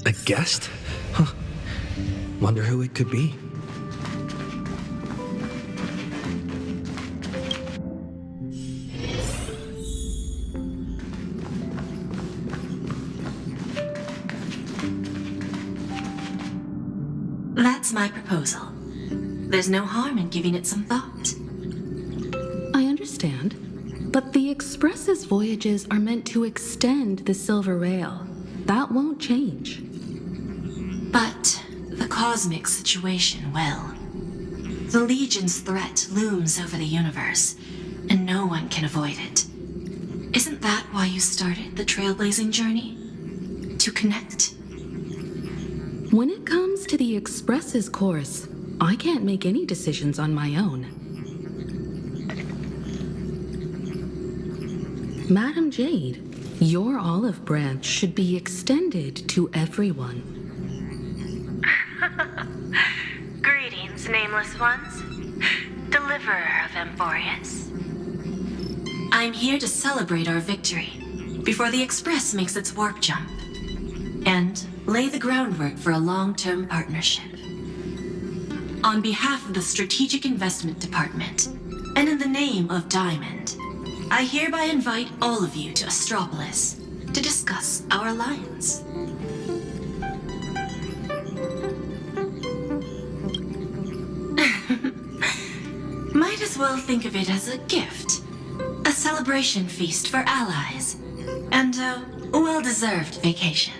A guest? Huh. Wonder who it could be. That's my proposal. There's no harm in giving it some thought. I understand, but the Express's voyages are meant to extend the Silver Rail. That won't change. But the cosmic situation will. The Legion's threat looms over the universe, and no one can avoid it. Isn't that why you started the trailblazing journey? To connect? When it comes to the Express's course, I can't make any decisions on my own. Madam Jade, your olive branch should be extended to everyone. Greetings, nameless ones. Deliverer of Emporius. I'm here to celebrate our victory before the Express makes its warp jump, and lay the groundwork for a long-term partnership. On behalf of the Strategic Investment Department, and in the name of Diamond, I hereby invite all of you to Astropolis to discuss our alliance. Might as well think of it as a gift. A celebration feast for allies, and a well-deserved vacation.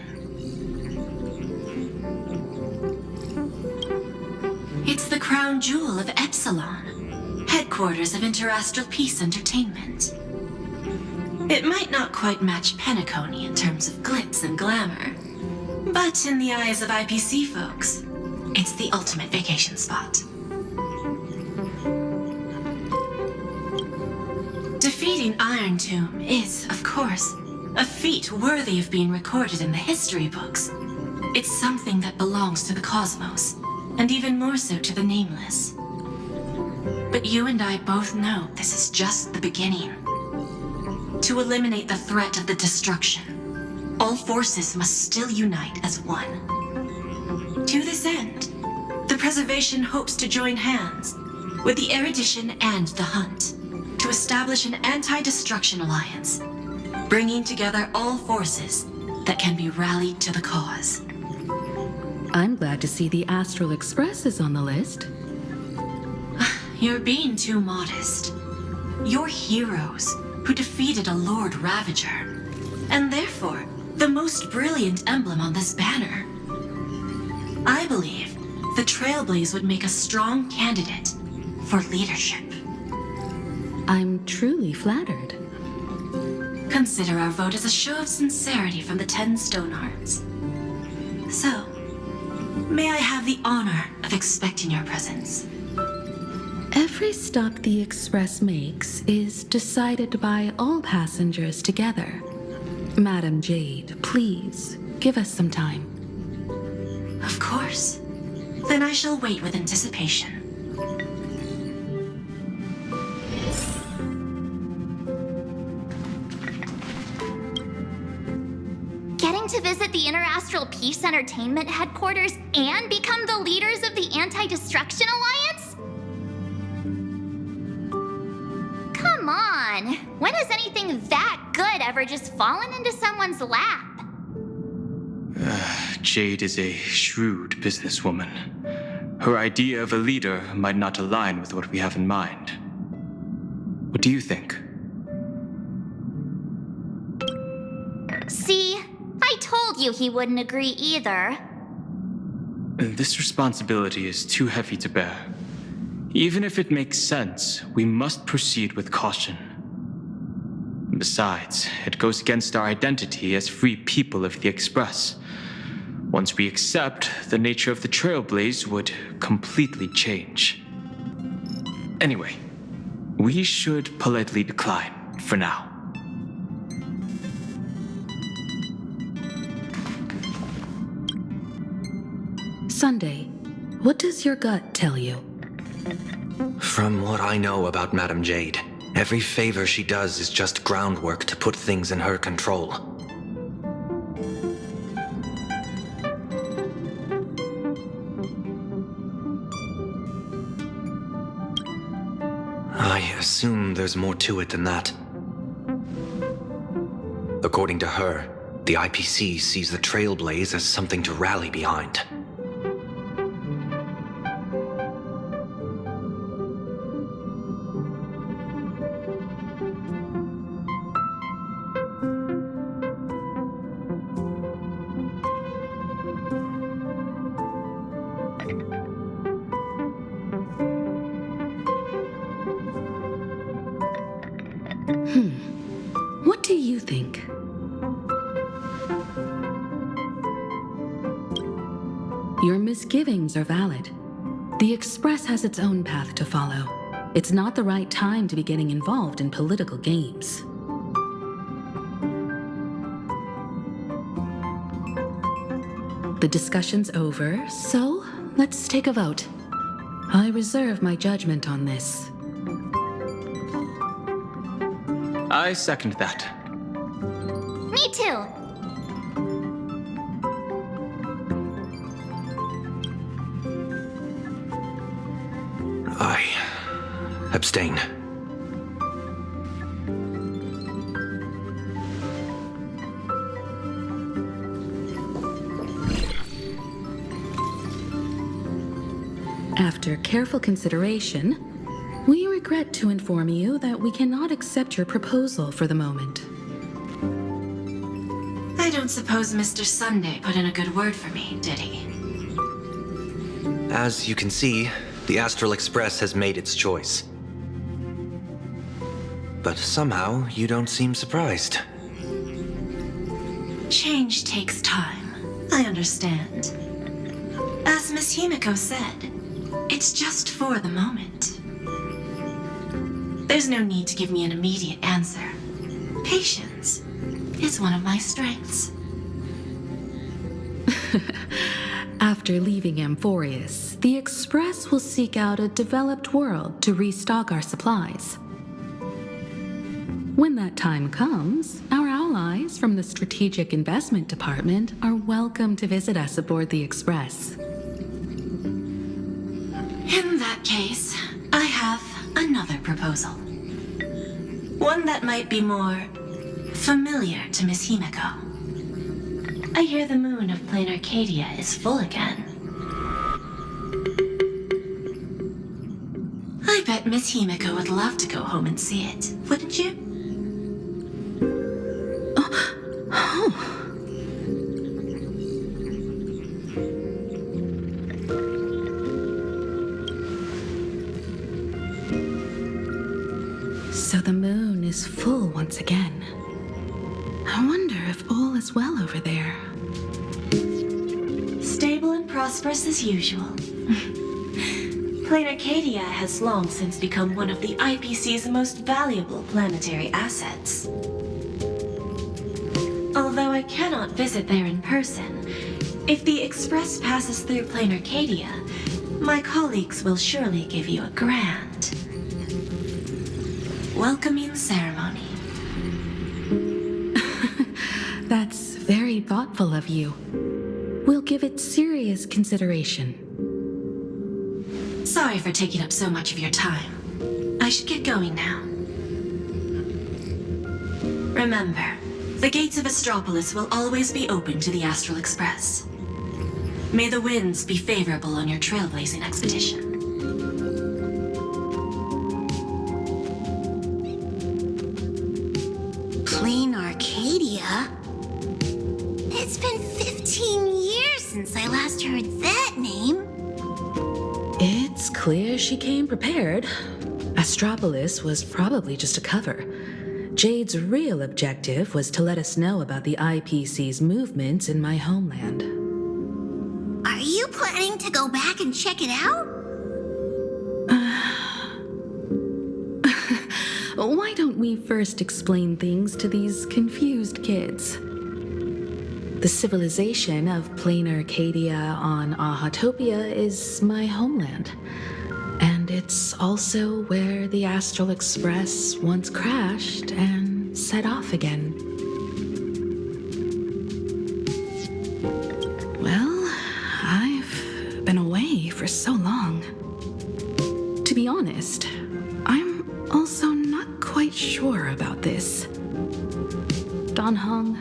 It's the crown jewel of Epsilon, headquarters of Interastral Peace Entertainment. It might not quite match Penacony in terms of glitz and glamour, but in the eyes of IPC folks, it's the ultimate vacation spot. Defeating Iron Tomb is, of course, a feat worthy of being recorded in the history books. It's something that belongs to the cosmos, and even more so to the Nameless. But you and I both know this is just the beginning. To eliminate the threat of the destruction, all forces must still unite as one. To this end, the Preservation hopes to join hands with the Erudition and the Hunt to establish an anti-destruction alliance, bringing together all forces that can be rallied to the cause. I'm glad to see the Astral Express is on the list. You're being too modest. You're heroes who defeated a Lord Ravager, and therefore the most brilliant emblem on this banner. I believe the Trailblaze would make a strong candidate for leadership. I'm truly flattered. Consider our vote as a show of sincerity from the 10 Stonehearts. So, may I have the honor of expecting your presence? Every stop the Express makes is decided by all passengers together. Madam Jade, please, give us some time. Of course. Then I shall wait with anticipation. Getting to visit the Interastral Peace Entertainment headquarters and become the leaders of the Anti-Destruction Alliance? Come on! When has anything that good ever just fallen into someone's lap? Jade is a shrewd businesswoman. Her idea of a leader might not align with what we have in mind. What do you think? See? I told you he wouldn't agree either. This responsibility is too heavy to bear. Even if it makes sense, we must proceed with caution. Besides, it goes against our identity as free people of the Express. Once we accept, the nature of the Trailblaze would completely change. Anyway, we should politely decline for now. Sunday, what does your gut tell you? From what I know about Madam Jade, every favor she does is just groundwork to put things in her control. there's more to it than that. According to her, the IPC sees the Trailblaze as something to rally behind. What do you think? Your misgivings are valid. The Express has its own path to follow. It's not the right time to be getting involved in political games. The discussion's over, so let's take a vote. I reserve my judgment on this. I second that. Me too. I abstain. After careful consideration, we regret to inform you that we cannot accept your proposal for the moment. I don't suppose Mr. Sunday put in a good word for me, did he? As you can see, the Astral Express has made its choice. But somehow, you don't seem surprised. Change takes time. I understand. As Miss Himiko said, it's just for the moment. There's no need to give me an immediate answer. Patience is one of my strengths. After leaving Amphorius, the Express will seek out a developed world to restock our supplies. When that time comes, our allies from the Strategic Investment Department are welcome to visit us aboard the Express. In that case, I have another proposal. One that might be more familiar to Miss Himiko. I hear the moon of Plain Arcadia is full again. I bet Miss Himiko would love to go home and see it, wouldn't you? So the moon is full once again. I wonder if all is well over there. Stable and prosperous as usual. Plain Arcadia has long since become one of the IPC's most valuable planetary assets. Although I cannot visit there in person, if the Express passes through Plain Arcadia, my colleagues will surely give you a grand welcoming ceremony. That's very thoughtful of you. We'll give it serious consideration. Sorry for taking up so much of your time. I should get going now. Remember, the gates of Astropolis will always be open to the Astral Express. May the winds be favorable on your trailblazing expedition. Plain Arcadia? It's been 15 years since I last heard that name. It's clear she came prepared. Astropolis was probably just a cover. Jade's real objective was to let us know about the IPC's movements in my homeland. Are you planning to go back and check it out? Why don't we first explain things to these confused kids? The civilization of Plain Arcadia on Ahatopia is my homeland. And it's also where the Astral Express once crashed and set off again. Well, I've been away for so long. To be honest, I'm also not this. Dan Heng,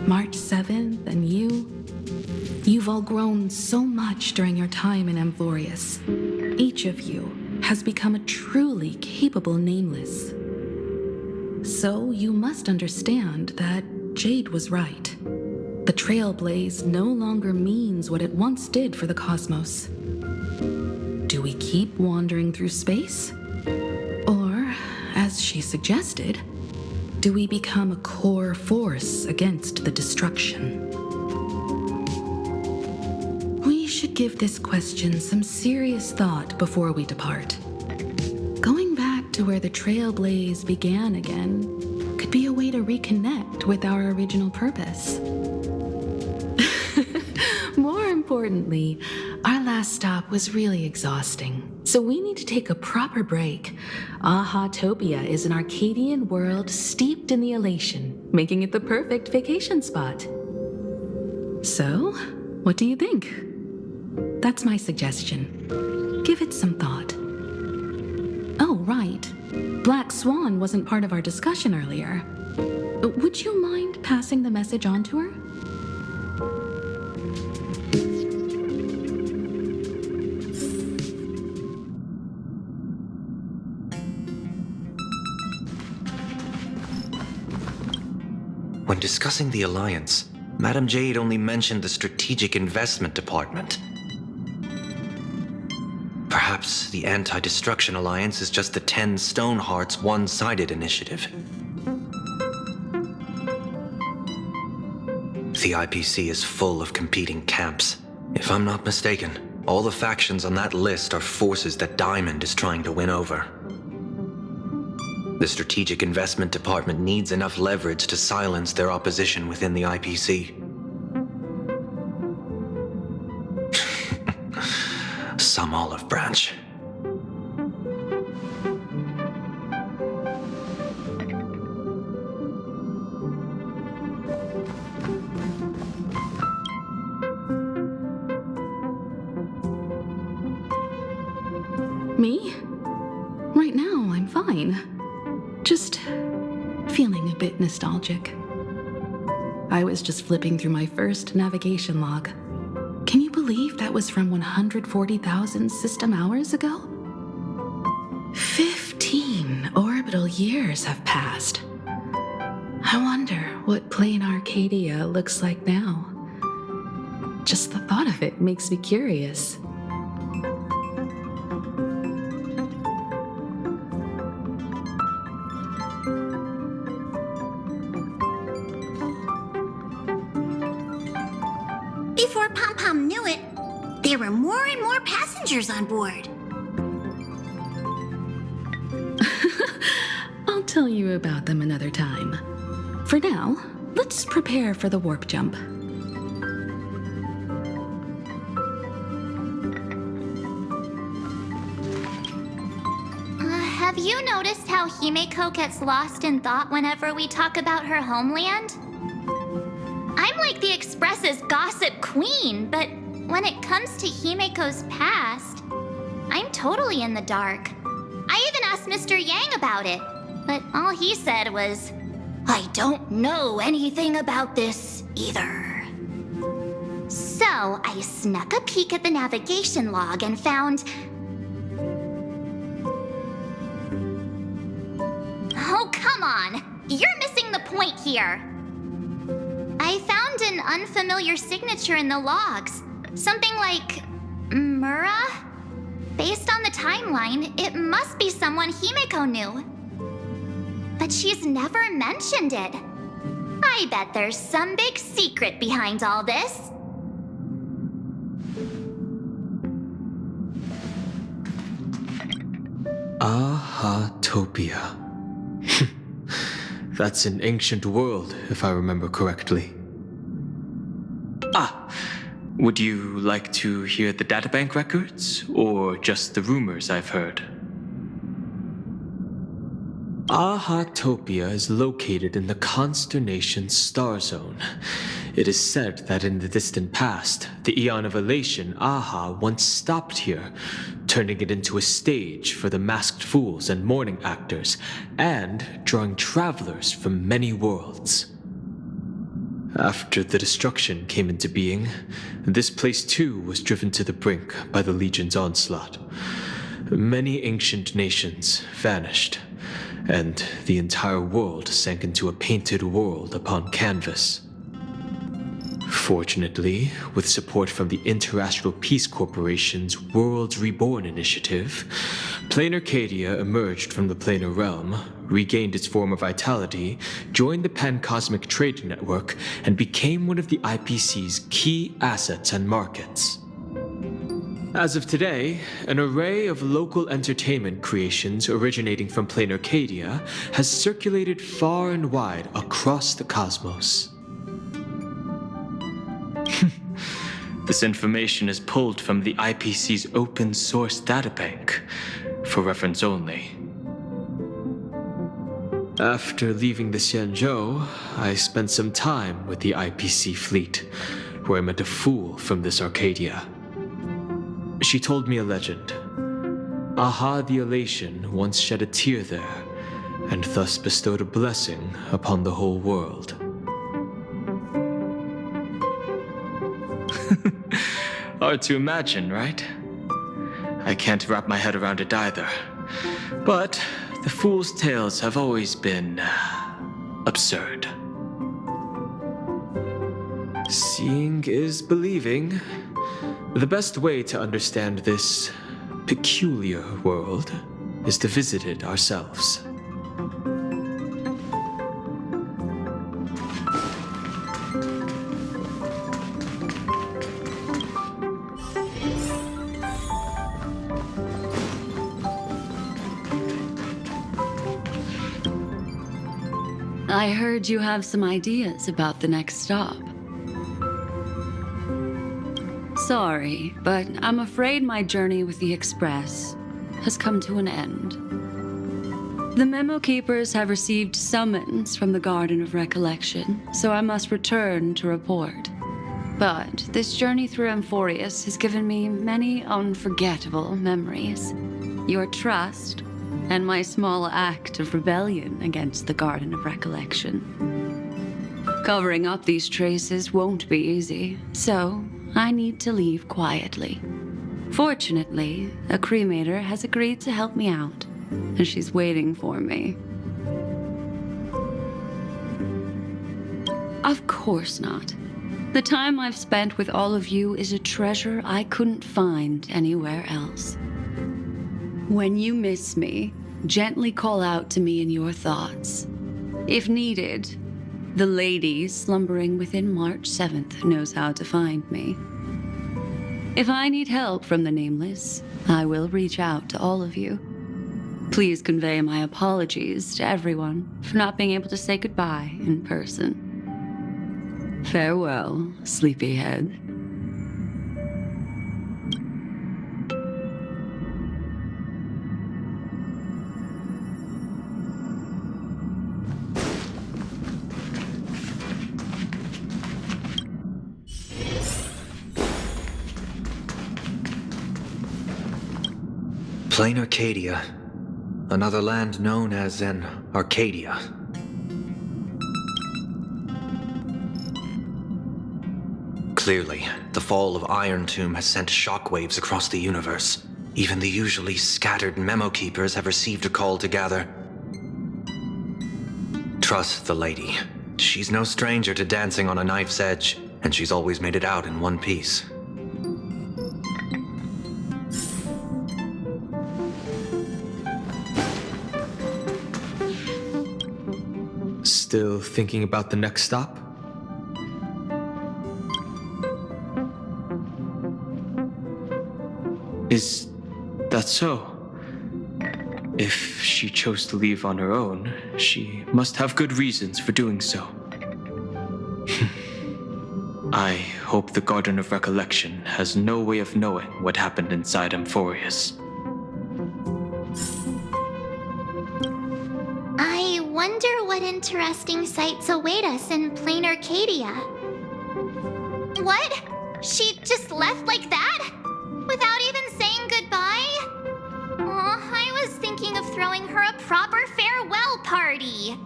March 7th, and you've all grown so much during your time in Amphorius. Each of you has become a truly capable Nameless. So you must understand that Jade was right. The Trailblaze no longer means what it once did for the cosmos. Do we keep wandering through space? Or, as she suggested, do we become a core force against the destruction? We should give this question some serious thought before we depart. Going back to where the Trailblaze began again could be a way to reconnect with our original purpose. More importantly, our last stop was really exhausting, so we need to take a proper break. Ahatopia is an Arcadian world steeped in the elation, making it the perfect vacation spot. So, what do you think? That's my suggestion. Give it some thought. Oh, right. Black Swan wasn't part of our discussion earlier. Would you mind passing the message on to her? When discussing the Alliance, Madame Jade only mentioned the Strategic Investment Department. Perhaps the Anti-Destruction Alliance is just the 10 Stonehearts one-sided initiative. The IPC is full of competing camps. If I'm not mistaken, all the factions on that list are forces that Diamond is trying to win over. The Strategic Investment Department needs enough leverage to silence their opposition within the IPC. Some olive branch. Me? Right now, I'm fine. Just feeling a bit nostalgic. I was just flipping through my first navigation log. Can you believe that was from 140,000 system hours ago? 15 orbital years have passed. I wonder what plain Arcadia looks like now. Just the thought of it makes me curious. Before Pom-Pom knew it, there were more and more passengers on board. I'll tell you about them another time. For now, let's prepare for the warp jump. Have you noticed how Himeko gets lost in thought whenever we talk about her homeland? I'm like the Express's gossip queen, but when it comes to Himeko's past, I'm totally in the dark. I even asked Mr. Yang about it, but all he said was, "I don't know anything about this either." So I snuck a peek at the navigation log and found... Oh, come on! You're missing the point here. I found an unfamiliar signature in the logs. Something like... Mura? Based on the timeline, it must be someone Himeko knew. But she's never mentioned it. I bet there's some big secret behind all this. Ahatopia. That's an ancient world, if I remember correctly. Would you like to hear the databank records, or just the rumors I've heard? Ahatopia is located in the constellation Star Zone. It is said that in the distant past, the Eon of Elation, Aha, once stopped here turning it into a stage for the masked fools and mourning actors, and drawing travelers from many worlds. After the destruction came into being, this place too was driven to the brink by the Legion's onslaught. Many ancient nations vanished, and the entire world sank into a painted world upon canvas. Fortunately, with support from the Interastral Peace Corporation's Worlds Reborn initiative, Planar Arcadia emerged from the planar realm, regained its former vitality, joined the Pan-Cosmic Trade Network, and became one of the IPC's key assets and markets. As of today, an array of local entertainment creations originating from Planar Arcadia has circulated far and wide across the cosmos. This information is pulled from the IPC's open source databank, for reference only. After leaving the Xianzhou, I spent some time with the IPC fleet, where I met a fool from this Arcadia. She told me a legend. Aha the Elation once shed a tear there, and thus bestowed a blessing upon the whole world. Hard to imagine, right? I can't wrap my head around it either. But the fool's tales have always been absurd. Seeing is believing. The best way to understand this peculiar world is to visit it ourselves. I heard you have some ideas about the next stop. Sorry, but I'm afraid my journey with the Express has come to an end. The Memo Keepers have received summons from the Garden of Recollection, so I must return to report. But this journey through Amphorius has given me many unforgettable memories. Your trust, and my small act of rebellion against the Garden of Recollection. Covering up these traces won't be easy, so I need to leave quietly. Fortunately, a cremator has agreed to help me out, and she's waiting for me. Of course not. The time I've spent with all of you is a treasure I couldn't find anywhere else. When you miss me, gently call out to me in your thoughts. If needed, the lady slumbering within March 7th knows how to find me. If I need help from the Nameless, I will reach out to all of you. Please convey my apologies to everyone for not being able to say goodbye in person. Farewell, sleepyhead. Plain Arcadia. Another land known as an Arcadia. Clearly, the fall of Iron Tomb has sent shockwaves across the universe. Even the usually scattered Memo Keepers have received a call to gather. Trust the lady. She's no stranger to dancing on a knife's edge, and she's always made it out in one piece. Still thinking about the next stop? Is that so? If she chose to leave on her own, she must have good reasons for doing so. I hope the Garden of Recollection has no way of knowing what happened inside Amphorius. I wonder what interesting sights await us in Plain Arcadia. What? She just left like that? Without even saying goodbye? thinking of throwing her a proper farewell party.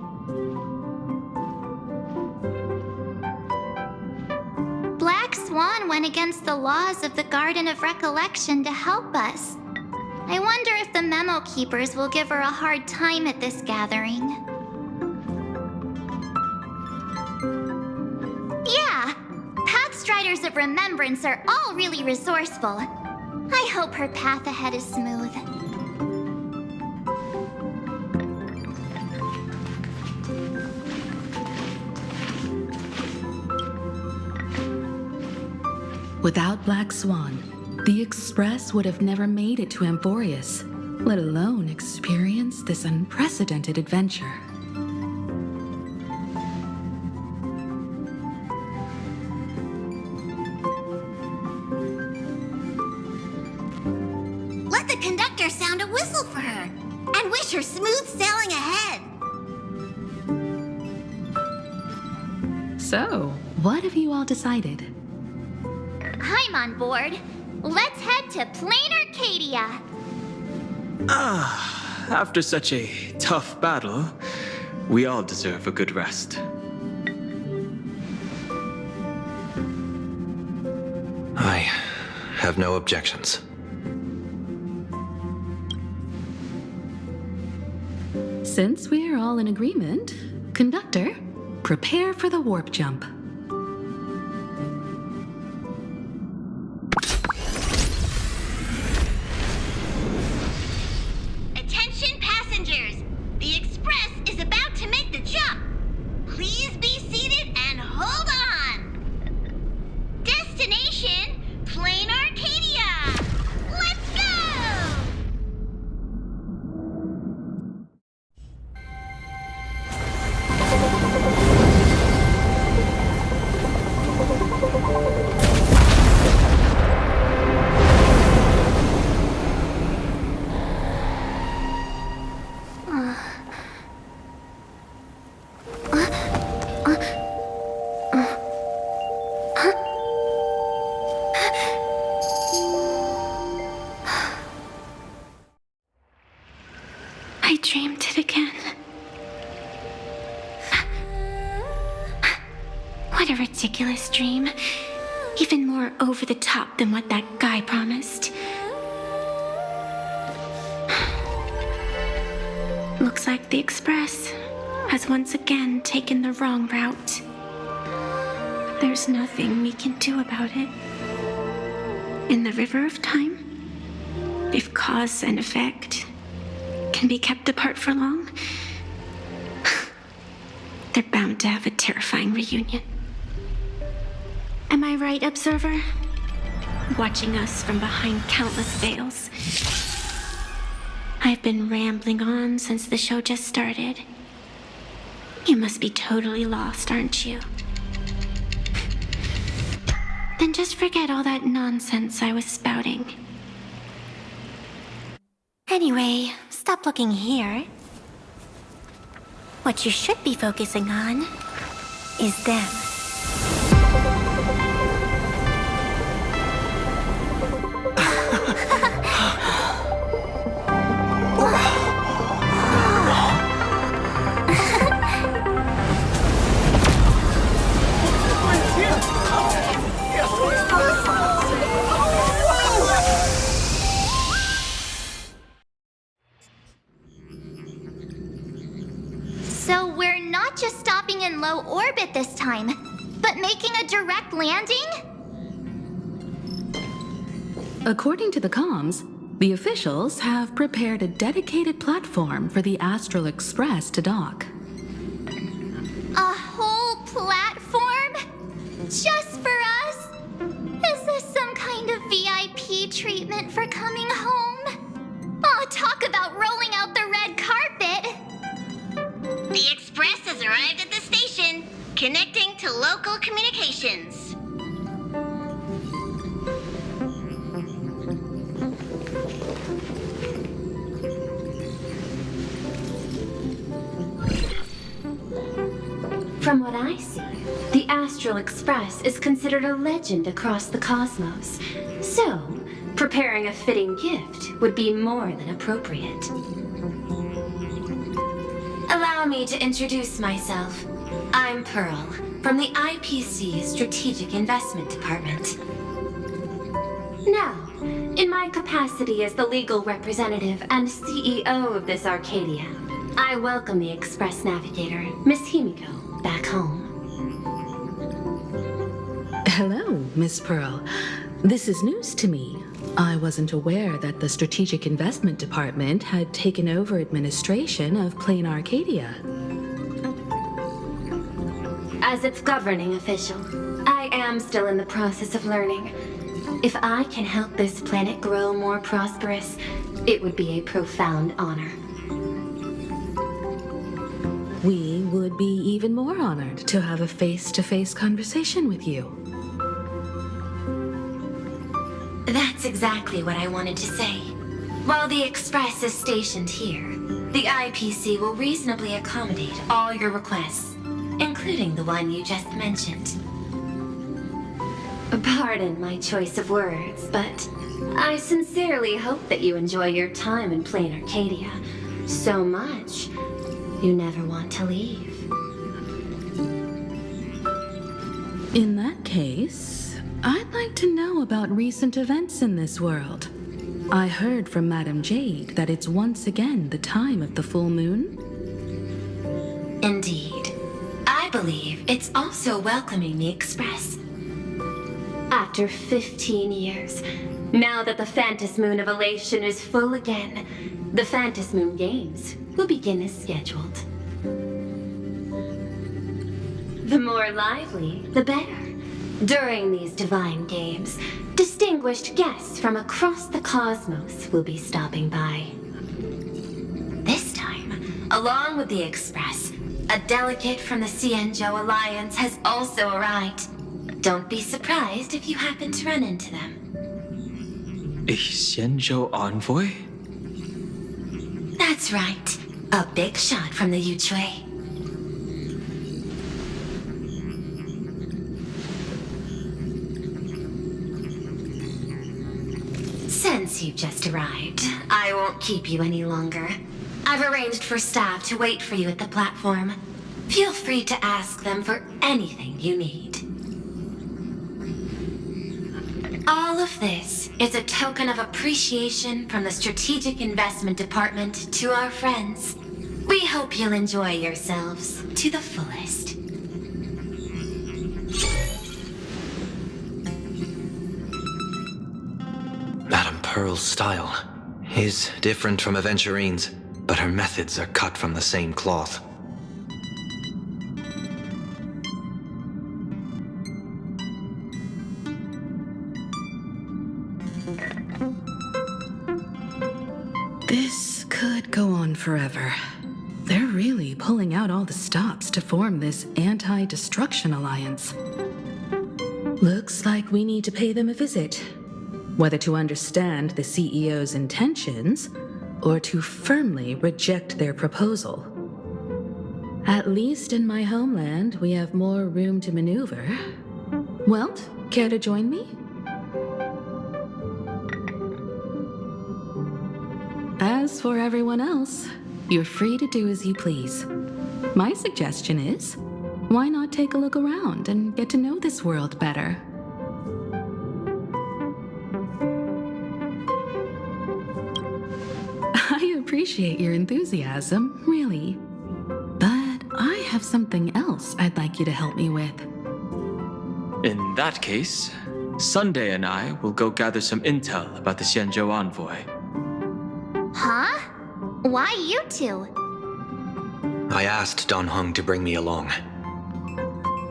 Black Swan went against the laws of the Garden of Recollection to help us. I wonder if the Memo Keepers will give her a hard time at this gathering. Yeah, Pathstriders of Remembrance are all really resourceful. I hope her path ahead is smooth. Without Black Swan, the Express would have never made it to Amphorius, let alone experience this unprecedented adventure. Let the conductor sound a whistle for her and wish her smooth sailing ahead. So, what have you all decided? I'm on board. Let's head to Plain Arcadia. After such a tough battle, we all deserve a good rest. I have no objections. Since we're all in agreement, Conductor, prepare for the warp jump. Attention passengers! The Express is about to make the jump. Please be seated and hold on. Destination, Plain Arcadia. Let's go! I dreamed it again. What a ridiculous dream. Even more over the top than what that guy promised. Looks like the Express has once again taken the wrong route. There's nothing we can do about it. In the river of time, if cause and effect can be kept apart for long, they're bound to have a terrifying reunion. Am I right, Observer? Watching us from behind countless veils. I've been rambling on since the show just started. You must be totally lost, aren't you? Then just forget all that nonsense I was spouting. Anyway, stop looking here. What you should be focusing on is them. So we're not just stopping in low orbit this time, but making a direct landing? According to the comms, the officials have prepared a dedicated platform for the Astral Express to dock. A whole platform? Just for us? Is this some kind of VIP treatment for coming home? Oh, talk about rolling out the red carpet! The Express has arrived at the station, connecting to local communications. From what I see, the Astral Express is considered a legend across the cosmos. So, preparing a fitting gift would be more than appropriate. Allow me to introduce myself. I'm Pearl, from the IPC Strategic Investment Department. Now, in my capacity as the legal representative and CEO of this Arcadia, I welcome the Express Navigator, Miss Himiko, back home. Hello, Miss Pearl. This is news to me. I wasn't aware that the Strategic Investment Department had taken over administration of Plain Arcadia. As its governing official, I am still in the process of learning. If I can help this planet grow more prosperous, it would be a profound honor. We would be even more honored to have a face-to-face conversation with you. That's exactly what I wanted to say. While the Express is stationed here, the IPC will reasonably accommodate all your requests, including the one you just mentioned. Pardon my choice of words, but I sincerely hope that you enjoy your time in Plain Arcadia so much you never want to leave. In that case, I'd like to know about recent events in this world. I heard from Madame Jade that it's once again the time of the full moon. Indeed. I believe it's also welcoming the Express. After 15 years, now that the Phantas Moon of Elation is full again, the Phantas Moon Games will begin as scheduled. The more lively, the better. During these divine games, distinguished guests from across the cosmos will be stopping by. This time, along with the Express, a delegate from the CLXXII Alliance has also arrived. Don't be surprised if you happen to run into them. A CLXXII envoy? That's right. A big shot from the Yuchui. Since you just arrived, I won't keep you any longer. I've arranged for staff to wait for you at the platform. Feel free to ask them for anything you need. All of this is a token of appreciation from the Strategic Investment Department to our friends. We hope you'll enjoy yourselves to the fullest. Madame Pearl's style is different from Aventurine's, but her methods are cut from the same cloth. This could go on forever. They're really pulling out all the stops to form this anti-destruction alliance. Looks like we need to pay them a visit. Whether to understand the CEO's intentions, or to firmly reject their proposal. At least in my homeland, we have more room to maneuver. Welt, care to join me? As for everyone else, you're free to do as you please. My suggestion is, why not take a look around and get to know this world better? I appreciate your enthusiasm, really. But I have something else I'd like you to help me with. In that case, Sunday and I will go gather some intel about the CLXXII envoy. Huh? Why you two? I asked Don Hung to bring me along.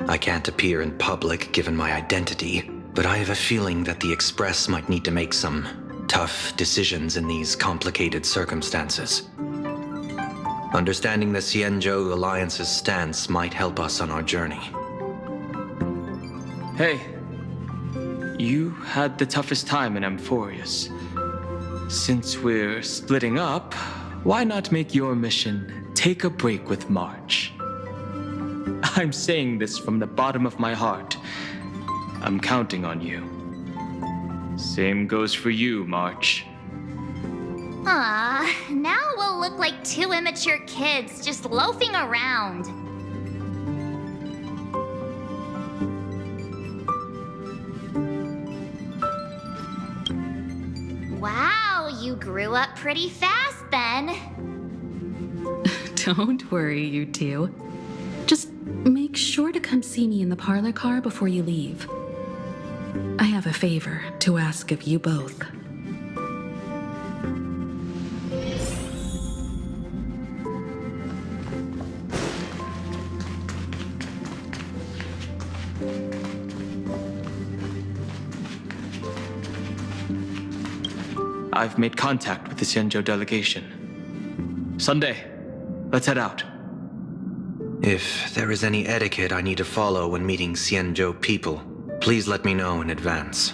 I can't appear in public given my identity, but I have a feeling that the Express might need to make some tough decisions in these complicated circumstances. Understanding the CLXXII Alliance's stance might help us on our journey. Hey, you had the toughest time in Amphorius. Since we're splitting up, why not make your mission take a break with March? I'm saying this from the bottom of my heart. I'm counting on you. Same goes for you, March. Now we'll look like two immature kids just loafing around. Wow, you grew up pretty fast then. Don't worry, you two. Just make sure to come see me in the parlor car before you leave. I have a favor to ask of you both. I've made contact with the Xianzhou delegation. Sunday, let's head out. If there is any etiquette I need to follow when meeting Xianzhou people, please let me know in advance.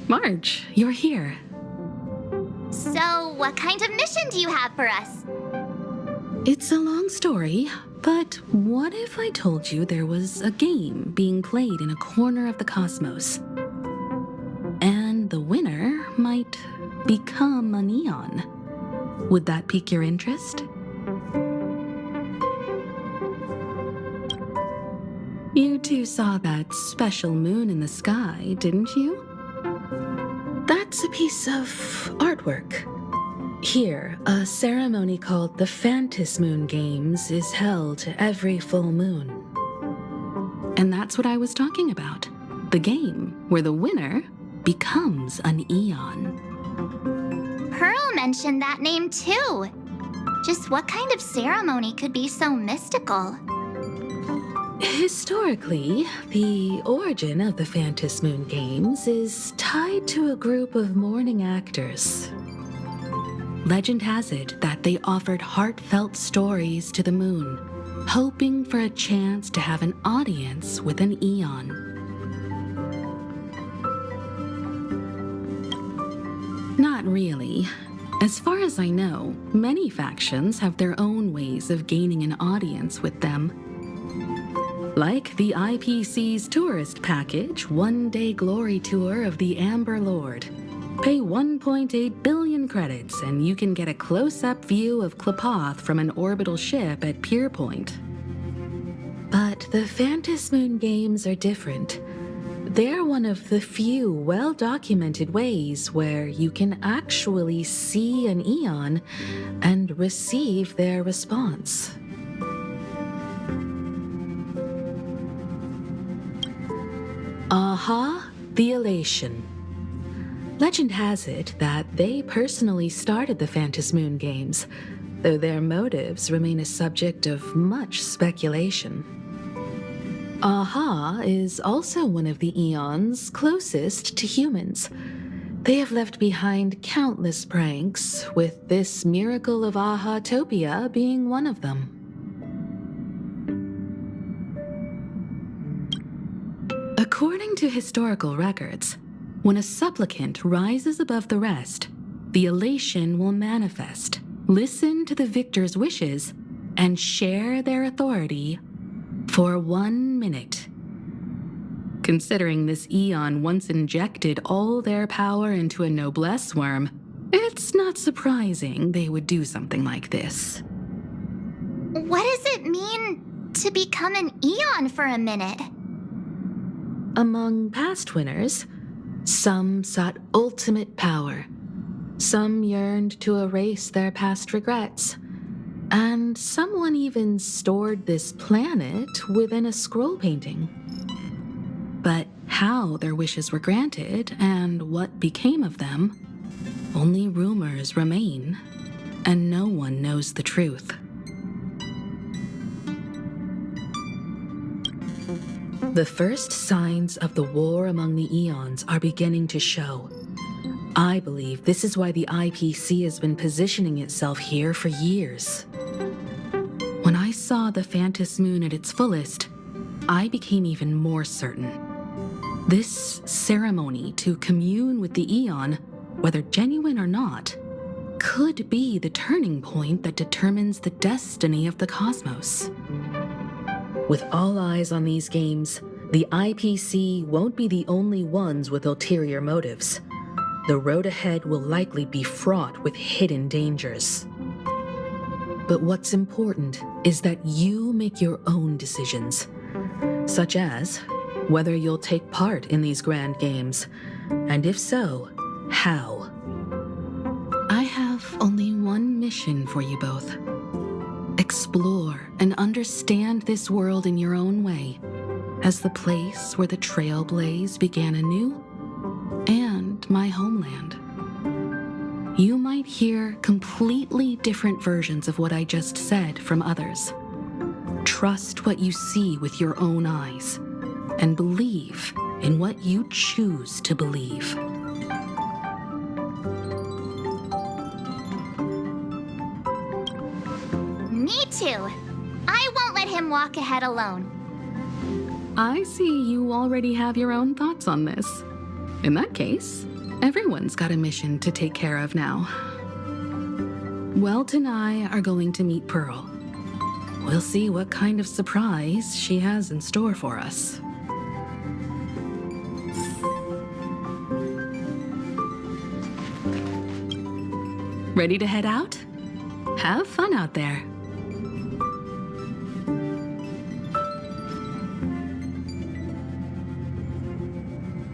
Marge, you're here. So, what kind of mission do you have for us? It's a long story, but what if I told you there was a game being played in a corner of the cosmos? And the winner might become an Eon. Would that pique your interest? You two saw that special moon in the sky, didn't you? That's a piece of artwork. Here, a ceremony called the Phantom Moon Games is held every full moon. And that's what I was talking about. The game where the winner becomes an Eon. Pearl mentioned that name too. Just what kind of ceremony could be so mystical? Historically, the origin of the Phantom Moon Games is tied to a group of mourning actors. Legend has it that they offered heartfelt stories to the moon, hoping for a chance to have an audience with an Eon. Not really. As far as I know, many factions have their own ways of gaining an audience with them. Like the IPC's tourist package, one-day glory tour of the Amber Lord. Pay 1.8 billion credits and you can get a close-up view of Klapoth from an orbital ship at Pier Point. But the Phantom Moon Games are different. They're one of the few well-documented ways where you can actually see an Eon and receive their response. Aha, the Elation. Legend has it that they personally started the Phantom Moon Games, though their motives remain a subject of much speculation. Aha is also one of the Eons closest to humans. They have left behind countless pranks, with this miracle of Ahatopia being one of them. According to historical records, when a supplicant rises above the rest, the elation will manifest, listen to the victor's wishes, and share their authority for 1 minute. Considering this Eon once injected all their power into a noblesse worm, it's not surprising they would do something like this. What does it mean to become an Eon for a minute? Among past winners, some sought ultimate power, Some yearned to erase their past regrets. And someone even stored this planet within a scroll painting. But how their wishes were granted and what became of them, only rumors remain, and no one knows the truth. The first signs of the war among the eons are beginning to show. I believe this is why the IPC has been positioning itself here for years. When I saw the Phantos Moon at its fullest, I became even more certain. This ceremony to commune with the Eon, whether genuine or not, could be the turning point that determines the destiny of the cosmos. With all eyes on these games, the IPC won't be the only ones with ulterior motives. The road ahead will likely be fraught with hidden dangers. But what's important is that you make your own decisions, such as whether you'll take part in these grand games, and if so, how. I have only one mission for you both. Explore and understand this world in your own way, as the place where the Trailblaze began anew, and my homeland. You might hear completely different versions of what I just said from others. Trust what you see with your own eyes, and believe in what you choose to believe. Me too. I won't let him walk ahead alone. I see you already have your own thoughts on this. In that case, everyone's got a mission to take care of now. Welt and I are going to meet Pearl. We'll see what kind of surprise she has in store for us. Ready to head out? Have fun out there.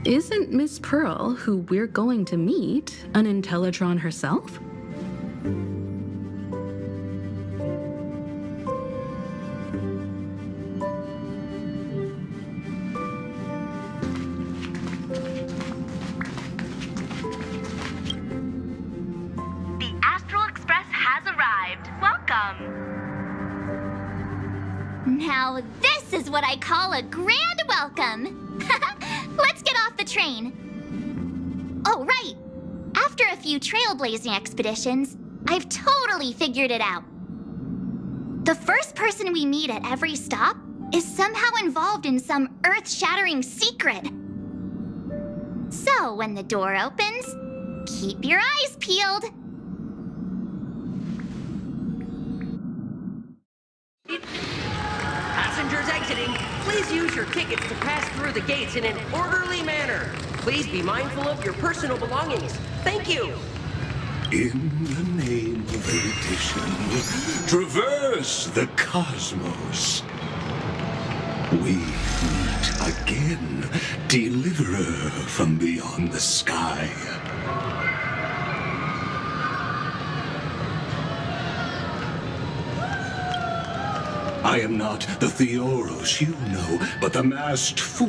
Isn't Miss Pearl, who we're going to meet, an Intellitron herself? The Astral Express has arrived. Welcome. Now this is what I call a grand welcome. Let's get off the train. Oh, right. After a few trailblazing expeditions, I've totally figured it out. The first person we meet at every stop is somehow involved in some earth-shattering secret. So when the door opens, keep your eyes peeled. Passengers exiting, please use your tickets to pass through the gates in an orderly manner. Please be mindful of your personal belongings. Thank you. In the name of erudition, traverse the cosmos. We meet again, deliverer from beyond the sky. I am not the Theoros you know, but the masked fool,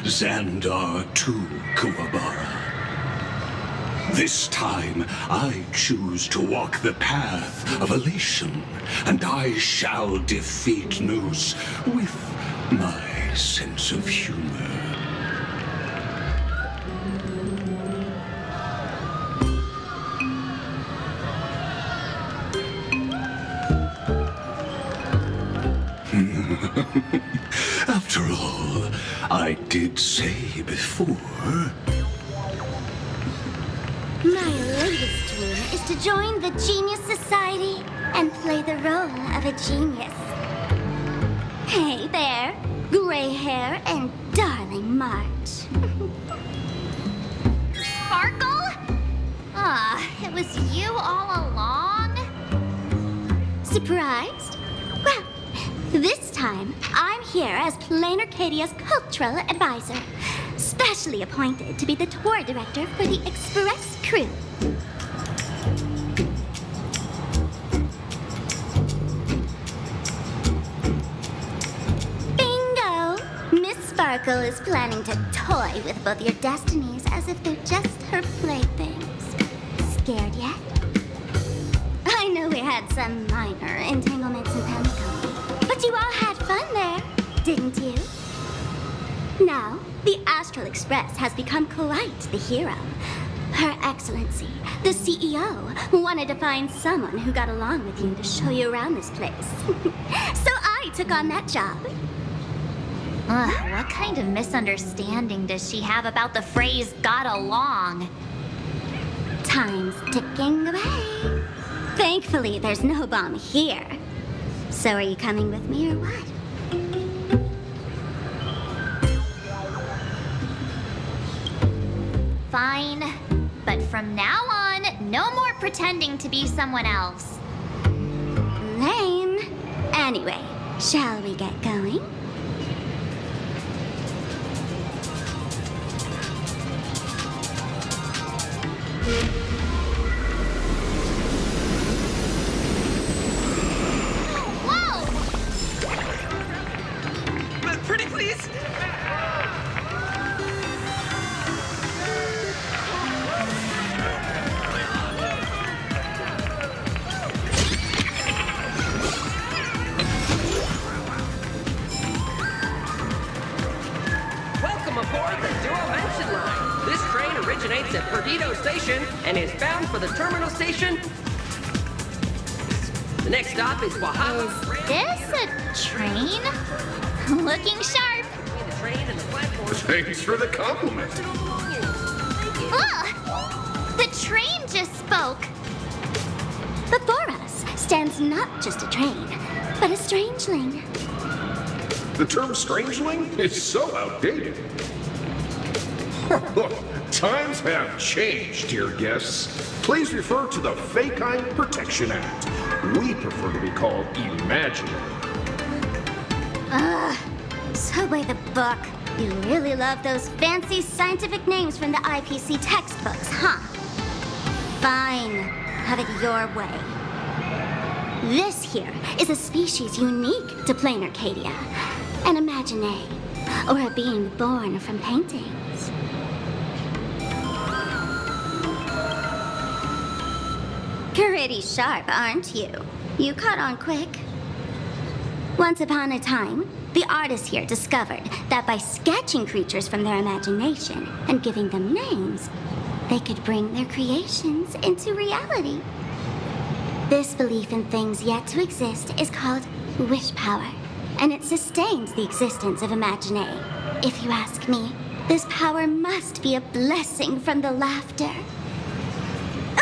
Xandar II Kuwabara. This time, I choose to walk the path of elation, and I shall defeat Nous with my sense of humor. After all, I did say before... My latest dream is to join the Genius Society and play the role of a genius. Hey there, gray hair and darling March. Sparkle? Ah, it was you all along? Surprised? Well, this time I'm here as Plain Arcadia's cultural advisor, specially appointed to be the tour director for the Express crew. Sparkle is planning to toy with both your destinies as if they're just her playthings. Scared yet? I know we had some minor entanglements in Pemmican, but you all had fun there, didn't you? Now, the Astral Express has become quite the hero. Her Excellency, the CEO, wanted to find someone who got along with you to show you around this place. So I took on that job. What kind of misunderstanding does she have about the phrase got along? Time's ticking away. Thankfully, there's no bomb here. So are you coming with me or what? Fine. But from now on, no more pretending to be someone else. Lame. Anyway, shall we get going? Pretty please? Welcome aboard the Duo-Mention line. This train originates at Perdido Station and is bound for the terminal station. The next stop is Oaxaca. Is this a train? Looking sharp. The train and the platform. Thanks for the compliment. Ugh! The train just spoke. Before us stands not just a train, but a strangeling. The term strangeling is so outdated. Times have changed, dear guests. Please refer to the Fekine Protection Act. We prefer to be called imaginary. So by the book, you really love those fancy scientific names from the IPC textbooks, huh? Fine. Have it your way. This here is a species unique to plain Arcadia. An imagine, or a being born from paintings. Pretty sharp, aren't you? You caught on quick. Once upon a time, the artists here discovered that by sketching creatures from their imagination and giving them names, they could bring their creations into reality. This belief in things yet to exist is called wish power, and it sustains the existence of Imagine. If you ask me, this power must be a blessing from the laughter.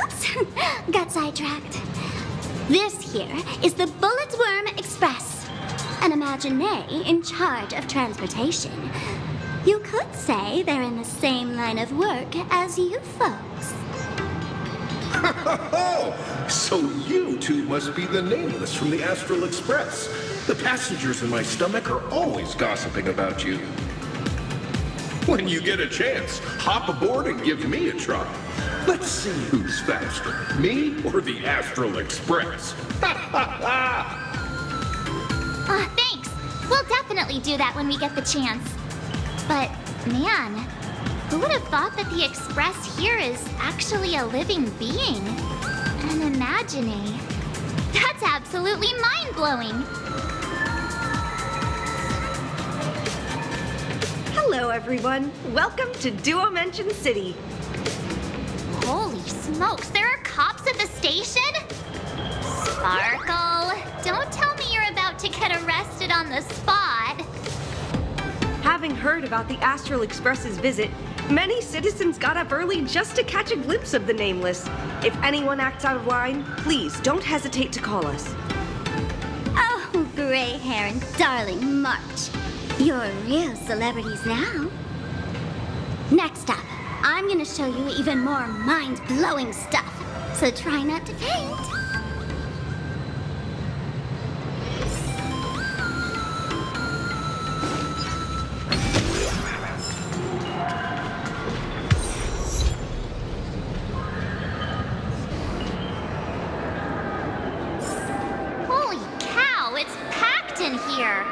Oops, got sidetracked. This here is the Bullet Worm Express, an Imagine in charge of transportation. You could say they're in the same line of work as you folks. So you two must be the nameless from the Astral Express. The passengers in my stomach are always gossiping about you. When you get a chance, hop aboard and give me a try. Let's see who's faster, me or the Astral Express. Thanks. We'll definitely do that when we get the chance. But, man, who would have thought that the Express here is actually a living being? An Imagine. That's absolutely mind-blowing. Hello, everyone. Welcome to Duo-Mention City. Holy smokes, there are cops at the station? Sparkle, don't tell me you're about to get arrested on the spot. Having heard about the Astral Express's visit, many citizens got up early just to catch a glimpse of the Nameless. If anyone acts out of line, please don't hesitate to call us. Oh, gray hair and darling March. You're real celebrities now. Next up, I'm gonna show you even more mind-blowing stuff, so try not to faint. Holy cow, it's packed in here.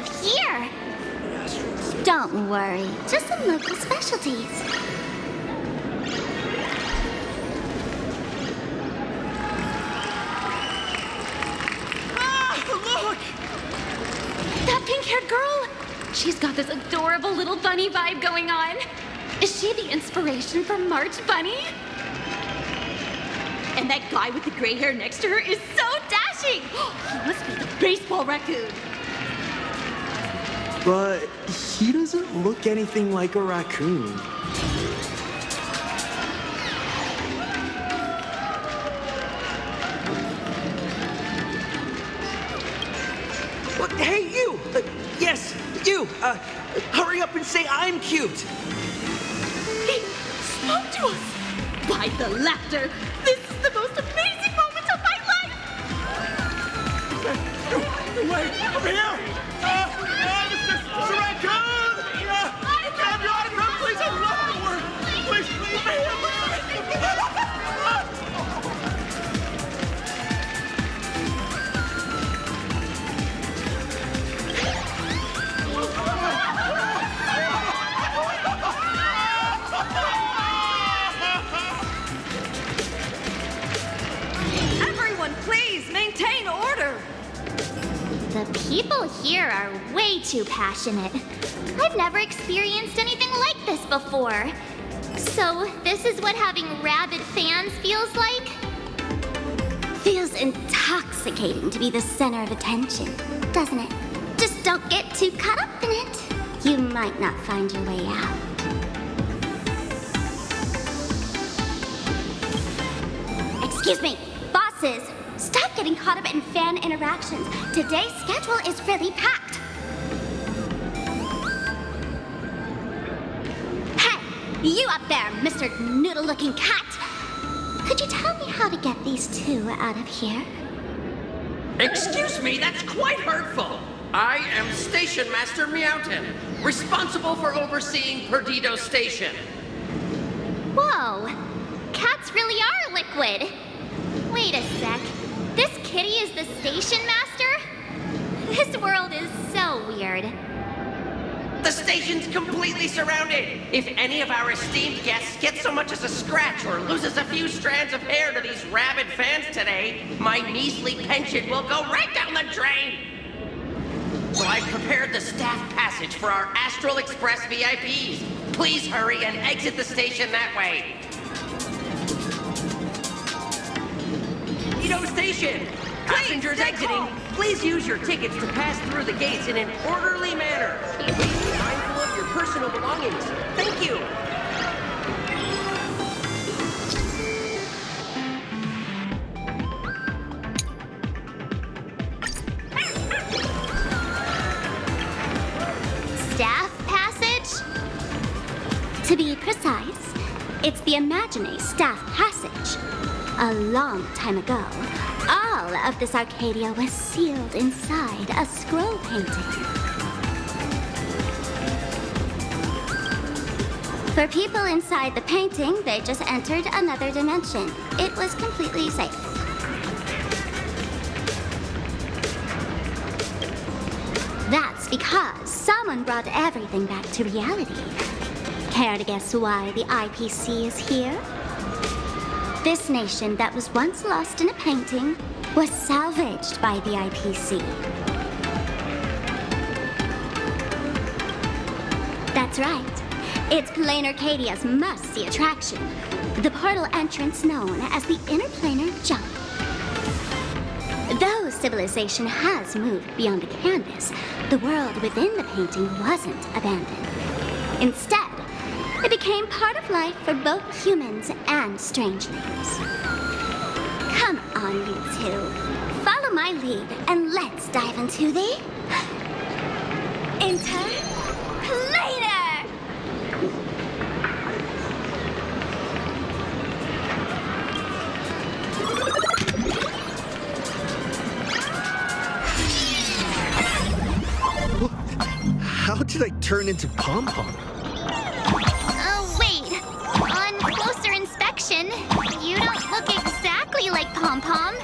of here. Don't worry, just some local specialties. Look! That pink-haired girl! She's got this adorable little bunny vibe going on. Is she the inspiration for March Bunny? And that guy with the gray hair next to her is so dashing! He must be the baseball raccoon. But he doesn't look anything like a raccoon. What? Hey, you! Yes, you! Hurry up and say I'm cute! He spoke to us! By the laughter, this is the most amazing moment of my life! Wait, over here! Mr. Raccoon! Can I have your autograph, please? I love your work! Please, over here! Everyone, please maintain order. The people here are way too passionate. I've never experienced anything like this before. So, this is what having rabid fans feels like? Feels intoxicating to be the center of attention, doesn't it? Just don't get too caught up in it. You might not find your way out. Excuse me, bosses. Stop getting caught up in fan interactions. Today's schedule is really packed. Hey, you up there, Mr. Noodle-looking cat. Could you tell me how to get these two out of here? Excuse me, that's quite hurtful. I am Station Master Meowton, responsible for overseeing Perdido Station. Whoa, cats really are liquid. Wait a sec. This kitty is the station master? This world is so weird. The station's completely surrounded. If any of our esteemed guests get so much as a scratch or loses a few strands of hair to these rabid fans today, my measly pension will go right down the drain. So I've prepared the staff passage for our Astral Express VIPs. Please hurry and exit the station that way. Perdido Station! Passengers exiting, please use your tickets to pass through the gates in an orderly manner. Please be mindful of your personal belongings. Thank you. Staff passage? To be precise, it's the Imagine Staff Passage. A long time ago, all of this Arcadia was sealed inside a scroll painting. For people inside the painting, they just entered another dimension. It was completely safe. That's because someone brought everything back to reality. Care to guess why the IPC is here? This nation that was once lost in a painting was salvaged by the IPC. That's right. It's Plain Arcadia's must-see attraction. The portal entrance known as the Interplanar Jump. Though civilization has moved beyond the canvas, the world within the painting wasn't abandoned. Instead, it became part of life for both humans and strangelings. Come on, you two. Follow my lead and let's dive into the... Interplanar! How did I turn into Pom-Pom? Wait. On closer inspection, you don't look exactly like Pom-Pom.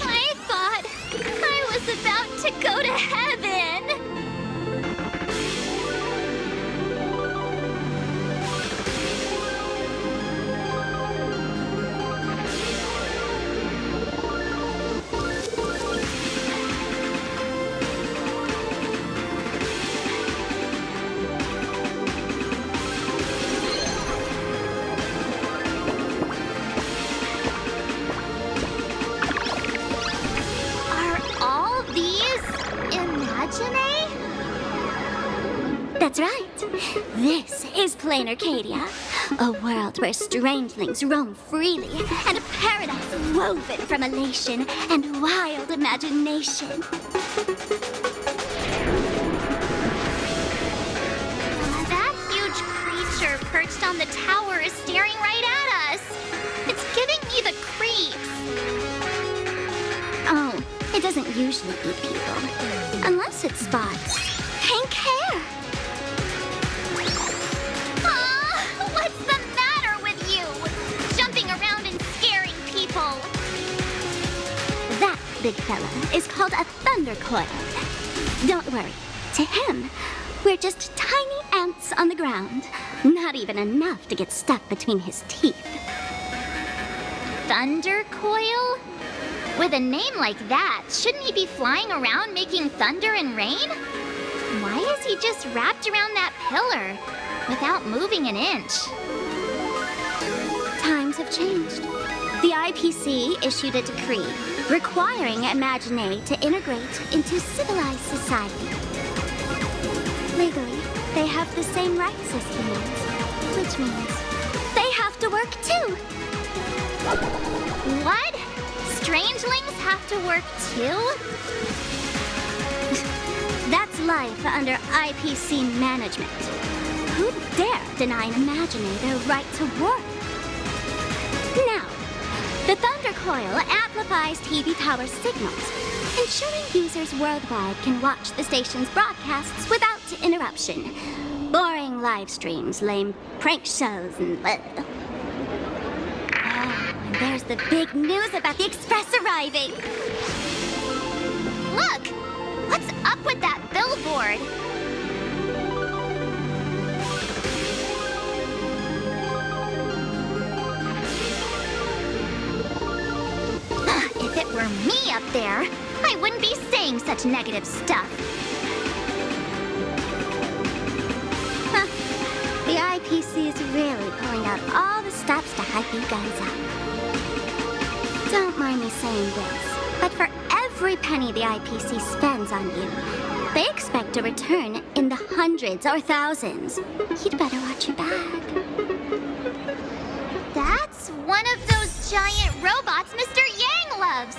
I thought I was about to go to heaven. Are all these Imagine? That's right. This is plain Arcadia, a world where strangelings roam freely, and a paradise woven from elation and wild imagination. That huge creature perched on the tower is staring right at us. It's giving me the creeps. Oh, it doesn't usually eat people, unless it spots pink hair. What's the matter with you? Jumping around and scaring people. That big fella is called a thunder coil. Don't worry, to him, we're just tiny ants on the ground. Not even enough to get stuck between his teeth. Thunder coil? With a name like that, shouldn't he be flying around making thunder and rain? Why is he just wrapped around that pillar without moving an inch? Times have changed. The IPC issued a decree requiring Imagine to integrate into civilized society. Legally, they have the same rights as humans, which means they have to work too. What? Strangelings have to work too? That's life under IPC management. Who'd dare deny an Imagine their right to work? Now, the Thunder Coil amplifies TV tower signals, ensuring users worldwide can watch the station's broadcasts without interruption. Boring live streams, lame prank shows, and... Oh, and there's the big news about the Express arriving! Look! What's up with that billboard? If it were me up there, I wouldn't be saying such negative stuff. Huh. The IPC is really pulling out all the stops to hype you guys up. Don't mind me saying this, but for every penny the IPC spends on you, they expect a return in the hundreds or thousands. You'd better watch your back. That's one of those giant robots Mr. Yang loves.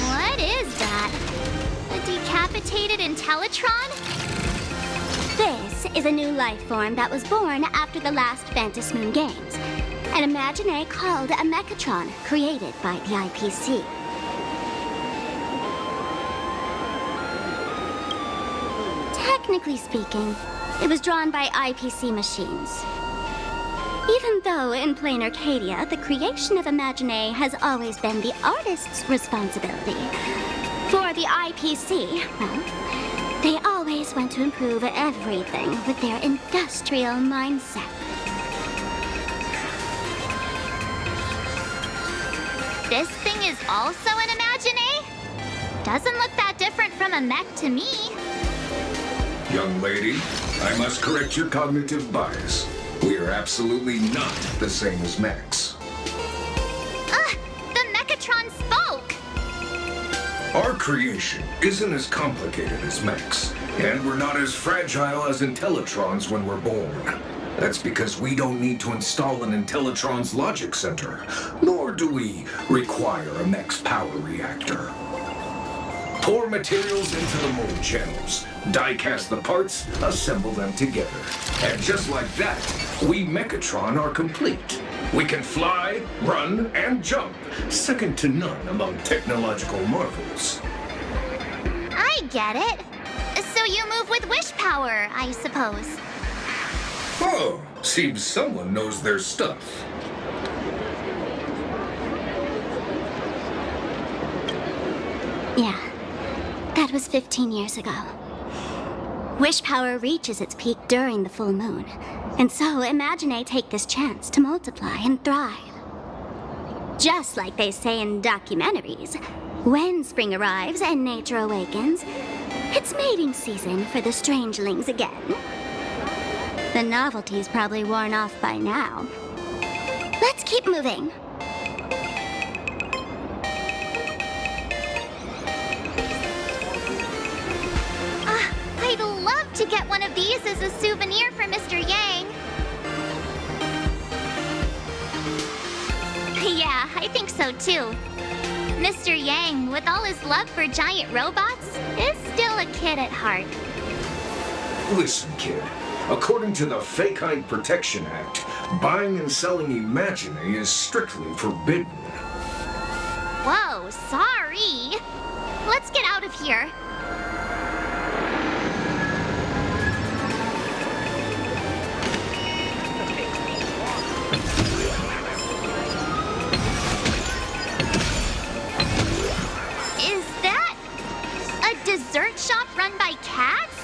What is that? A decapitated Intellitron? This is a new life form that was born after the last Phantom Moon Games. An Imagine called a Mechatron, created by the IPC. Technically speaking, it was drawn by IPC machines. Even though in plain Arcadia, the creation of Imagine has always been the artist's responsibility. For the IPC, well, they always want to improve everything with their industrial mindset. This thing is also an Imagine? Doesn't look that different from a mech to me. Young lady, I must correct your cognitive bias. We are absolutely not the same as mechs. The Mechatron spoke! Our creation isn't as complicated as mechs, and we're not as fragile as Intellitrons when we're born. That's because we don't need to install an Intellitron's logic center, nor do we require a mech's power reactor. Pour materials into the mold channels, die-cast the parts, assemble them together. And just like that, we Mechatron are complete. We can fly, run, and jump, second to none among technological marvels. I get it. So you move with wish power, I suppose. Oh, seems someone knows their stuff. Yeah, that was 15 years ago. Wish power reaches its peak during the full moon, and so Imagine take this chance to multiply and thrive. Just like they say in documentaries, when spring arrives and nature awakens, it's mating season for the strangelings again. The novelty's probably worn off by now. Let's keep moving. I'd love to get one of these as a souvenir for Mr. Yang. Yeah, I think so too. Mr. Yang, with all his love for giant robots, is still a kid at heart. Listen, kid. According to the Fakine Protection Act, buying and selling Imagine is strictly forbidden. Whoa, sorry. Let's get out of here. Is that a dessert shop run by cats?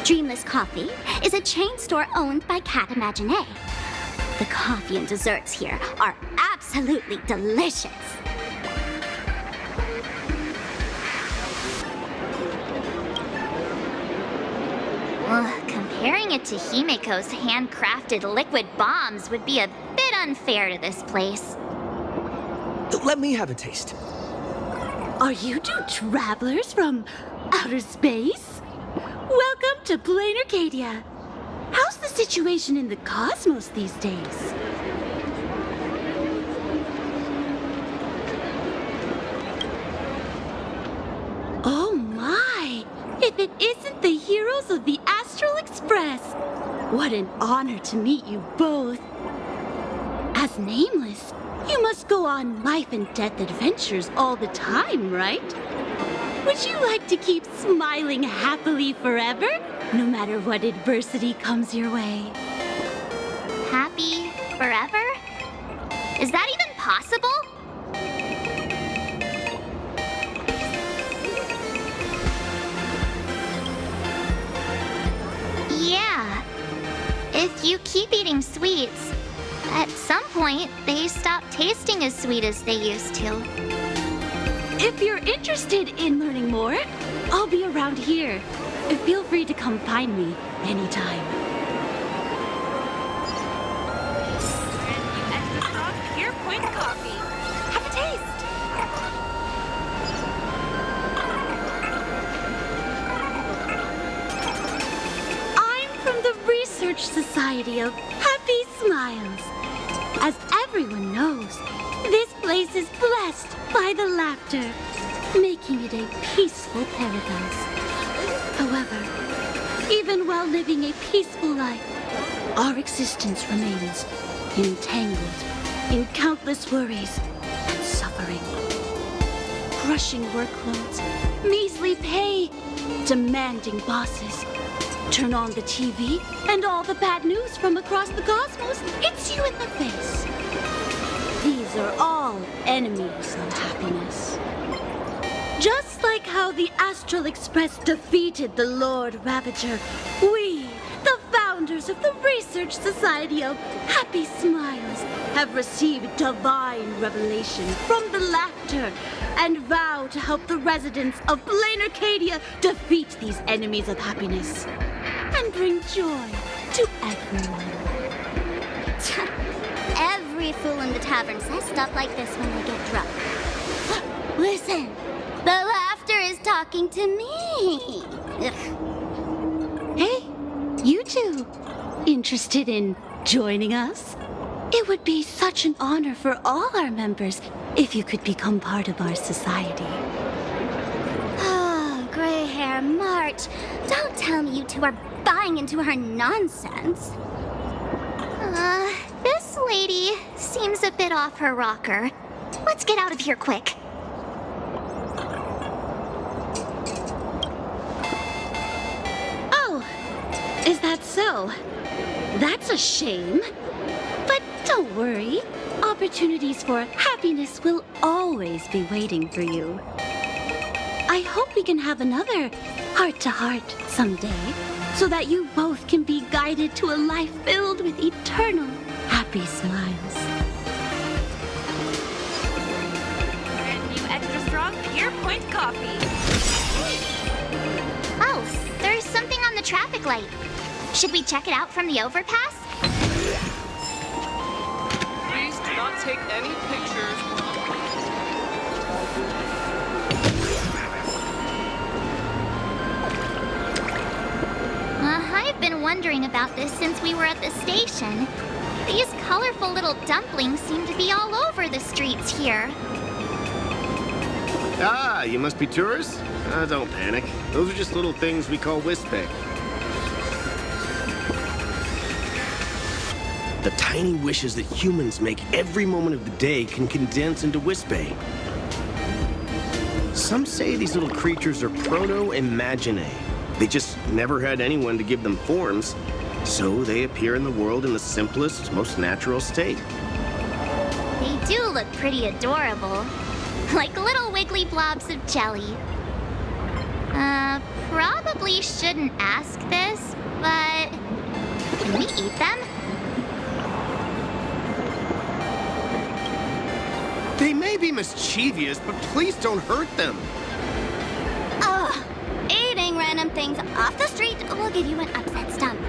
Dreamless Coffee is a chain store owned by Cat Imagine. The coffee and desserts here are absolutely delicious. Comparing it to Himiko's handcrafted liquid bombs would be a bit unfair to this place. Let me have a taste. Are you two travelers from outer space? Welcome to Plain Arcadia. How's the situation in the cosmos these days? Oh my! If it isn't the heroes of the Astral Express! What an honor to meet you both. As Nameless, you must go on life and death adventures all the time, right? Would you like to keep smiling happily forever, no matter what adversity comes your way? Happy forever? Is that even possible? Yeah. If you keep eating sweets, at some point they stop tasting as sweet as they used to. If you're interested in learning more, I'll be around here. Feel free to come find me anytime. Extra strong Pure Point coffee. Have a taste. I'm from the Research Society of Happy Smiles. As everyone knows, this place is blessed by the laughter, making it a peaceful paradise. However, even while living a peaceful life, our existence remains entangled in countless worries and suffering. Crushing workloads, measly pay, demanding bosses. Turn on the TV, and all the bad news from across the cosmos hits you in the face. These are all enemies of happiness. Just like how the Astral Express defeated the Lord Ravager, we, the founders of the Research Society of Happy Smiles, have received divine revelation from the laughter and vow to help the residents of plain Arcadia defeat these enemies of happiness and bring joy to everyone. Every fool in the tavern says stuff like this when they get drunk. Listen, the laughter is talking to me. Hey, you two, interested in joining us? It would be such an honor for all our members if you could become part of our society. Oh, gray hair March. Don't tell me you two are buying into her nonsense. This lady seems a bit off her rocker. Let's get out of here quick. Oh, is that so? That's a shame. But don't worry. Opportunities for happiness will always be waiting for you. I hope we can have another heart-to-heart someday, so that you both can be guided to a life filled with eternal happy smiles. Brand new extra strong Pure Point coffee. Oh, there's something on the traffic light. Should we check it out from the overpass? Please do not take any pictures. I've been wondering about this since we were at the station. These colorful little dumplings seem to be all over the streets here. Ah, you must be tourists? Don't panic. Those are just little things we call wispy. The tiny wishes that humans make every moment of the day can condense into wispy. Some say these little creatures are proto-imaginae. They just never had anyone to give them forms, so they appear in the world in the simplest, most natural state. They do look pretty adorable. Like little wiggly blobs of jelly. Probably shouldn't ask this, but can we eat them? They may be mischievous, but please don't hurt them. Ugh. Eating random things off the street will give you an upset stomach.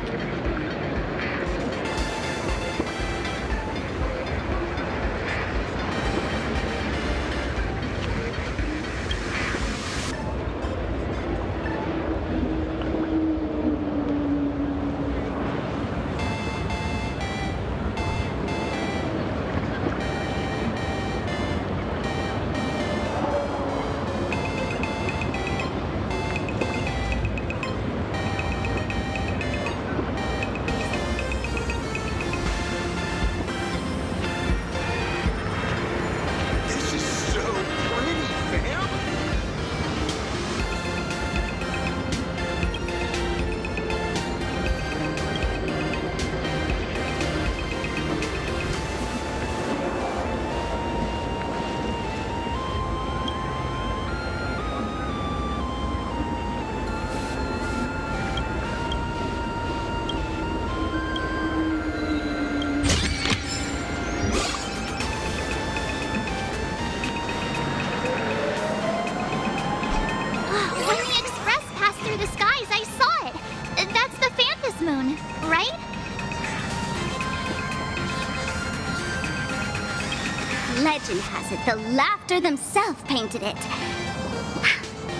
Legend has it the laughter themselves painted it.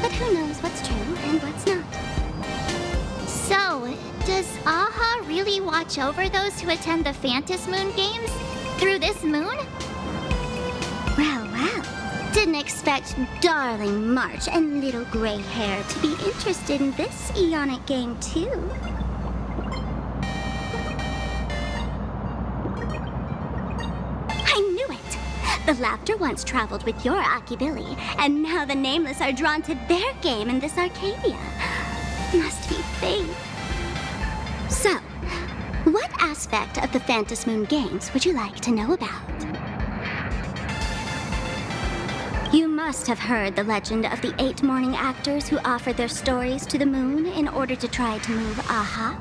But who knows what's true and what's not. So, does Aha really watch over those who attend the Phantom Moon games through this moon? Well, well. Didn't expect darling March and little gray hair to be interested in this Eonic game, too. The Laughter once traveled with your Akibilly, and now the Nameless are drawn to their game in this Arcadia. Must be fate. So, what aspect of the Phantasm Moon Games would you like to know about? You must have heard the legend of the 8 morning actors who offered their stories to the moon in order to try to move Aha.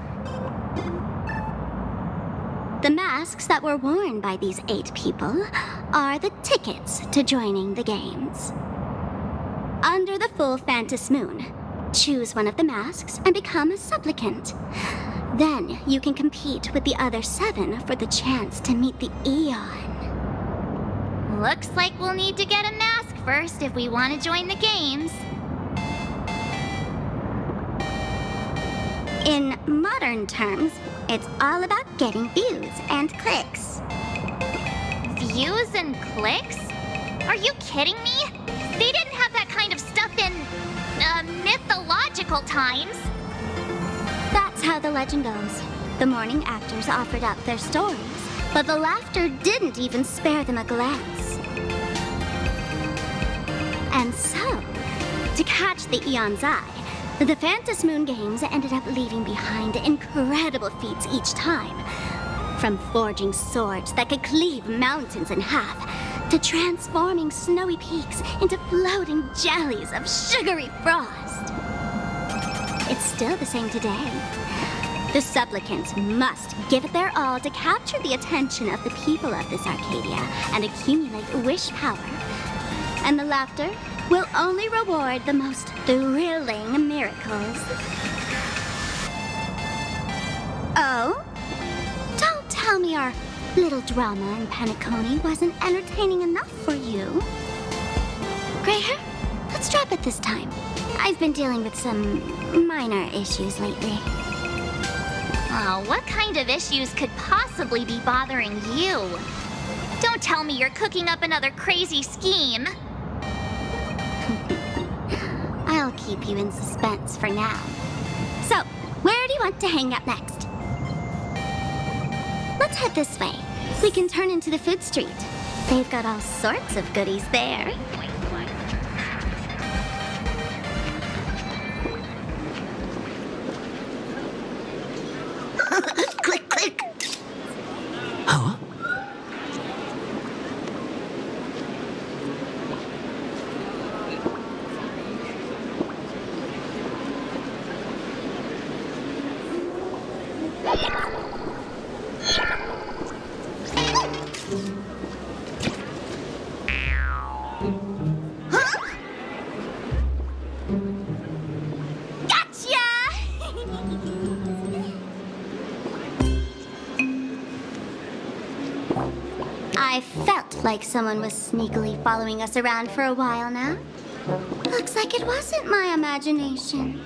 The masks that were worn by these 8 people are the tickets to joining the games. Under the full Phantasm Moon, choose one of the masks and become a supplicant. Then you can compete with the other 7 for the chance to meet the Eon. Looks like we'll need to get a mask first if we want to join the games. In modern terms, it's all about getting views and clicks. Views and clicks? Are you kidding me? They didn't have that kind of stuff in, mythological times. That's how the legend goes. The morning actors offered up their stories, but the Laughter didn't even spare them a glance. And so, to catch the Eon's eye, the Phantasm Moon Games ended up leaving behind incredible feats each time. From forging swords that could cleave mountains in half, to transforming snowy peaks into floating jellies of sugary frost. It's still the same today. The supplicants must give it their all to capture the attention of the people of this Arcadia and accumulate wish power. And the Laughter will only reward the most thrilling miracles. Oh? Don't tell me our little drama in Penacony wasn't entertaining enough for you. Gray hair, let's drop it this time. I've been dealing with some minor issues lately. Oh, what kind of issues could possibly be bothering you? Don't tell me you're cooking up another crazy scheme. I'll keep you in suspense for now. So, where do you want to hang out next? Let's head this way. We can turn into the food street. They've got all sorts of goodies there. Click, click. Huh? I felt like someone was sneakily following us around for a while now. Looks like it wasn't my imagination.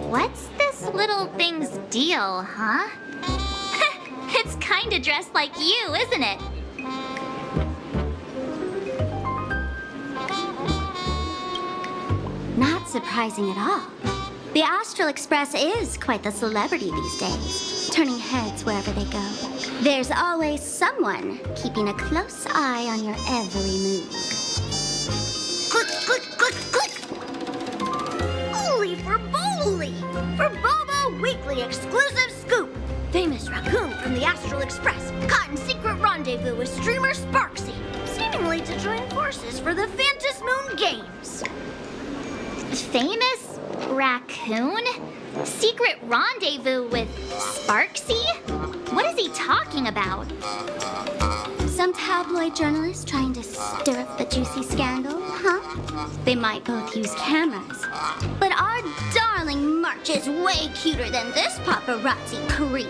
What's this little thing's deal, huh? It's kinda dressed like you, isn't it? Not surprising at all. The Astral Express is quite the celebrity these days, turning heads wherever they go. There's always someone keeping a close eye on your every move. Click, click, click, click. Holy for Bowly! For Bobo Weekly exclusive scoop. Famous raccoon from the Astral Express caught in secret rendezvous with streamer Sparksy, seemingly to join forces for the Phantasm Moon Games. Famous raccoon? Secret rendezvous with Sparksy? What is he talking about? Some tabloid journalist trying to stir up the juicy scandal, huh? They might both use cameras. But our darling March is way cuter than this paparazzi creep.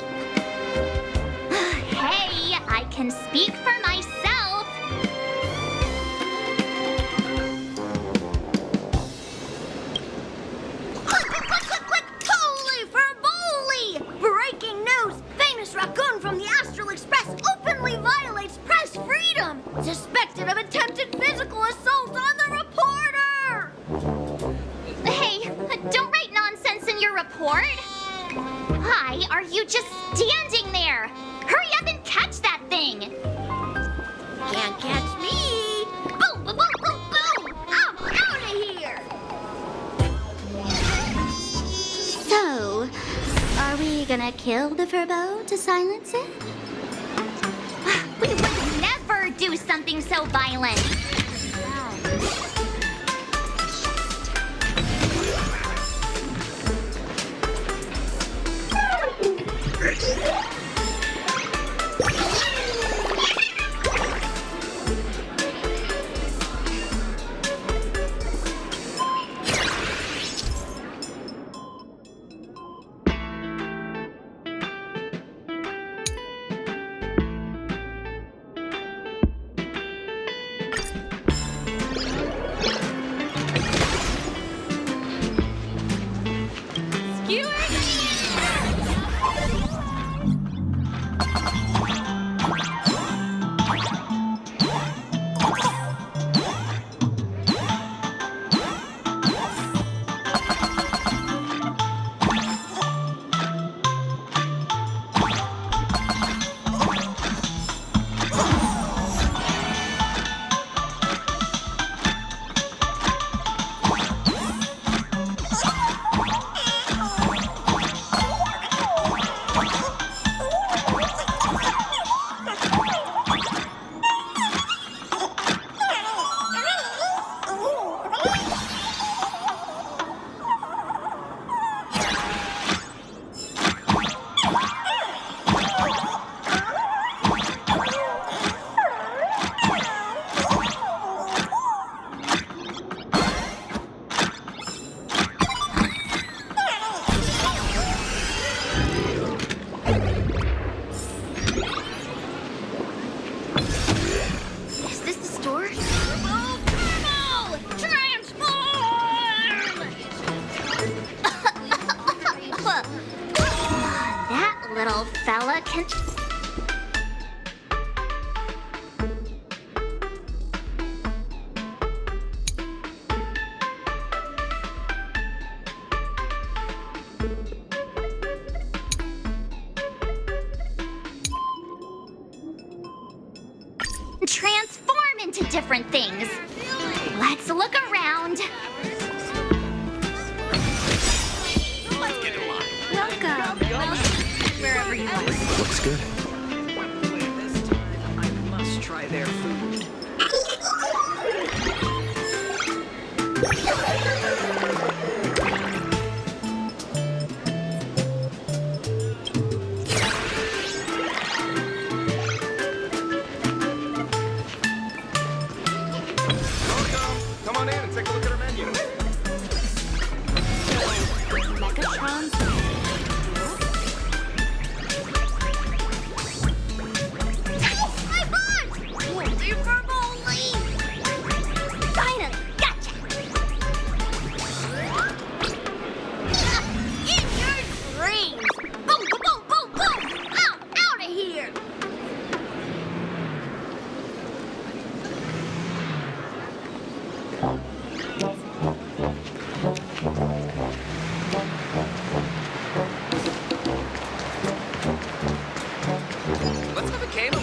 Hey, I can speak for myself. Breaking news! Famous raccoon from the Astral Express openly violates press freedom! Suspected of attempted physical assault on the reporter! Hey, don't write nonsense in your report. Why are you just standing there? Hurry up and catch that thing! gonna kill the Furbo to silence it? We would never do something so violent. Transform into different things. Let's look around. Let's get in line. Welcome. Wherever you are. Looks good. I must try their food. Come on in and take a look at our menu. Finally, gotcha! In your dreams! Boom, boom, boom, boom, boom! Out of here! Let's have a candle.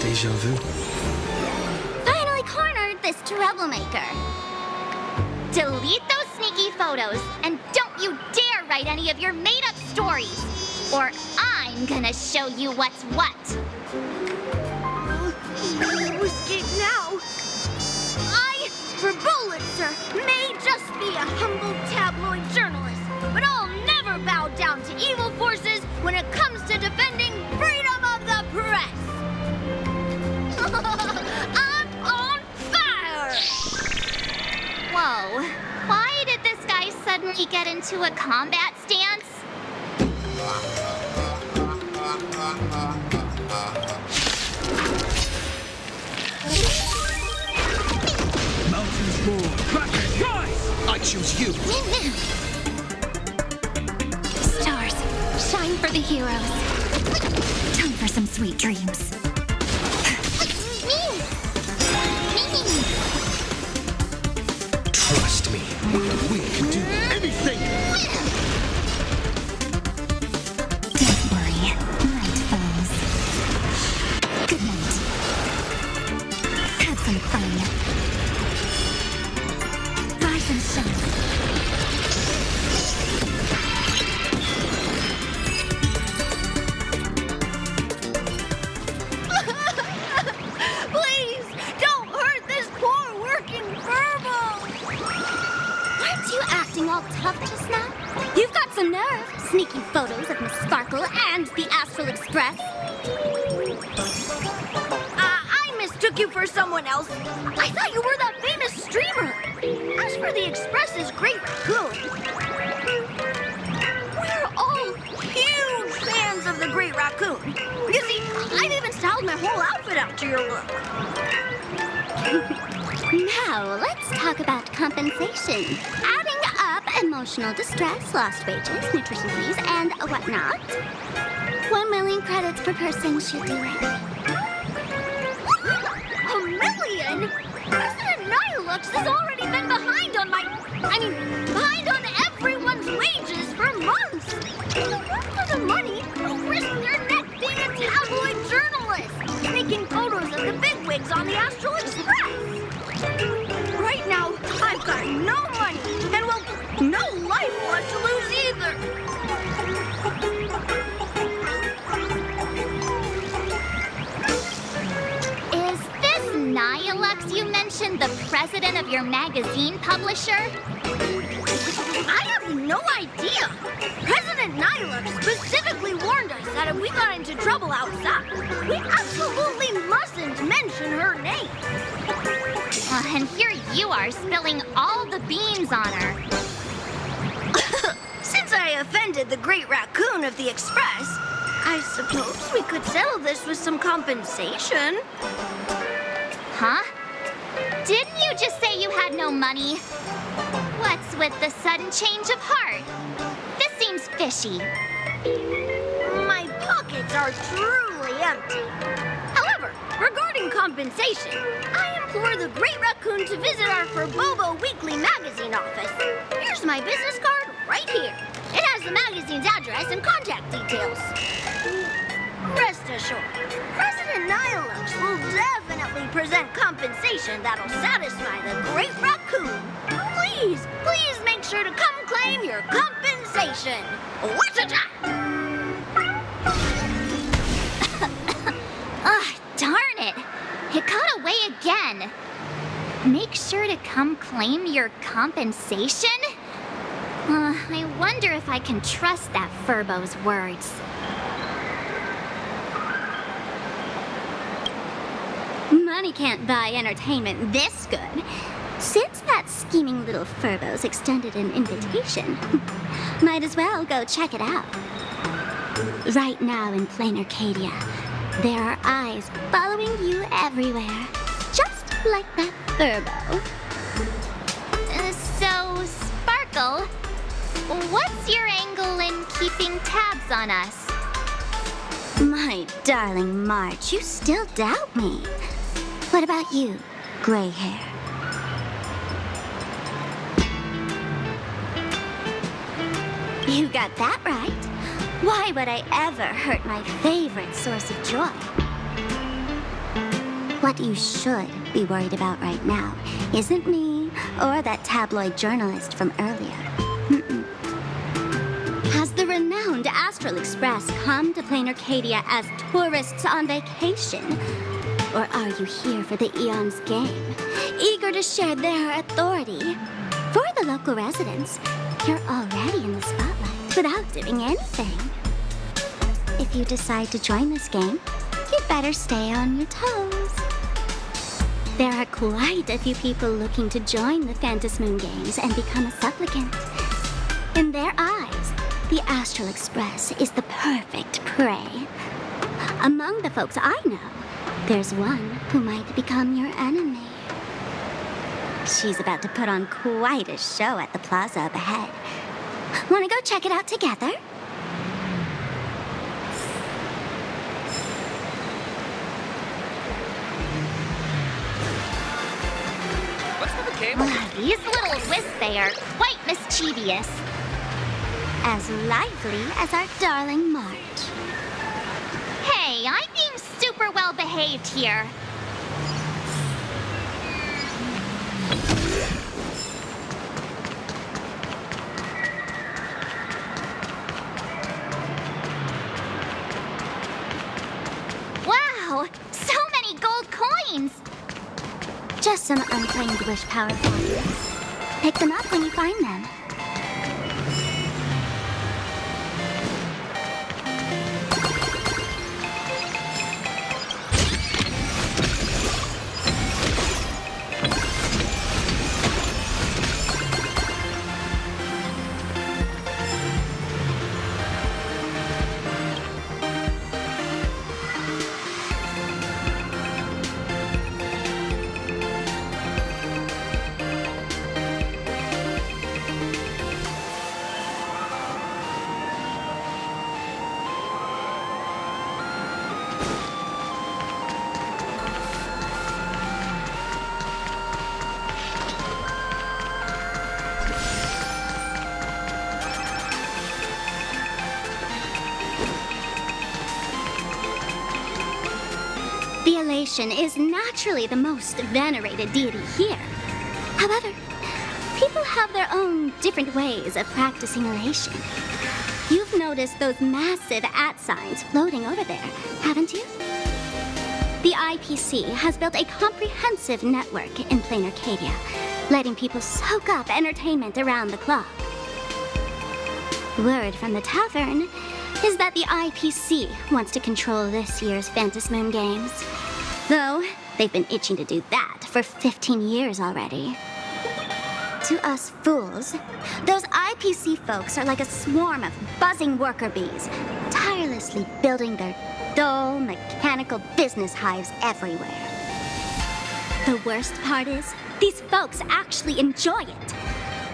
Deja vu. Finally cornered this troublemaker. Delete those sneaky photos, and don't you dare write any of your made-up stories, or I'm gonna show you what's what. Escape now! I, for Bullitzer, may just be a humble tabloid journalist, but I'll never bow down to evil forces when it comes to defending freedom of the press! I'm on fire! Whoa. Why did this guy suddenly get into a combat stance? Mountains roar, crackers rise! I choose you! Stars, shine for the heroes. Time for some sweet dreams. Trust me, we can do anything! Don't worry, night falls. Good night. Have some fun. Bye for I mistook you for someone else. I thought you were that famous streamer. As for the Express's Great Raccoon, we're all huge fans of the Great Raccoon. You see, I've even styled my whole outfit after your look. Now, let's talk about compensation. Adding up emotional distress, lost wages, nutrition fees, and whatnot. 1 million credits per person should do it. 1 million? President Nihilux has already been behind on behind on everyone's wages for months. For the money, who risked their neck being a tabloid journalist, making photos of the bigwigs on the Astral Express. Right now, I've got no money, and well, no life left to lose either. Is this Nihilux you mentioned the president of your magazine publisher? I have no idea. President Nihilux specifically warned us that if we got into trouble outside, we absolutely mustn't mention her name. And here you are spilling all the beans on her. Since I offended the Great Raccoon of the Express, I suppose we could settle this with some compensation. Huh? Didn't you just say you had no money? What's with the sudden change of heart? This seems fishy. My pockets are truly empty. However, regarding compensation, I implore the Great Raccoon to visit our Furbobo Weekly magazine office. Here's my business card right here. It has the magazine's address and contact details. Rest assured, President Nihilux will definitely present compensation that'll satisfy the Great Raccoon. Please, please make sure to come claim your compensation. What's it? Ugh, darn it. It got away again. Make sure to come claim your compensation? I wonder if I can trust that Furbo's words. Money can't buy entertainment this good. Since that scheming little Furbo's extended an invitation, might as well go check it out. Right now in plain Arcadia, there are eyes following you everywhere, just like that Furbo. So, Sparkle, what's your angle in keeping tabs on us? My darling March, you still doubt me. What about you, gray hair? You got that right. Why would I ever hurt my favorite source of joy? What you should be worried about right now isn't me or that tabloid journalist from earlier. Has the renowned Astral Express come to plain Arcadia as tourists on vacation? Or are you here for the Eon's game, eager to share their authority? For the local residents, you're already in the spotlight without doing anything. If you decide to join this game, you'd better stay on your toes. There are quite a few people looking to join the Phantom Moon Games and become a supplicant. In their eyes, the Astral Express is the perfect prey. Among the folks I know, there's one who might become your enemy. She's about to put on quite a show at the plaza up ahead. Want to go check it out together? These little Wisps are quite mischievous. As lively as our darling March. Hey, I'm being super well behaved here. Wow, so many gold coins! Just some unclaimed wish power for you. Pick them up when you find them. The Elation is naturally the most venerated deity here. However, people have their own different ways of practicing Elation. You've noticed those massive @signs floating over there, haven't you? The IPC has built a comprehensive network in plain Arcadia, letting people soak up entertainment around the clock. Word from the tavern is that the IPC wants to control this year's Phantasmoon Games. Though, they've been itching to do that for 15 years already. To us fools, those IPC folks are like a swarm of buzzing worker bees, tirelessly building their dull, mechanical business hives everywhere. The worst part is, these folks actually enjoy it.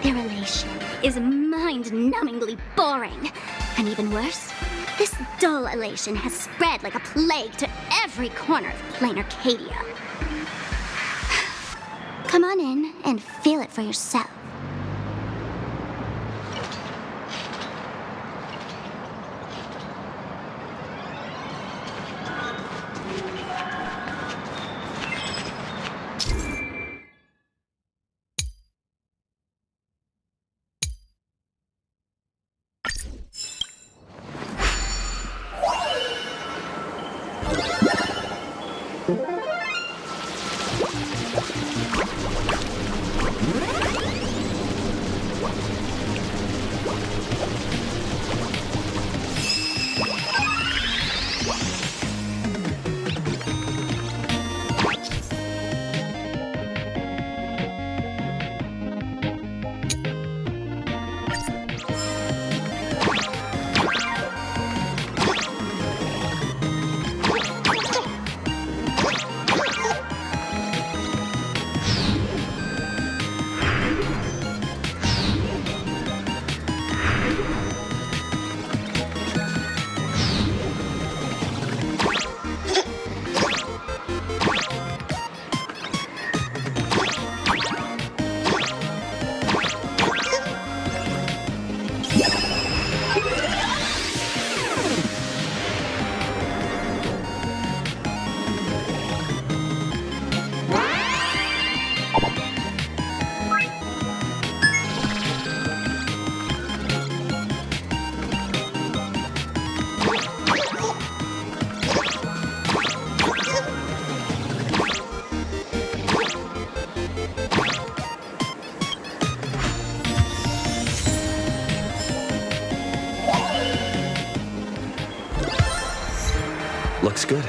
Their Elation is mind-numbingly boring. And even worse, this dull Elation has spread like a plague to every corner of plain Arcadia. Come on in and feel it for yourself. Looks good.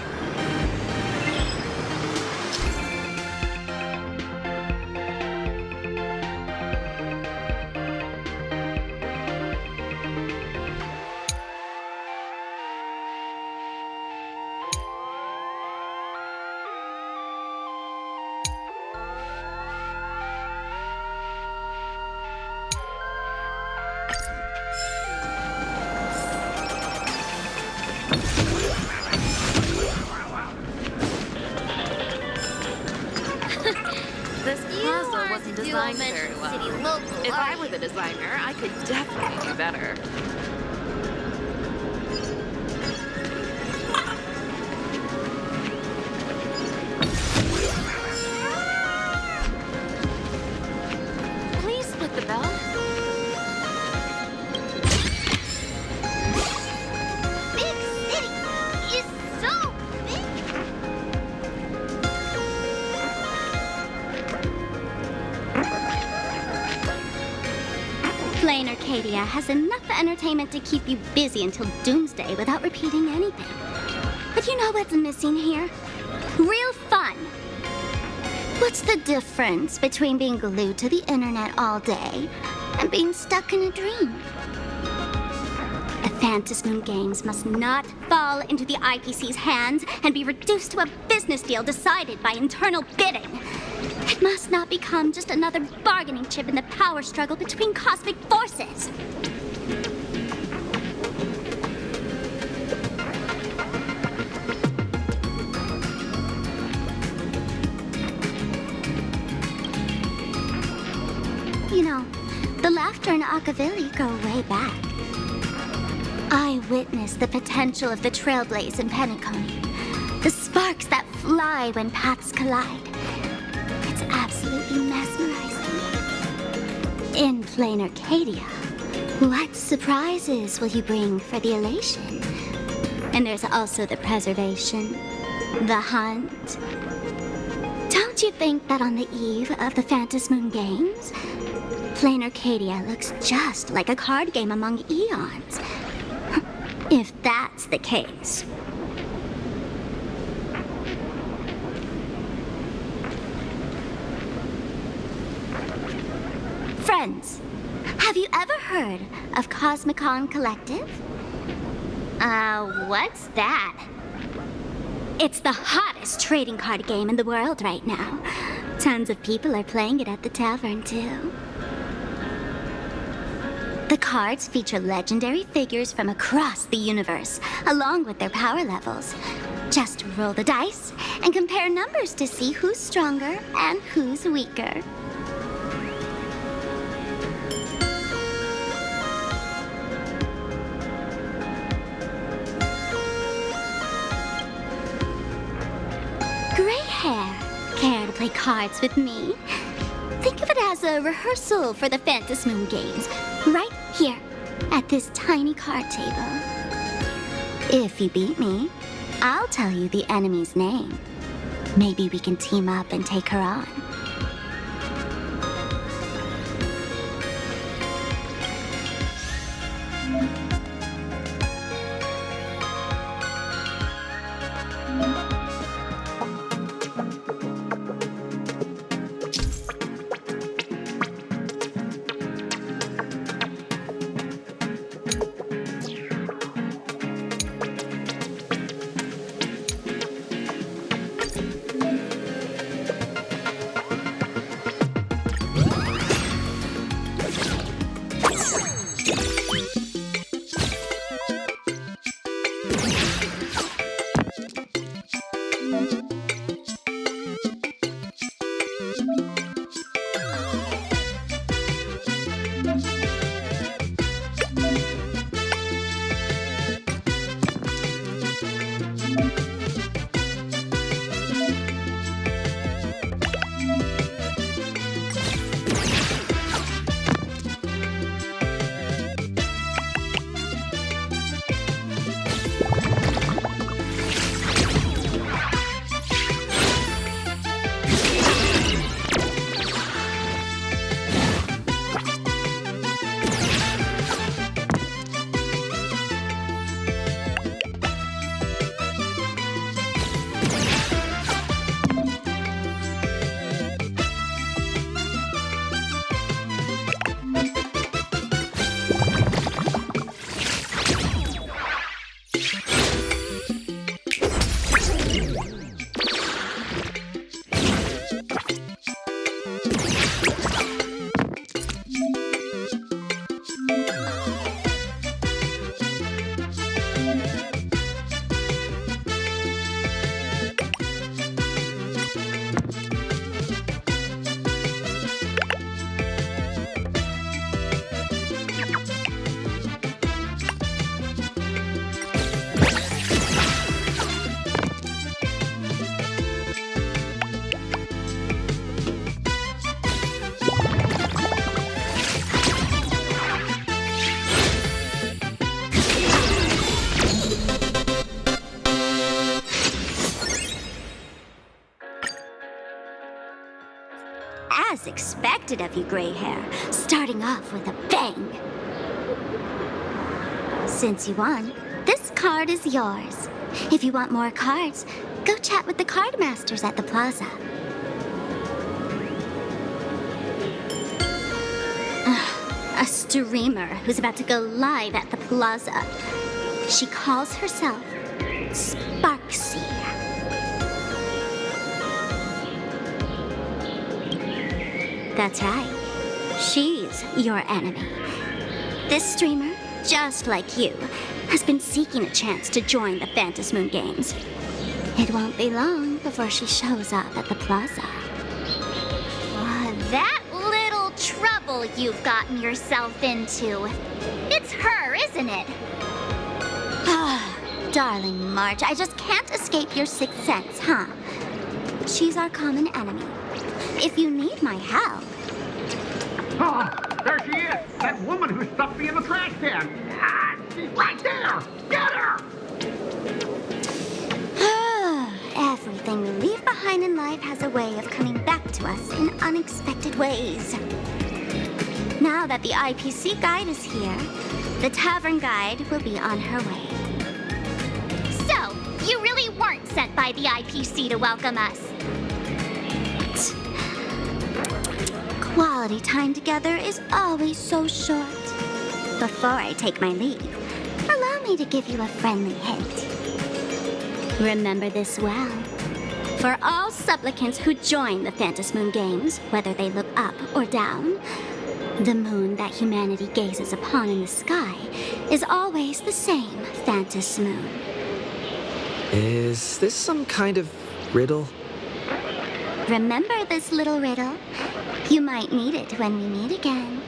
Designed very well. If I were the designer, I could definitely do better. Please split the bell. Big City is so big. Plain Arcadia has enough entertainment to keep you busy until doomsday without repeating anything. But you know what's missing here? Real fun. What's the difference between being glued to the internet all day and being stuck in a dream? The Phantasmoon Games must not fall into the IPC's hands and be reduced to a business deal decided by internal bidding. It must not become just another bargaining chip in the power struggle between cosmic forces. You know, the laughter and Akavili go way back. I witnessed the potential of the Trailblaze in Penacony, The sparks that fly when paths collide. It's absolutely mesmerizing. In plain Arcadia, what surprises will you bring for the elation? And there's also the preservation, the hunt. Don't you think that on the eve of the Phantom Moon Games, plain Arcadia looks just like a card game among eons? If that's the case. Friends, have you ever heard of Cosmicon Collective? What's that? It's the hottest trading card game in the world right now. Tons of people are playing it at the tavern, too. The cards feature legendary figures from across the universe, along with their power levels. Just roll the dice and compare numbers to see who's stronger and who's weaker. Gray hair, care to play cards with me? Think of it as a rehearsal for the Phantom Moon Games, right here, at this tiny card table. If you beat me, I'll tell you the enemy's name. Maybe we can team up and take her on. As expected of you, Gray Hair, starting off with a bang. Since you won, this card is yours. If you want more cards, go chat with the card masters at the plaza. A streamer who's about to go live at the plaza. She calls herself Sparksy. That's right. She's your enemy. This streamer, just like you, has been seeking a chance to join the Phantom Moon Games. It won't be long before she shows up at the plaza. That little trouble you've gotten yourself into. It's her, isn't it? Darling March, I just can't escape your sixth sense, huh? She's our common enemy. If you need my help... Oh, there she is! That woman who stuffed me in the trash can! Ah, she's right there! Get her! Everything we leave behind in life has a way of coming back to us in unexpected ways. Now that the IPC guide is here, the tavern guide will be on her way. So, you really weren't sent by the IPC to welcome us. Quality time together is always so short. Before I take my leave, allow me to give you a friendly hint. Remember this well. For all supplicants who join the Phantom Moon Games, whether they look up or down, the moon that humanity gazes upon in the sky is always the same Phantom Moon. Is this some kind of riddle? Remember this little riddle? You might need it when we meet again.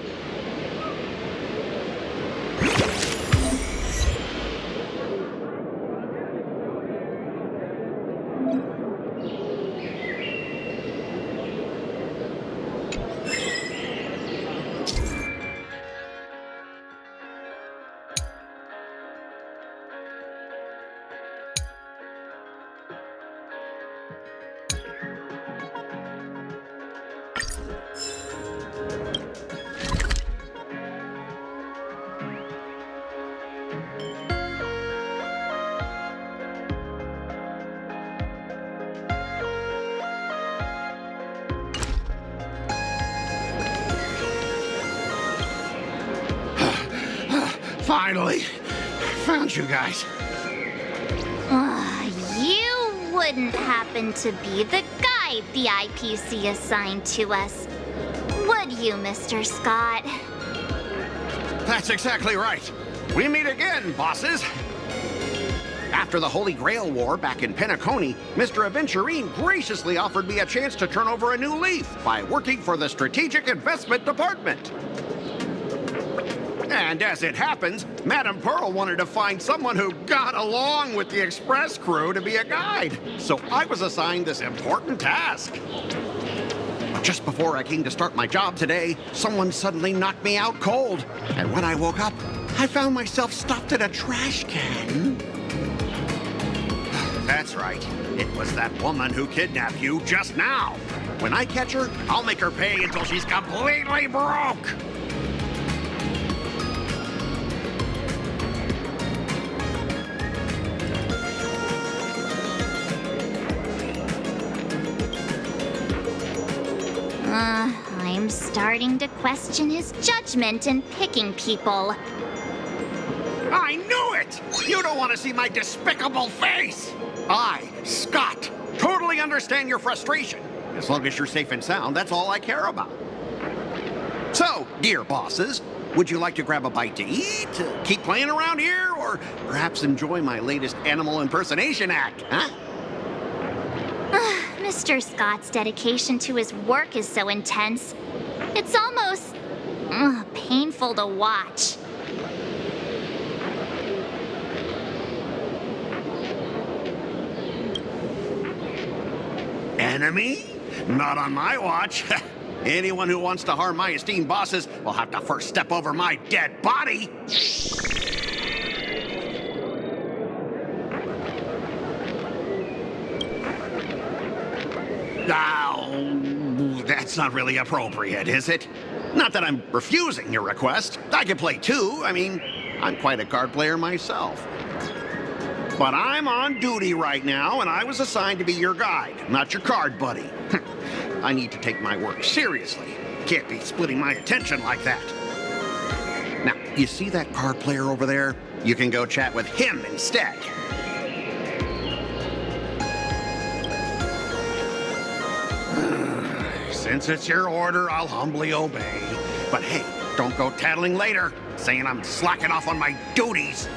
Finally! Found you guys. You wouldn't happen to be the guide the IPC assigned to us, would you, Mr. Scott? That's exactly right. We meet again, bosses. After the Holy Grail War back in Penacony, Mr. Aventurine graciously offered me a chance to turn over a new leaf by working for the Strategic Investment Department. And as it happens, Madame Pearl wanted to find someone who got along with the Express crew to be a guide. So I was assigned this important task. Just before I came to start my job today, someone suddenly knocked me out cold. And when I woke up, I found myself stuffed in a trash can. That's right. It was that woman who kidnapped you just now. When I catch her, I'll make her pay until she's completely broke. I'm starting to question his judgment in picking people. I knew it! You don't want to see my despicable face! I, Scott, totally understand your frustration. As long as you're safe and sound, that's all I care about. So, dear bosses, would you like to grab a bite to eat, keep playing around here, or perhaps enjoy my latest animal impersonation act, huh? Mr. Scott's dedication to his work is so intense. It's almost painful to watch. Enemy? Not on my watch. Anyone who wants to harm my esteemed bosses will have to first step over my dead body. Now, that's not really appropriate, is it? Not that I'm refusing your request. I can play too. I mean, I'm quite a card player myself. But I'm on duty right now, and I was assigned to be your guide, not your card buddy. I need to take my work seriously. Can't be splitting my attention like that. Now, you see that card player over there? You can go chat with him instead. Since it's your order, I'll humbly obey. But hey, don't go tattling later, saying I'm slacking off on my duties.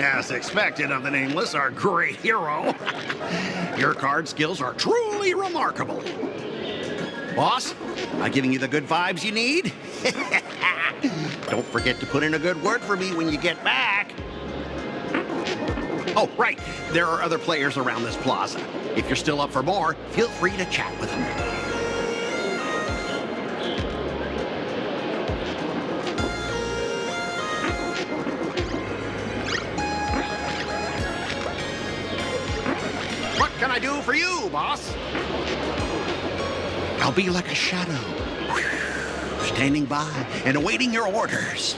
As expected of the Nameless, our great hero. Your card skills are truly remarkable. Boss, am I giving you the good vibes you need? Don't forget to put in a good word for me when you get back. Oh, right. There are other players around this plaza. If you're still up for more, feel free to chat with them. What can I do for you, boss? I'll be like a shadow, standing by and awaiting your orders.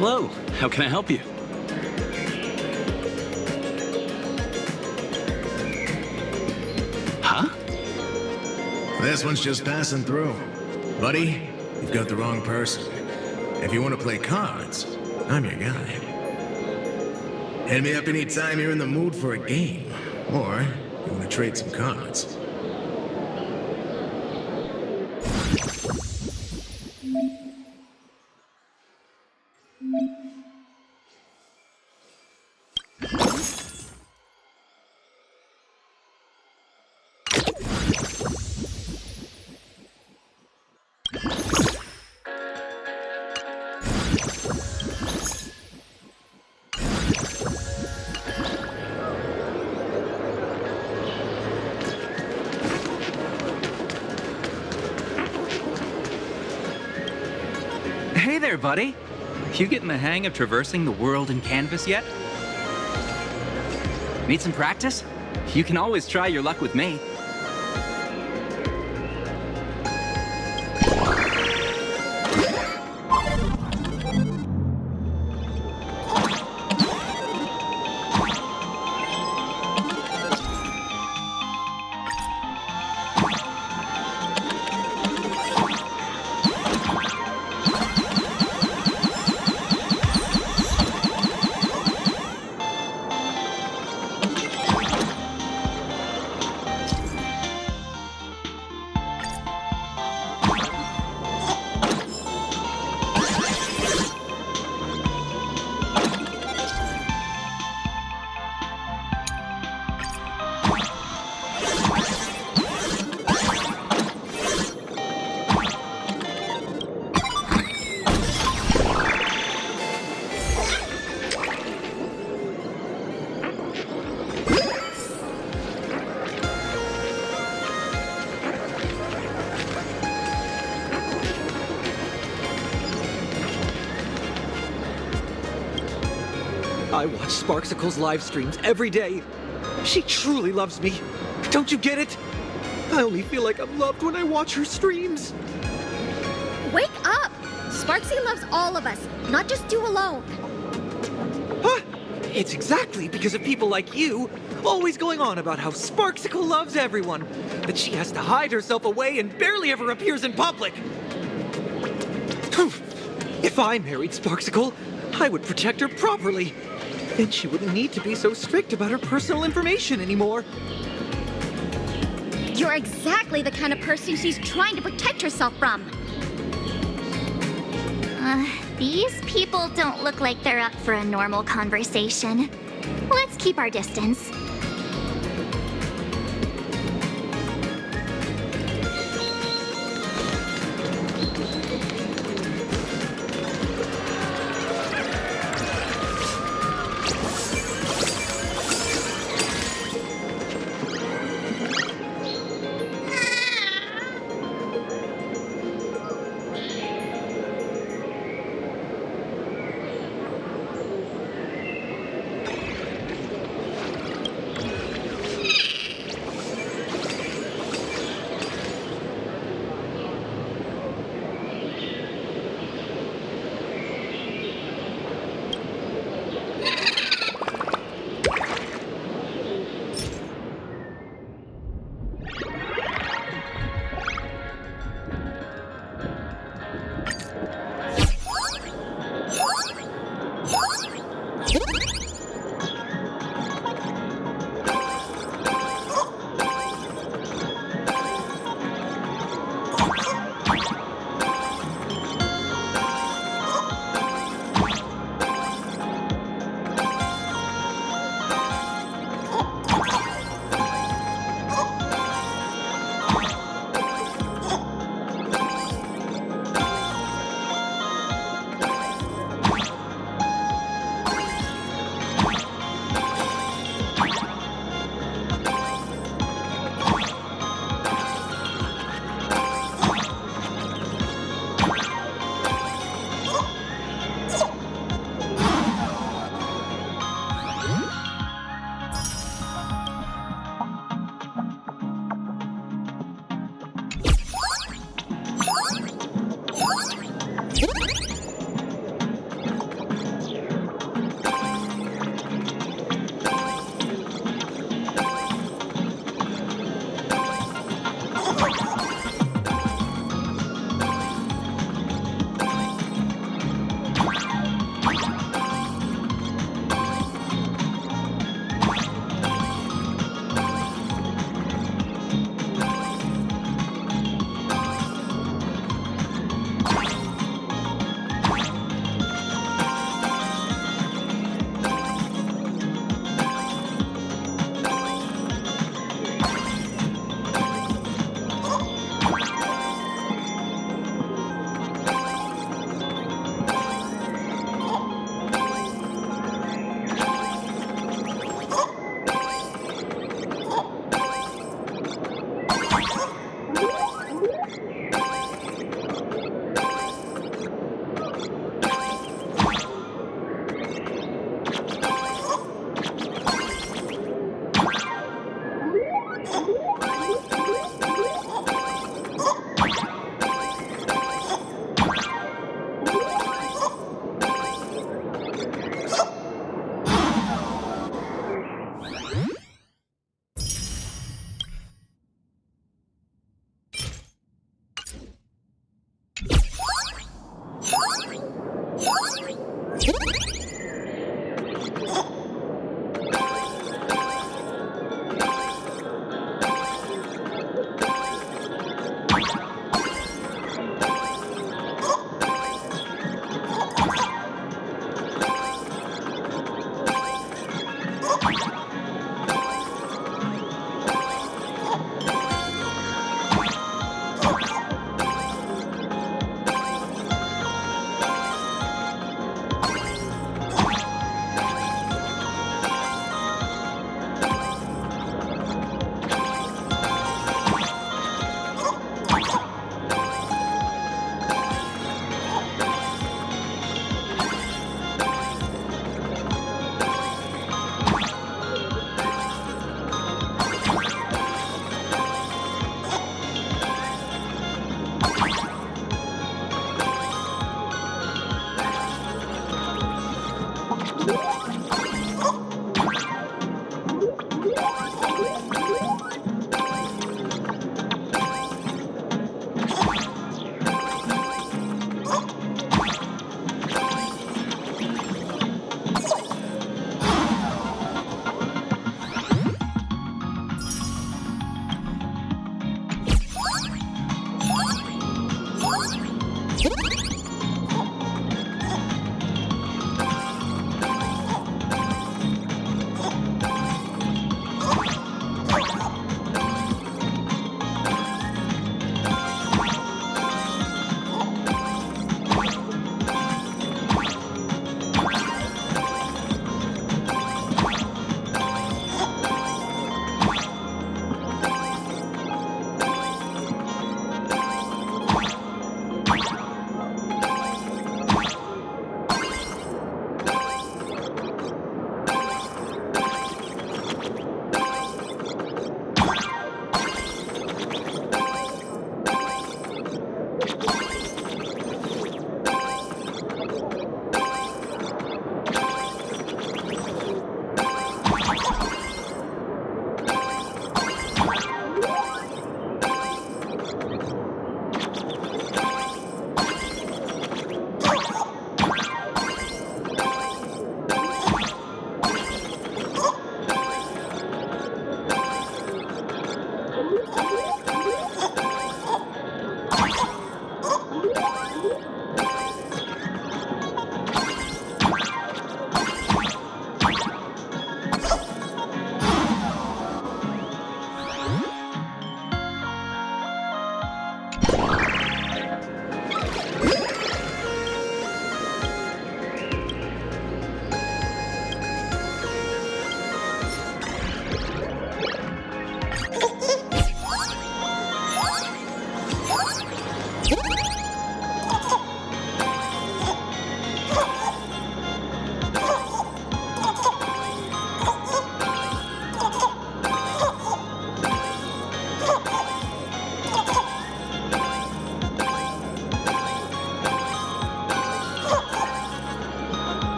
Hello, how can I help you? Huh? This one's just passing through. Buddy, you've got the wrong person. If you want to play cards, I'm your guy. Hit me up anytime you're in the mood for a game. Or you want to trade some cards. Hey there, buddy. You getting the hang of traversing the world in canvas yet? Need some practice? You can always try your luck with me. I watch Sparksicle's live streams every day. She truly loves me. Don't you get it? I only feel like I'm loved when I watch her streams. Wake up! Sparksy loves all of us, not just you alone. Huh? It's exactly because of people like you, always going on about how Sparksicle loves everyone, that she has to hide herself away and barely ever appears in public. If I married Sparksicle, I would protect her properly. Then she wouldn't need to be so strict about her personal information anymore. You're exactly the kind of person she's trying to protect herself from. These people don't look like they're up for a normal conversation. Let's keep our distance.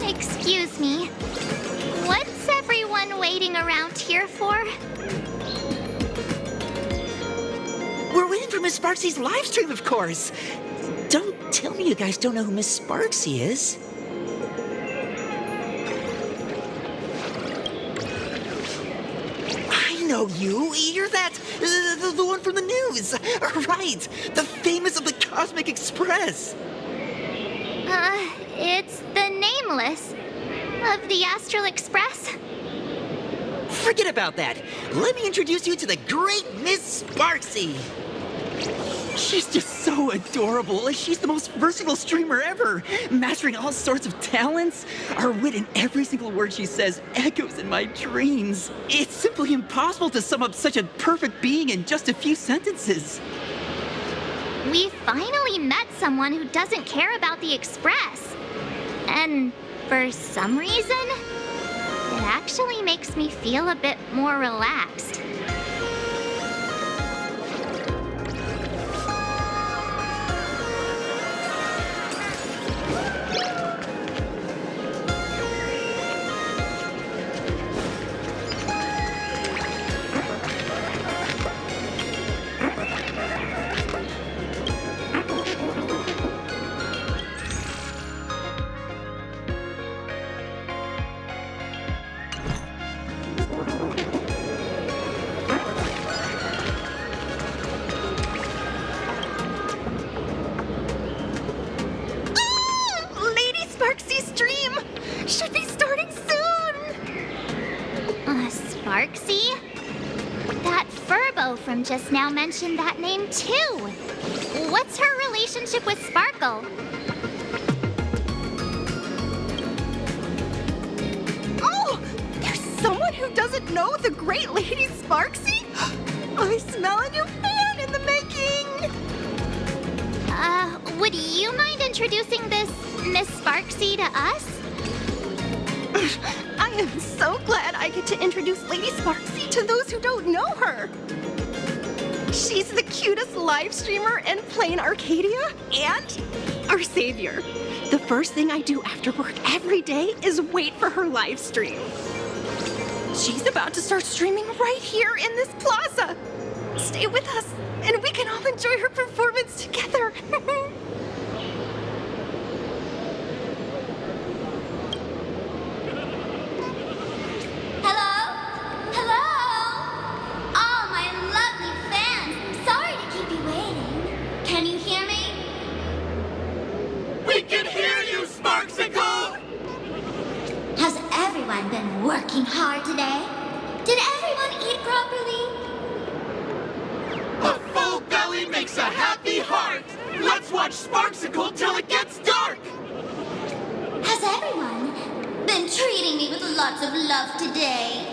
Excuse me. What's everyone waiting around here for? We're waiting for Miss Sparksy's live stream, of course. Don't tell me you guys don't know who Miss Sparksy is. I know you. You're that, the one from the news. Right, the famous of the Cosmic Express. It's the Nameless of the Astral Express. Forget about that. Let me introduce you to the great Miss Sparksy. She's just so adorable. She's the most versatile streamer ever, mastering all sorts of talents. Her wit in every single word she says echoes in my dreams. It's simply impossible to sum up such a perfect being in just a few sentences. We finally met someone who doesn't care about the Express. And for some reason, it actually makes me feel a bit more relaxed. Should be starting soon! Sparksy? That Furbo from just now mentioned that name too. What's her relationship with Sparkle? Oh! There's someone who doesn't know the great Lady Sparksy? I smell a new fan in the making! Would you mind introducing this Miss Sparksy to us? I am so glad I get to introduce Lady Sparksy to those who don't know her. She's the cutest live streamer in plain Arcadia and our savior. The first thing I do after work every day is wait for her live stream. She's about to start streaming right here in this plaza. Stay with us, and we can all enjoy her performance together. Been working hard today? Did everyone eat properly? A full belly makes a happy heart. Let's watch Sparksicle till it gets dark. Has everyone been treating me with lots of love today?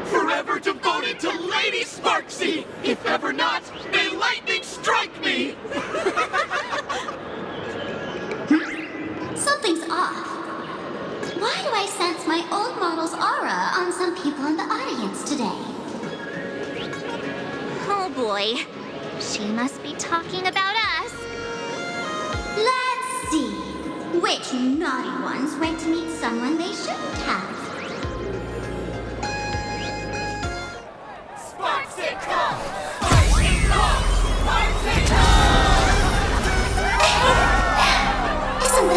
Forever devoted to Lady Sparksy. If ever not, may lightning strike me. Something's off. Why do I sense my old model's aura on some people in the audience today? Oh boy. She must be talking about us. Let's see. Which naughty ones went to meet someone they shouldn't have?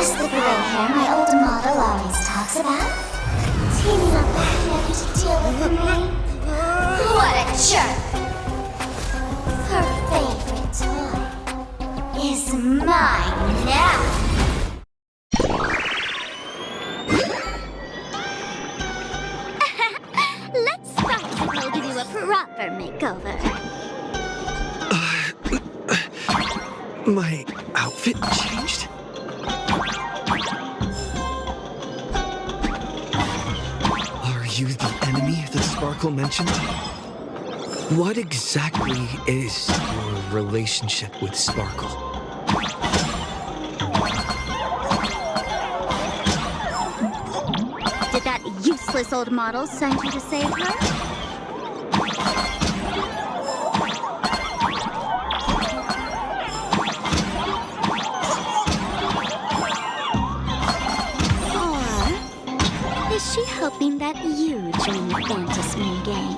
This the gray hair my old model always talks about? Teaming up with him to deal with me? What a jerk! Her favorite toy is mine now! Let's Sparksicle give you a proper makeover. My outfit changed? Are you the enemy that Sparkle mentioned? What exactly is your relationship with Sparkle? Did that useless old model send you to save her? Is she hoping that you join the Fantasy game?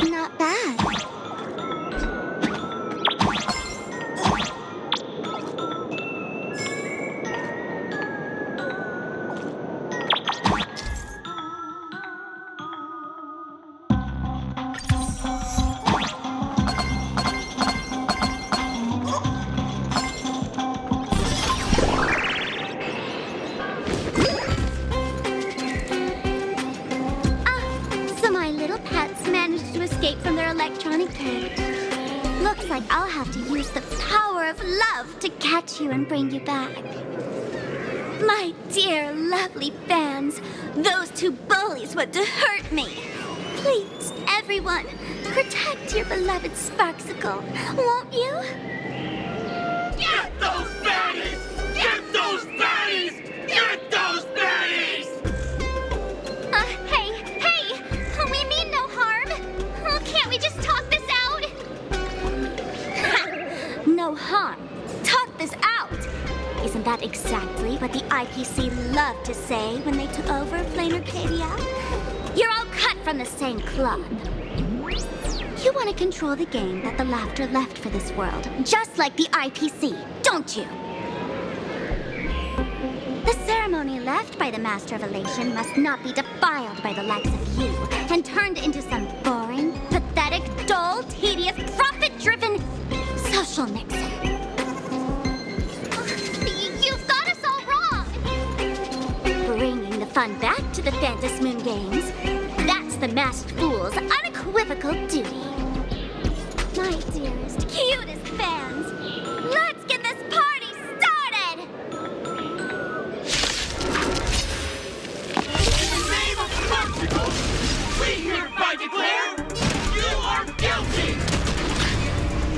Not bad. From their electronic cage. Looks like I'll have to use the power of love to catch you and bring you back. My dear, lovely fans, those two bullies want to hurt me. Please, everyone, protect your beloved Sparksicle, won't you? Get those baddies! Get those baddies! Get those baddies! Hey, we mean no harm. Can't we just talk this out? No harm. Talk this out. Isn't that exactly what the IPC loved to say when they took over Plain Arcadia? You're all cut from the same cloth. You want to control the game that the laughter left for this world, just like the IPC, don't you? The ceremony left by the Master of Elation must not be defiled by the likes of you and turned into some boring, pathetic, dull, tedious, profit-driven social mixer. You've got us all wrong! Bringing the fun back to the Fantasy Games, that's the masked fool's unequivocal duty. My dearest, cutest fans, let's get this party started! In the name of Sparksicle, we hereby declare you are guilty!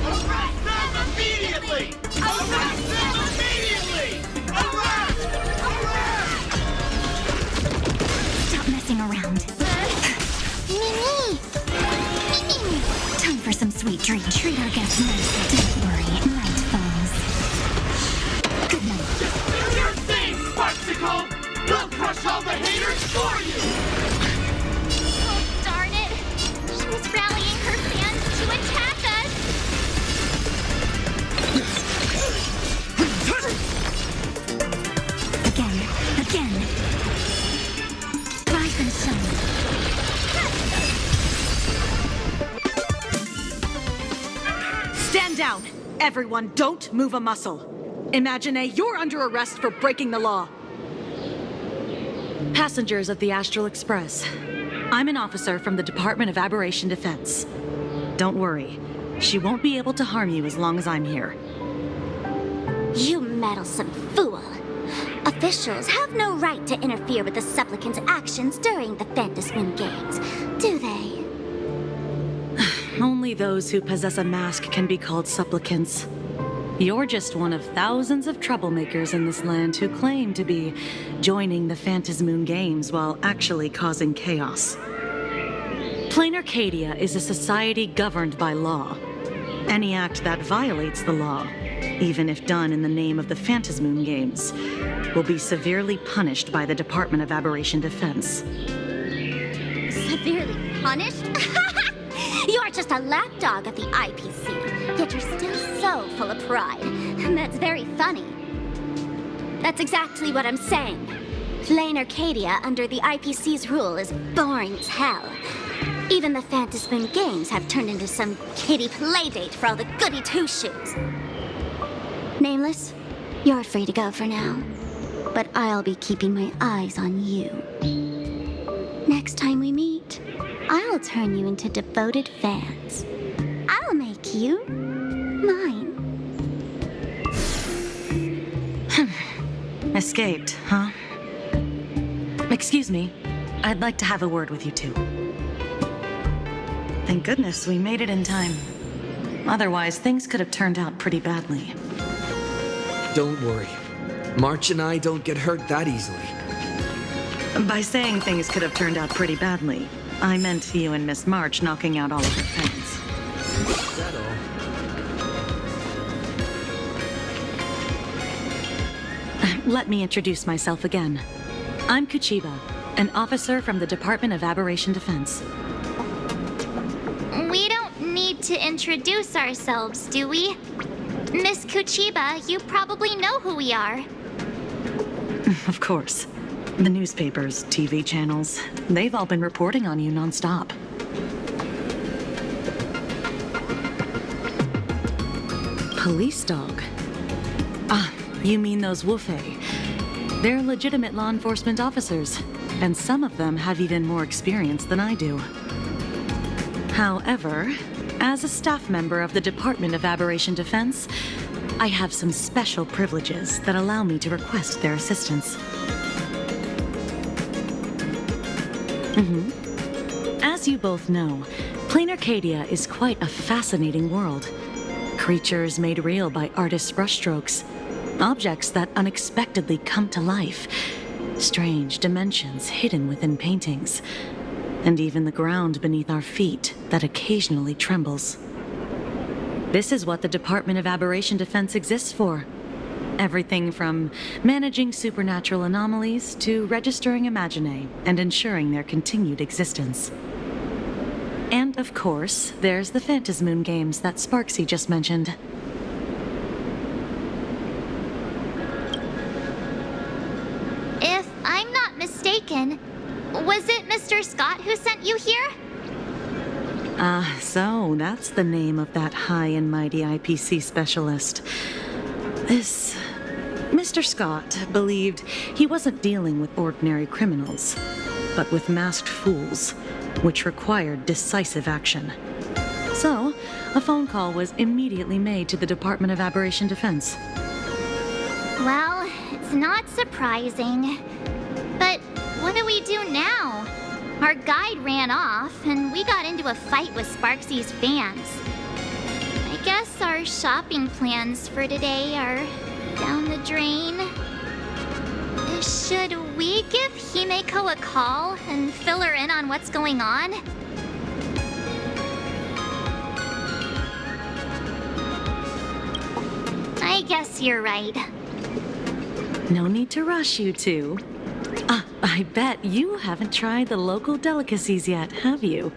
Arrest them immediately! Arrest them immediately! Arrest! Stop messing around. Mimi! Time for some sweet dreams. Treat our guests nicely. Don't worry, night falls. Good night. Just do your thing, Sparksicle! We'll crush all the haters for you! Oh, darn it! She was rallying her fans to attack us! Again. Rise and shine. Stand down! Everyone, don't move a muscle. Imagine you're under arrest for breaking the law. Passengers of the Astral Express, I'm an officer from the Department of Aberration Defense. Don't worry, she won't be able to harm you as long as I'm here. You meddlesome fool! Officials have no right to interfere with the supplicant's actions during the Fantasy Games, do they? Only those who possess a mask can be called supplicants. You're just one of thousands of troublemakers in this land who claim to be joining the Fantasy Games while actually causing chaos. Plain Arcadia is a society governed by law. Any act that violates the law even if done in the name of the Phantasmoon Games, will be severely punished by the Department of Aberration Defense. Severely punished? You're just a lapdog of the IPC, yet you're still so full of pride. And that's very funny. That's exactly what I'm saying. Playing Arcadia under the IPC's rule is boring as hell. Even the Phantasmoon Games have turned into some kiddie playdate for all the goody two-shoes. Nameless, you're free to go for now. But I'll be keeping my eyes on you. Next time we meet, I'll turn you into devoted fans. I'll make you mine. Escaped, huh? Excuse me. I'd like to have a word with you two. Thank goodness we made it in time. Otherwise, things could have turned out pretty badly. Don't worry. March and I don't get hurt that easily. By saying things could have turned out pretty badly, I meant you and Miss March knocking out all of her fans. Is that all? Let me introduce myself again. I'm Kuchiba, an officer from the Department of Aberration Defense. We don't need to introduce ourselves, do we? Miss Kuchiba, you probably know who we are. Of course. The newspapers, TV channels, they've all been reporting on you nonstop. Police dog? Ah, you mean those Wufei. They're legitimate law enforcement officers, and some of them have even more experience than I do. However, as a staff member of the Department of Aberration Defense, I have some special privileges that allow me to request their assistance. As you both know, Plain Arcadia is quite a fascinating world. Creatures made real by artists' brushstrokes, objects that unexpectedly come to life, strange dimensions hidden within paintings, and even the ground beneath our feet that occasionally trembles. This is what the Department of Aberration Defense exists for. Everything from managing supernatural anomalies to registering Imaginae and ensuring their continued existence. And of course, there's the Phantasmoon Games that Sparksy just mentioned. If I'm not mistaken, was it Mr. Scott who sent you here? So that's the name of that high and mighty IPC specialist. This Mr. Scott believed he wasn't dealing with ordinary criminals, but with masked fools, which required decisive action. So, a phone call was immediately made to the Department of Aberration Defense. Well, it's not surprising. But what do we do now? Our guide ran off, and we got into a fight with Sparksy's fans. I guess our shopping plans for today are down the drain. Should we give Himeko a call and fill her in on what's going on? I guess you're right. No need to rush, you two. I bet you haven't tried the local delicacies yet, have you?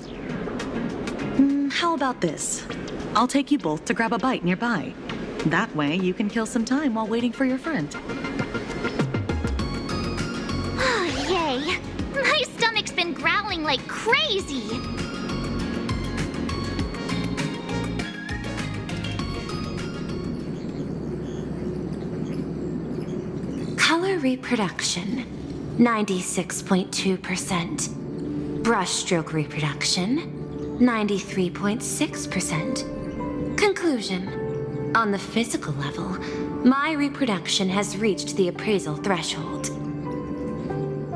How about this? I'll take you both to grab a bite nearby. That way, you can kill some time while waiting for your friend. Oh, yay! My stomach's been growling like crazy! Color reproduction, 96.2%. Brushstroke reproduction, 93.6%. Conclusion. On the physical level, my reproduction has reached the appraisal threshold.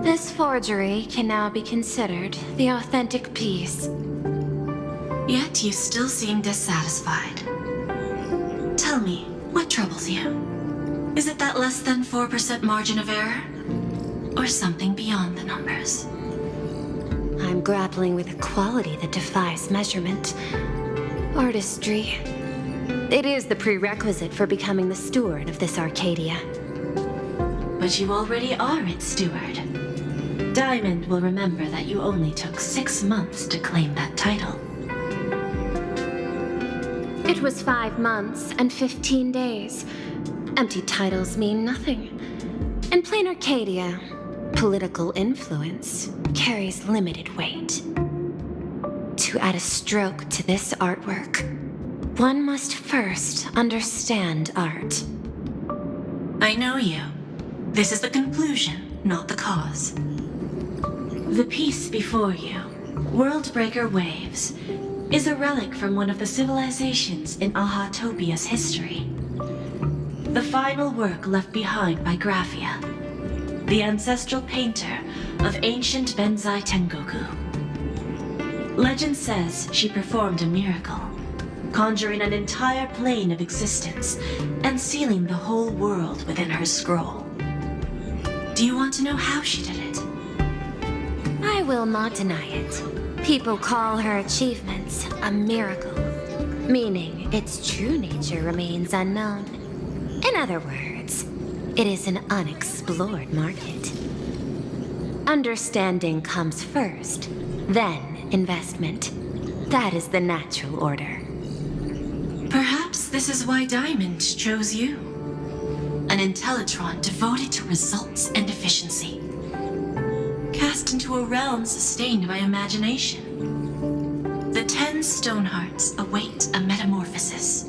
This forgery can now be considered the authentic piece. Yet you still seem dissatisfied. Tell me, what troubles you? Is it that less than 4% margin of error? Or something beyond the numbers? I'm grappling with a quality that defies measurement. Artistry. It is the prerequisite for becoming the steward of this Arcadia. But you already are its steward. Diamond will remember that you only took 6 months to claim that title. It was 5 months and 15 days. Empty titles mean nothing. In plain Arcadia, political influence carries limited weight. To add a stroke to this artwork, one must first understand art. I know you. This is the conclusion, not the cause. The piece before you, Worldbreaker Waves, is a relic from one of the civilizations in Ahatopia's history. The final work left behind by Graphia, the ancestral painter of ancient Benzai Tengoku. Legend says she performed a miracle, conjuring an entire plane of existence and sealing the whole world within her scroll. Do you want to know how she did it? I will not deny it. People call her achievements a miracle, meaning its true nature remains unknown. In other words, it is an unexplored market. Understanding comes first, then investment. That is the natural order. Perhaps this is why Diamond chose you. An Intellitron devoted to results and efficiency. Cast into a realm sustained by imagination. The 10 Stonehearts await a metamorphosis.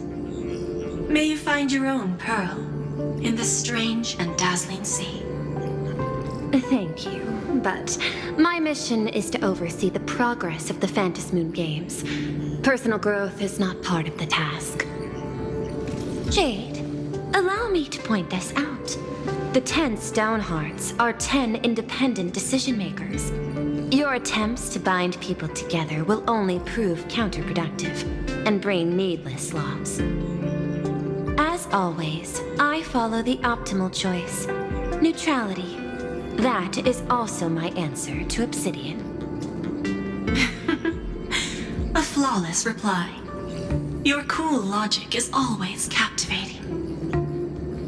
May you find your own pearl in this strange and dazzling sea. Thank you, but my mission is to oversee the progress of the Phantasmoon Games. Personal growth is not part of the task. Jade, allow me to point this out. The 10 Stonehearts are 10 independent decision-makers. Your attempts to bind people together will only prove counterproductive and bring needless loss. As always, I follow the optimal choice, neutrality. That is also my answer to Obsidian. A flawless reply. Your cool logic is always captivating.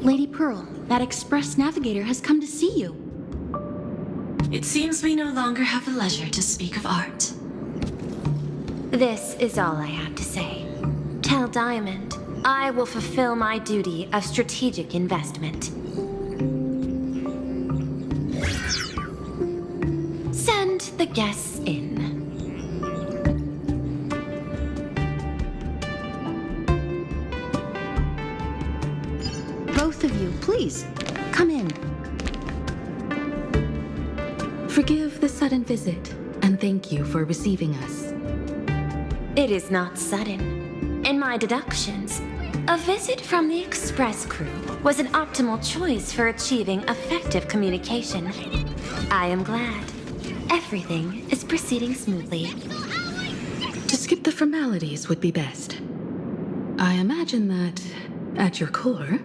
Lady Pearl, that Express Navigator has come to see you. It seems we no longer have the leisure to speak of art. This is all I have to say. Tell Diamond, I will fulfill my duty of strategic investment. Send the guests in. Both of you, please, come in. Forgive the sudden visit, and thank you for receiving us. It is not sudden. In my deductions, a visit from the Express crew was an optimal choice for achieving effective communication. I am glad. Everything is proceeding smoothly. To skip the formalities would be best. I imagine that, at your core,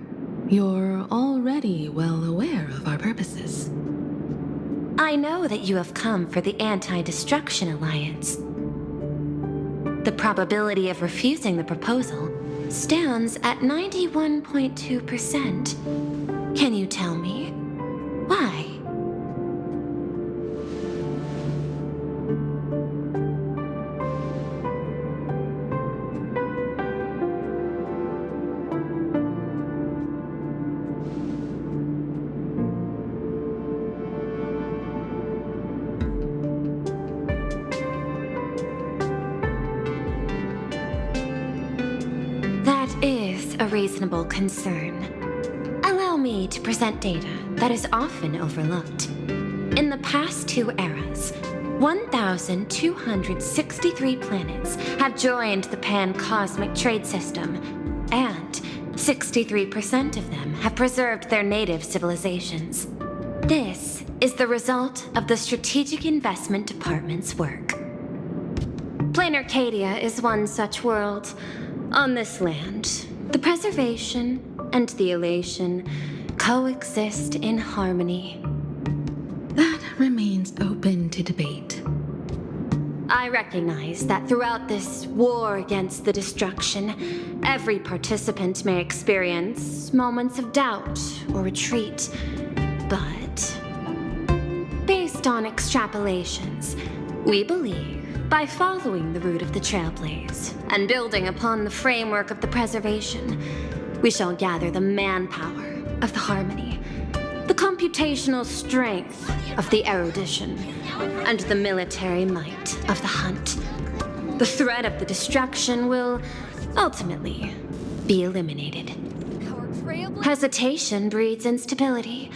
you're already well aware of our purposes. I know that you have come for the Anti-Destruction Alliance. The probability of refusing the proposal stands at 91.2%. Can you tell me why? A reasonable concern. Allow me to present data that is often overlooked. In the past 2 eras, 1,263 planets have joined the Pan-Cosmic Trade System, and 63% of them have preserved their native civilizations. This is the result of the Strategic Investment Department's work. Plain Arcadia is one such world. On this land, the preservation and the elation coexist in harmony. That remains open to debate. I I recognize that throughout this war against the destruction, every participant may experience moments of doubt or retreat. But, based on extrapolations, we believe by following the route of the Trailblaze and building upon the framework of the preservation, we shall gather the manpower of the Harmony, the computational strength of the erudition, and the military might of the Hunt. The threat of the destruction will ultimately be eliminated. Hesitation breeds instability,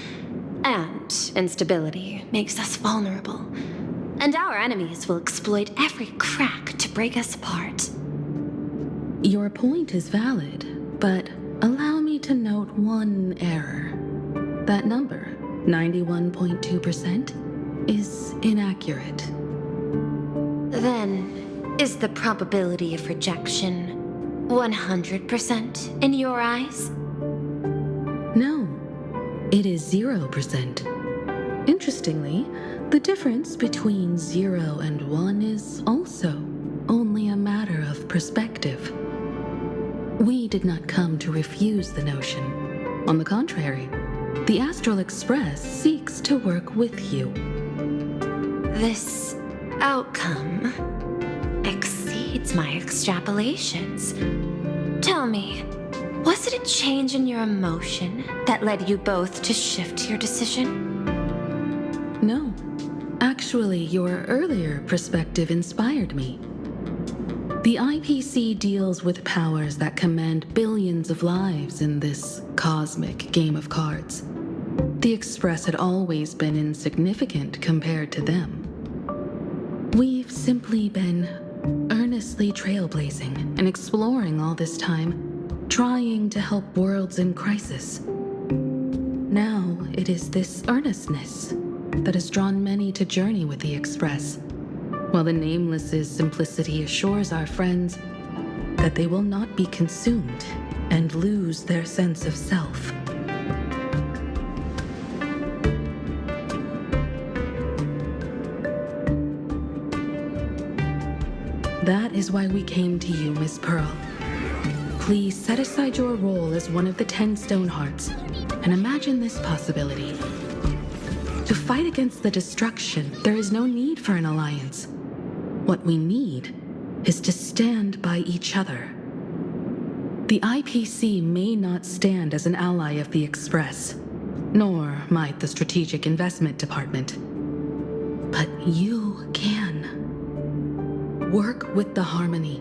and instability makes us vulnerable. And our enemies will exploit every crack to break us apart. Your point is valid, but allow me to note one error. That number, 91.2%, is inaccurate. Then, is the probability of rejection 100% in your eyes? No, it is 0%. Interestingly, the difference between 0 and 1 is also only a matter of perspective. We did not come to refuse the notion. On the contrary, the Astral Express seeks to work with you. This outcome exceeds my extrapolations. Tell me, was it a change in your emotion that led you both to shift your decision? No. Actually, your earlier perspective inspired me. The IPC deals with powers that command billions of lives in this cosmic game of cards. The Express had always been insignificant compared to them. We've simply been earnestly trailblazing and exploring all this time, trying to help worlds in crisis. Now it is this earnestness that has drawn many to journey with the Express, while the Nameless's simplicity assures our friends that they will not be consumed and lose their sense of self. That is why we came to you, Miss Pearl. Please set aside your role as one of the 10 Stonehearts and imagine this possibility. To fight against the destruction, there is no need for an alliance. What we need is to stand by each other. The IPC may not stand as an ally of the Express, nor might the Strategic Investment Department. But you can. Work with the Harmony,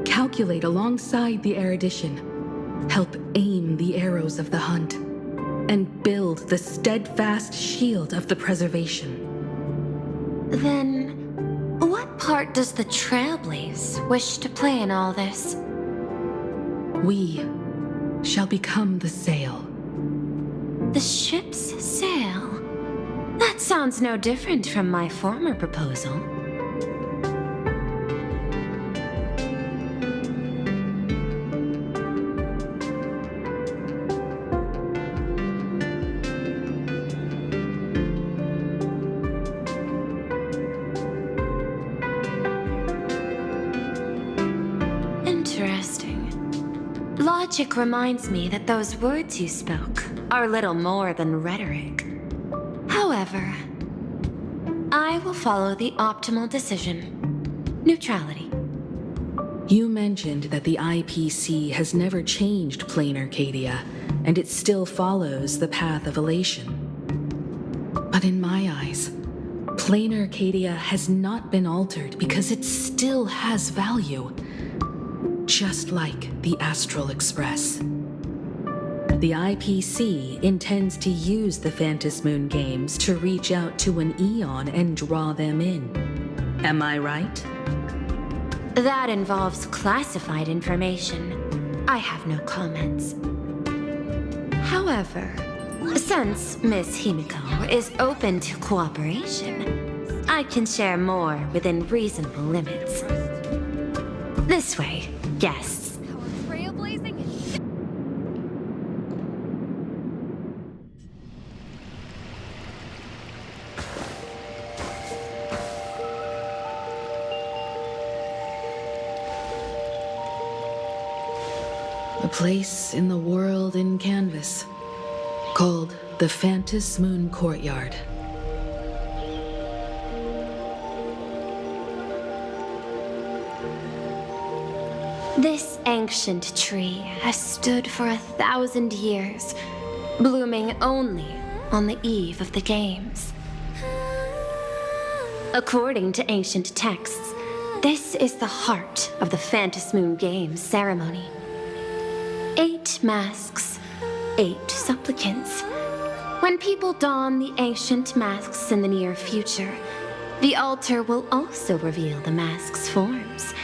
calculate alongside the erudition, help aim the arrows of the Hunt, and build the steadfast shield of the preservation. Then, what part does the Trailblaze wish to play in all this? We shall become the sail. The ship's sail? That sounds no different from my former proposal. Logic reminds me that those words you spoke are little more than rhetoric. However, I will follow the optimal decision. Neutrality. You mentioned that the IPC has never changed plain Arcadia, and it still follows the path of elation. But in my eyes, plain Arcadia has not been altered because it still has value. Just like the Astral Express. The IPC intends to use the Phantasmoon games to reach out to an Eon and draw them in. Am I right? That involves classified information. I have no comments. However, since Miss Himiko is open to cooperation, I can share more within reasonable limits. This way, guests. A place in the world in canvas, called the Phantom Moon Courtyard. This ancient tree has stood for 1,000 years, blooming only on the eve of the games. According to ancient texts, this is the heart of the Phantom Moon Games ceremony. 8 masks, 8 supplicants. When people don the ancient masks in the near future, the altar will also reveal the masks' forms.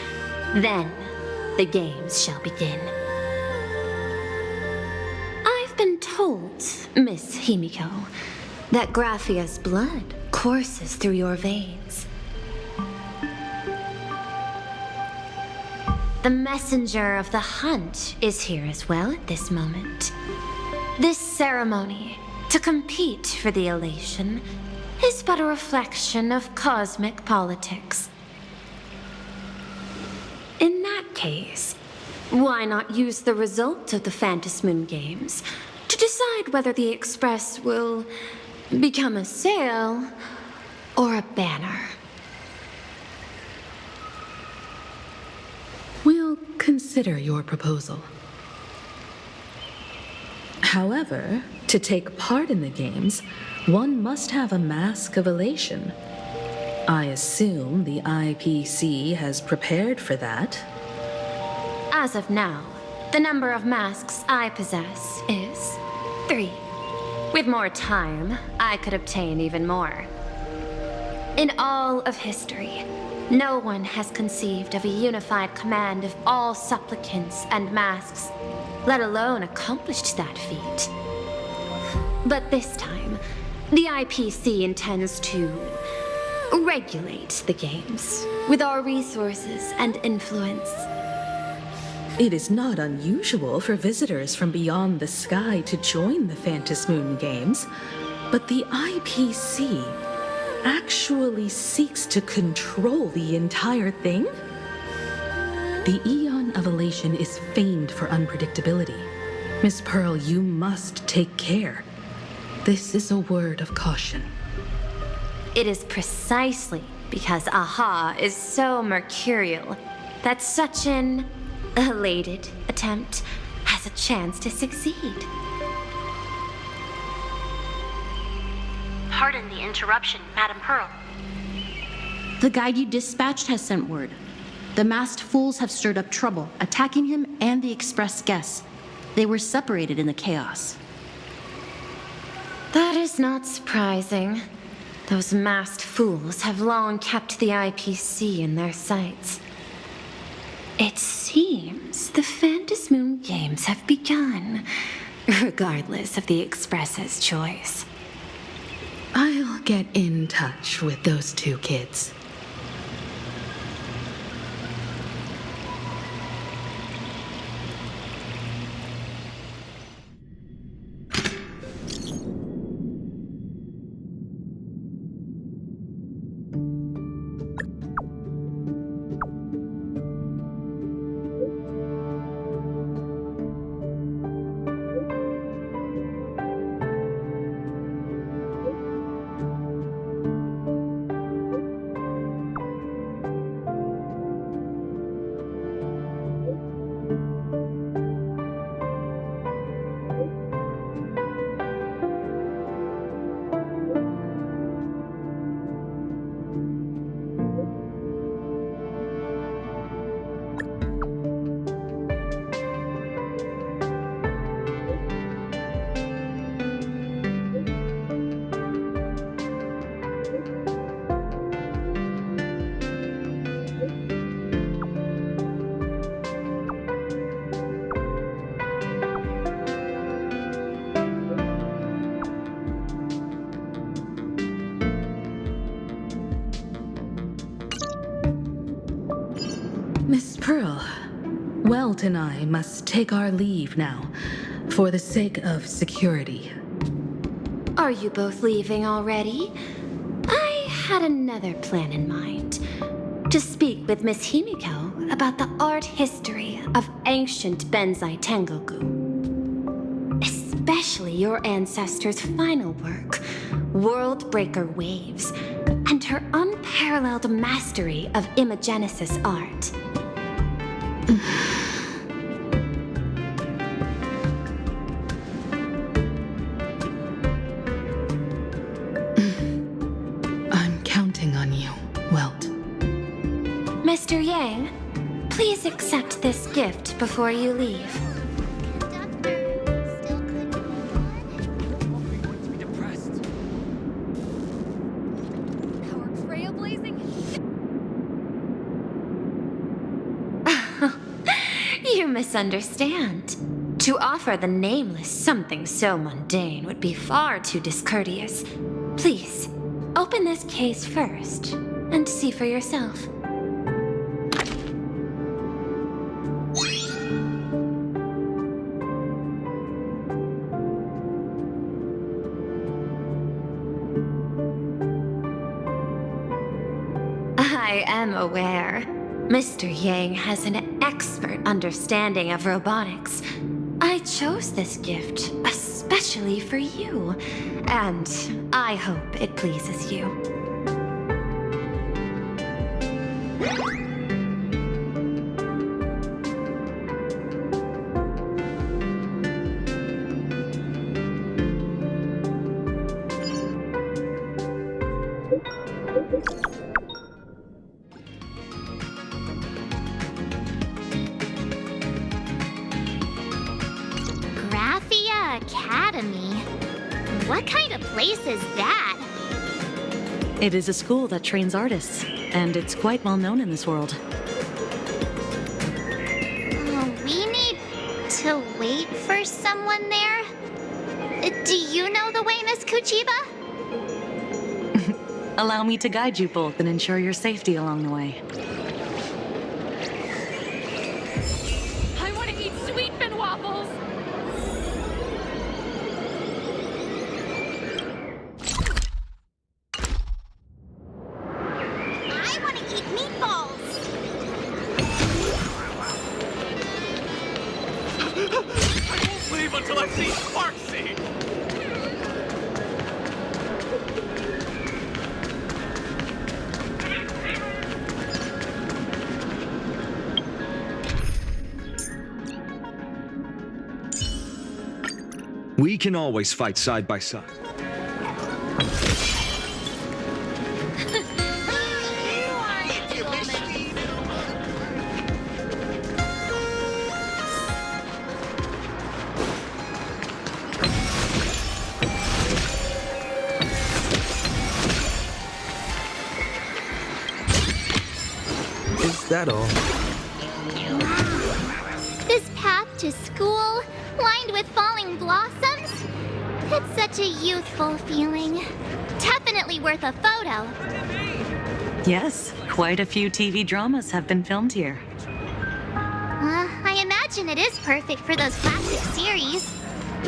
Then, the games shall begin. I've been told, Miss Himiko, that Graphia's blood courses through your veins. The messenger of the hunt is here as well at this moment. This ceremony, to compete for the elation, is but a reflection of cosmic politics. In that case, why not use the result of the Phantom Moon Games to decide whether the Express will become a sail or a banner? We'll consider your proposal. However, to take part in the games, one must have a mask of elation. I assume the IPC has prepared for that. As of now, the number of masks I possess is 3. With more time, I could obtain even more. In all of history, no one has conceived of a unified command of all supplicants and masks, let alone accomplished that feat. But this time, the IPC intends to regulate the games with our resources and influence. It is not unusual for visitors from beyond the sky to join the Phantom Moon Games, but the IPC actually seeks to control the entire thing? The Eon of Elation is famed for unpredictability. Miss Pearl, you must take care. This is a word of caution. It is precisely because AHA is so mercurial that such an elated attempt has a chance to succeed. Pardon the interruption, Madam Pearl. The guide you dispatched has sent word. The masked fools have stirred up trouble, attacking him and the express guests. They were separated in the chaos. That is not surprising. Those masked fools have long kept the IPC in their sights. It seems the Phantom Moon Games have begun, regardless of the Express's choice. I'll get in touch with those 2 kids. Miss Pearl, Welt and I must take our leave now, for the sake of security. Are you both leaving already? I had another plan in mind. To speak with Miss Himiko about the art history of ancient Benzai Tengoku. Especially your ancestors' final work, World Breaker Waves, and her unparalleled mastery of imagenesis art. I'm counting on you, Welt. Mr. Yang, please accept this gift before you leave. You misunderstand. To offer the nameless something so mundane would be far too discourteous. Please, open this case first and see for yourself. I am aware. Mr. Yang has an expert understanding of robotics. I chose this gift especially for you, and I hope it pleases you. Academy? What kind of place is that? It is a school that trains artists, and it's quite well known in this world. We need to wait for someone there? Do you know the way, Miss Kuchiba? Allow me to guide you both and ensure your safety along the way. I want to eat sweet fin waffles! Until I see Sparksy! We can always fight side by side. Is that all? This path to school, lined with falling blossoms? It's such a youthful feeling. Definitely worth a photo. Yes, quite a few TV dramas have been filmed here. I imagine it is perfect for those classic series,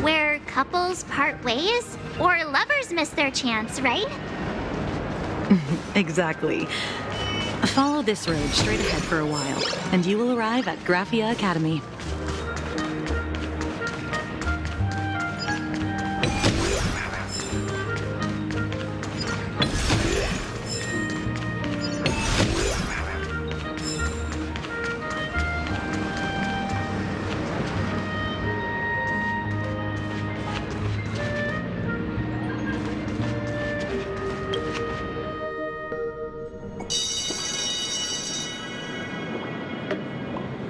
where couples part ways, or lovers miss their chance, right? Exactly. Follow this road straight ahead for a while, and you will arrive at Graphia Academy.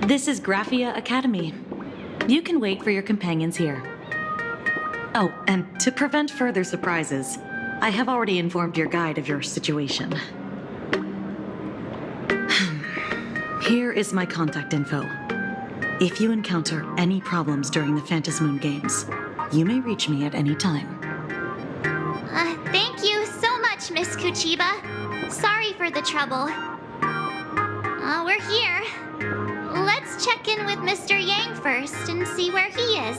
This is Graphia Academy. You can wait for your companions here. Oh, and to prevent further surprises, I have already informed your guide of your situation. Here is my contact info. If you encounter any problems during the Phantasmoon Games, you may reach me at any time. Thank you so much, Miss Kuchiba. Sorry for the trouble. We're here. Let's check in with Mr. Yang first and see where he is.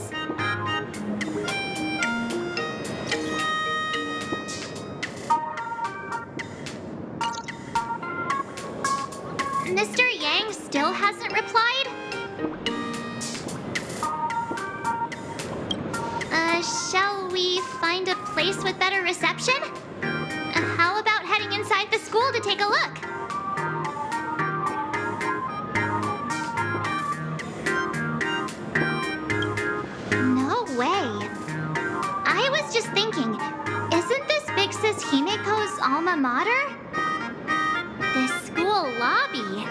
Mr. Yang still has place with better reception? How about heading inside the school to take a look? No way. I was just thinking, isn't this Big Sis Himeko's alma mater? This school lobby.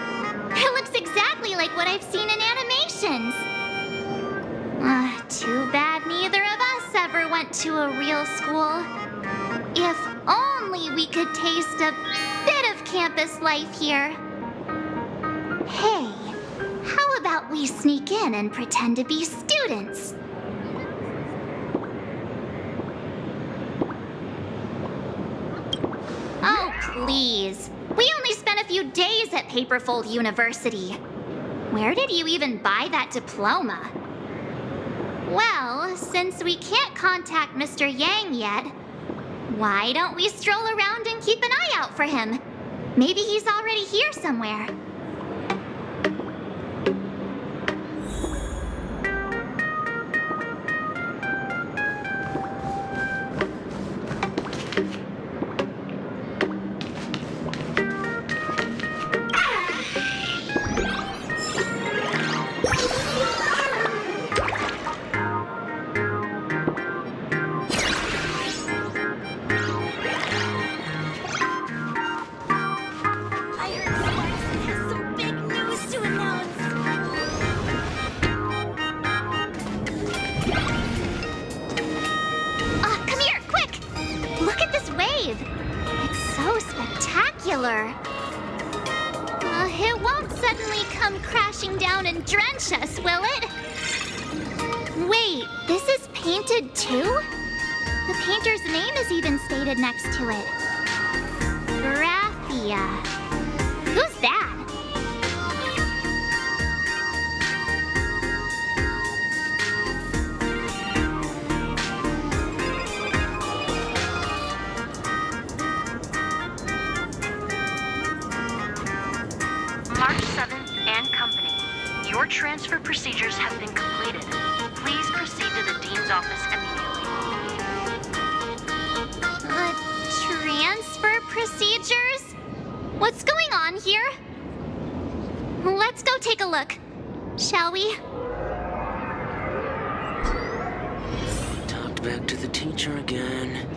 It looks exactly like what I've seen in animations. Too bad neither of us ever went to a real school. If only we could taste a bit of campus life here. Hey, how about we sneak in and pretend to be students? Oh, please. We only spent a few days at Paperfold University. Where did you even buy that diploma? Well, since we can't contact Mr. Yang yet, why don't we stroll around and keep an eye out for him? Maybe he's already here somewhere. It won't suddenly come crashing down and drench us, will it? Wait, this is painted too? The painter's name is even stated next to it. Graphia. Who's that? March 7th and Company. Your transfer procedures have been completed. Please proceed to the Dean's office immediately. Transfer procedures? What's going on here? Let's go take a look, shall we? Talked back to the teacher again.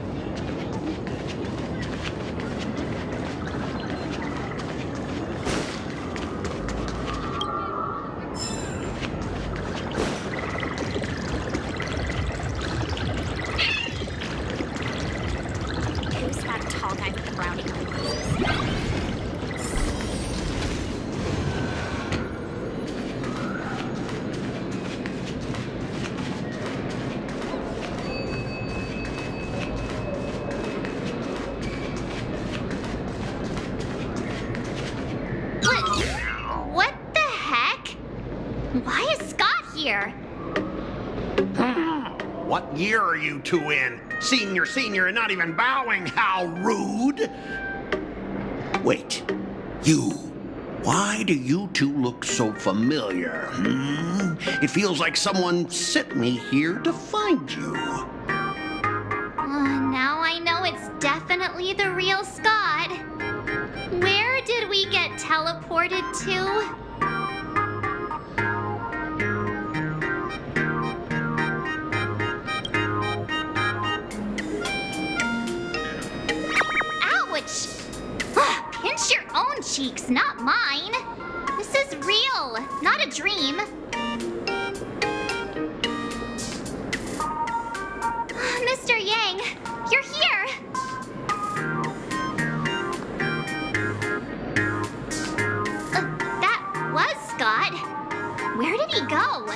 What the heck? Why is Scott here? What year are you two in? Senior, and not even bowing. How rude. Wait, you. Why do you two look so familiar? It feels like someone sent me here to find you. Now I know it's definitely the real Scott. Where did we get teleported to? Ouch! Pinch your own cheeks, not mine. This is real, not a dream. Mr. Yang, you're here. That was Scott. Where did he go?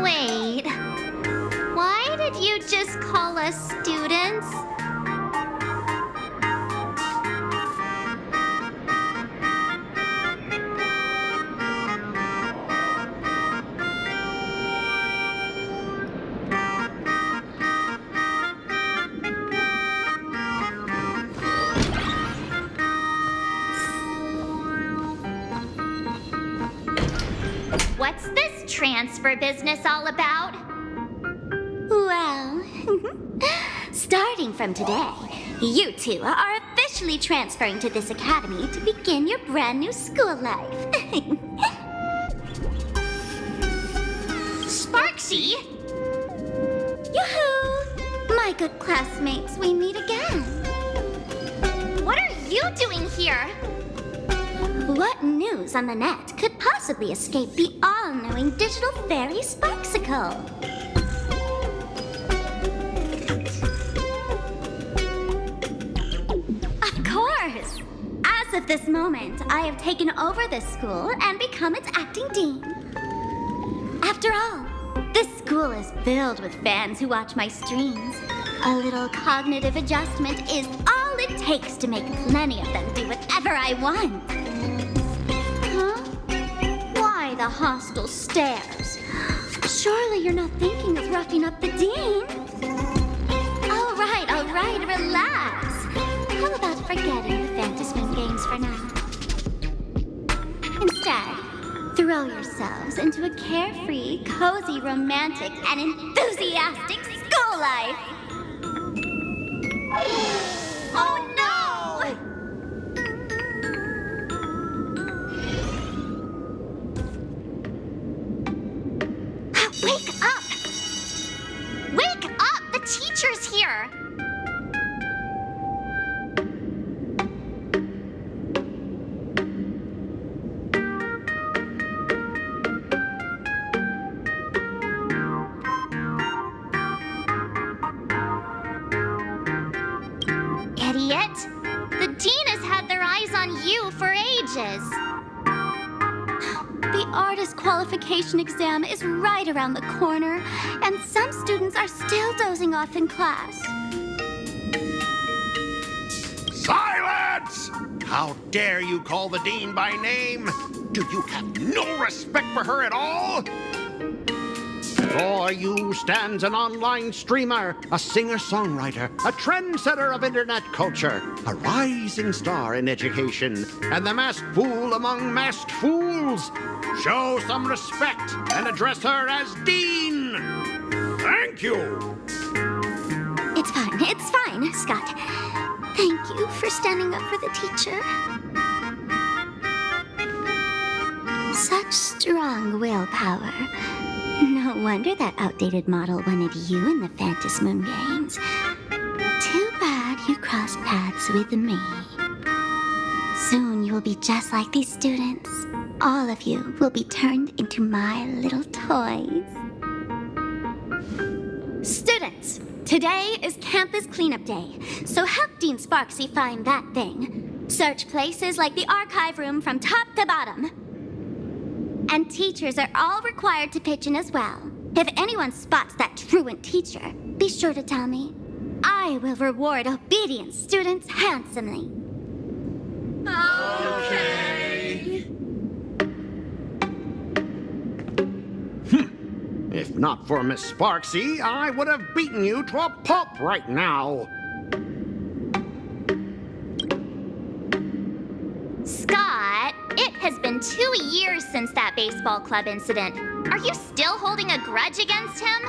Wait. Why did you just call us students? What's this transfer business all about? Well, Starting from today, you two are officially transferring to this academy to begin your brand new school life. Sparksy? Yoo-hoo! My good classmates, we meet again. What are you doing here? What news on the net could possibly escape the all-knowing digital fairy Sparksicle? Of course! As of this moment, I have taken over this school and become its acting dean. After all, this school is filled with fans who watch my streams. A little cognitive adjustment is all it takes to make plenty of them do whatever I want. Huh? Why the hostile stares? Surely you're not thinking of roughing up the dean? All right, relax. How about forgetting the Phantasm games for now? Instead, throw yourselves into a carefree, cozy, romantic, and enthusiastic school life. Oh no! Wake up! Wake up! The teacher's here! Idiot! The dean has had their eyes on you for ages. The artist qualification exam is right around the corner, and some students are still dozing off in class. Silence! How dare you call the dean by name? Do you have no respect for her at all? Before you stands an online streamer, a singer-songwriter, a trendsetter of internet culture, a rising star in education, and the masked fool among masked fools. Show some respect and address her as Dean. Thank you. It's fine, Scott. Thank you for standing up for the teacher. Such strong willpower. No wonder that outdated model wanted you in the Phantasm games. Too bad you crossed paths with me. Soon you will be just like these students. All of you will be turned into my little toys. Students, today is campus cleanup day, so help Dean Sparksy find that thing. Search places like the archive room from top to bottom. And teachers are all required to pitch in as well. If anyone spots that truant teacher, be sure to tell me. I will reward obedient students handsomely. Okay. If not for Miss Sparksy, I would have beaten you to a pulp right now. Scott, it has been 2 years since that baseball club incident. Are you still holding a grudge against him?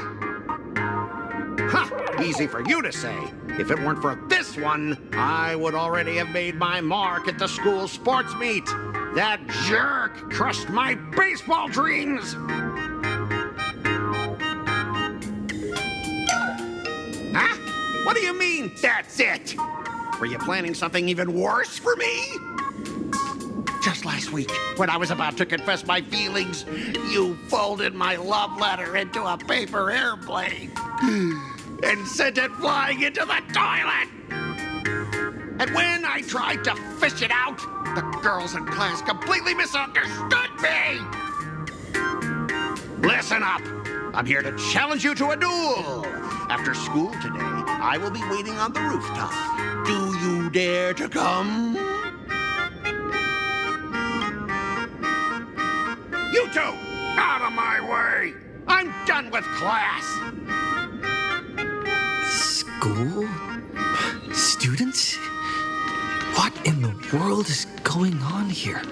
Ha! Easy for you to say. If it weren't for this one, I would already have made my mark at the school sports meet. That jerk crushed my baseball dreams. Huh? What do you mean, that's it? Were you planning something even worse for me? Just last week, when I was about to confess my feelings, you folded my love letter into a paper airplane and sent it flying into the toilet. And when I tried to fish it out, the girls in class completely misunderstood me. Listen up. I'm here to challenge you to a duel. After school today, I will be waiting on the rooftop. Do you dare to come? You two, out of my way! I'm done with class! School? Students? What in the world is going on here?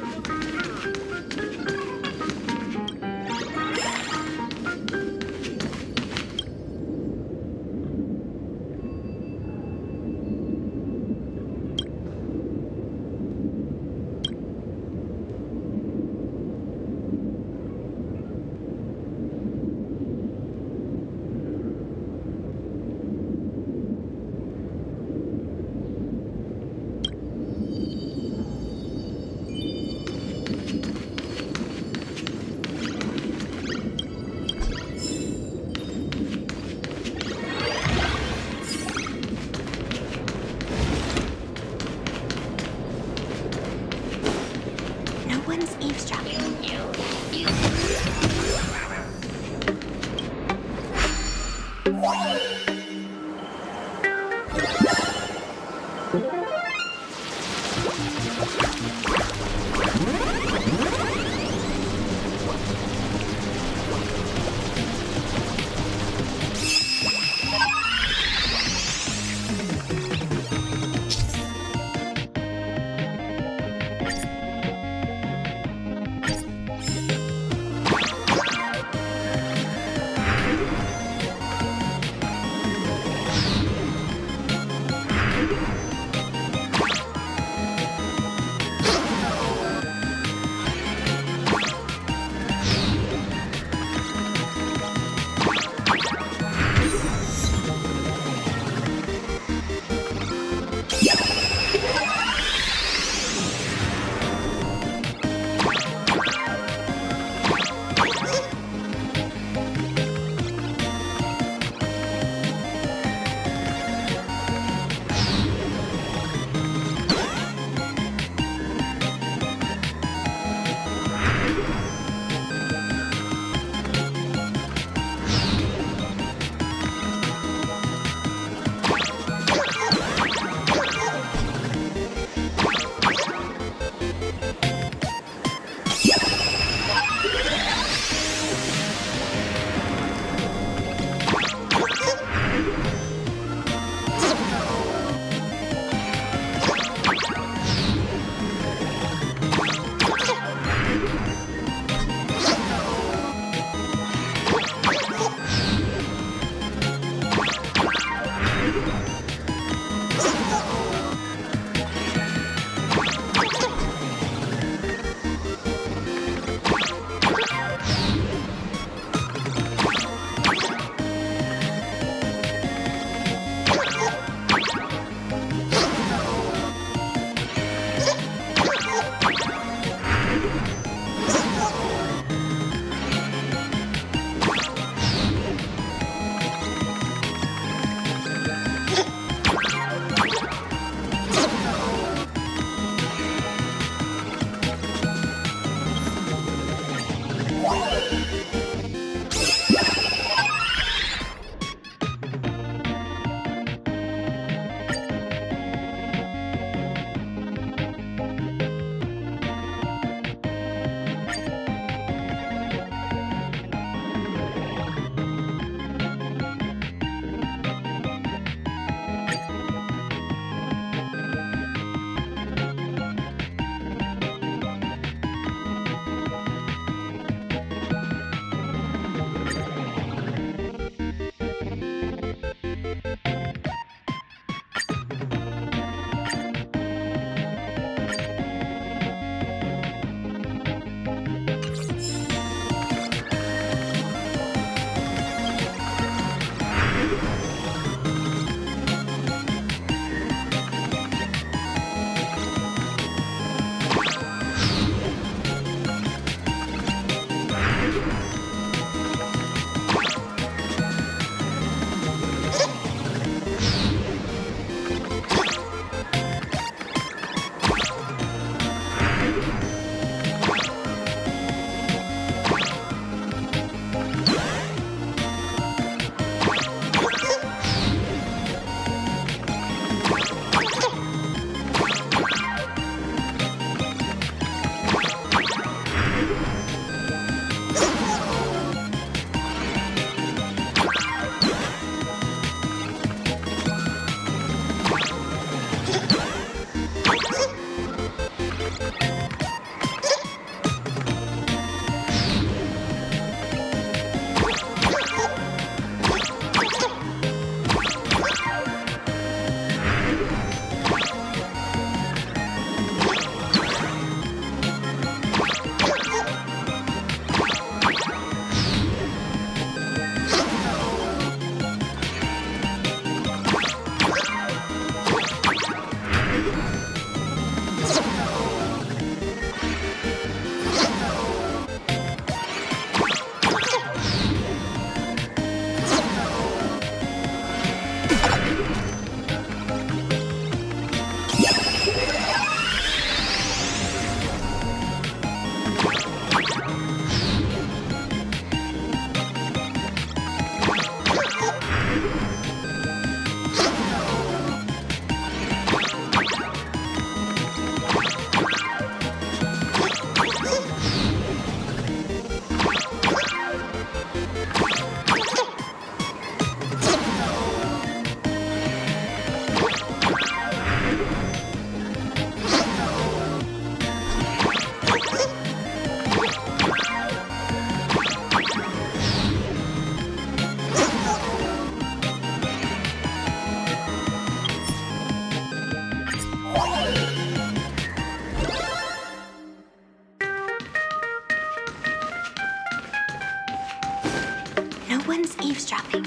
one's eavesdropping,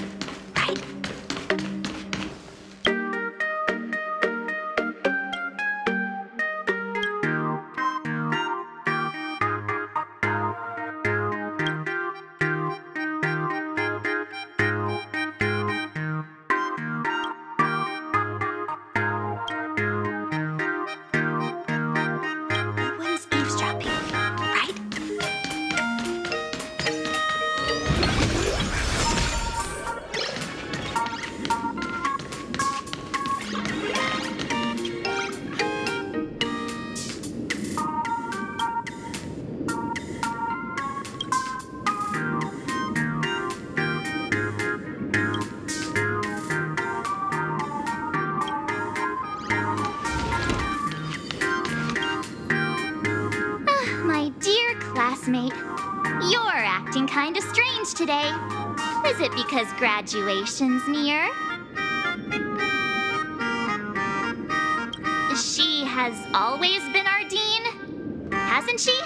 right? One's eavesdropping, right? My dear classmate, you're acting kinda strange today. Is it because graduation's near? She has always been our dean, hasn't she?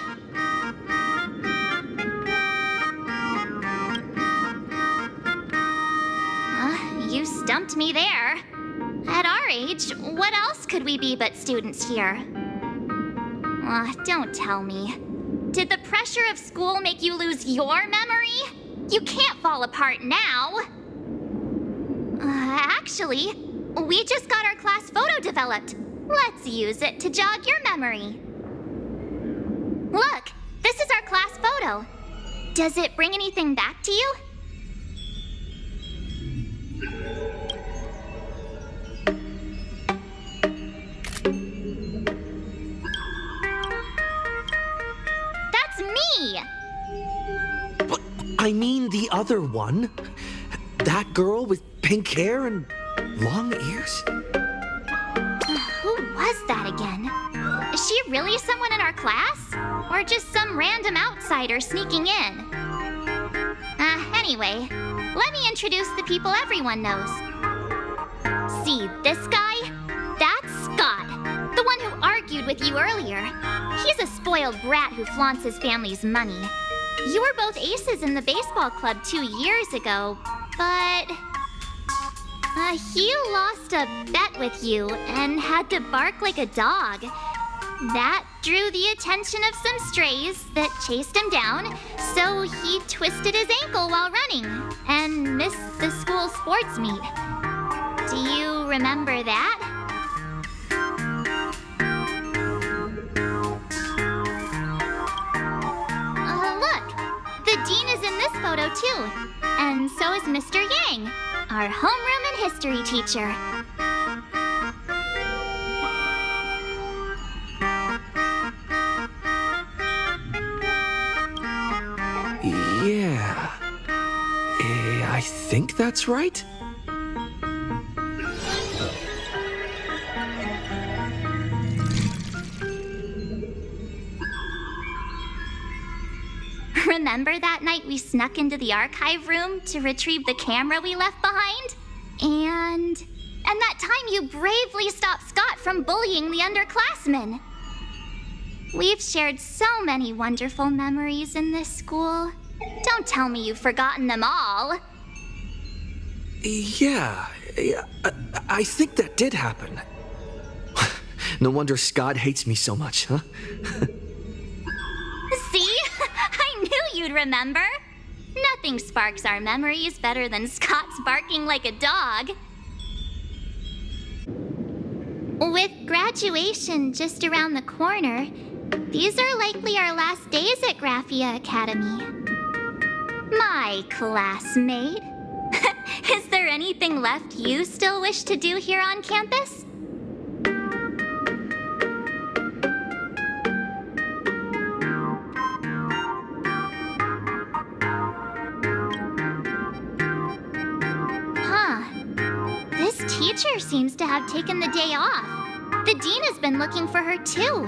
You stumped me there. At our age, what else could we be but students here? Don't tell me. Did the pressure of school make you lose your memory? You can't fall apart now. Actually, we just got our class photo developed. Let's use it to jog your memory. Look, this is our class photo. Does it bring anything back to you? That's me! But I mean the other one. That girl with pink hair and long ears? Who was that again? Is she really someone in our class? Or just some random outsider sneaking in? Anyway, let me introduce the people everyone knows. See this guy? That's Scott, the one who argued with you earlier. He's a spoiled brat who flaunts his family's money. You were both aces in the baseball club 2 years ago, but he lost a bet with you and had to bark like a dog. That drew the attention of some strays that chased him down, so he twisted his ankle while running and missed the school sports meet. Do you remember that? Look, the dean is in this photo too, and so is Mr. Yang, our homeroom and history teacher. Yeah. I think that's right. Remember that night we snuck into the archive room to retrieve the camera we left behind? And that time you bravely stopped Scott from bullying the underclassmen. We've shared so many wonderful memories in this school. Don't tell me you've forgotten them all. Yeah, I think that did happen. No wonder Scott hates me so much, huh? See? I knew you'd remember. Nothing sparks our memories better than Scott's barking like a dog. With graduation just around the corner, these are likely our last days at Graphia Academy. My classmate. Is there anything left you still wish to do here on campus? This teacher seems to have taken the day off. The dean has been looking for her too.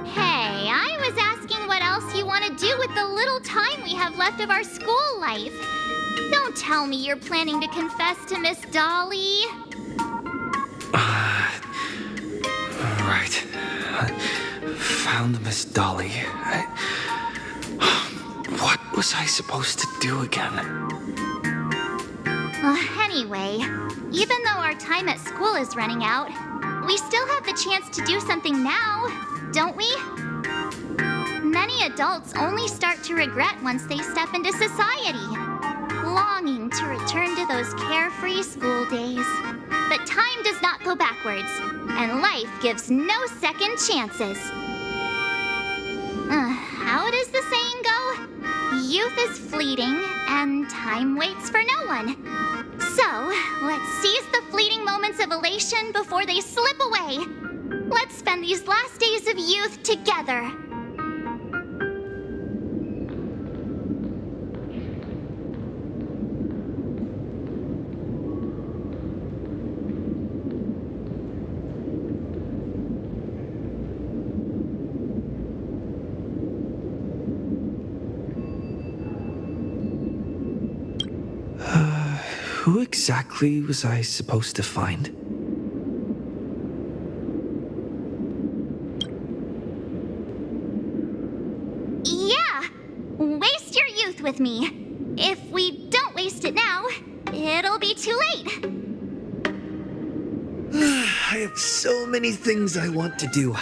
Hey, I was asking what else you want to do with the little time we have left of our school life. Don't tell me you're planning to confess to Miss Dolly. Right. I found Miss Dolly. What was I supposed to do again? Anyway, even though our time at school is running out, we still have the chance to do something now, don't we? Many adults only start to regret once they step into society, longing to return to those carefree school days. But time does not go backwards, and life gives no second chances. How does the saying go? Youth is fleeting, and time waits for no one. So, let's seize the fleeting moments of elation before they slip away. Let's spend these last days of youth together. Who exactly was I supposed to find? Yeah! Waste your youth with me. If we don't waste it now, it'll be too late. I have so many things I want to do.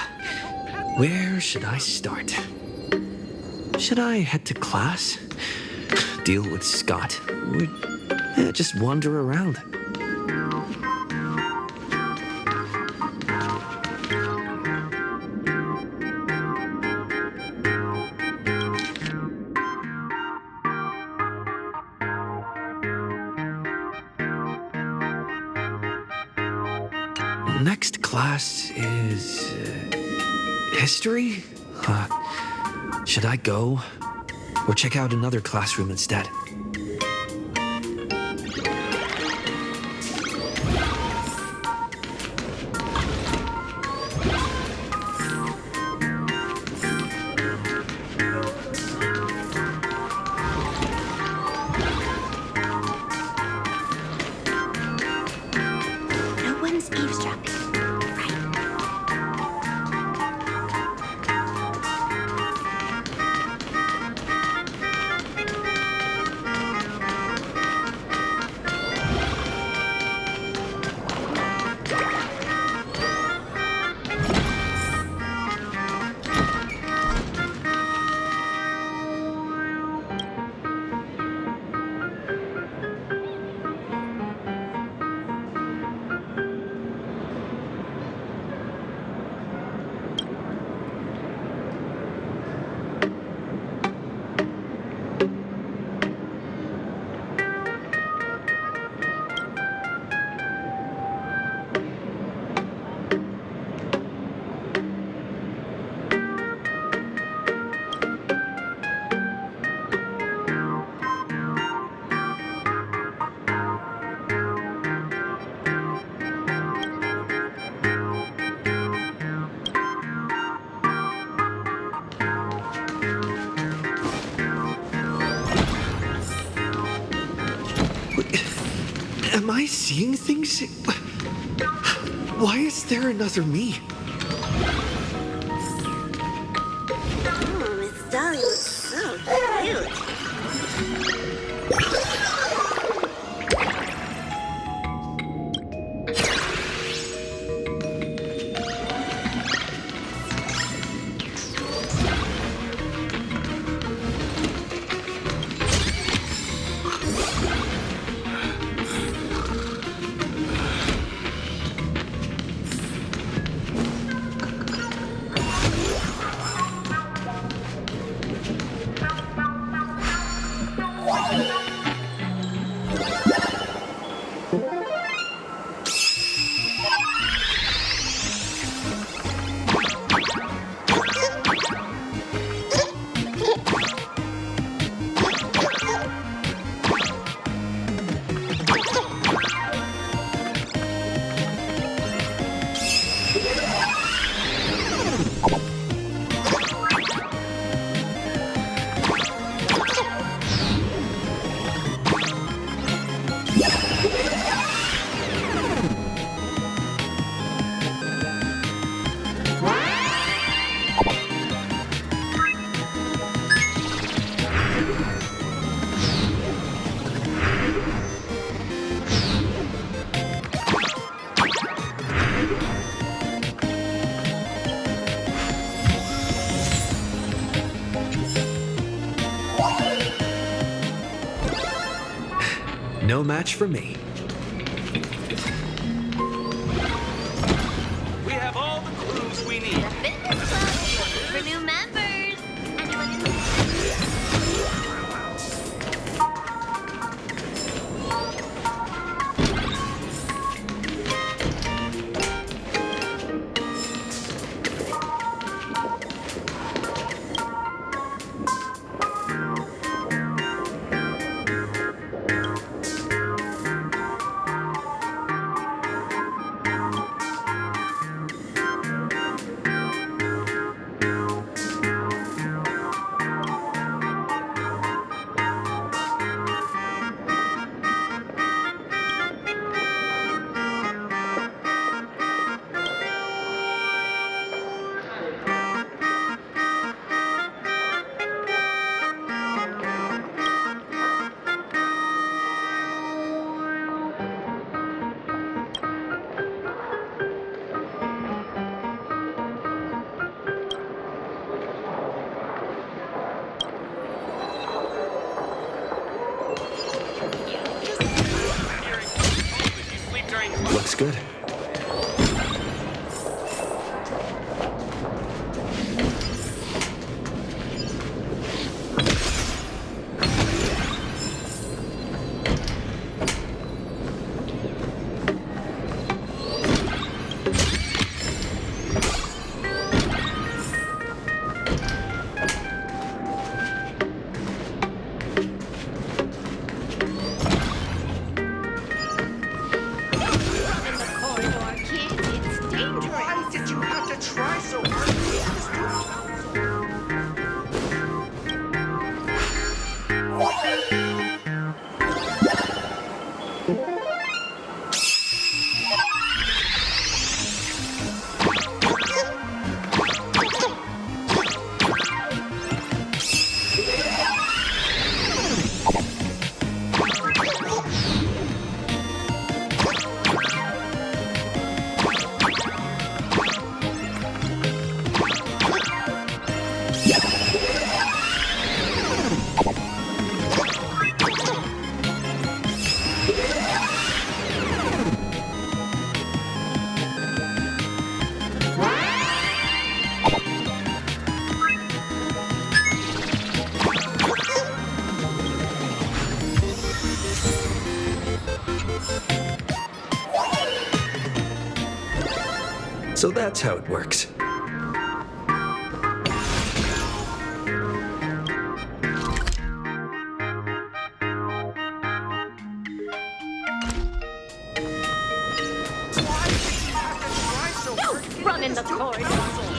Where should I start? Should I head to class? Deal with Scott? Or just wander around? Next class is history? Should I go? Or check out another classroom instead? No one's eavesdropping. Am I seeing things? Why is there another me? Miss Dolly looks so cute. No match for me. We have all the clues we need. Fitness club for new members. Anyone Looks good. Why did you have to try so hard to make this So that's how it works. Don't run in the corridor.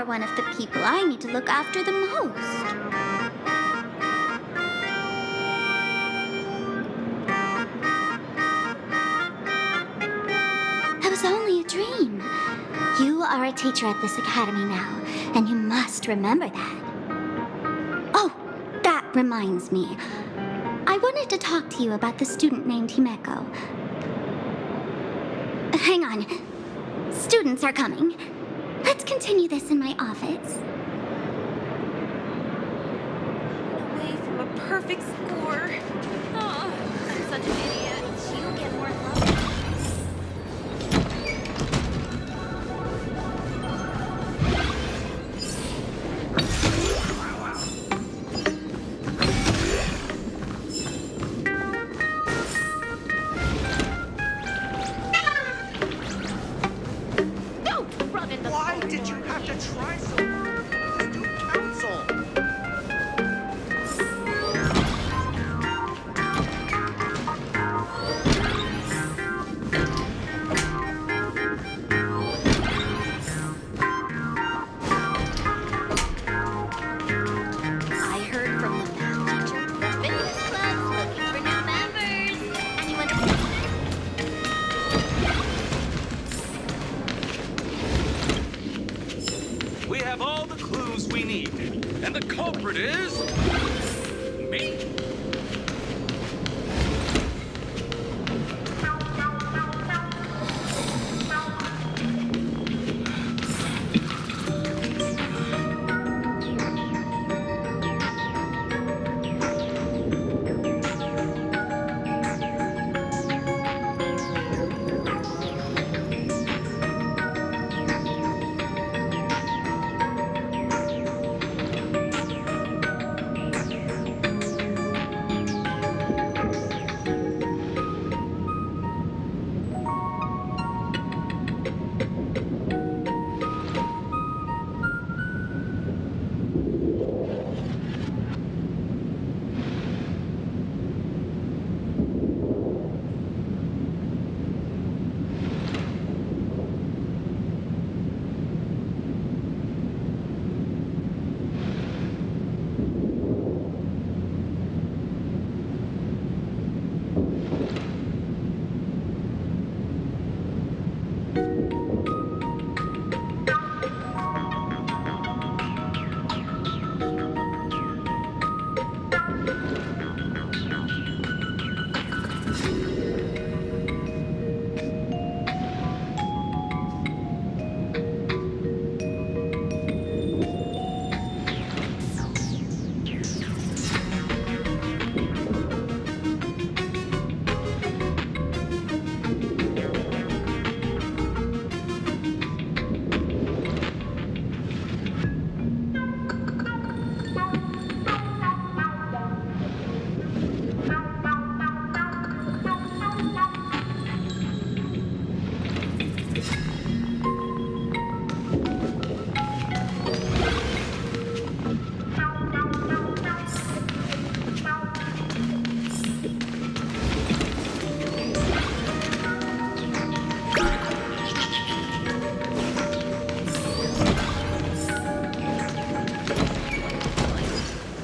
are one of the people I need to look after the most. That was only a dream. You are a teacher at this academy now, and you must remember that. Oh, that reminds me. I wanted to talk to you about the student named Himeko. Hang on. Students are coming. Let's continue this in my office. Away from a perfect score. Oh, I'm such an idiot. She'll get more love. Why did you have to try so hard? Student council. I heard from the math teacher. The fitness club's looking for new members. Anyone? We have all the clues we need. And the culprit is... me.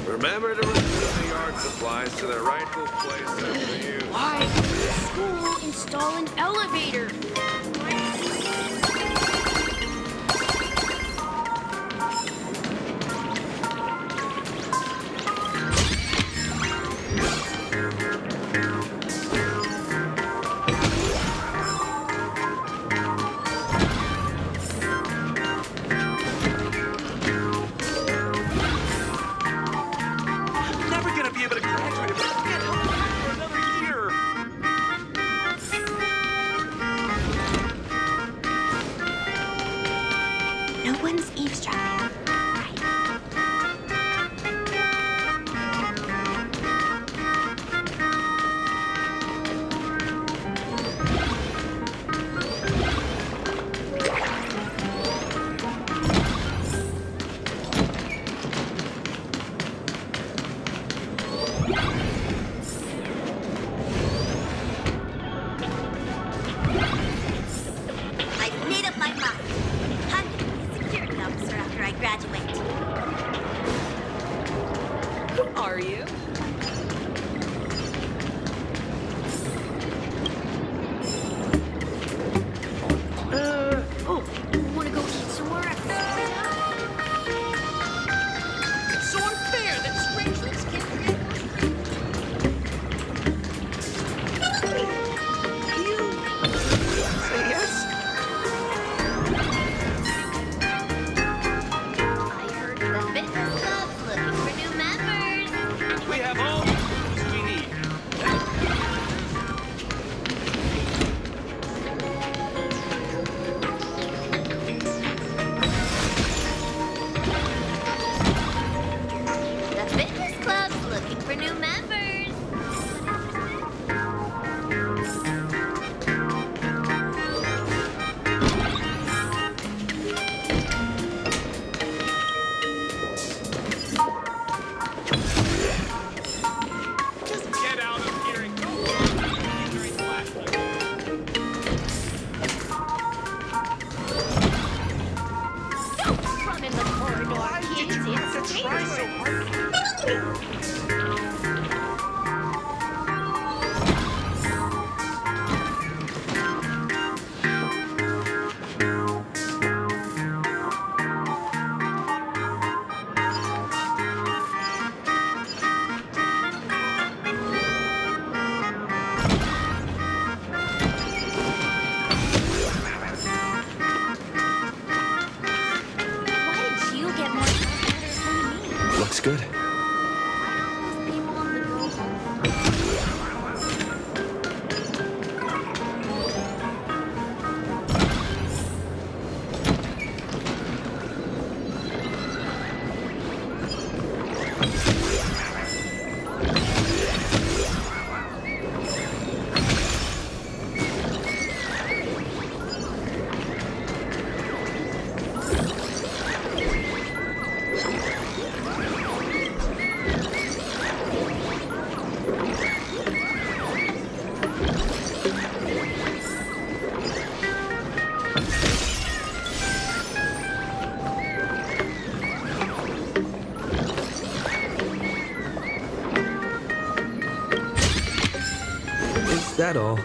Remember to return the art supplies to their rightful place after you. Why did the school install an elevator? Never gonna be able to graduate if I can't help for another year. No one's eavesdropping. I've made up my mind. I'm gonna be a security officer after I are you? Oh, wanna go eat somewhere after It's so unfair that strangelings can't create Say yes? I heard the fitness club's looking for new members. We have all the clues we need. The fitness club's looking for new members. Just get out of here and go home during class. Don't run in the corridor, kids. It's Try so hard. Why did you get more letters than me? Looks good. People want to go home. Is that all?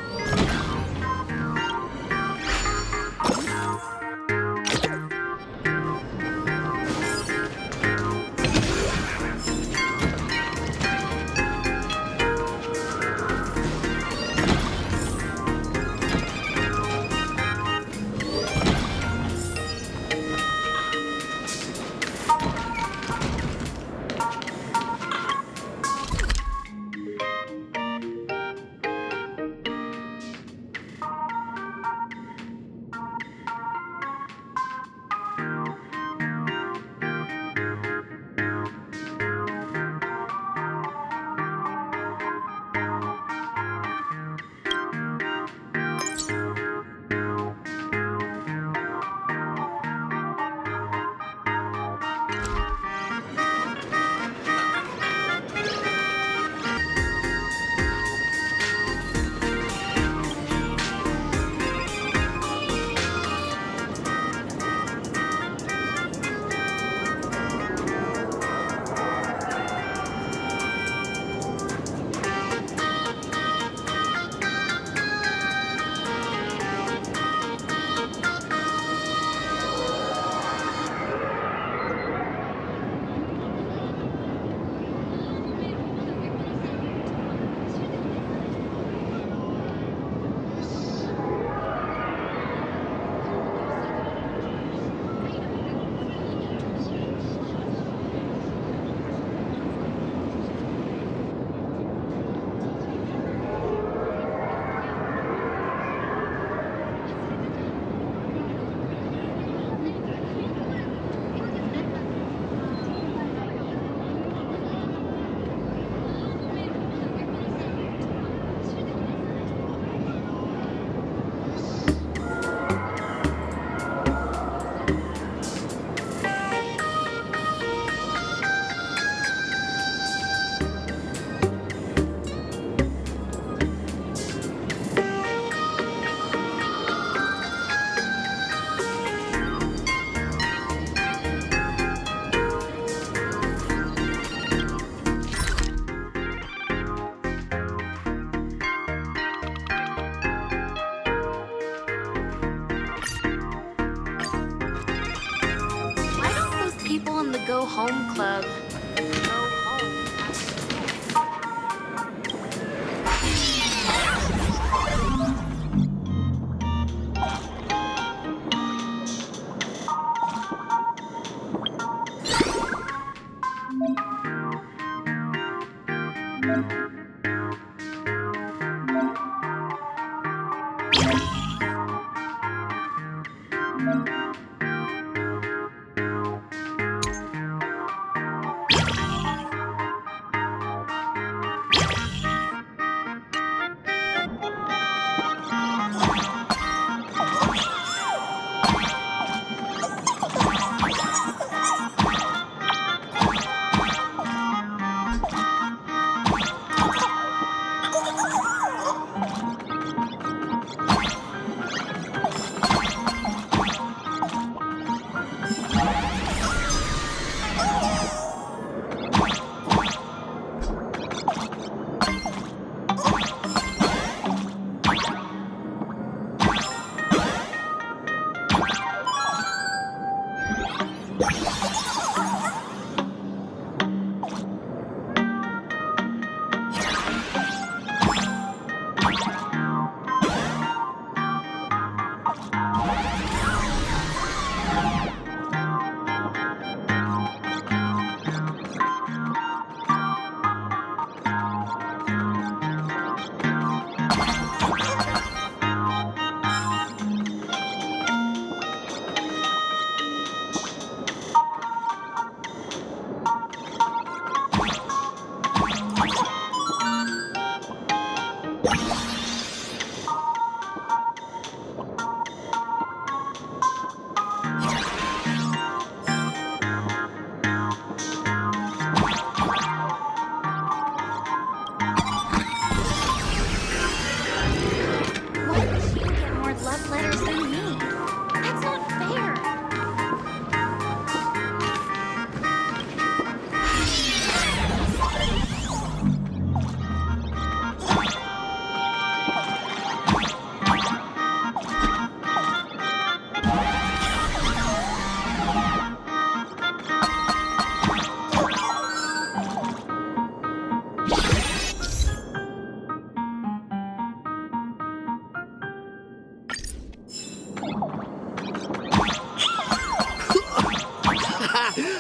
Go Home Club. Go home.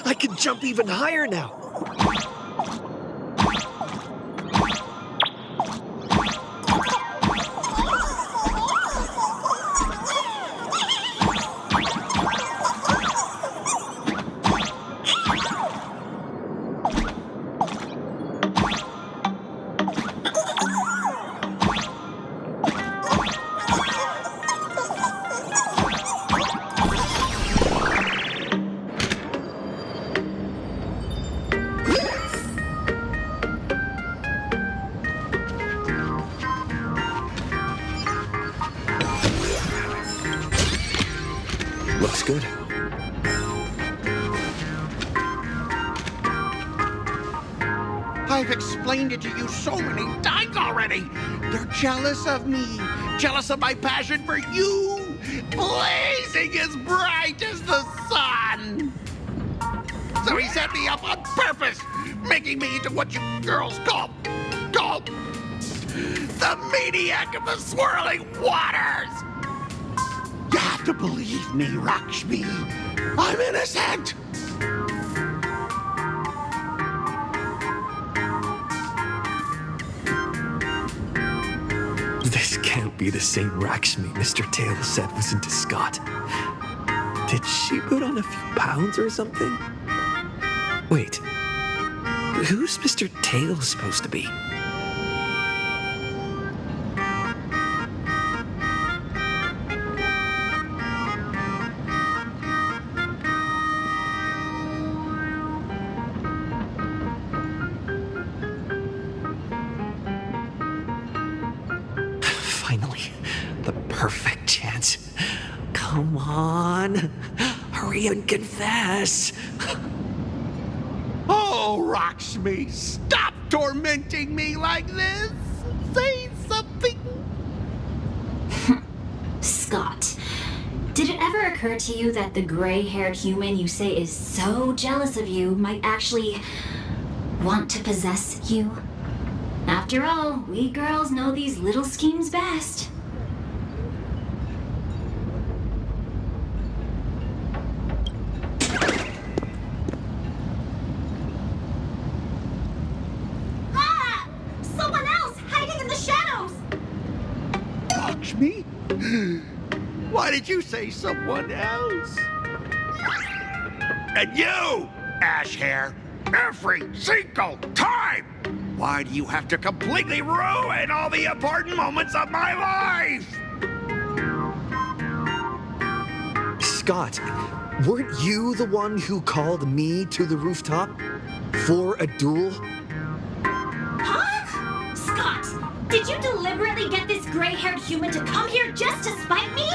I can jump even higher now. Looks good. I've explained it to you so many times already. They're jealous of me, jealous of my passion for you, blazing as bright as the sun. So he set me up on purpose, making me into what you girls call the maniac of the swirling waters. You have to believe me, Lakshmi. I'm innocent. This can't be the same Lakshmi Mr. Tails said was into Scott. Did she put on a few pounds or something? Wait, who's Mr. Tails supposed to be? Finally, the perfect chance. Come on, hurry and confess. Oh, Lakshmi, stop tormenting me like this. Say something. Scott, did it ever occur occur to you that the gray-haired human you say is so jealous of you might actually want to possess you? After all, we girls know these little schemes best. Ah! Someone else hiding in the shadows! Lakshmi? Why did you say someone else? And you, ash hair, every single time! Why do you have to completely ruin all the important moments of my life? Scott, weren't you the one who called me to the rooftop for a duel? Huh? Scott, did you deliberately get this gray-haired human to come here just to spite me?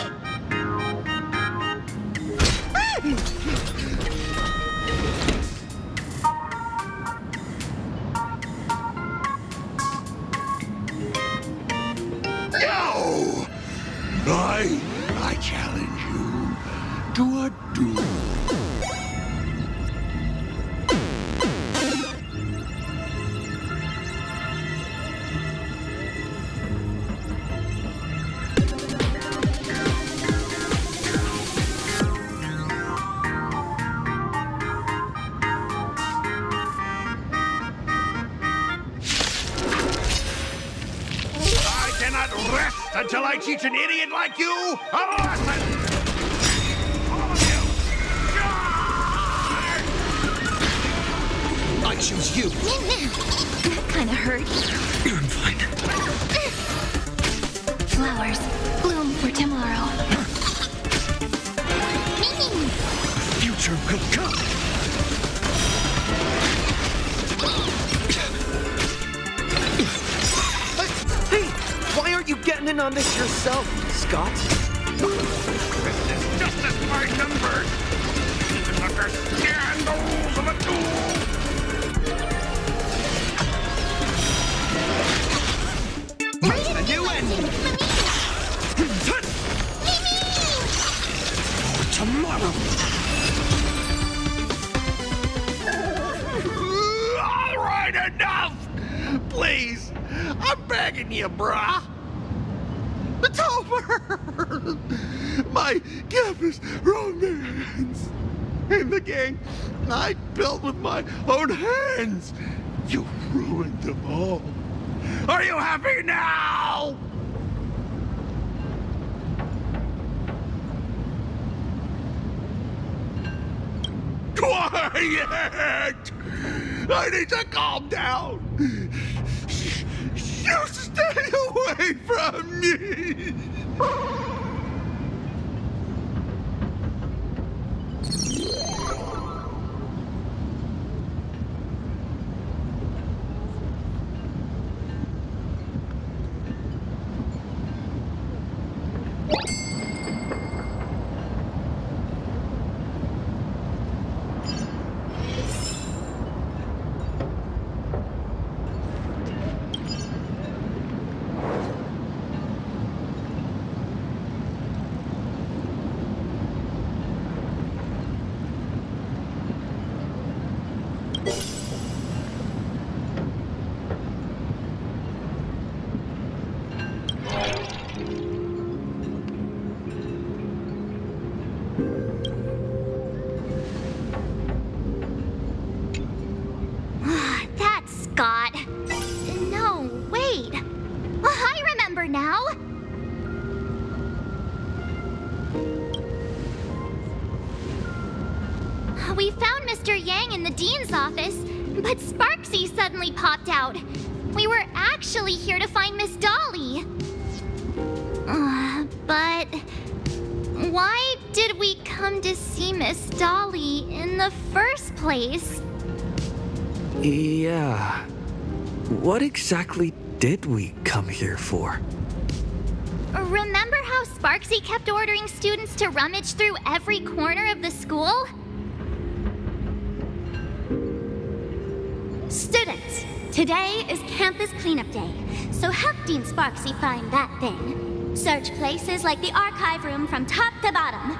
No! I challenge you to a duel. I cannot rest until I teach an idiot like you a lesson! All of you! I choose you. That kind of hurt. I'm fine. Flowers bloom for tomorrow. Future will come. Hey, why aren't you getting in on this yourself, Scott? This is just as my number. Even understand the rules of a duel. What's the new ending? For tomorrow. All right, enough! Please, I'm begging you, brah. It's over! My campus romance in the game I built with my own hands. You ruined them all. Are you happy now? Quiet! I need to calm down. You stay away from me! That's Scott. No, wait. I remember now. We found Mr. Yang in the dean's office, but Sparksy suddenly popped out. We were actually here to find Miss Dolly. But why did we come to see Miss Dolly in the first place? Yeah. What exactly did we come here for? Remember how Sparksy kept ordering students to rummage through every corner of the school? Students, today is campus cleanup day, so help Dean Sparksy find that thing. Search places like the archive room from top to bottom.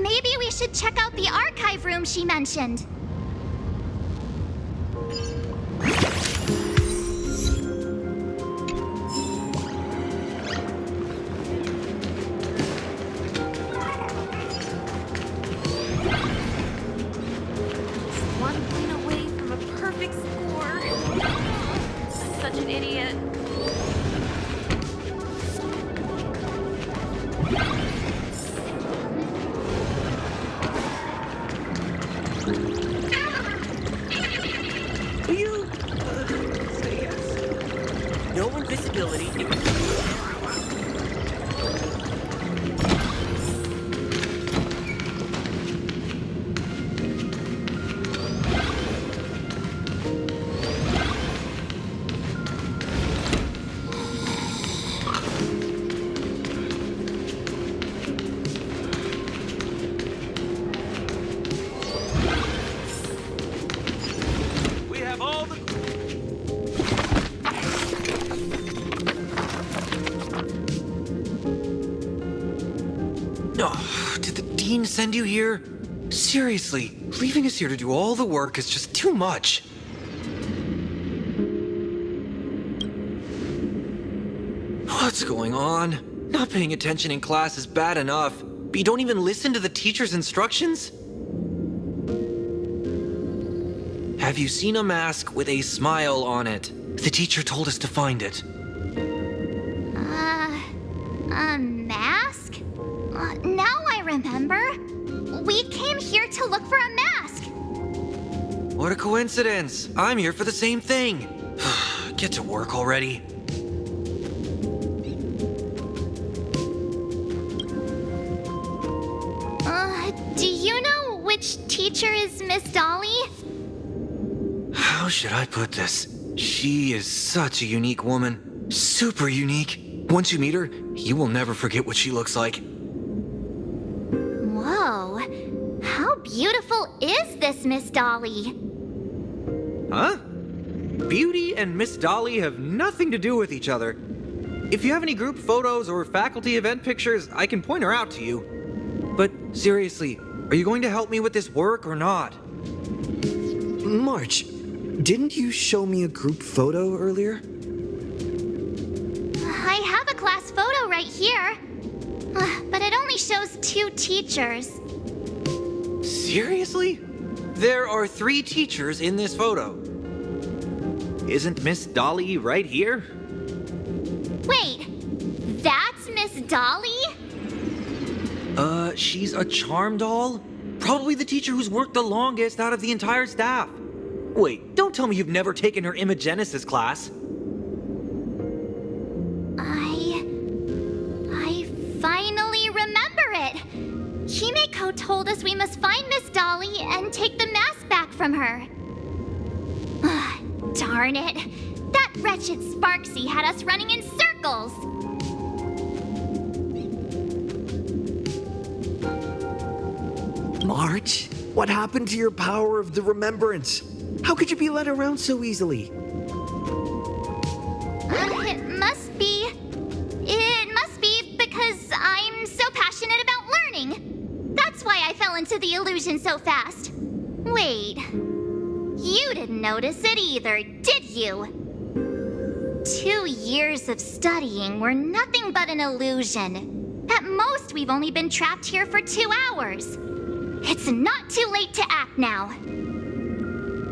Maybe we should check out the archive room she mentioned. One point away from a perfect score. I'm such an idiot. Will you say yes? No invisibility. We have all the. Oh, did the dean send you here? Seriously, leaving us here to do all the work is just too much. What's going on? Not paying attention in class is bad enough, but you don't even listen to the teacher's instructions? Have you seen a mask with a smile on it? The teacher told us to find it. A mask? Now I remember. We came here to look for a mask. What a coincidence! I'm here for the same thing. Get to work already. Do you know which teacher is Miss Dolly? How should I put this? She is such a unique woman. Super unique. Once you meet her, you will never forget what she looks like. Whoa. How beautiful is this Miss Dolly? Huh? Beauty and Miss Dolly have nothing to do with each other. If you have any group photos or faculty event pictures, I can point her out to you. But seriously, are you going to help me with this work or not? March, didn't you show me a group photo earlier? I have a class photo right here. But it only shows 2 teachers. Seriously? There are 3 teachers in this photo. Isn't Miss Dolly right here? Wait, that's Miss Dolly? She's a charm doll? Probably the teacher who's worked the longest out of the entire staff. Wait, don't tell me you've never taken her Imagenesis class. I finally remember it. Himeko told us we must find Miss Dolly and take the mask back from her. Darn it. That wretched Sparksy had us running in circles. March, what happened to your power of the remembrance? How could you be led around so easily? It must be because I'm so passionate about learning. That's why I fell into the illusion so fast. Wait, you didn't notice it either, did you? 2 years of studying were nothing but an illusion. At most, we've only been trapped here for 2 hours. It's not too late to act now.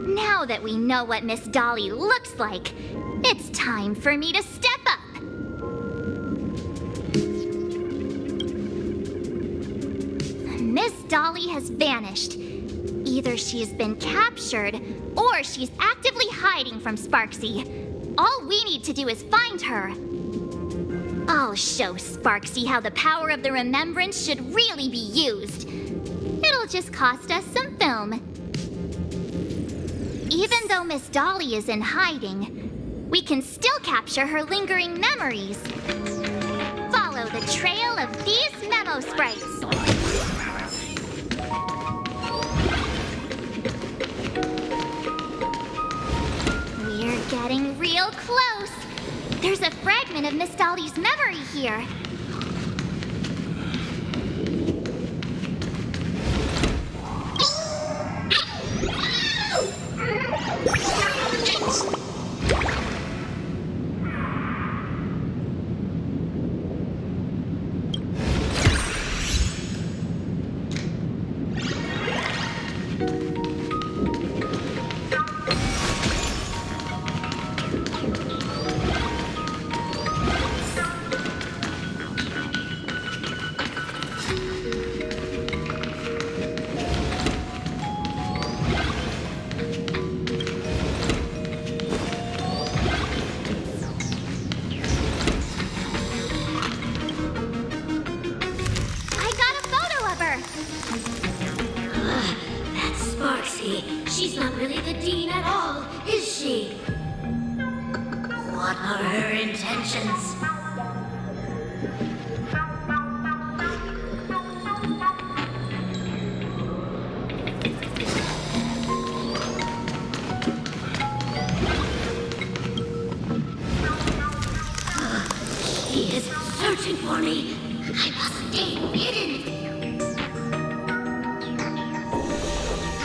Now that we know what Miss Dolly looks like, it's time for me to step up. Miss Dolly has vanished. Either she's been captured, or she's actively hiding from Sparksy. All we need to do is find her. I'll show Sparksy how the power of the remembrance should really be used. It'll just cost us some film. Even though Miss Dolly is in hiding, we can still capture her lingering memories. Follow the trail of these memo sprites. We're getting real close. There's a fragment of Miss Dolly's memory here. see. She's not really the dean at all, is she? What are her intentions? He is searching for me. I must stay hidden.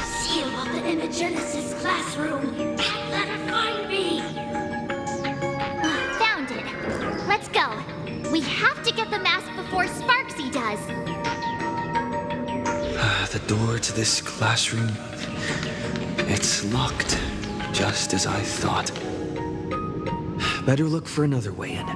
Seal off the Imagenesis classroom. Can't let her find me. Found it. Let's go. We have to get the mask before Sparksy does. The door to this classroom, it's locked, just as I thought. Better look for another way in.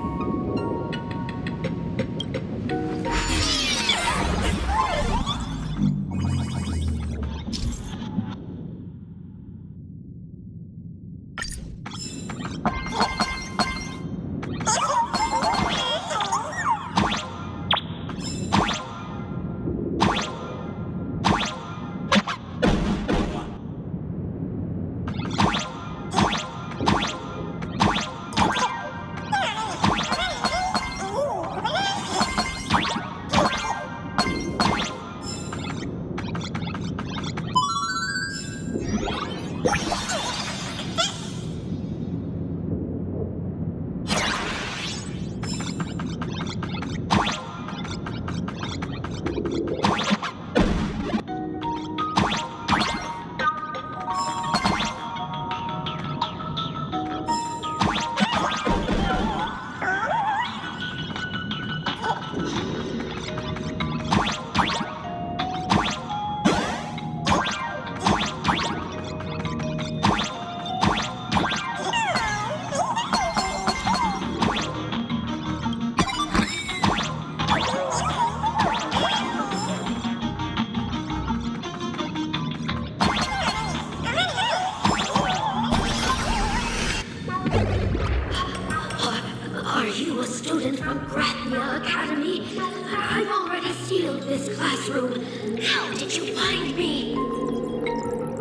Are you a student from Arcadia Academy? I've already sealed this classroom. How did you find me?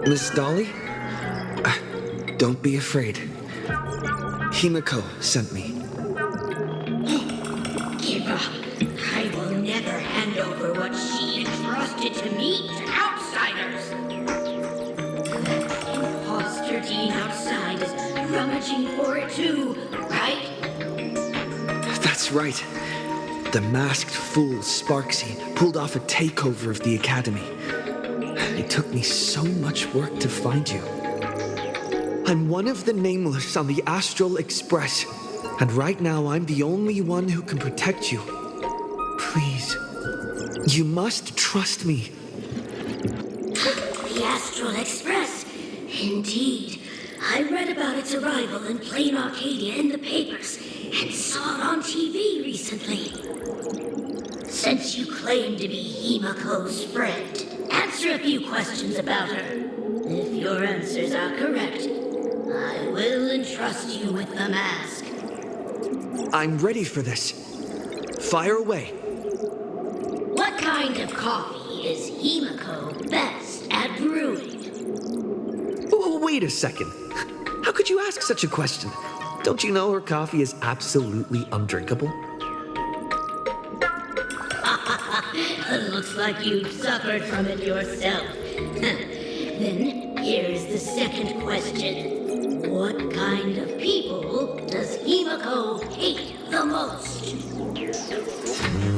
Miss Dolly? Don't be afraid. Himiko sent me. Give up. I will never hand over what she entrusted to me to outsiders. The imposter dean outside is rummaging for it too, right? That's right. The masked fool Sparksy pulled off a takeover of the academy. It took me so much work to find you. I'm one of the nameless on the Astral Express, and right now I'm the only one who can protect you. Please, you must trust me. The Astral Express? Indeed. I read about its arrival in plain Arcadia in the papers and saw it on TV recently. Since you claim to be Himiko's friend, answer a few questions about her. If your answers are correct, I will entrust you with the mask. I'm ready for this. Fire away. What kind of coffee is Himiko best at brewing? Oh, wait a second. How could you ask such a question? Don't you know her coffee is absolutely undrinkable? Looks like you've suffered from it yourself. Then here's the second question. What kind of people does Himiko hate the most?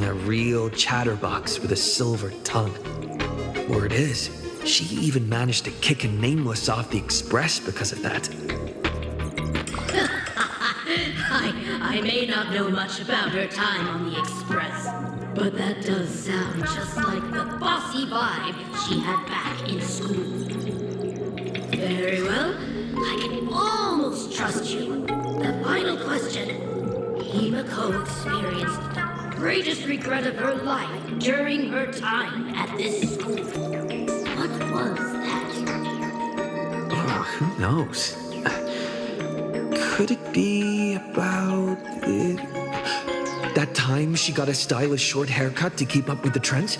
A real chatterbox with a silver tongue. Word is, she even managed to kick a nameless off the Express because of that. I may not know much about her time on the Express, but that does sound just like the bossy vibe she had back in school. Very well, I can almost trust you. The final question. Himiko experienced the greatest regret of her life during her time at this school. What was that? Oh, who knows? Could it be about that time she got a stylish short haircut to keep up with the trends?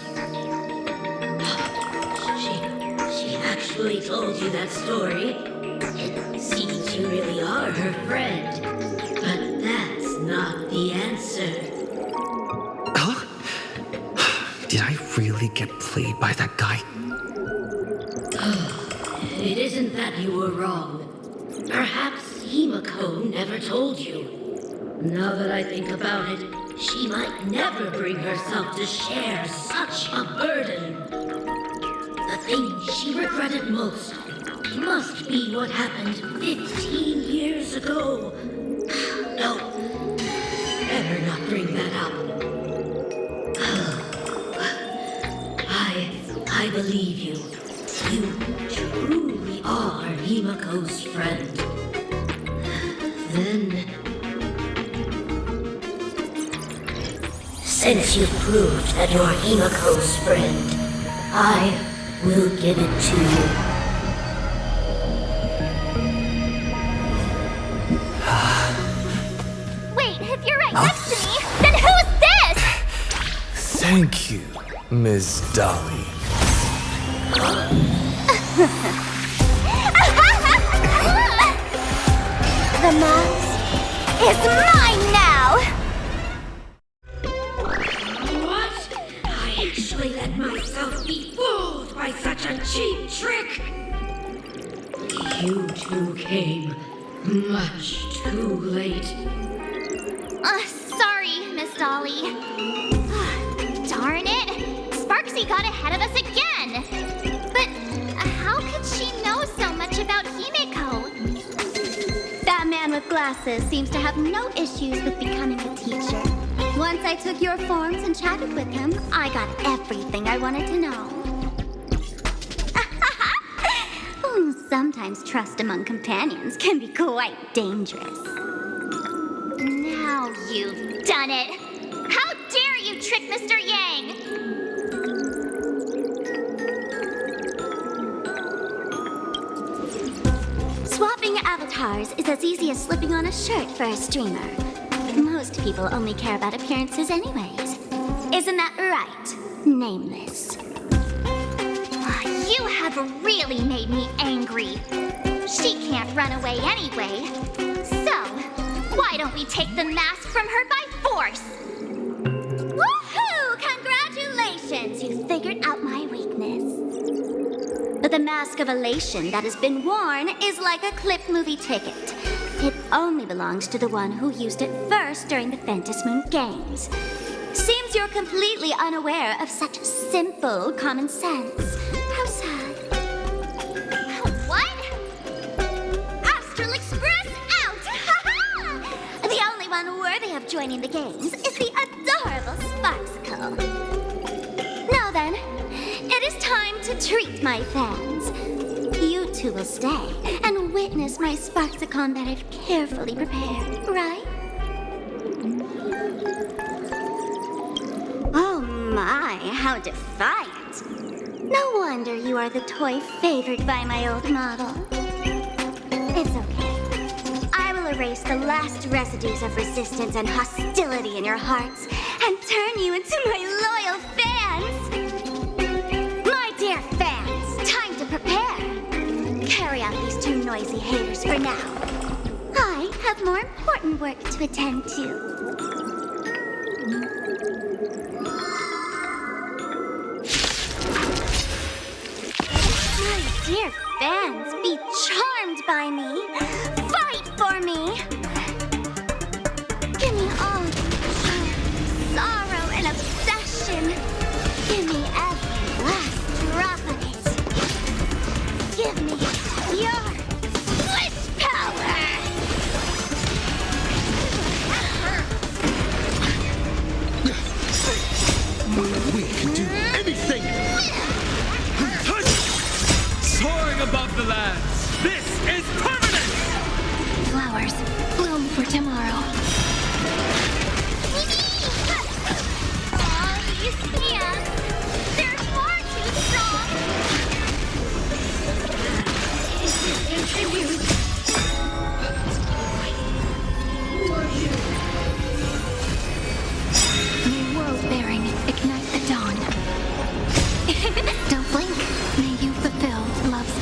She actually actually told you that story. It seems you really are her friend. But that's not the answer. Huh? Did I really get played by that guy? It isn't that you were wrong. Perhaps Himiko never told you. Now that I think about it, she might never bring herself to share such a burden. The thing she regretted most must be what happened 15 years ago. No, better not bring that up. I believe you. You truly are Himiko's friend. Then, since you've proved that you're Himiko's friend, I will give it to you. Wait, if you're right next to me, then who's this? Thank you, Ms. Dolly. The mask is mine now! What? I actually let myself be fooled by such a cheap trick! You two came much too late. Sorry, Miss Dolly. Darn it! Sparksy got ahead of us again! But how could she know so much about Himiko? That man with glasses seems to have no issues with becoming a teacher. Once I took your forms and chatted with him, I got everything I wanted to know. Sometimes trust among companions can be quite dangerous. Now you've done it! How dare you trick Mr. Yang! Swapping avatars is as easy as slipping on a shirt for a streamer. Most people only care about appearances anyways. Isn't that right, Nameless? You have really made me angry. She can't run away anyway. So, why don't we take the mask from her by force? Woohoo! Congratulations! You figured out my weakness. But the mask of elation that has been worn is like a clip movie ticket. It only belongs to the one who used it first during the Fantasmoon Games. Seems you're completely unaware of such simple common sense. How sad. What? Astral Express out! The only one worthy of joining the games is the adorable Sparksicle. Now then, it is time to treat my fans. You two will stay and witness my Sparksicon that I've carefully prepared, right? Oh my, how defiant. No wonder you are the toy favored by my old model. It's okay. I will erase the last residues of resistance and hostility in your hearts and turn you into my loyal fans. My dear fans, time to prepare. Carry out these two noisy haters for now. I have more important work to attend to. Dear fans, be charmed by me. Fight for me. Give me all joy, sorrow, and obsession. Give me every last drop of it. Give me your wish power. We can do anything! Soaring above the lands! This is permanent! Flowers bloom for tomorrow. All these hands, they're far too strong. Continue. May world-bearing ignite the dawn. Don't blink. May you fulfill love's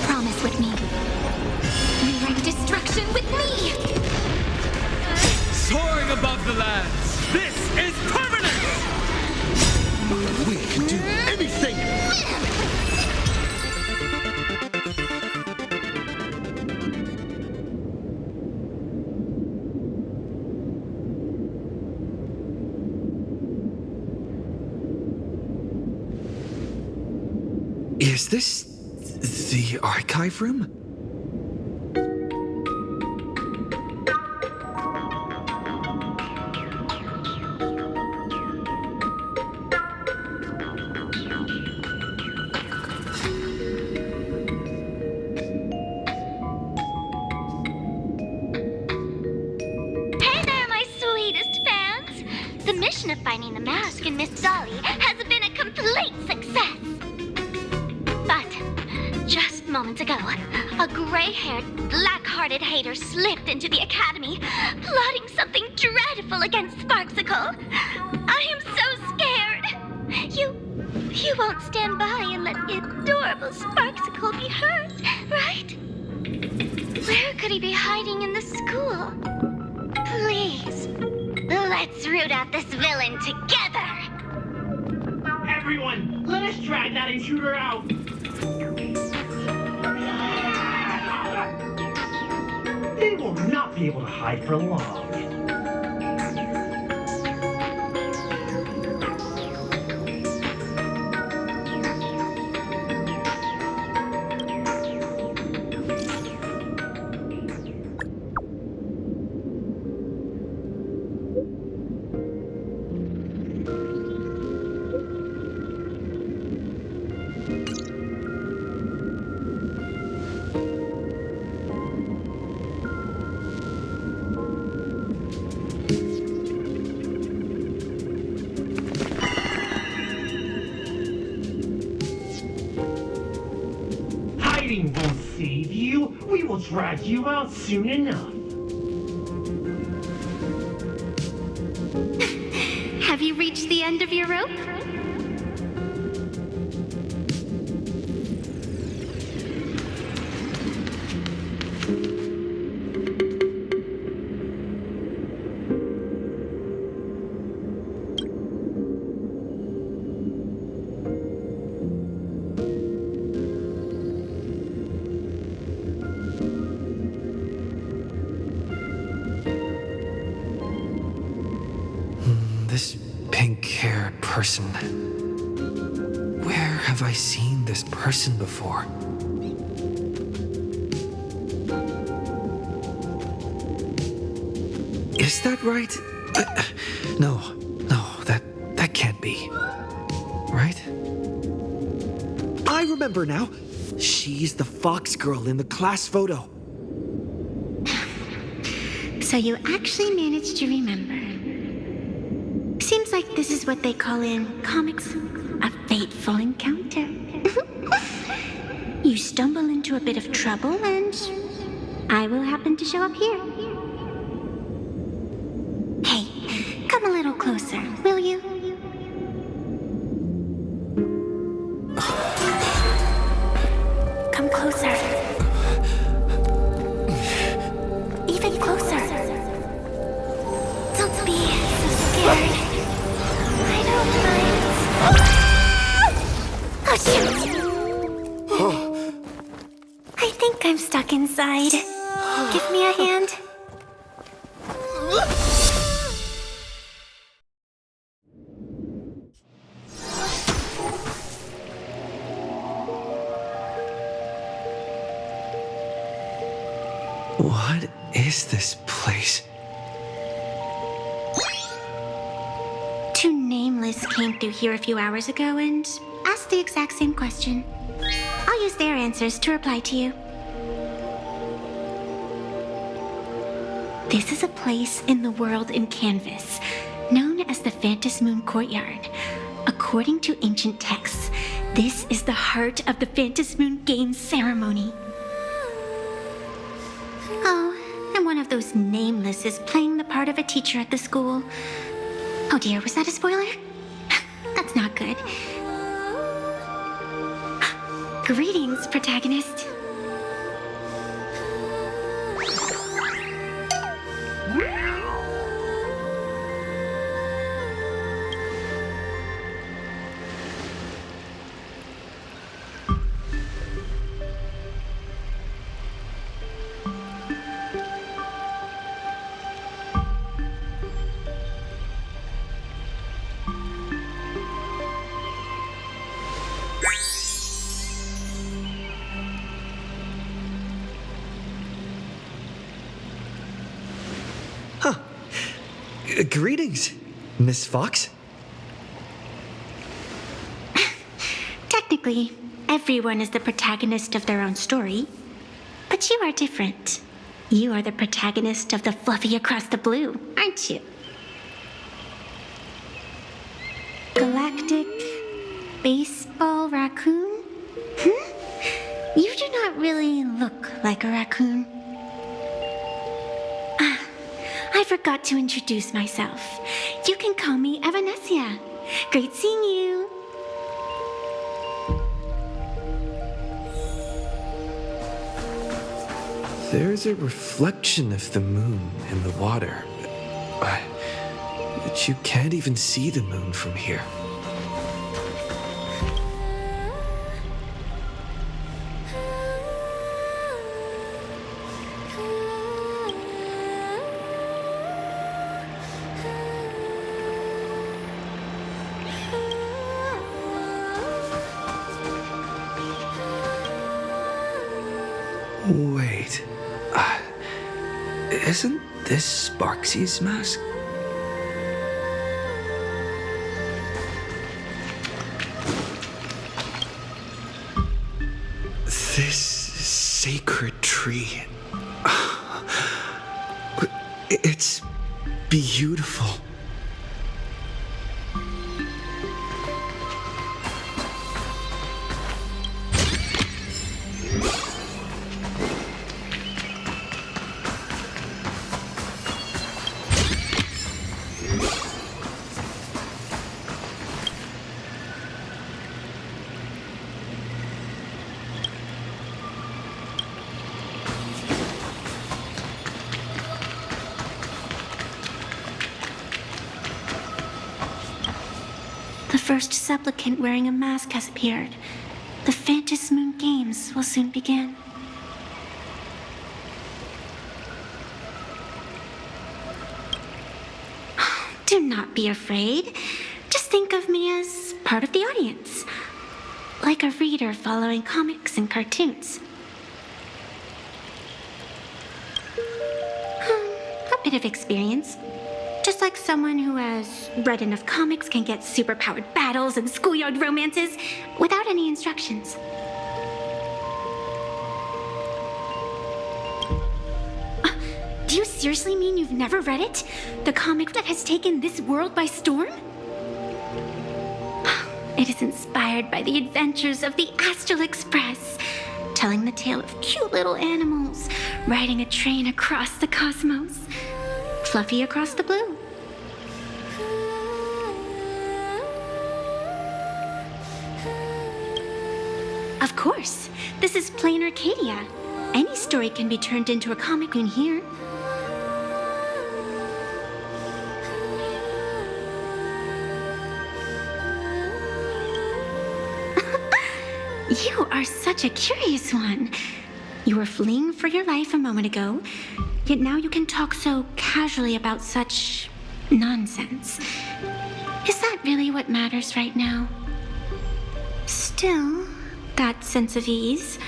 Is this the archive room? Hey there, my sweetest fans! The mission of finding the mask and Miss Dolly has been a complete success. But just moments ago, a gray-haired, black-hearted hater slipped into the academy, plotting something dreadful against Sparksicle. I am so scared. You won't stand by and let the adorable Sparksicle be hurt, right? Where could he be hiding in the school? Please, let's root out this villain together. Everyone, let us drag that intruder out. They will not be able to hide for long. Hiding won't save you. We will drag you out soon enough. Have you reached the end of your rope? This pink-haired person. Where have I seen this person before? Is that right? No, that can't be. Right? I remember now. She's the fox girl in the class photo. So you actually managed to remember. Seems like this is what they call in comics a fateful encounter. You stumble into a bit of trouble and I will happen to show up here. Hey, come a little closer, will you? Come closer. Even closer. Don't be so scared. I don't mind. Oh, shoot! I think I'm stuck inside. Give me a hand. What is this place? Two nameless came through here a few hours ago and asked the exact same question. I'll use their answers to reply to you. This is a place in the world in Canvas, known as the Phantasmoon Courtyard. According to ancient texts, this is the heart of the Phantasmoon Games ceremony. Oh, and one of those nameless is playing the part of a teacher at the school. Oh dear, was that a spoiler? That's not good. Greetings, protagonist. Greetings, Miss Fox. Technically, everyone is the protagonist of their own story. But you are different. You are the protagonist of the Fluffy Across the Blue, aren't you? Galactic Baseball Raccoon? You do not really look like a raccoon. I forgot to introduce myself. You can call me Evanessia. Great seeing you. There's a reflection of the moon in the water. But you can't even see the moon from here. Wait. Isn't this Sparksy's mask? This sacred tree. It's beautiful. The first supplicant wearing a mask has appeared. The Phantasmoon Games will soon begin. Do not be afraid. Just think of me as part of the audience. Like a reader following comics and cartoons. A bit of experience. Just like someone who has read enough comics can get superpowered battles and schoolyard romances without any instructions. Do you seriously mean you've never read it? The comic that has taken this world by storm? It is inspired by the adventures of the Astral Express, telling the tale of cute little animals riding a train across the cosmos. Fluffy Across the Blue. Of course, this is plain Arcadia. Any story can be turned into a comic in here. You are such a curious one. You were fleeing for your life a moment ago, yet now you can talk so casually about such nonsense. Is that really what matters right now? Still, that sense of ease,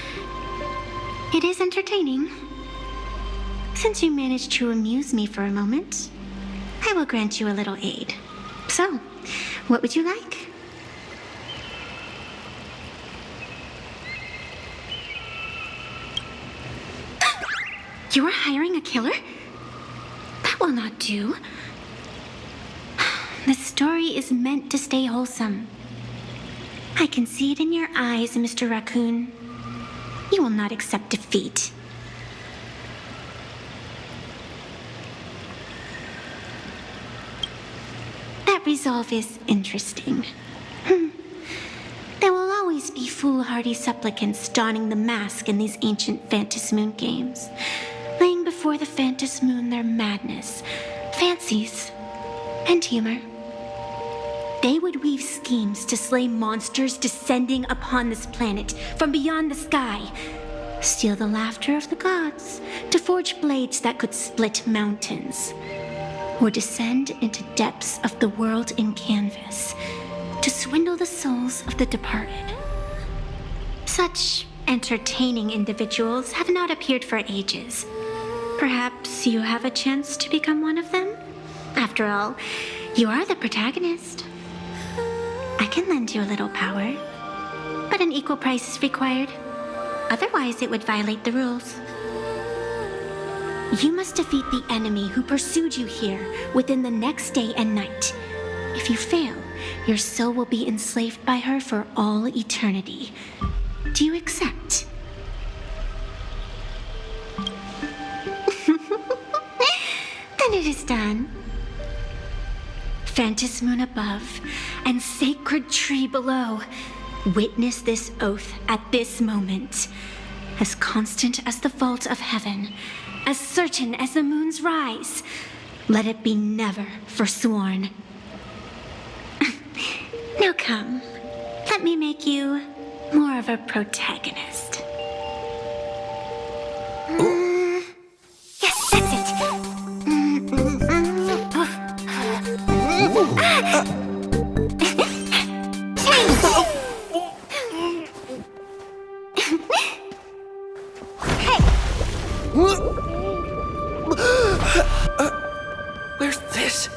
it is entertaining. Since you managed to amuse me for a moment, I will grant you a little aid. So, what would you like? You are hiring a killer? That will not do. The story is meant to stay wholesome. I can see it in your eyes, Mr. Raccoon. You will not accept defeat. That resolve is interesting. There will always be foolhardy supplicants donning the mask in these ancient Phantasmoon games, laying before the Phantasmoon their madness, fancies, and humor. They would weave schemes to slay monsters descending upon this planet from beyond the sky, steal the laughter of the gods to forge blades that could split mountains, or descend into depths of the world in canvas to swindle the souls of the departed. Such entertaining individuals have not appeared for ages. Perhaps you have a chance to become one of them? After all, you are the protagonist. I can lend you a little power, but an equal price is required. Otherwise, it would violate the rules. You must defeat the enemy who pursued you here within the next day and night. If you fail, your soul will be enslaved by her for all eternity. Do you accept? Then it is done. Fantas Moon above and sacred tree below, witness this oath at this moment. As constant as the vault of heaven, as certain as the moon's rise, let it be never forsworn. Now come, let me make you more of a protagonist. Yes, that's it. Where's this?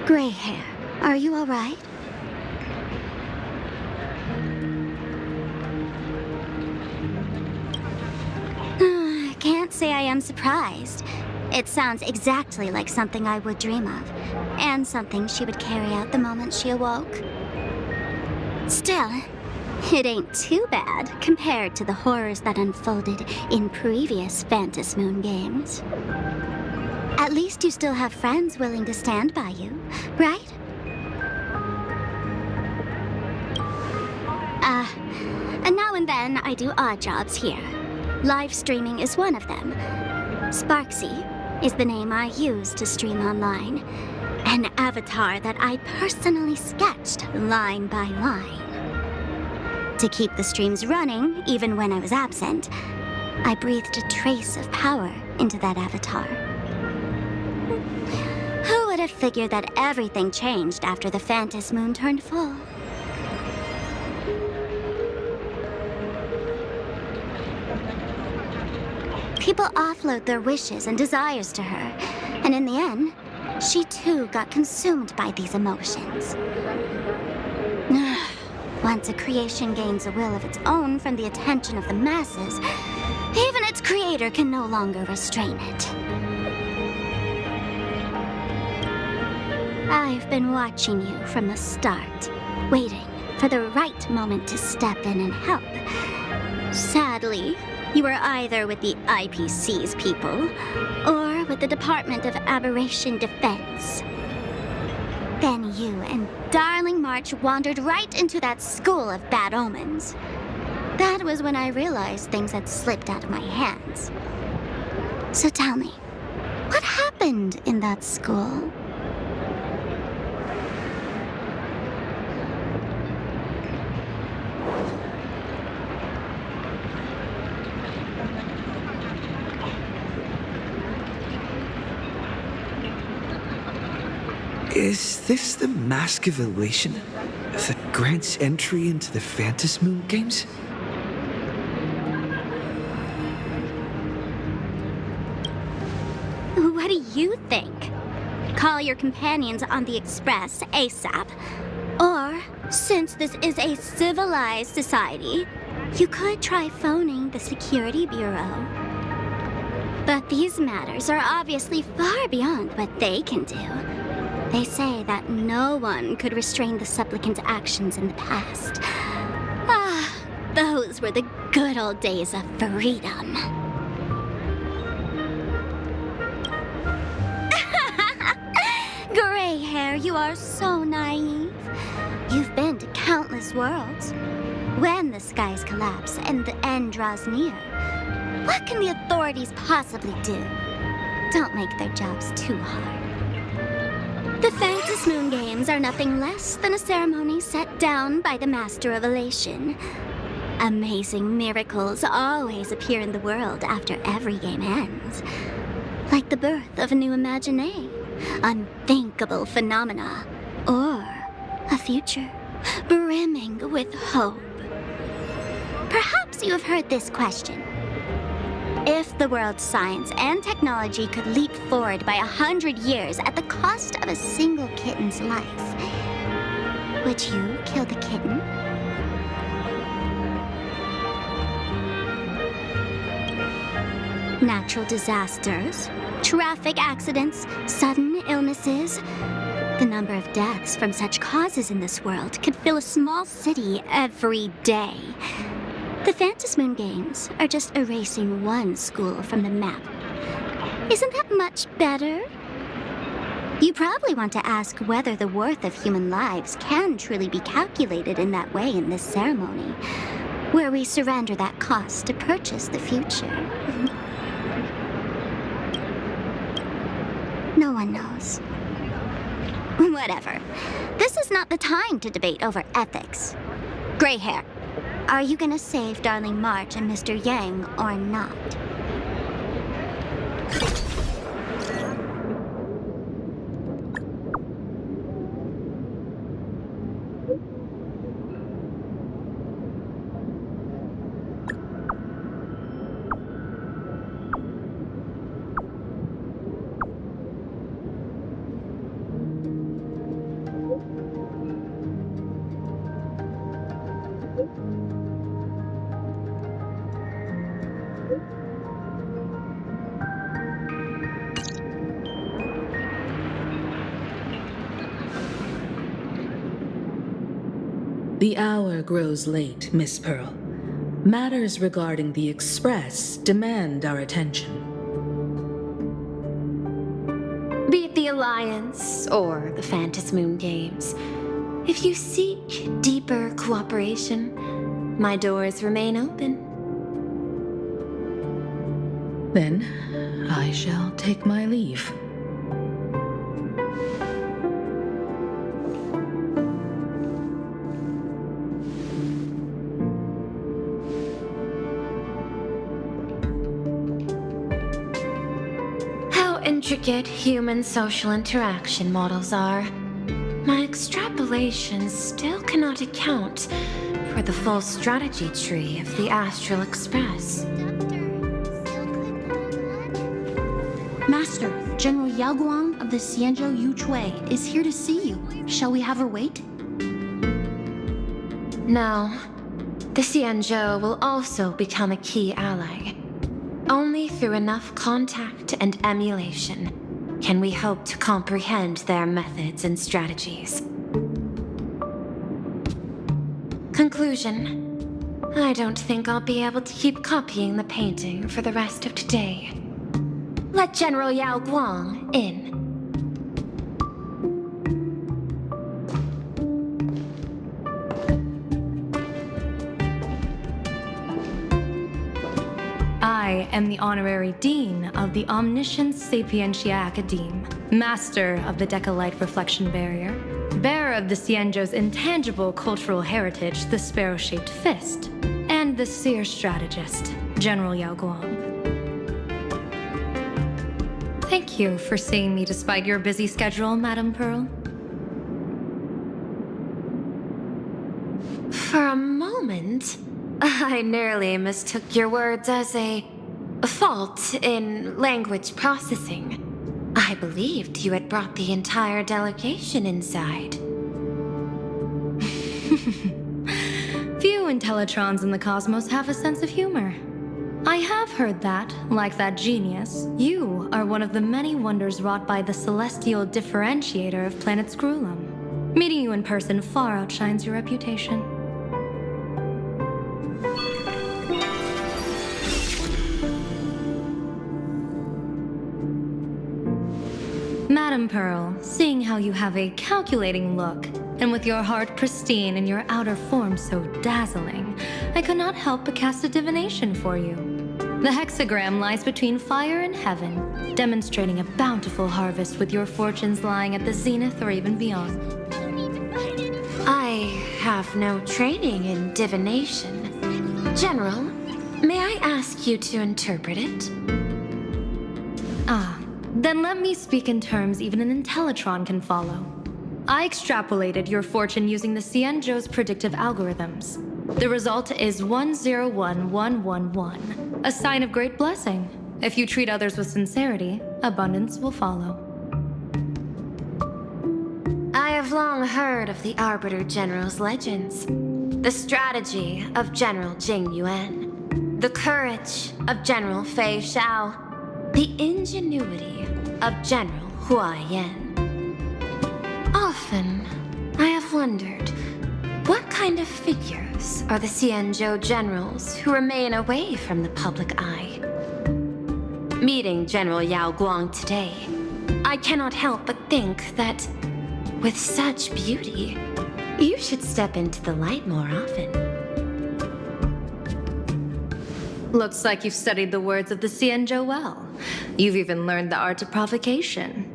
Gray hair, are you all right? Can't say I am surprised. It sounds exactly like something I would dream of, and something she would carry out the moment she awoke. Still, it ain't too bad compared to the horrors that unfolded in previous Fantas Moon games. At least you still have friends willing to stand by you, right? And now and then I do odd jobs here. Live streaming is one of them. Sparksy is the name I use to stream online. An avatar that I personally sketched line by line. To keep the streams running, even when I was absent, I breathed a trace of power into that avatar. Who would have figured that everything changed after the Fantas Moon turned full? People offload their wishes and desires to her, and in the end, she too got consumed by these emotions. Once a creation gains a will of its own from the attention of the masses, even its creator can no longer restrain it. I've been watching you from the start, waiting for the right moment to step in and help. Sadly, you were either with the IPC's people, or with the Department of Aberration Defense. Then you and Darling March wandered right into that school of bad omens. That was when I realized things had slipped out of my hands. So tell me, what happened in that school? Is this the Mask of Elation that grants entry into the Fantas Moon games? What do you think? Call your companions on the Express ASAP. Or, since this is a civilized society, you could try phoning the Security Bureau. But these matters are obviously far beyond what they can do. They say that no one could restrain the supplicant's actions in the past. Ah, those were the good old days of freedom. Gray hair, you are so naive. You've been to countless worlds. When the skies collapse and the end draws near, what can the authorities possibly do? Don't make their jobs too hard. The Fantas Moon Games are nothing less than a ceremony set down by the Master of Elation. Amazing miracles always appear in the world after every game ends. Like the birth of a new imaginé, unthinkable phenomena, or a future brimming with hope. Perhaps you have heard this question. If the world's science and technology could leap forward by 100 years at the cost of a single kitten's life, would you kill the kitten? Natural disasters, traffic accidents, sudden illnesses. The number of deaths from such causes in this world could fill a small city every day. The Phantasmoon Games are just erasing one school from the map. Isn't that much better? You probably want to ask whether the worth of human lives can truly be calculated in that way in this ceremony, where we surrender that cost to purchase the future. No one knows. Whatever. This is not the time to debate over ethics. Gray hair, are you gonna save Darling March and Mr. Yang or not? The hour grows late, Miss Pearl. Matters regarding the Express demand our attention. Be it the Alliance or the Phantasmoon Games, if you seek deeper cooperation, my doors remain open. Then I shall take my leave. Intricate human social interaction models are. My extrapolations still cannot account for the full strategy tree of the Astral Express. Master, General Yao Guang of the Xianzhou Yuchui is here to see you. Shall we have her wait? No. The Xianzhou will also become a key ally. Only through enough contact and emulation can we hope to comprehend their methods and strategies. Conclusion: I don't think I'll be able to keep copying the painting for the rest of today. Let General Yao Guang in. I am the Honorary Dean of the Omniscience Sapientia Academe, Master of the Decalite Reflection Barrier, Bearer of the Xianzhou's intangible cultural heritage, the Sparrow-Shaped Fist, and the Seer Strategist, General Yao Guang. Thank you for seeing me despite your busy schedule, Madame Pearl. For a moment, I nearly mistook your words as a fault in language processing. I believed you had brought the entire delegation inside. Few Intellitrons in the cosmos have a sense of humor. I have heard that, like that genius, you are one of the many wonders wrought by the celestial differentiator of planet Screwlum. Meeting you in person far outshines your reputation. Madame Pearl, seeing how you have a calculating look, and with your heart pristine and your outer form so dazzling, I could not help but cast a divination for you. The hexagram lies between fire and heaven, demonstrating a bountiful harvest with your fortunes lying at the zenith or even beyond. I have no training in divination. General, may I ask you to interpret it? Ah, then let me speak in terms even an Intellitron can follow. I extrapolated your fortune using the Xianzhou's predictive algorithms. The result is 101111, a sign of great blessing. If you treat others with sincerity, abundance will follow. I have long heard of the Arbiter General's legends. The strategy of General Jing Yuan. The courage of General Fei Xiao. The ingenuity of General Hua Yan. Often, I have wondered, what kind of figures are the Xianzhou generals who remain away from the public eye? Meeting General Yao Guang today, I cannot help but think that, with such beauty, you should step into the light more often. Looks like you've studied the words of the Xianzhou well. You've even learned the art of provocation.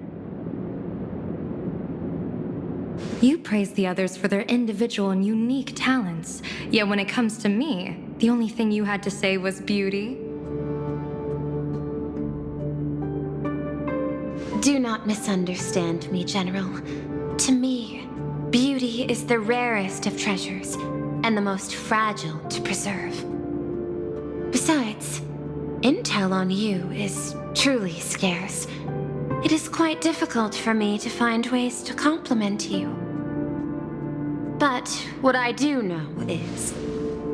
You praise the others for their individual and unique talents, yet when it comes to me, the only thing you had to say was beauty. Do not misunderstand me, General. To me, beauty is the rarest of treasures and the most fragile to preserve. Besides, intel on you is truly scarce. It is quite difficult for me to find ways to compliment you. But what I do know is,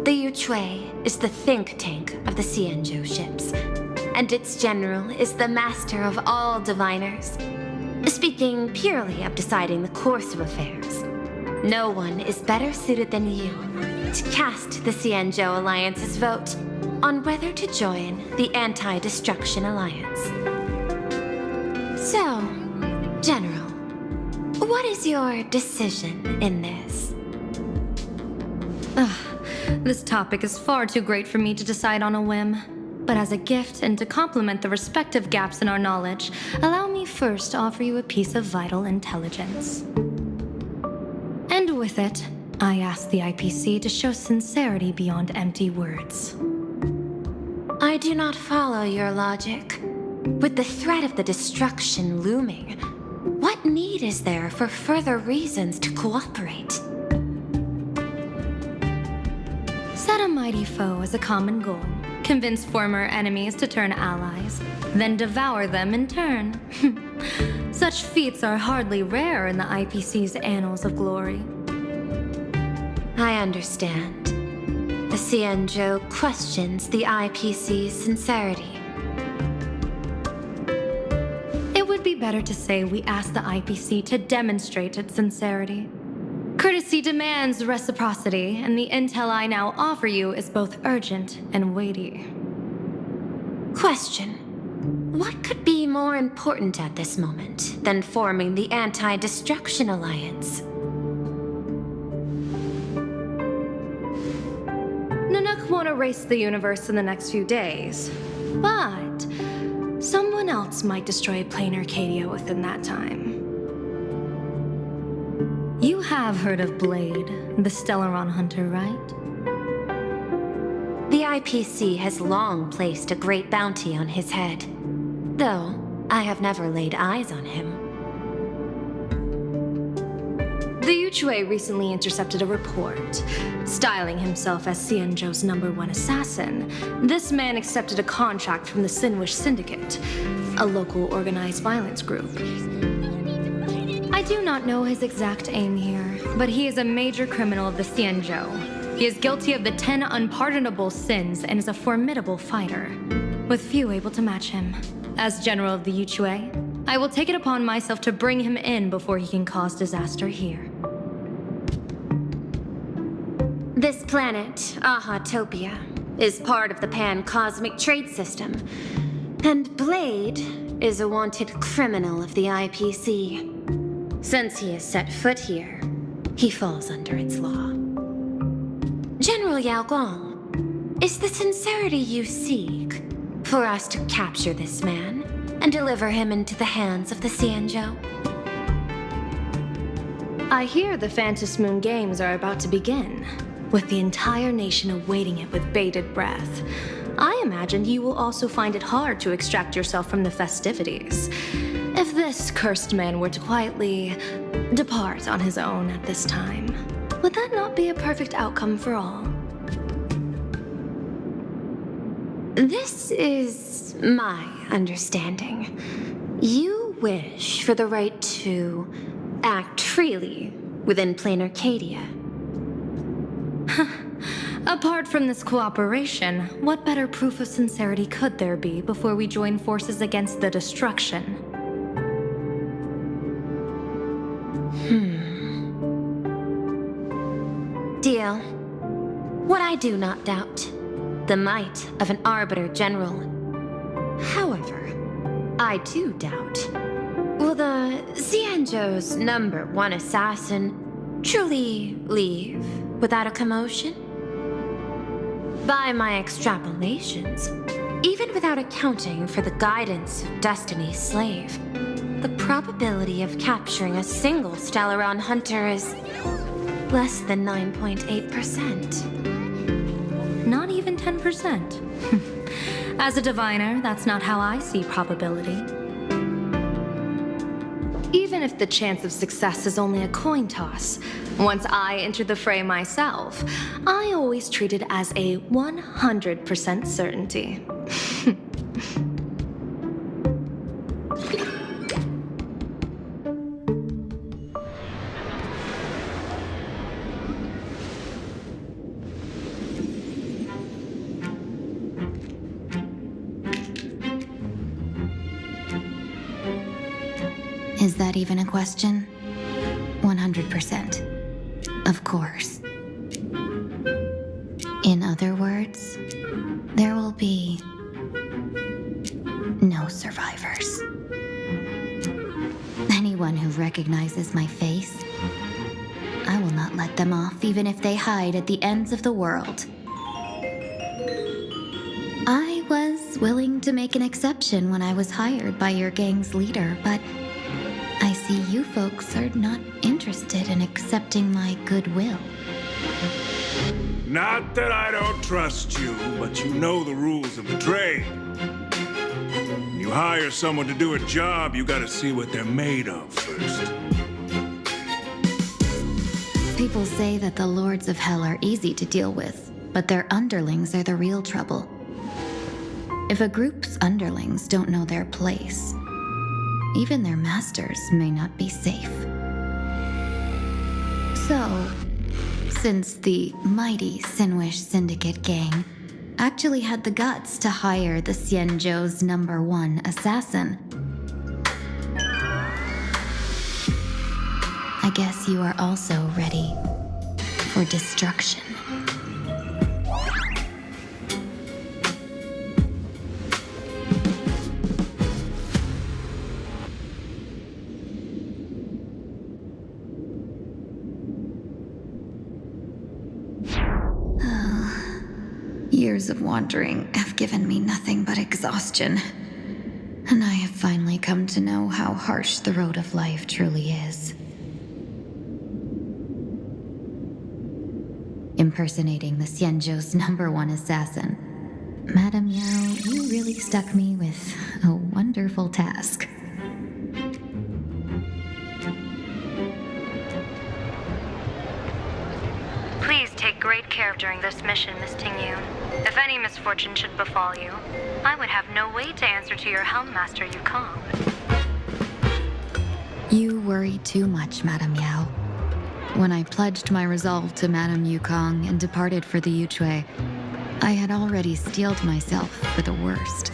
the Yuchui is the think tank of the Xianzhou ships, and its general is the master of all diviners. Speaking purely of deciding the course of affairs, no one is better suited than you to cast the Xianzhou Alliance's vote on whether to join the Anti-Destruction Alliance. So, General, what is your decision in this? This topic is far too great for me to decide on a whim. But as a gift and to complement the respective gaps in our knowledge, allow me first to offer you a piece of vital intelligence. And with it, I ask the IPC to show sincerity beyond empty words. I do not follow your logic. With the threat of the destruction looming, what need is there for further reasons to cooperate? Set a mighty foe as a common goal. Convince former enemies to turn allies, then devour them in turn. Such feats are hardly rare in the IPC's annals of glory. I understand. The Xianzhou questions the IPC's sincerity. It would be better to say we ask the IPC to demonstrate its sincerity. Courtesy demands reciprocity, and the intel I now offer you is both urgent and weighty. Question. What could be more important at this moment than forming the Anti-Destruction Alliance? Nanook won't erase the universe in the next few days, but someone else might destroy plain Arcadia within that time. You have heard of Blade, the Stellaron hunter, right? The IPC has long placed a great bounty on his head, though I have never laid eyes on him. The Yuchui recently intercepted a report. Styling himself as Xianzhou's #1 assassin, this man accepted a contract from the Sinwish Syndicate, a local organized violence group. I do not know his exact aim here, but he is a major criminal of the Xianzhou. He is guilty of the 10 unpardonable sins and is a formidable fighter, with few able to match him. As general of the Yuchui, I will take it upon myself to bring him in before he can cause disaster here. This planet, Ahatopia, is part of the pan-cosmic trade system, and Blade is a wanted criminal of the IPC. Since he has set foot here, he falls under its law. General Yao Guang, is the sincerity you seek for us to capture this man and deliver him into the hands of the Xianzhou? I hear the Phantom Moon Games are about to begin, with the entire nation awaiting it with bated breath. I imagine you will also find it hard to extract yourself from the festivities. If this cursed man were to quietly depart on his own at this time, would that not be a perfect outcome for all? This is my understanding. You wish for the right to act freely within plain Arcadia. Apart from this cooperation, what better proof of sincerity could there be before we join forces against the destruction? Deal. What I do not doubt, the might of an Arbiter General. However, I do doubt, will the Xianzhou's #1 assassin truly leave without a commotion? By my extrapolations, even without accounting for the guidance of Destiny's slave, the probability of capturing a single Stellaron hunter is less than 9.8%. Not even 10%. As a diviner, that's not how I see probability. Even if the chance of success is only a coin toss, once I enter the fray myself, I always treat it as a 100% certainty. Is that even a question? 100%. Of course. In other words, there will be no survivors. Anyone who recognizes my face, I will not let them off even if they hide at the ends of the world. I was willing to make an exception when I was hired by your gang's leader, but I see you folks are not interested in accepting my goodwill. Not that I don't trust you, but you know the rules of the trade. When you hire someone to do a job, you gotta see what they're made of first. People say that the Lords of Hell are easy to deal with, but their underlings are the real trouble. If a group's underlings don't know their place, even their masters may not be safe. So, since the mighty Sinwish Syndicate gang actually had the guts to hire the Xianzhou's #1 assassin, I guess you are also ready for destruction. Years of wandering have given me nothing but exhaustion, and I have finally come to know how harsh the road of life truly is. Impersonating the Xianzhou's #1 assassin, Madame Yao, you really stuck me with a wonderful task. Please take great care during this mission, Miss Tingyun. If any misfortune should befall you, I would have no way to answer to your Helm Master Yukong. You worry too much, Madame Yao. When I pledged my resolve to Madame Yukong and departed for the Yuchue, I had already steeled myself for the worst.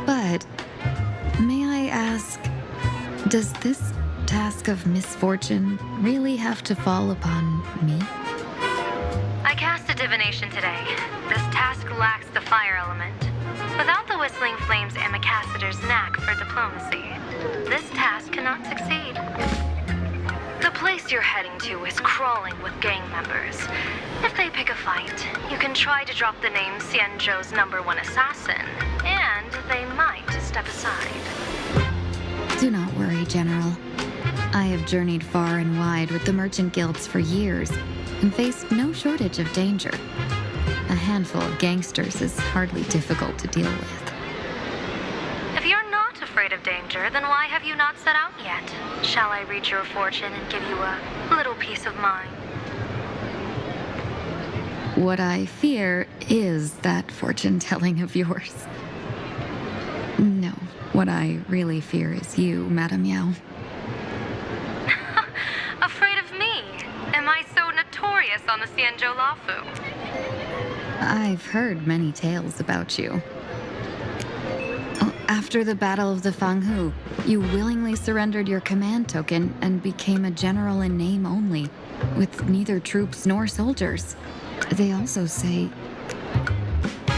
But, may I ask, does this task of misfortune really have to fall upon me? I cast a divination today. This task lacks the fire element. Without the Whistling Flames Ambassador's knack for diplomacy, this task cannot succeed. The place you're heading to is crawling with gang members. If they pick a fight, you can try to drop the name Xianzhou's #1 assassin, and they might step aside. Do not worry, General. I have journeyed far and wide with the merchant guilds for years and faced no shortage of danger. A handful of gangsters is hardly difficult to deal with. If you're not afraid of danger, then why have you not set out yet? Shall I read your fortune and give you a little peace of mind? What I fear is that fortune-telling of yours. No, what I really fear is you, Madame Yao. Afraid of me? Am I so notorious on the Xianzhou Lafu? I've heard many tales about you. After the Battle of the Fanghu, you willingly surrendered your command token and became a general in name only, with neither troops nor soldiers. They also say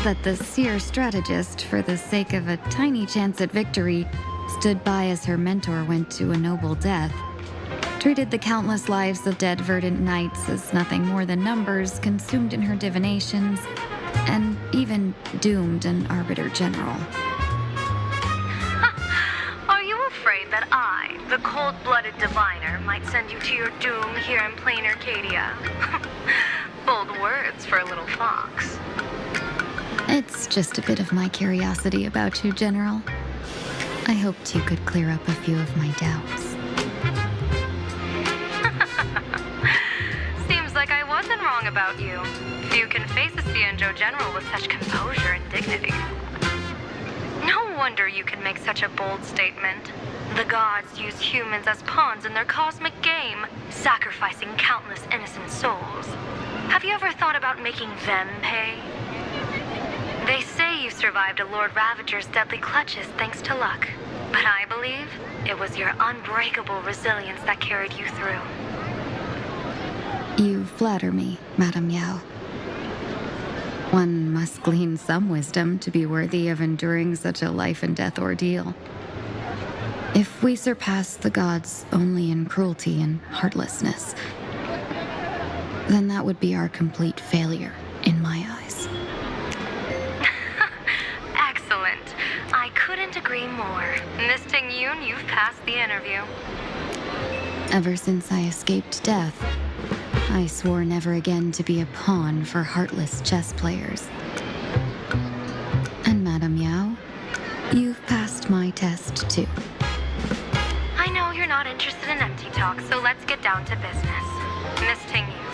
that the seer strategist, for the sake of a tiny chance at victory, stood by as her mentor went to a noble death, treated the countless lives of dead verdant knights as nothing more than numbers consumed in her divinations, and even doomed an arbiter general. Are you afraid that I, the cold-blooded diviner, might send you to your doom here in plain Arcadia? Bold words for a little fox. It's just a bit of my curiosity about you, General. I hoped you could clear up a few of my doubts. Seems like I wasn't wrong about you. Few can face a Xianzhou general with such composure and dignity. No wonder you can make such a bold statement. The gods use humans as pawns in their cosmic game, sacrificing countless innocent souls. Have you ever thought about making them pay? They say you survived a Lord Ravager's deadly clutches thanks to luck, but I believe it was your unbreakable resilience that carried you through. You flatter me, Madame Yao. One must glean some wisdom to be worthy of enduring such a life-and-death ordeal. If we surpass the gods only in cruelty and heartlessness, then that would be our complete failure, in my eyes. Excellent. I couldn't agree more. Miss Ting-Yun, you've passed the interview. Ever since I escaped death, I swore never again to be a pawn for heartless chess players. And Madame Yao, you've passed my test too. I know you're not interested in empty talk, so let's get down to business. Miss Ting-Yun,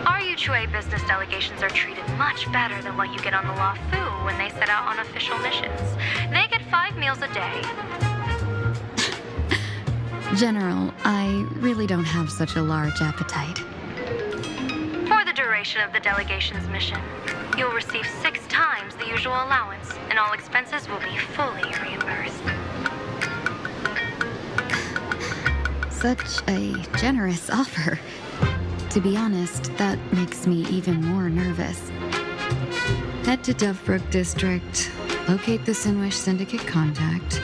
our Yuchue business delegations are treated much better than what you get on the Lafu when they set out on official missions. They get 5 meals a day. General, I really don't have such a large appetite. For the duration of the delegation's mission, you'll receive 6 times the usual allowance, and all expenses will be fully reimbursed. Such a generous offer. To be honest, that makes me even more nervous. Head to Dovebrook District, locate the Sinwish Syndicate contact,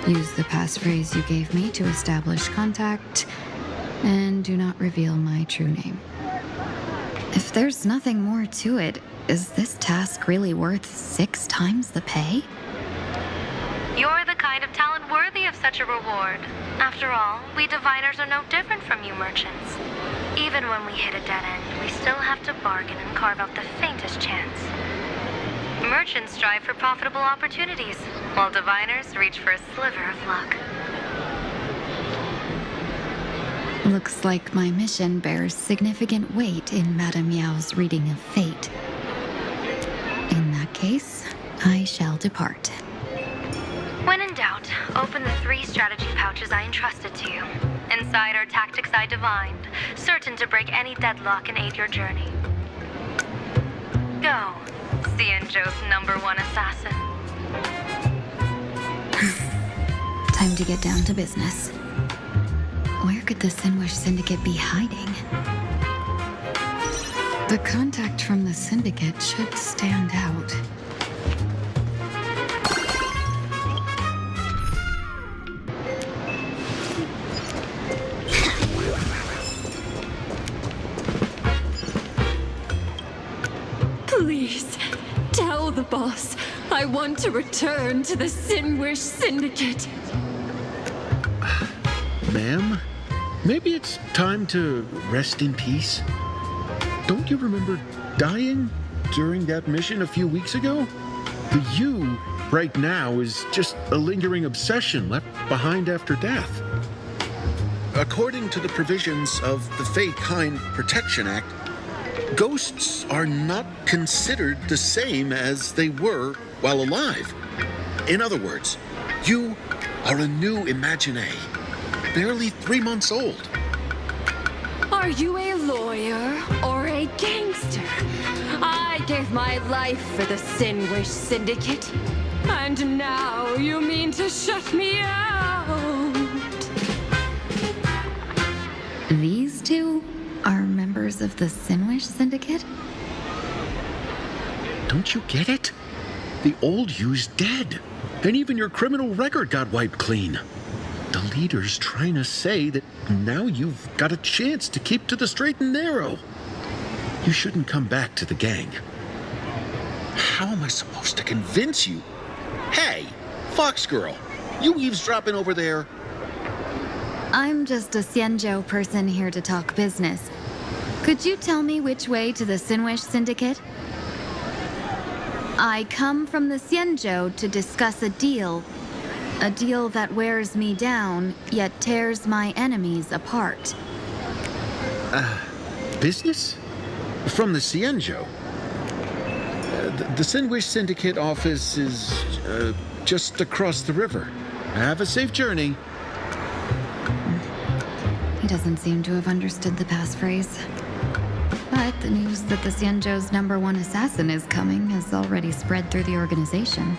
use the passphrase you gave me to establish contact, and do not reveal my true name. If there's nothing more to it, is this task really worth 6 times the pay? You're the kind of talent worthy of such a reward. After all, we diviners are no different from you merchants. Even when we hit a dead end, we still have to bargain and carve out the faintest chance. Merchants strive for profitable opportunities, while diviners reach for a sliver of luck. Looks like my mission bears significant weight in Madame Yao's reading of fate. In that case, I shall depart. When in doubt, open the 3 strategy pouches I entrusted to you. Inside are tactics I divined, certain to break any deadlock and aid your journey. Go, Xianzhou's #1 assassin. Time to get down to business. Where could the Sinwish Syndicate be hiding? The contact from the Syndicate should stand out. Please, tell the boss I want to return to the Sinwish Syndicate. Ma'am, maybe it's time to rest in peace. Don't you remember dying during that mission a few weeks ago? The you right now is just a lingering obsession left behind after death. According to the provisions of the Fey Kind Protection Act, Ghosts are not considered the same as they were while alive. In other words, you are a new Imagine, barely 3 months old. Are you a lawyer or a gangster? I gave my life for the Sinwish Syndicate, and now you mean to shut me out? These two are members of the Sinwish Syndicate? Don't you get it? The old you's dead, and even your criminal record got wiped clean. The leader's trying to say that now you've got a chance to keep to the straight and narrow. You shouldn't come back to the gang. How am I supposed to convince you? Hey, Fox Girl, you eavesdropping over there? I'm just a Xianzhou person here to talk business. Could you tell me which way to the Sinwish Syndicate? I come from the Xianzhou to discuss a deal that wears me down, yet tears my enemies apart. Business? From the Xianzhou? The Sinwish Syndicate office is just across the river. Have a safe journey. He doesn't seem to have understood the passphrase. But the news that the Xianzhou's #1 assassin is coming has already spread through the organization.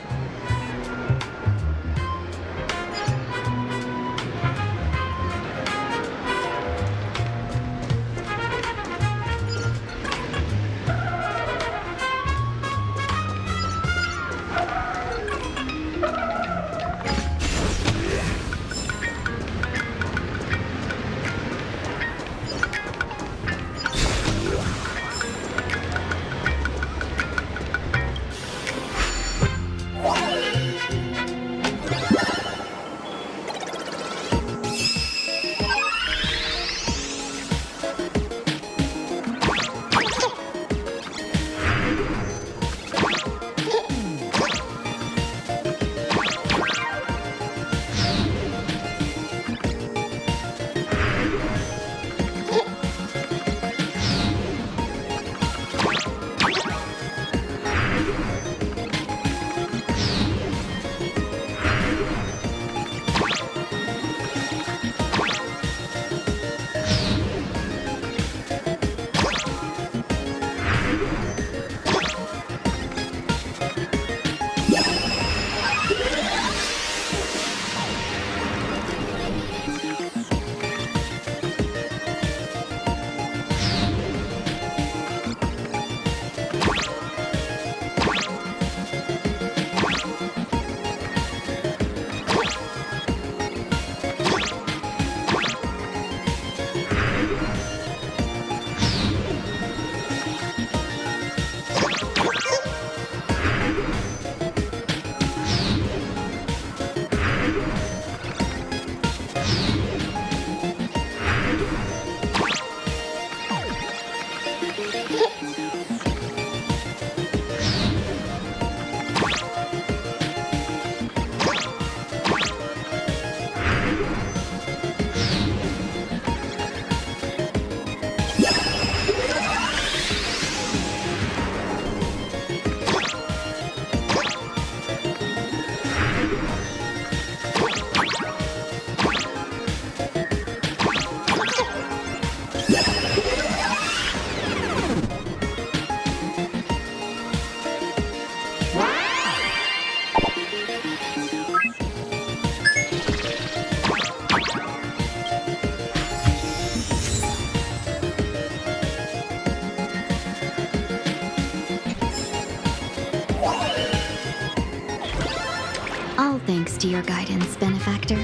All thanks to your guidance, benefactor.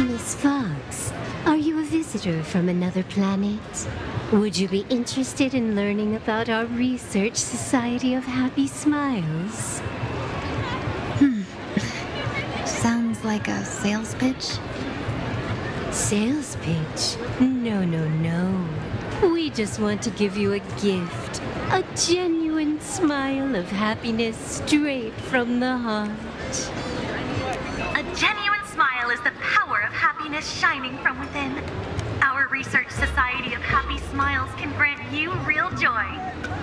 Miss Fox, are you a visitor from another planet? Would you be interested in learning about our Research Society of Happy Smiles? Sounds like a sales pitch. Sales pitch? No, no, no. We just want to give you a gift. A genuine smile of happiness straight from the heart. A genuine smile is the power of happiness shining from within. Our Research Society of Happy Smiles can grant you real joy,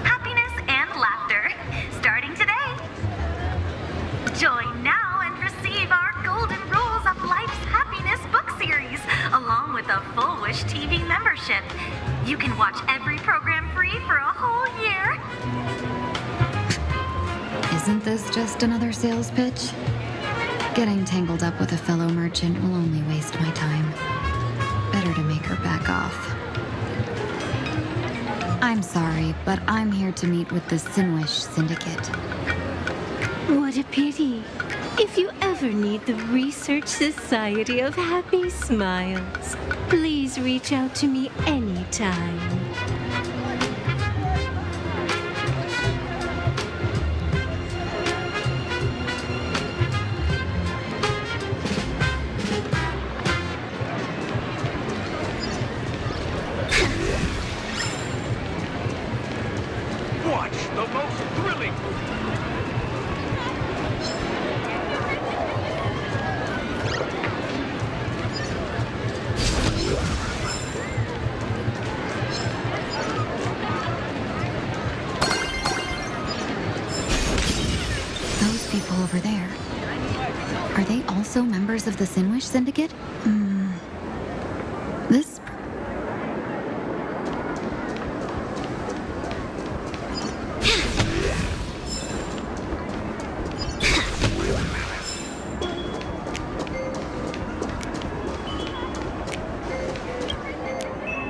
happiness, and laughter, starting today. Join now and receive our Golden Rules of Life's Happiness book series, along with a Full Wish TV membership. You can watch every program free for a whole year. Isn't this just another sales pitch? Getting tangled up with a fellow merchant will only waste my time. Better to make her back off. I'm sorry, but I'm here to meet with the Sinwish Syndicate. What a pity. If you ever need the Research Society of Happy Smiles, please reach out to me anytime. Watch the most thrilling. Those people over there. Are they also members of the Sinwish Syndicate? This...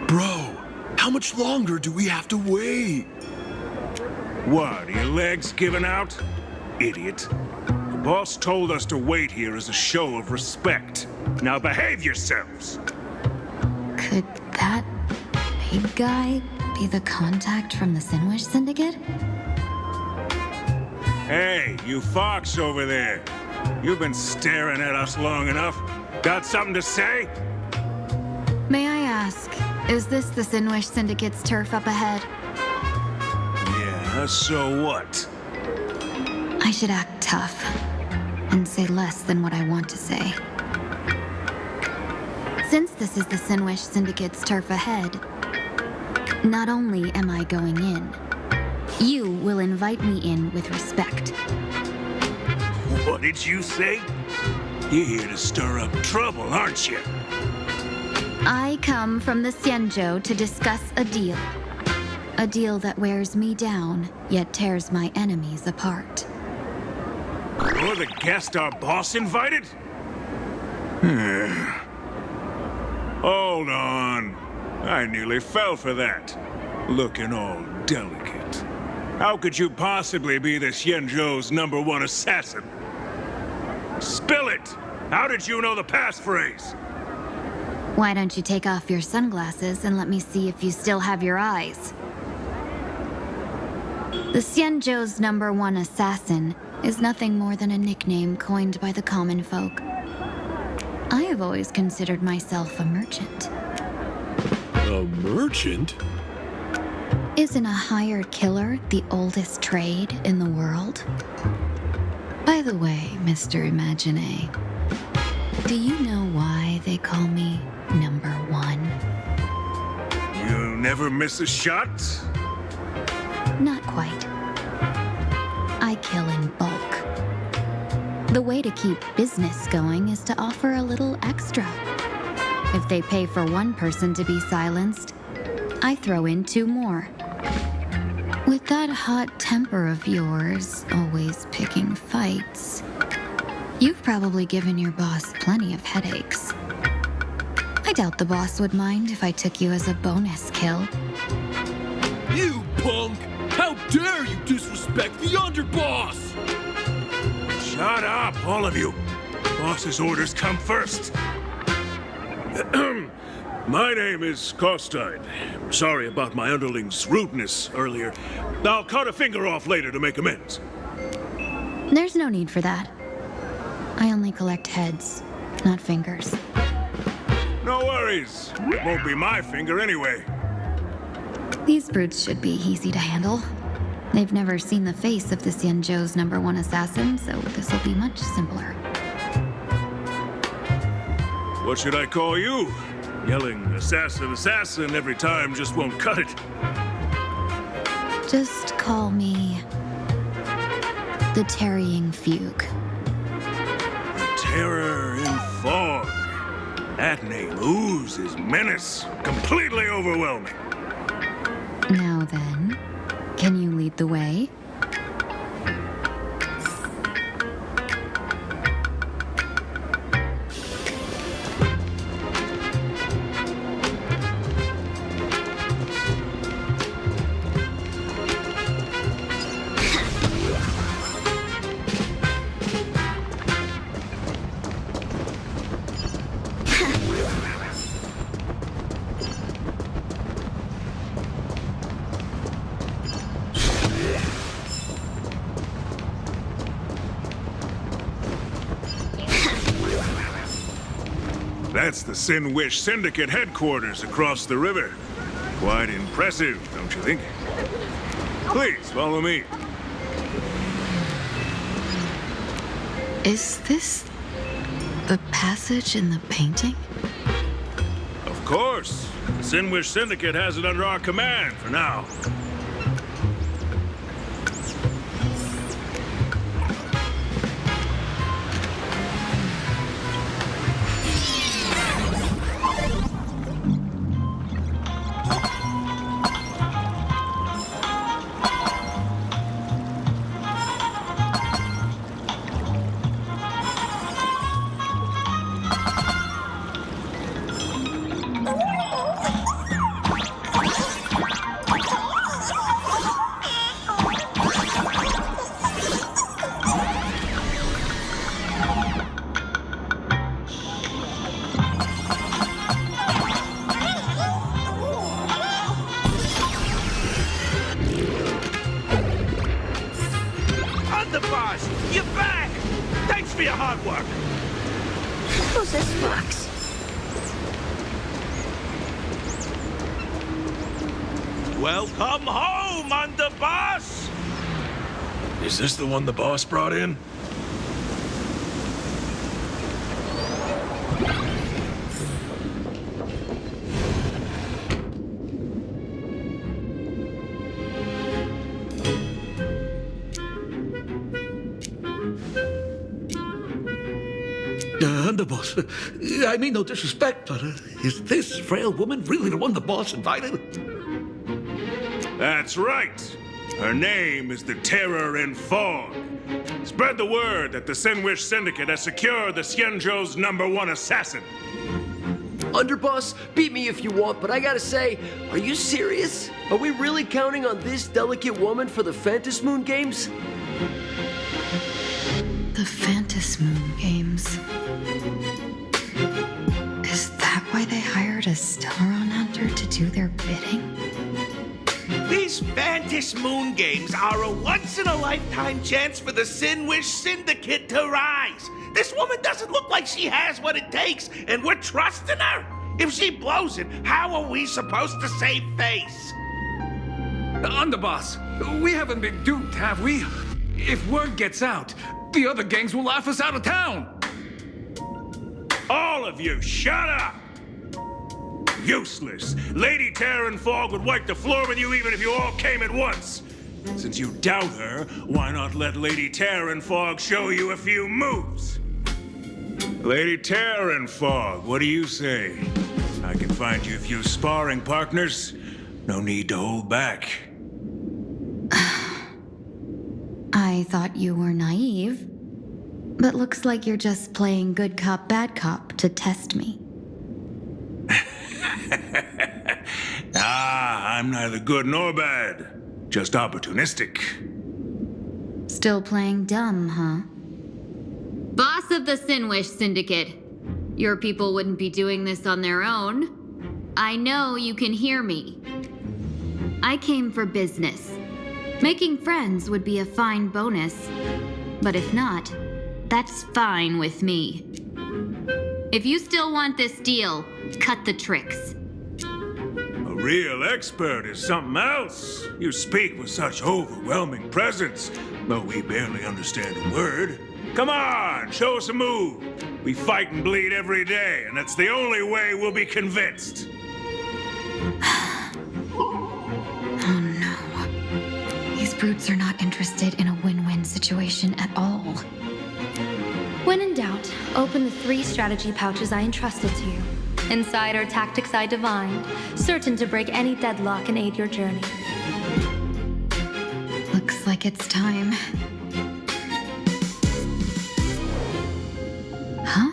Bro, how much longer do we have to wait? What, are your legs giving out? Idiot. The boss told us to wait here as a show of respect. Now behave yourselves! Could that big guy be the contact from the Sinwish Syndicate? Hey, you fox over there. You've been staring at us long enough. Got something to say? May I ask, is this the Sinwish Syndicate's turf up ahead? Yeah, so what? I should act tough and say less than what I want to say. Since this is the Sinwish Syndicate's turf ahead, not only am I going in, you will invite me in with respect. What did you say? You're here to stir up trouble, aren't you? I come from the Xianzhou to discuss a deal. A deal that wears me down, yet tears my enemies apart. You're the guest our boss invited? Hold on. I nearly fell for that. Looking all delicate. How could you possibly be the Xianzhou's #1 assassin? Spill it! How did you know the passphrase? Why don't you take off your sunglasses and let me see if you still have your eyes? The Xianzhou's #1 assassin is nothing more than a nickname coined by the common folk. I have always considered myself a merchant. A merchant? Isn't a hired killer the oldest trade in the world? By the way, Mr. Imagine, do you know why they call me #1? You never miss a shot? Not quite. I kill in bulk. The way to keep business going is to offer a little extra. If they pay for one person to be silenced, I throw in 2 more. With that hot temper of yours, always picking fights, you've probably given your boss plenty of headaches. I doubt the boss would mind if I took you as a bonus kill. You punk! How dare you disrespect the underboss! Shut up, all of you. Boss's orders come first. My name is Costine. Sorry about my underling's rudeness earlier. I'll cut a finger off later to make amends. There's no need for that. I only collect heads, not fingers. No worries. It won't be my finger anyway. These brutes should be easy to handle. They've never seen the face of the Xianzhou's #1 assassin, so this will be much simpler. what should I call you? Yelling assassin, assassin every time just won't cut it. Just call me the Tarrying Fugue. Terror in fog. That name oozes menace. Completely overwhelming. Now then, can you lead the way? That's the Sin Wish Syndicate headquarters across the river. Quite impressive, don't you think? Please, follow me. Is this the passage in the painting? Of course. The Sin Wish Syndicate has it under our command for now. You're back! Thanks for your hard work! Who's this fox? Welcome home, Underboss! Is this the one the boss brought in? Underboss, I mean no disrespect, but is this frail woman really the one the boss invited? That's right. Her name is the Terror in Fog. Spread the word that the Sin Wish Syndicate has secured the Xianzhou's #1 assassin. Underboss, beat me if you want, but I gotta say, are you serious? Are we really counting on this delicate woman for the Phantasmoon Games? The Phantasmoon Games. Is that why they hired a Stellaron hunter to do their bidding? These Phantasmoon Games are a once-in-a-lifetime chance for the Sin Wish Syndicate to rise. This woman doesn't look like she has what it takes, and we're trusting her. If she blows it, how are we supposed to save face? Underboss, we haven't been duped, have we? If word gets out, the other gangs will laugh us out of town. All of you, shut up! Useless. Lady Terror in Fog would wipe the floor with you even if you all came at once. Since you doubt her, why not let Lady Terror in Fog show you a few moves? Lady Terror in Fog, what do you say? I can find you a few sparring partners. No need to hold back. I thought you were naive, but looks like you're just playing good cop, bad cop to test me. I'm neither good nor bad, just opportunistic. Still playing dumb, huh? Boss of the Sin Wish Syndicate, your people wouldn't be doing this on their own. I know you can hear me. I came for business. Making friends would be a fine bonus, but if not, that's fine with me. If you still want this deal, cut the tricks. A real expert is something else. You speak with such overwhelming presence, though we barely understand a word. Come on, show us a move. We fight and bleed every day, and that's the only way we'll be convinced. Oh no. These brutes are not interested in a win-win situation at all. When in doubt, open the 3 strategy pouches I entrusted to you. Inside are tactics I divined, certain to break any deadlock and aid your journey. Looks like it's time. Huh?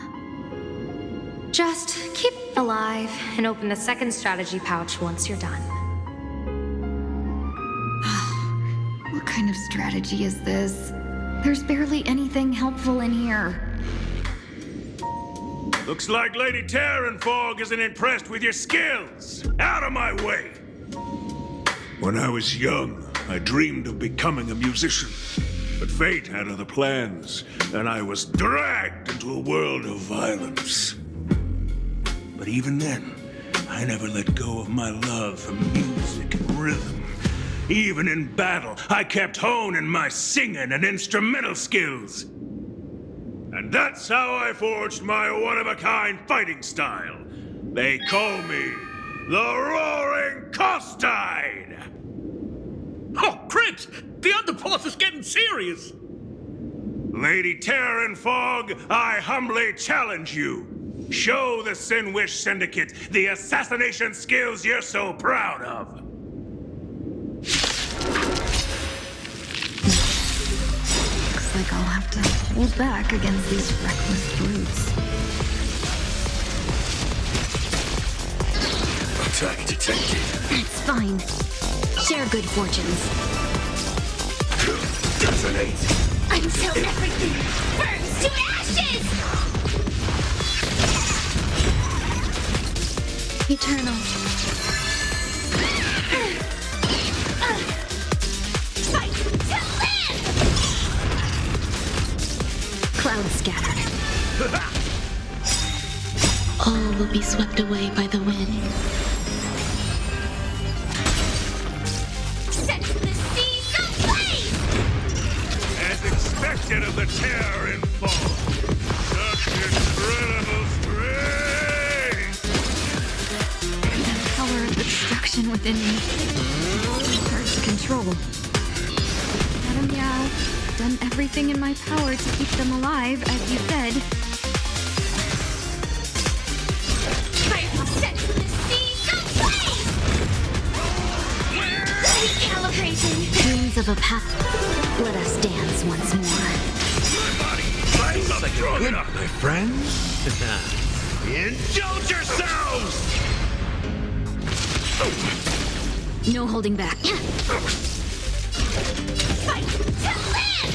Just keep alive and open the 2nd strategy pouch once you're done. What kind of strategy is this? There's barely anything helpful in here. Looks like Lady Terranfog isn't impressed with your skills. Out of my way! When I was young, I dreamed of becoming a musician. But fate had other plans, and I was dragged into a world of violence. But even then, I never let go of my love for music and rhythm. Even in battle, I kept honing my singing and instrumental skills. And that's how I forged my one-of-a-kind fighting style. They call me the Roaring Costide! Oh, Cribs! The underboss is getting serious! Lady Terranfog, I humbly challenge you. Show the Sinwish Syndicate the assassination skills you're so proud of. Looks like I'll have to hold back against these reckless brutes. Attack detected. It's fine. Share good fortunes. Detonate. Until everything burns to ashes! Eternal. Fight to live! Cloud scattered. All will be swept away by the wind. Set the seas ablaze! As expected of the Terranfog. Such incredible strength! The power of the destruction within me. It's hard to control. Madam Yao, done everything in my power to keep them alive, as you said. Set the seas ablaze! Recalibration! Dreams of a path. Let us dance once more. Fight up strong enough! My friends? Indulge yourselves! No holding back. Fight to live!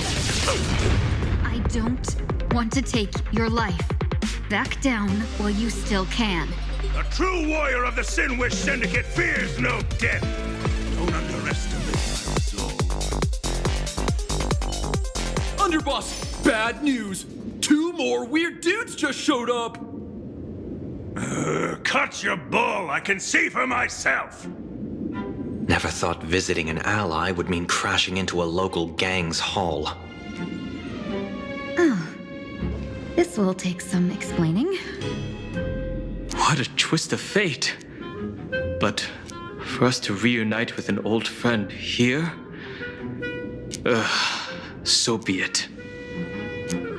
I don't want to take your life. Back down while you still can. A true warrior of the Sinwish Syndicate fears no death. Don't underestimate my soul. Underboss, bad news. 2 more weird dudes just showed up. Cut your bull. I can see for myself. Never thought visiting an ally would mean crashing into a local gang's hall. Oh. This will take some explaining. What a twist of fate. But for us to reunite with an old friend here? So be it.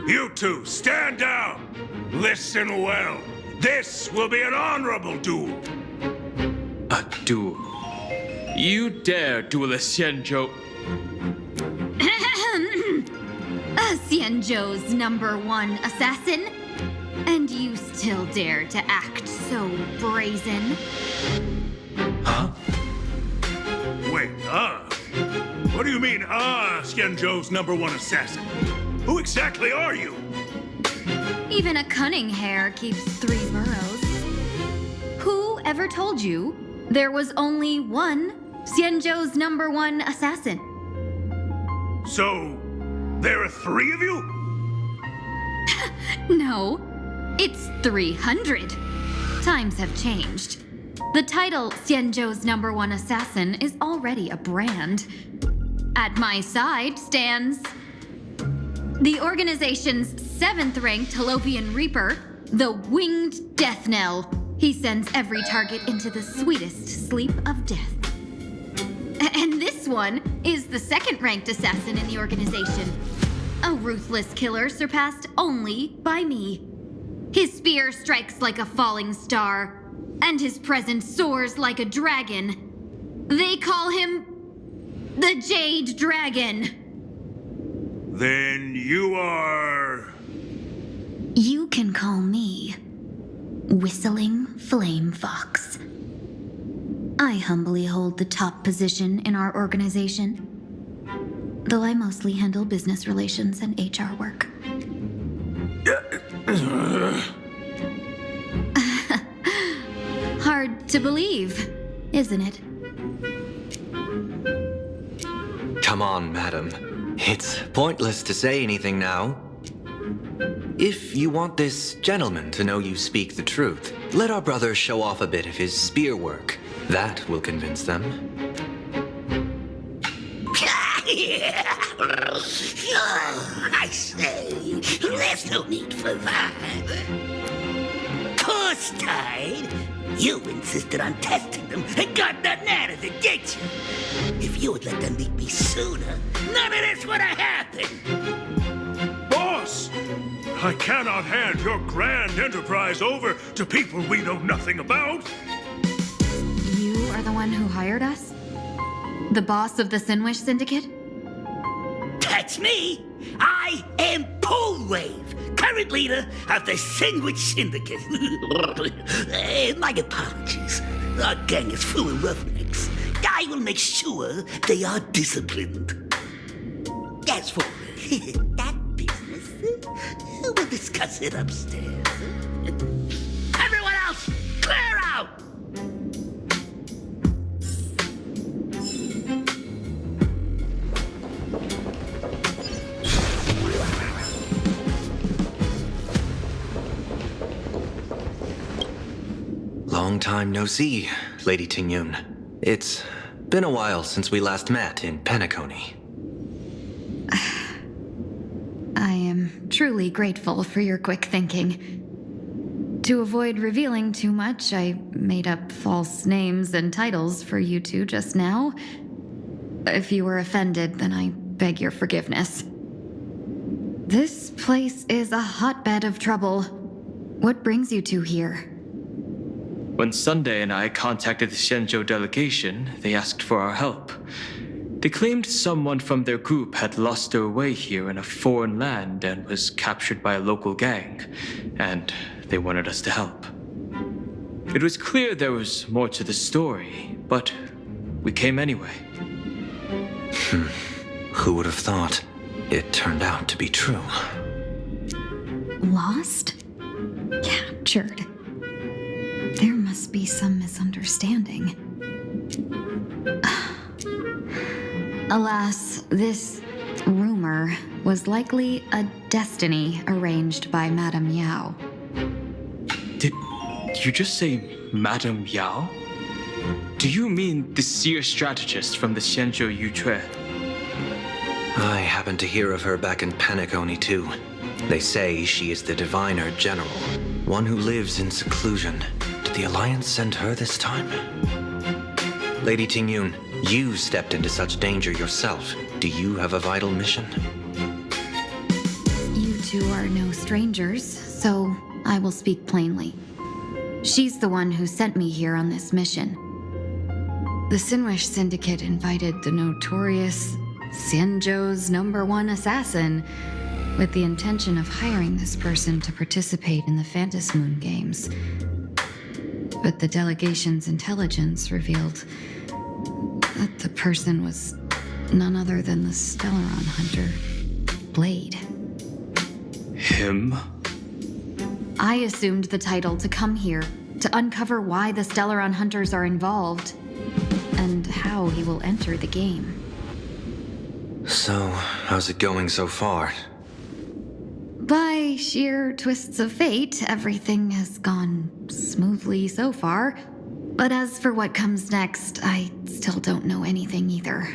You two, stand down. Listen well. This will be an honorable duel. A duel. You dare duel a Xianzhou. Xianzhou's #1 assassin? And you still dare to act so brazen? Huh? Wait, What do you mean, Xianzhou's #1 assassin? Who exactly are you? Even a cunning hare keeps 3 burrows. Who ever told you there was only one Xianzhou's #1 assassin? So, there are 3 of you? No, it's 300. Times have changed. The title Xianzhou's #1 assassin is already a brand. At my side stands The organization's 7th-ranked Holovian Reaper, the Winged Death Knell. He sends every target into the sweetest sleep of death. And this one is the 2nd-ranked assassin in the organization. A ruthless killer surpassed only by me. His spear strikes like a falling star, and his presence soars like a dragon. They call him the Jade Dragon. Then you are... You can call me Whistling Flame Fox. I humbly hold the top position in our organization, though I mostly handle business relations and HR work. Hard to believe, isn't it? Come on, madam. It's pointless to say anything now. If you want this gentleman to know you speak the truth, let our brother show off a bit of his spear work. That will convince them. I say, there's no need for that. Course tied. You insisted on testing them and got nothing out of it, did you? If you had let them meet me sooner, none of this would have happened. Boss! I cannot hand your grand enterprise over to people we know nothing about. You are the one who hired us? The boss of the Sinwish Syndicate? That's me. I am Polewave, current leader of the Sinwish Syndicate. My apologies. Our gang is full of roughnecks. I will make sure they are disciplined. As for that business, we'll discuss it upstairs. Everyone else, clear out! Long time no see, Lady Tingyun. It's been a while since we last met in Penacony. I am truly grateful for your quick thinking. To avoid revealing too much, I made up false names and titles for you two just now. If you were offended, then I beg your forgiveness. This place is a hotbed of trouble. What brings you two here? When Sunday and I contacted the Shenzhou delegation, they asked for our help. They claimed someone from their group had lost their way here in a foreign land and was captured by a local gang, and they wanted us to help. It was clear there was more to the story, but we came anyway. Who would have thought? It turned out to be true. Lost? Captured? There must be some misunderstanding. Alas, this rumor was likely a destiny arranged by Madame Yao. Did you just say Madame Yao? Do you mean the seer strategist from the Shenzhou Yuchue? I happened to hear of her back in Penacony too. They say she is the diviner general, one who lives in seclusion. Did the Alliance send her this time? Lady Tingyun, you stepped into such danger yourself. Do you have a vital mission? You two are no strangers, so I will speak plainly. She's the one who sent me here on this mission. The Sinwish Syndicate invited the notorious Xianzhou's #1 assassin with the intention of hiring this person to participate in the Phantasmoon games. But the delegation's intelligence revealed that the person was none other than the Stellaron hunter, Blade. Him? I assumed the title to come here to uncover why the Stellaron hunters are involved and how he will enter the game. So, how's it going so far? By sheer twists of fate, everything has gone smoothly so far. But as for what comes next, I still don't know anything either.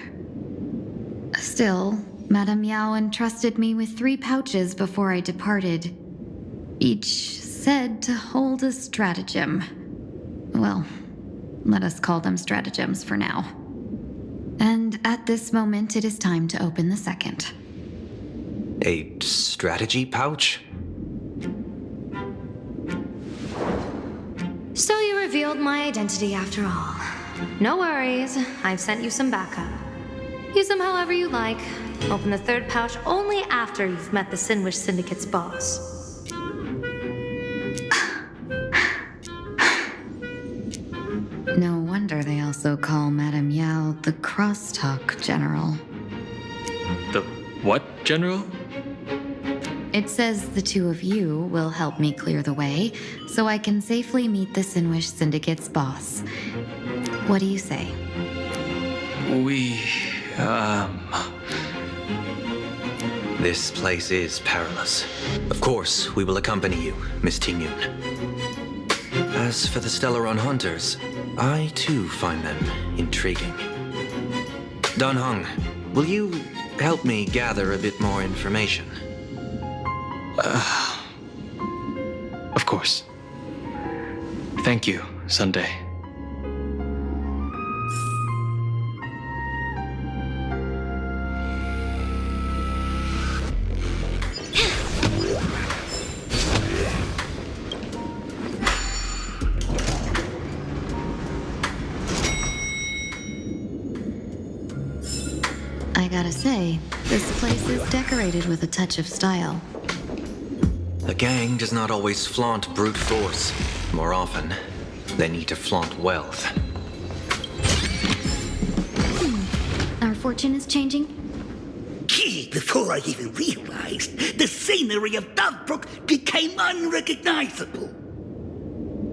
Still, Madame Yao entrusted me with 3 pouches before I departed. Each said to hold a stratagem. Well, let us call them stratagems for now. And at this moment, it is time to open the second. A strategy pouch? So you revealed my identity after all. No worries, I've sent you some backup. Use them however you like. Open the 3rd pouch only after you've met the Sinwish Syndicate's boss. No wonder they also call Madame Yao the Crosstalk General. The what, General? It says the 2 of you will help me clear the way, so I can safely meet the Sinwish Syndicate's boss. What do you say? This place is perilous. Of course, we will accompany you, Miss Tingyun. As for the Stellaron Hunters, I too find them intriguing. Dan Heng, will you help me gather a bit more information? Of course. Thank you, Sunday. I gotta say, this place is decorated with a touch of style. The gang does not always flaunt brute force. More often, they need to flaunt wealth. Our fortune is changing? Gee, before I even realized, the scenery of Dovebrook became unrecognizable.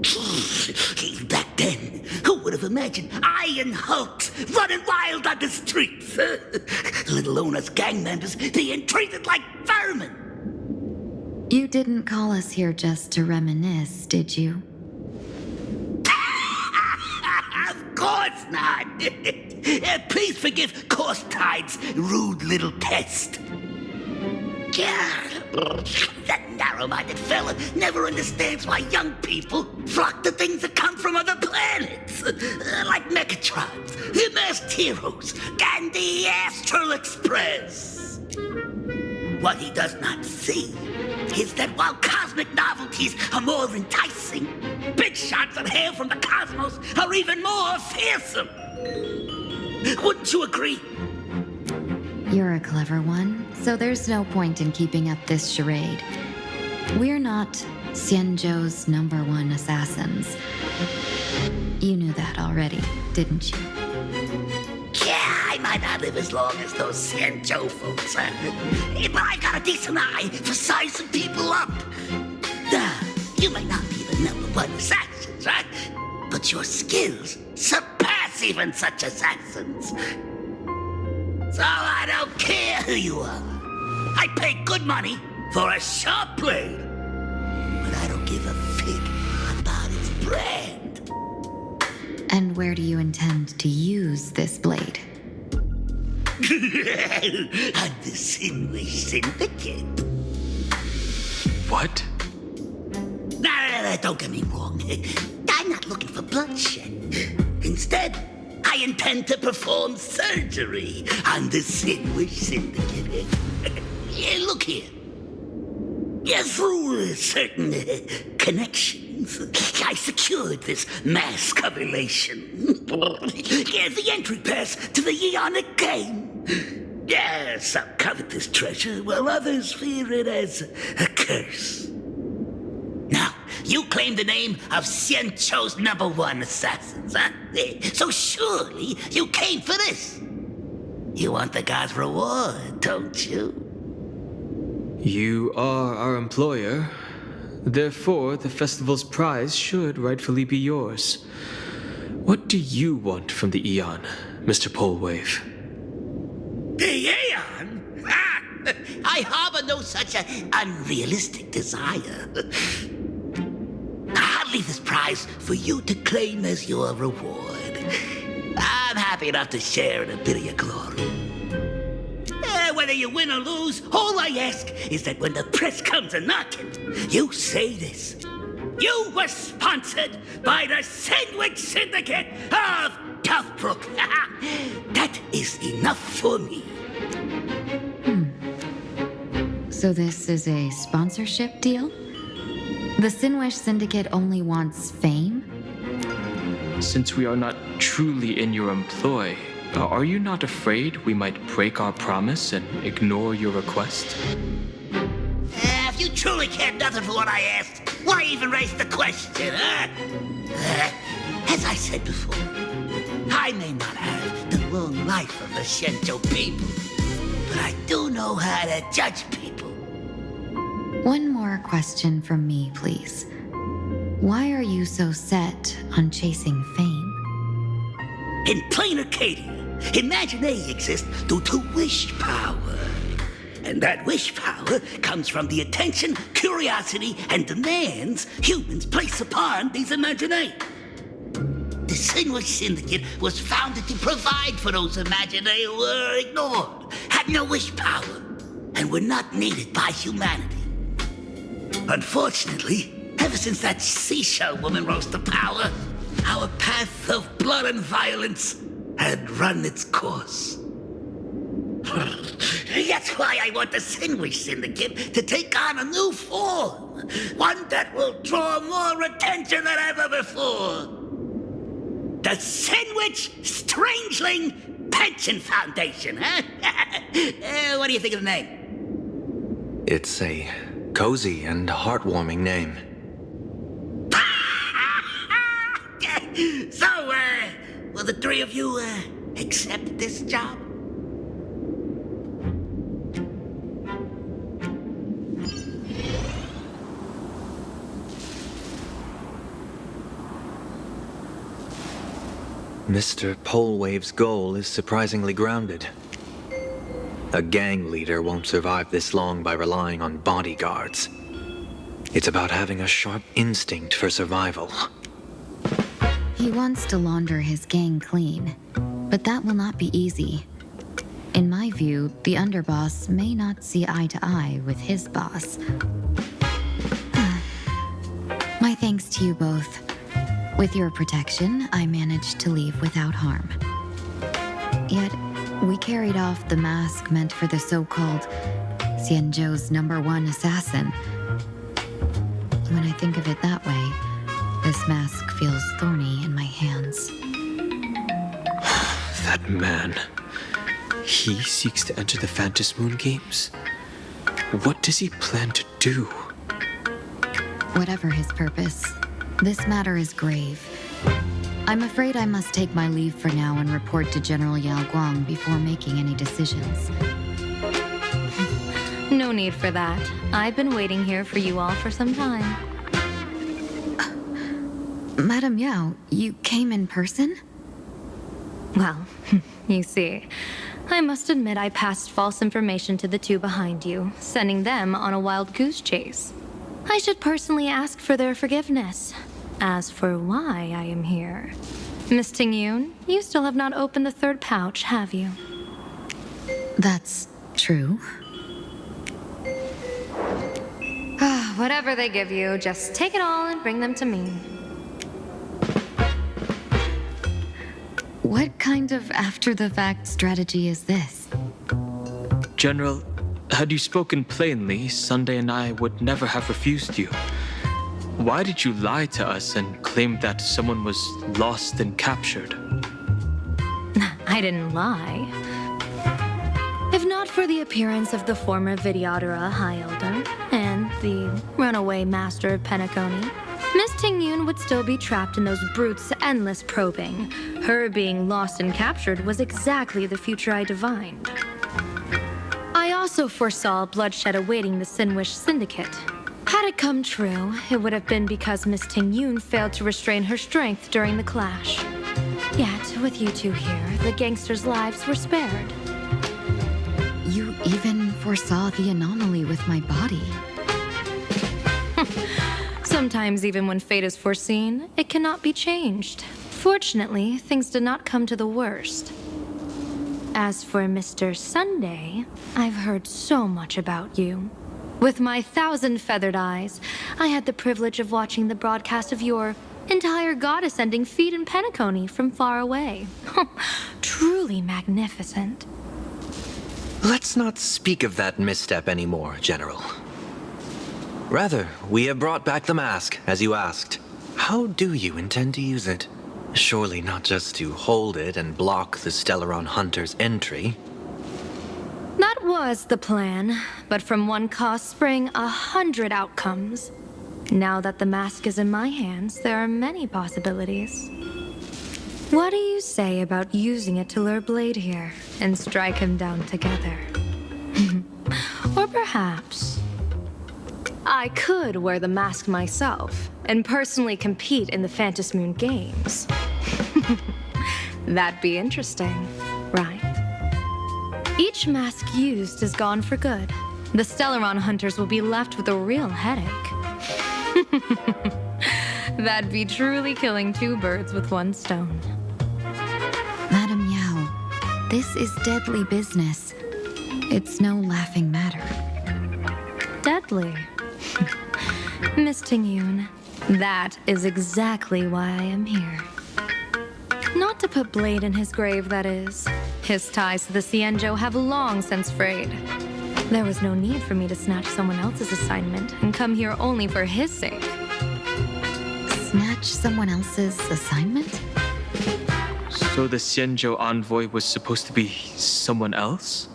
Gee, back then, who would have imagined Iron Hulks running wild on the streets? Let alone us gang members being treated like vermin. You didn't call us here just to reminisce, did you? Of course not. Please forgive Korstide's rude little test. That narrow-minded fella never understands why young people flock to things that come from other planets. Like Mechatrons, Masked Heroes, and the Astral Express. What he does not see is that while cosmic novelties are more enticing, big shots of hail from the cosmos are even more fearsome. Wouldn't you agree? You're a clever one, so there's no point in keeping up this charade. We're not Xianzhou's #1 assassins. You knew that already, didn't you? Yeah, I might not live as long as those Xianzhou folks, but I got a decent eye for sizing people up. You may not be the #1 assassins, right? But your skills surpass even such assassins. So I don't care who you are. I pay good money for a sharp blade. But I don't give a fig about its brand. And where do you intend to use this blade? On the Sinwish Syndicate. What? No, don't get me wrong. I'm not looking for bloodshed. Instead, I intend to perform surgery on the Sinwish Syndicate. Look here. Through certain connections, I secured this mass correlation. The entry pass to the Eonic game. Some covet this treasure, while others fear it as a curse. Now, you claim the name of Xianzhou's #1 assassins, huh? So surely you came for this. You want the god's reward, don't you? You are our employer. Therefore, the festival's prize should rightfully be yours. What do you want from the Eon, Mr. Polwave? The Aeon? I harbor no such unrealistic desire. I'll leave this prize for you to claim as your reward. I'm happy enough to share in a bit of your glory. Whether you win or lose, all I ask is that when the press comes a-knocking, you say this. You were sponsored by the Sandwich Syndicate of Toughbrook. That is enough for me. So this is a sponsorship deal? The Sinwish Syndicate only wants fame? Since we are not truly in your employ, are you not afraid we might break our promise and ignore your request? If you truly cared nothing for what I asked, why even raise the question, huh? As I said before, I may not have the long life of the Shenzhou people, but I do know how to judge people. One more question from me, please. Why are you so set on chasing fame? In plain Arcadia, Imaginary exists due to wish power. And that wish power comes from the attention, curiosity, and demands humans place upon these Imaginary. The Sinwish Syndicate was founded to provide for those Imaginary who were ignored, had no wish power, and were not needed by humanity. Unfortunately, ever since that seashell woman rose to power, our path of blood and violence had run its course. That's why I want the Sinwish Syndicate to take on a new form, one that will draw more attention than ever before. The Sinwich Strangeling Pension Foundation, huh? What do you think of the name? It's a cozy and heartwarming name. So, will the three of you, accept this job? Mr. Polewave's goal is surprisingly grounded. A gang leader won't survive this long by relying on bodyguards. It's about having a sharp instinct for survival. He wants to launder his gang clean, but that will not be easy. In my view, the underboss may not see eye to eye with his boss. My thanks to you both. With your protection, I managed to leave without harm. Yet, we carried off the mask meant for the so-called Xianzhou's #1 assassin. When I think of it that way, this mask feels thorny in my hands. That man. He seeks to enter the Phantasmoon Games? What does he plan to do? Whatever his purpose, this matter is grave. I'm afraid I must take my leave for now and report to General Yao Guang before making any decisions. No need for that. I've been waiting here for you all for some time. Madam Yao, you came in person? Well, you see, I must admit I passed false information to the two behind you, sending them on a wild goose chase. I should personally ask for their forgiveness. As for why I am here, Miss Tingyun, you still have not opened the third pouch, have you? That's true. Whatever they give you, just take it all and bring them to me. What kind of after-the-fact strategy is this? General, had you spoken plainly, Sunday and I would never have refused you. Why did you lie to us and claim that someone was lost and captured? I didn't lie. If not for the appearance of the former Vidyadhara High Elder and the runaway master of Penacony, Miss Tingyun would still be trapped in those brutes' endless probing. Her being lost and captured was exactly the future I divined. I also foresaw bloodshed awaiting the Sinwish Syndicate. Had it come true, it would have been because Miss Tingyun failed to restrain her strength during the clash. Yet, with you two here, the gangsters' lives were spared. You even foresaw the anomaly with my body. Sometimes, even when fate is foreseen, it cannot be changed. Fortunately, things did not come to the worst. As for Mr. Sunday, I've heard so much about you. With my 1,000 feathered eyes, I had the privilege of watching the broadcast of your entire god-ascending feat in Penacony from far away. Truly magnificent. Let's not speak of that misstep anymore, General. Rather, we have brought back the mask, as you asked. How do you intend to use it? Surely not just to hold it and block the Stellaron Hunter's entry. That was the plan, but from one cause spring 100 outcomes. Now that the mask is in my hands, there are many possibilities. What do you say about using it to lure Blade here and strike him down together? Or perhaps I could wear the mask myself and personally compete in the Phantom Moon Games. That'd be interesting, right? Each mask used is gone for good. The Stellaron Hunters will be left with a real headache. That'd be truly killing two birds with one stone. Madam Yao, this is deadly business. It's no laughing matter. Deadly? Miss Tingyun, that is exactly why I am here. Not to put Blade in his grave, that is. His ties to the Xianzhou have long since frayed. There was no need for me to snatch someone else's assignment and come here only for his sake. Snatch someone else's assignment? So the Xianzhou envoy was supposed to be someone else?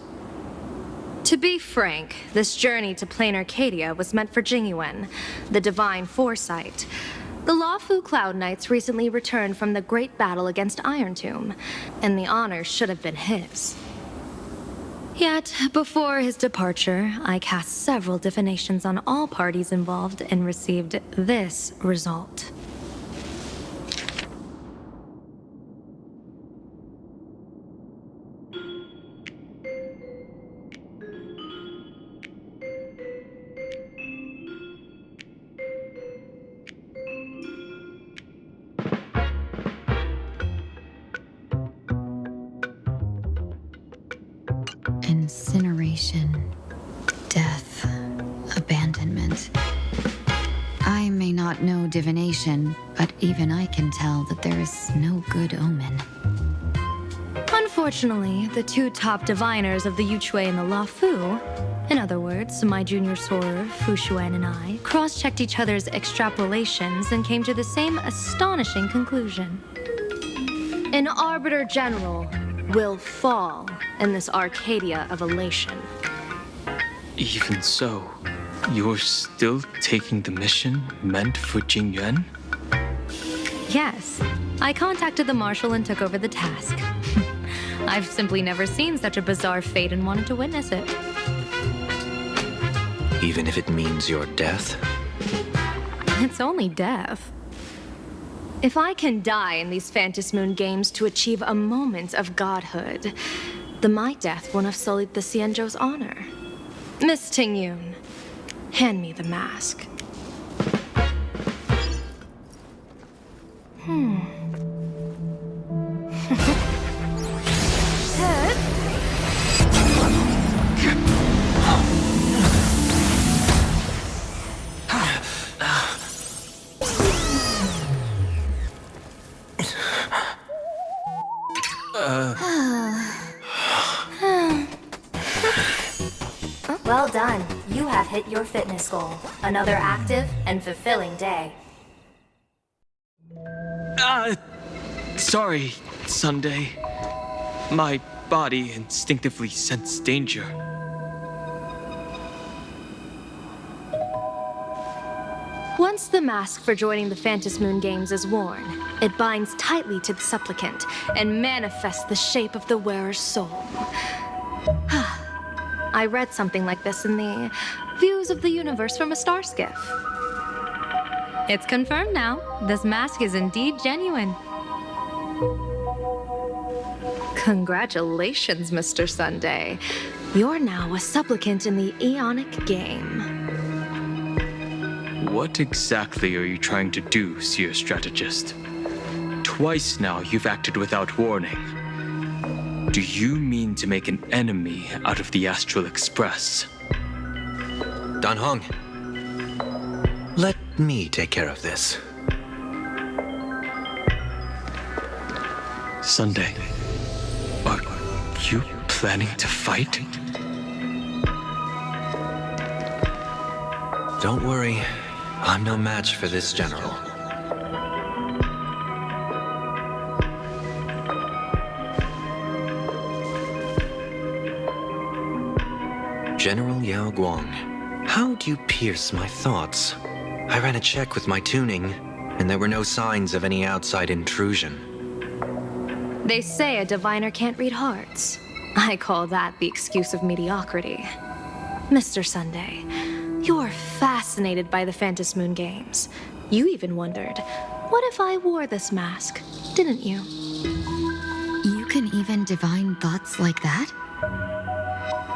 To be frank, this journey to plain Arcadia was meant for Jingyuan, the divine foresight. The Lawfu Cloud Knights recently returned from the great battle against Iron Tomb, and the honor should have been his. Yet, before his departure, I cast several divinations on all parties involved and received this result. Incineration, death, abandonment. I may not know divination, but even I can tell that there is no good omen. Unfortunately, the two top diviners of the Yuchui and the Lawfu, in other words, my junior soror, Fu Xuan, and I, cross-checked each other's extrapolations and came to the same astonishing conclusion. An Arbiter General will fall in this Arcadia of elation. Even so, you're still taking the mission meant for Jingyuan? Yes, I contacted the Marshal and took over the task. I've simply never seen such a bizarre fate and wanted to witness it. Even if it means your death? It's only death. If I can die in these Phantom Moon Games to achieve a moment of godhood, then my death won't have sullied the Xianzhou's honor. Miss Tingyun, hand me the mask. Well done. You have hit your fitness goal. Another active and fulfilling day. Sorry, Sunday. My body instinctively sensed danger. Once the mask for joining the Phantom Moon Games is worn, it binds tightly to the supplicant and manifests the shape of the wearer's soul. I read something like this in the Views of the Universe from a Star Skiff. It's confirmed now. This mask is indeed genuine. Congratulations, Mr. Sunday. You're now a supplicant in the Aeonic game. What exactly are you trying to do, Seer Strategist? Twice now you've acted without warning. Do you mean to make an enemy out of the Astral Express? Dan Hong, let me take care of this. Sunday, are you planning to fight? Don't worry, I'm no match for this general. General Yao Guang, how do you pierce my thoughts? I ran a check with my tuning, and there were no signs of any outside intrusion. They say a diviner can't read hearts. I call that the excuse of mediocrity. Mr. Sunday, you're fascinated by the Phantom Moon games. You even wondered, what if I wore this mask, didn't you? You can even divine thoughts like that?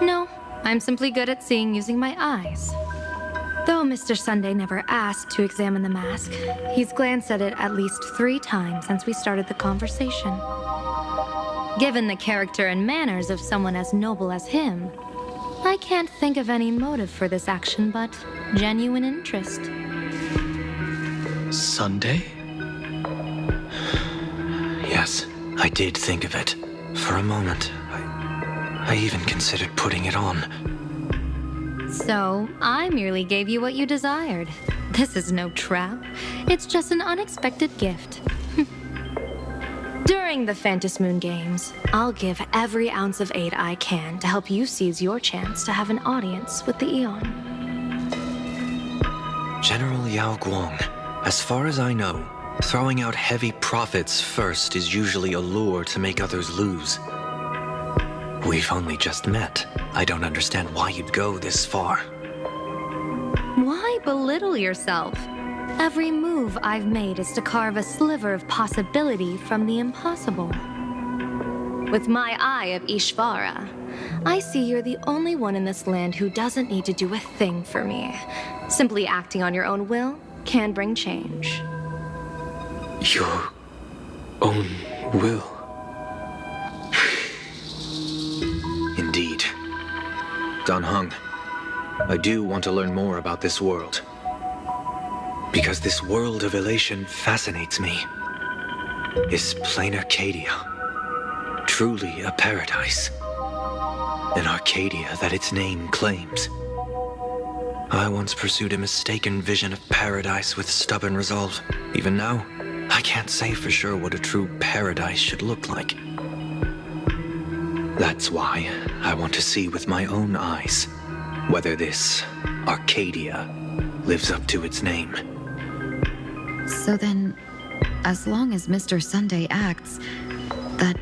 No, I'm simply good at seeing using my eyes. Though Mr. Sunday never asked to examine the mask, he's glanced at it at least 3 times since we started the conversation. Given the character and manners of someone as noble as him, I can't think of any motive for this action but genuine interest. Sunday? Yes, I did think of it. For a moment, I even considered putting it on. So, I merely gave you what you desired. This is no trap. It's just an unexpected gift. During the Phantom Moon games, I'll give every ounce of aid I can to help you seize your chance to have an audience with the Eon. General Yao Guang, as far as I know, throwing out heavy profits first is usually a lure to make others lose. We've only just met. I don't understand why you'd go this far. Why belittle yourself? Every move I've made is to carve a sliver of possibility from the impossible. With my eye of Ishvara, I see you're the only one in this land who doesn't need to do a thing for me. Simply acting on your own will can bring change. Your own will? Indeed. Dan Heng, I do want to learn more about this world. Because this world of elation fascinates me. Is plain Arcadia truly a paradise? An Arcadia that its name claims. I once pursued a mistaken vision of paradise with stubborn resolve. Even now, I can't say for sure what a true paradise should look like. That's why I want to see with my own eyes whether this Arcadia lives up to its name. So then, as long as Mr. Sunday acts, that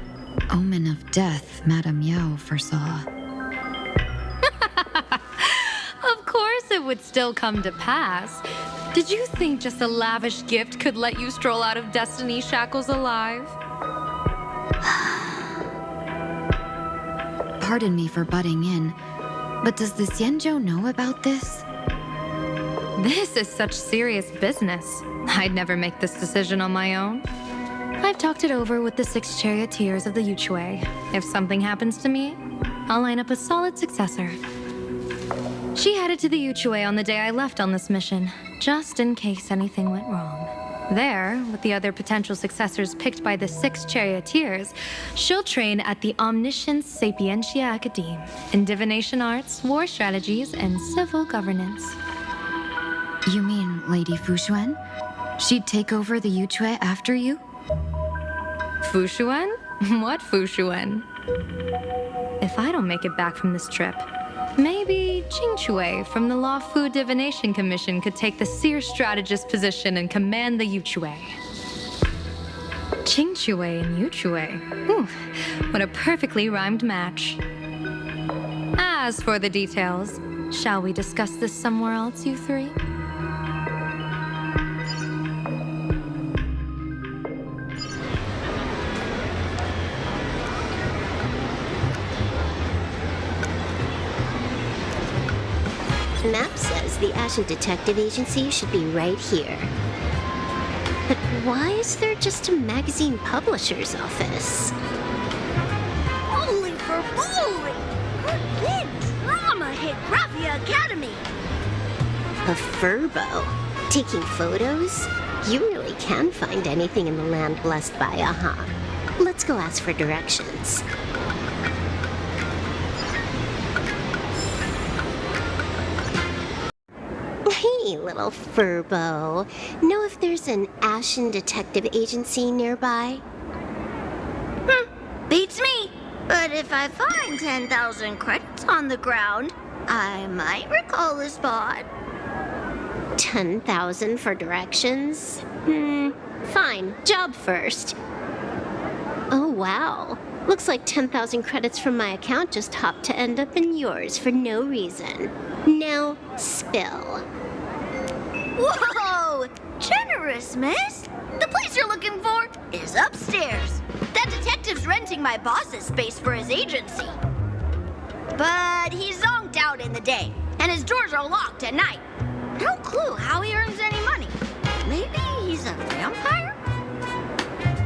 omen of death Madame Yao foresaw. Of course it would still come to pass. Did you think just a lavish gift could let you stroll out of Destiny's shackles alive? Pardon me for butting in, but does the Xianzhou know about this? This is such serious business. I'd never make this decision on my own. I've talked it over with the 6 charioteers of the Yuchue. If something happens to me, I'll line up a solid successor. She headed to the Yuchue on the day I left on this mission, just in case anything went wrong. There, with the other potential successors picked by the 6 charioteers, she'll train at the Omniscience Sapientia Academe in divination arts, war strategies, and civil governance. You mean Lady Fushuan? She'd take over the Yuchue after you? Fushuan? What Fushuan? If I don't make it back from this trip, maybe Qingchue from the Law Fu Divination Commission could take the seer strategist position and command the Yuchue. Qingchue and Yuchue. Ooh, what a perfectly rhymed match. As for the details, shall we discuss this somewhere else, you 3? Map says the Ashen Detective Agency should be right here. But why is there just a magazine publisher's office? Oh, Holy! Her big drama hit Raffia Academy! A furbo? Taking photos? You really can find anything in the land blessed by Aha. Let's go ask for directions. Hey, little furbo. Know if there's an Ashen Detective Agency nearby? Beats me. But if I find 10,000 credits on the ground, I might recall the spot. 10,000 for directions? Fine. Job first. Oh, wow. Looks like 10,000 credits from my account just hopped to end up in yours for no reason. Now, spill. Whoa! Generous, miss. The place you're looking for is upstairs. That detective's renting my boss's space for his agency. But he's zonked out in the day, and his doors are locked at night. No clue how he earns any money. Maybe he's a vampire?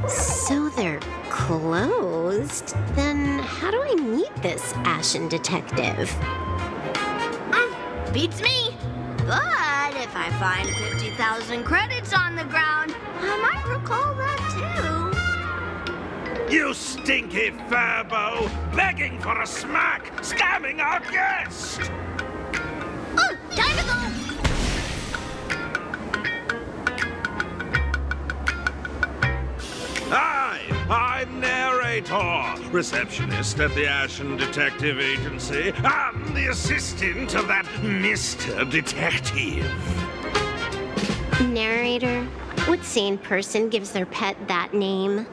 So they're closed? Then how do I meet this Ashen Detective? Beats me. But if I find 50,000 credits on the ground, I might recall that too. You stinky furbo! Begging for a smack! Scamming our guest! Oh, time to go! Hi, I'm narrator, receptionist at the Ashen Detective Agency. I'm the assistant of that Mr. Detective. Narrator? What sane person gives their pet that name?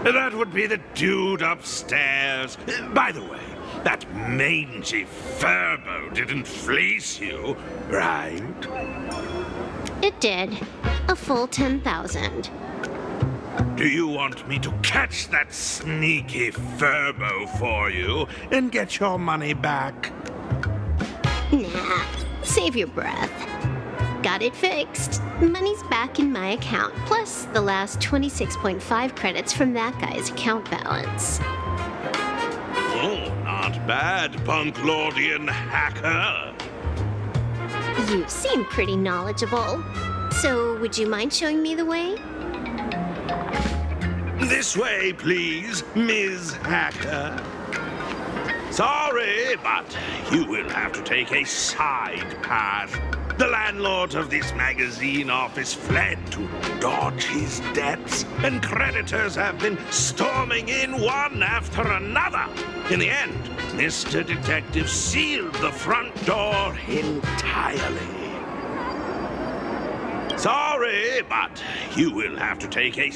That would be the dude upstairs. By the way, that mangy furbo didn't fleece you, right? It did. A full 10,000. Do you want me to catch that sneaky furbo for you and get your money back? Nah, save your breath. Got it fixed. Money's back in my account, plus the last 26.5 credits from that guy's account balance. Oh, not bad, Punklordian hacker. You seem pretty knowledgeable. So, would you mind showing me the way? This way, please, Ms. Hacker. Sorry, but you will have to take a side path. The landlord of this magazine office fled to dodge his debts, and creditors have been storming in one after another. In the end, Mr. Detective sealed the front door entirely. Sorry, but you will have to take a...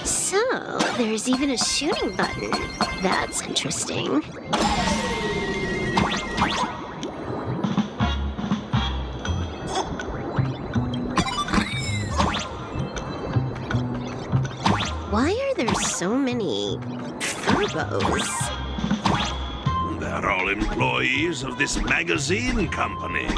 So, there's even a shooting button. That's interesting. Why are there so many furbos? They're all employees of this magazine company.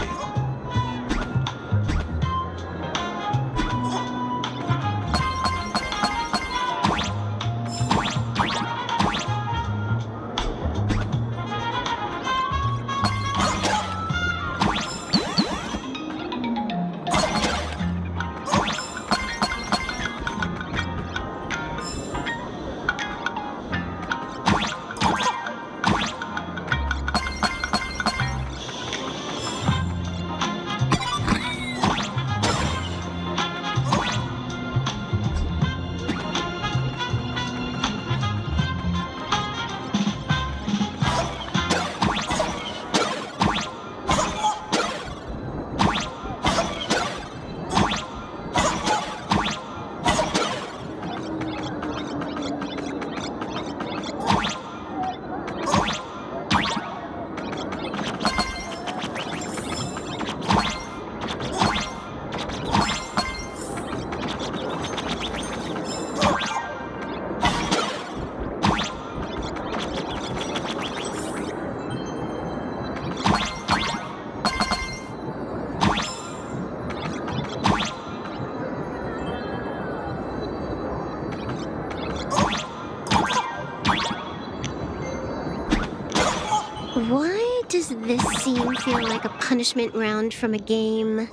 this scene feel like a punishment round from a game?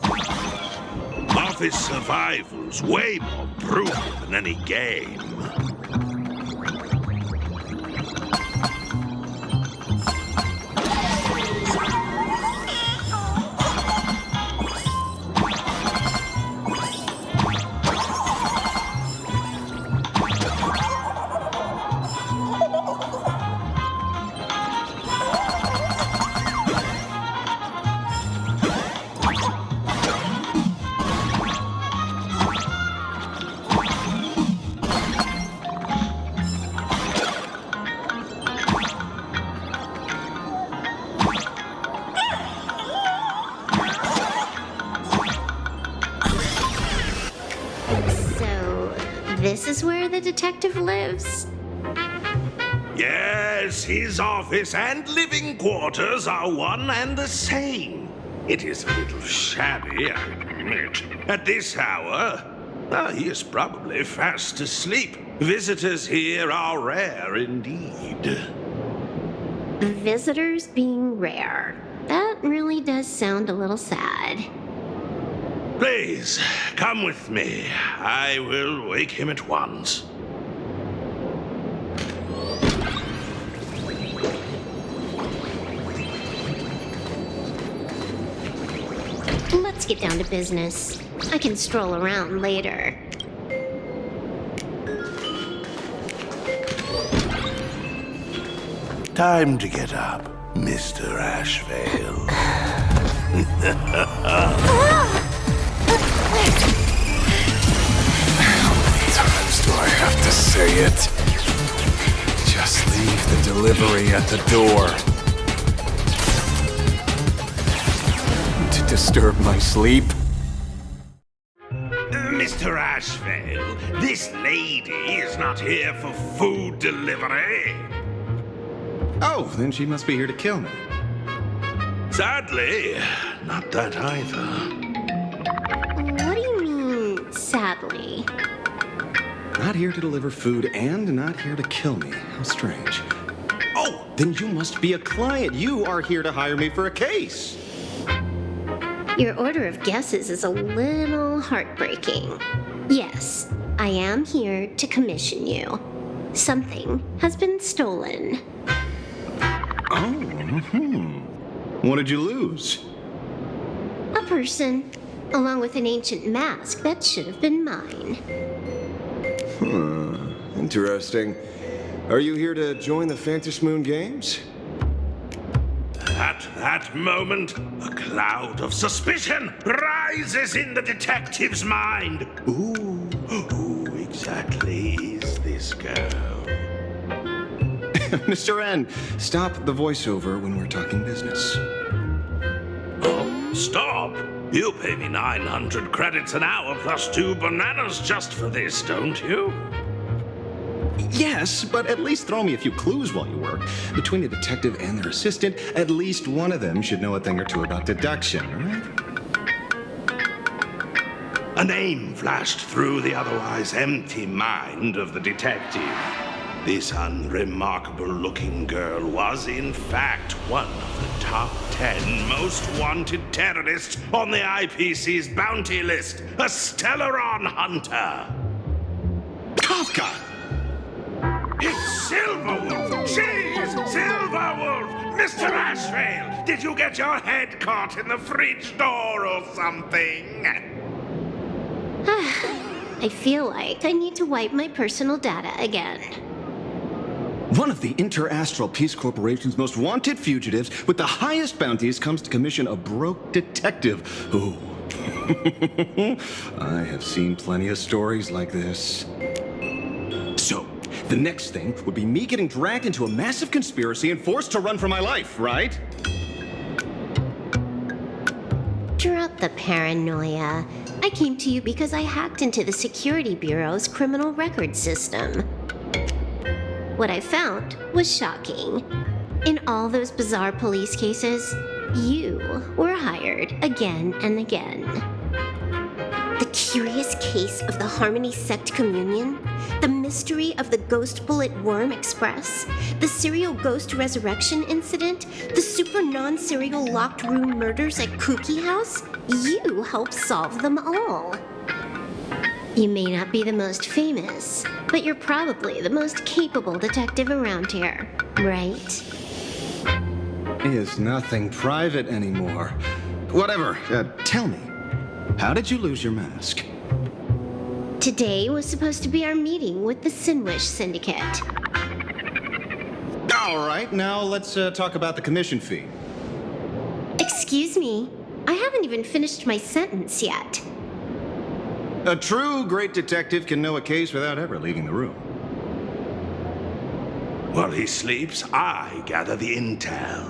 Office survival's way more brutal than any game. This is where the detective lives? Yes, his office and living quarters are one and the same. It is a little shabby, I admit. At this hour, he is probably fast asleep. Visitors here are rare indeed. Visitors being rare. That really does sound a little sad. Please, come with me. I will wake him at once. Let's get down to business. I can stroll around later. Time to get up, Mr. Ashvale. How many times do I have to say it? Just leave the delivery at the door. To disturb my sleep? Mr. Ashvale, this lady is not here for food delivery. Oh, then she must be here to kill me. Sadly, not that either. What do you mean, sadly? Not here to deliver food and not here to kill me. How strange. Oh, then you must be a client. You are here to hire me for a case. Your order of guesses is a little heartbreaking. Yes, I am here to commission you. Something has been stolen. Oh, What did you lose? A person, along with an ancient mask that should have been mine. Interesting. Are you here to join the Fantasy Moon Games? At that moment, a cloud of suspicion rises in the detective's mind. Who exactly is this girl? Mr. N, stop the voiceover when we're talking business. Oh, stop! You pay me 900 credits an hour plus 2 bananas just for this, don't you? Yes, but at least throw me a few clues while you work. Between the detective and their assistant, at least one of them should know a thing or two about deduction, right? A name flashed through the otherwise empty mind of the detective. This unremarkable-looking girl was, in fact, one of the top 10 most wanted terrorists on the IPC's bounty list, a Stellaron hunter. Kafka! It's Silverwolf! She's Silverwolf! Mr. Ashvale, did you get your head caught in the fridge door or something? I feel like I need to wipe my personal data again. One of the Interastral Peace Corporation's most wanted fugitives with the highest bounties comes to commission a broke detective. Ooh. I have seen plenty of stories like this. So, the next thing would be me getting dragged into a massive conspiracy and forced to run for my life, right? Drop the paranoia. I came to you because I hacked into the Security Bureau's criminal record system. What I found was shocking. In all those bizarre police cases, you were hired again and again. The curious case of the Harmony Sect Communion, the mystery of the Ghost Bullet Worm Express, the serial ghost resurrection incident, the super non-serial locked room murders at Kooky House. You helped solve them all. You may not be the most famous, but you're probably the most capable detective around here, right? Is nothing private anymore. Whatever, tell me, how did you lose your mask? Today was supposed to be our meeting with the Sinwish Syndicate. All right, now let's talk about the commission fee. Excuse me, I haven't even finished my sentence yet. A true great detective can know a case without ever leaving the room. While he sleeps, I gather the intel.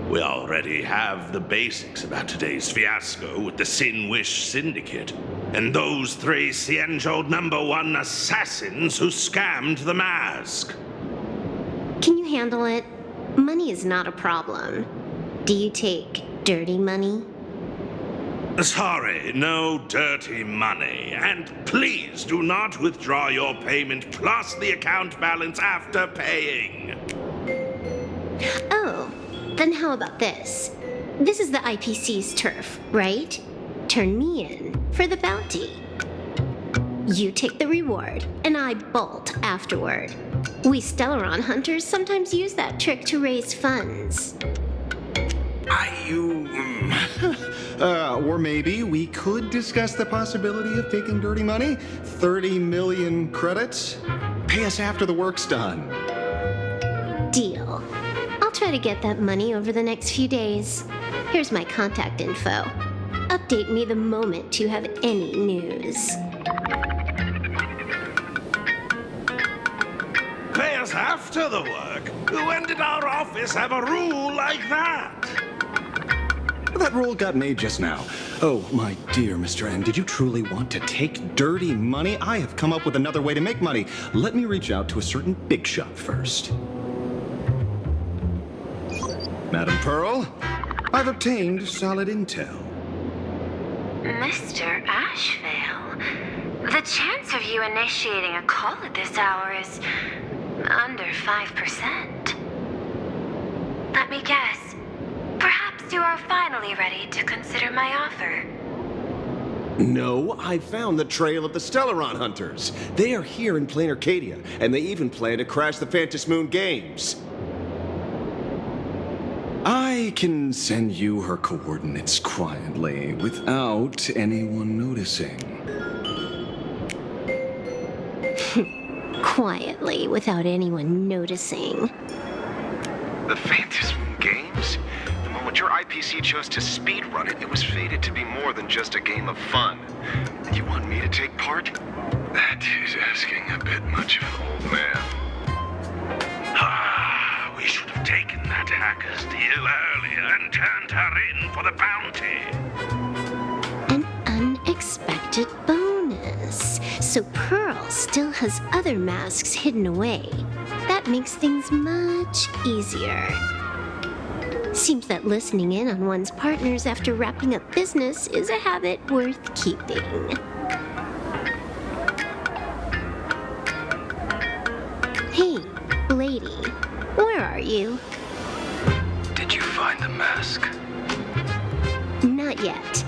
We already have the basics about today's fiasco with the Sinwish Syndicate and those 3 Xianzhou #1 assassins who scammed the mask. Can you handle it? Money is not a problem. Do you take dirty money? Sorry, no dirty money. And please do not withdraw your payment plus the account balance after paying. Oh, then how about this? This is the IPC's turf, right? Turn me in for the bounty. You take the reward, and I bolt afterward. We Stellaron hunters sometimes use that trick to raise funds. Or maybe we could discuss the possibility of taking dirty money? 30 million credits? Pay us after the work's done. Deal. I'll try to get that money over the next few days. Here's my contact info. Update me the moment you have any news. Pay us after the work? When did our office have a rule like that? That rule got made just now. Oh, my dear Mr. N, did you truly want to take dirty money? I have come up with another way to make money. Let me reach out to a certain big shot first. Madam Pearl, I've obtained solid intel. Mr. Ashvale, the chance of you initiating a call at this hour is under 5%. Let me guess. Perhaps you are finally ready to consider my offer. No, I found the trail of the Stellaron hunters. They are here in plain Arcadia, and they even plan to crash the Phantom Moon Games. I can send you her coordinates quietly, without anyone noticing. Quietly, without anyone noticing. The Phantom Moon Games? The moment your IPC chose to speedrun it, it was fated to be more than just a game of fun. And you want me to take part? That is asking a bit much of an old man. We should have taken that hacker's deal earlier and turned her in for the bounty. An unexpected bonus. So Pearl still has other masks hidden away. That makes things much easier. Seems that listening in on one's partners after wrapping up business is a habit worth keeping. Hey, lady, where are you? Did you find the mask? Not yet,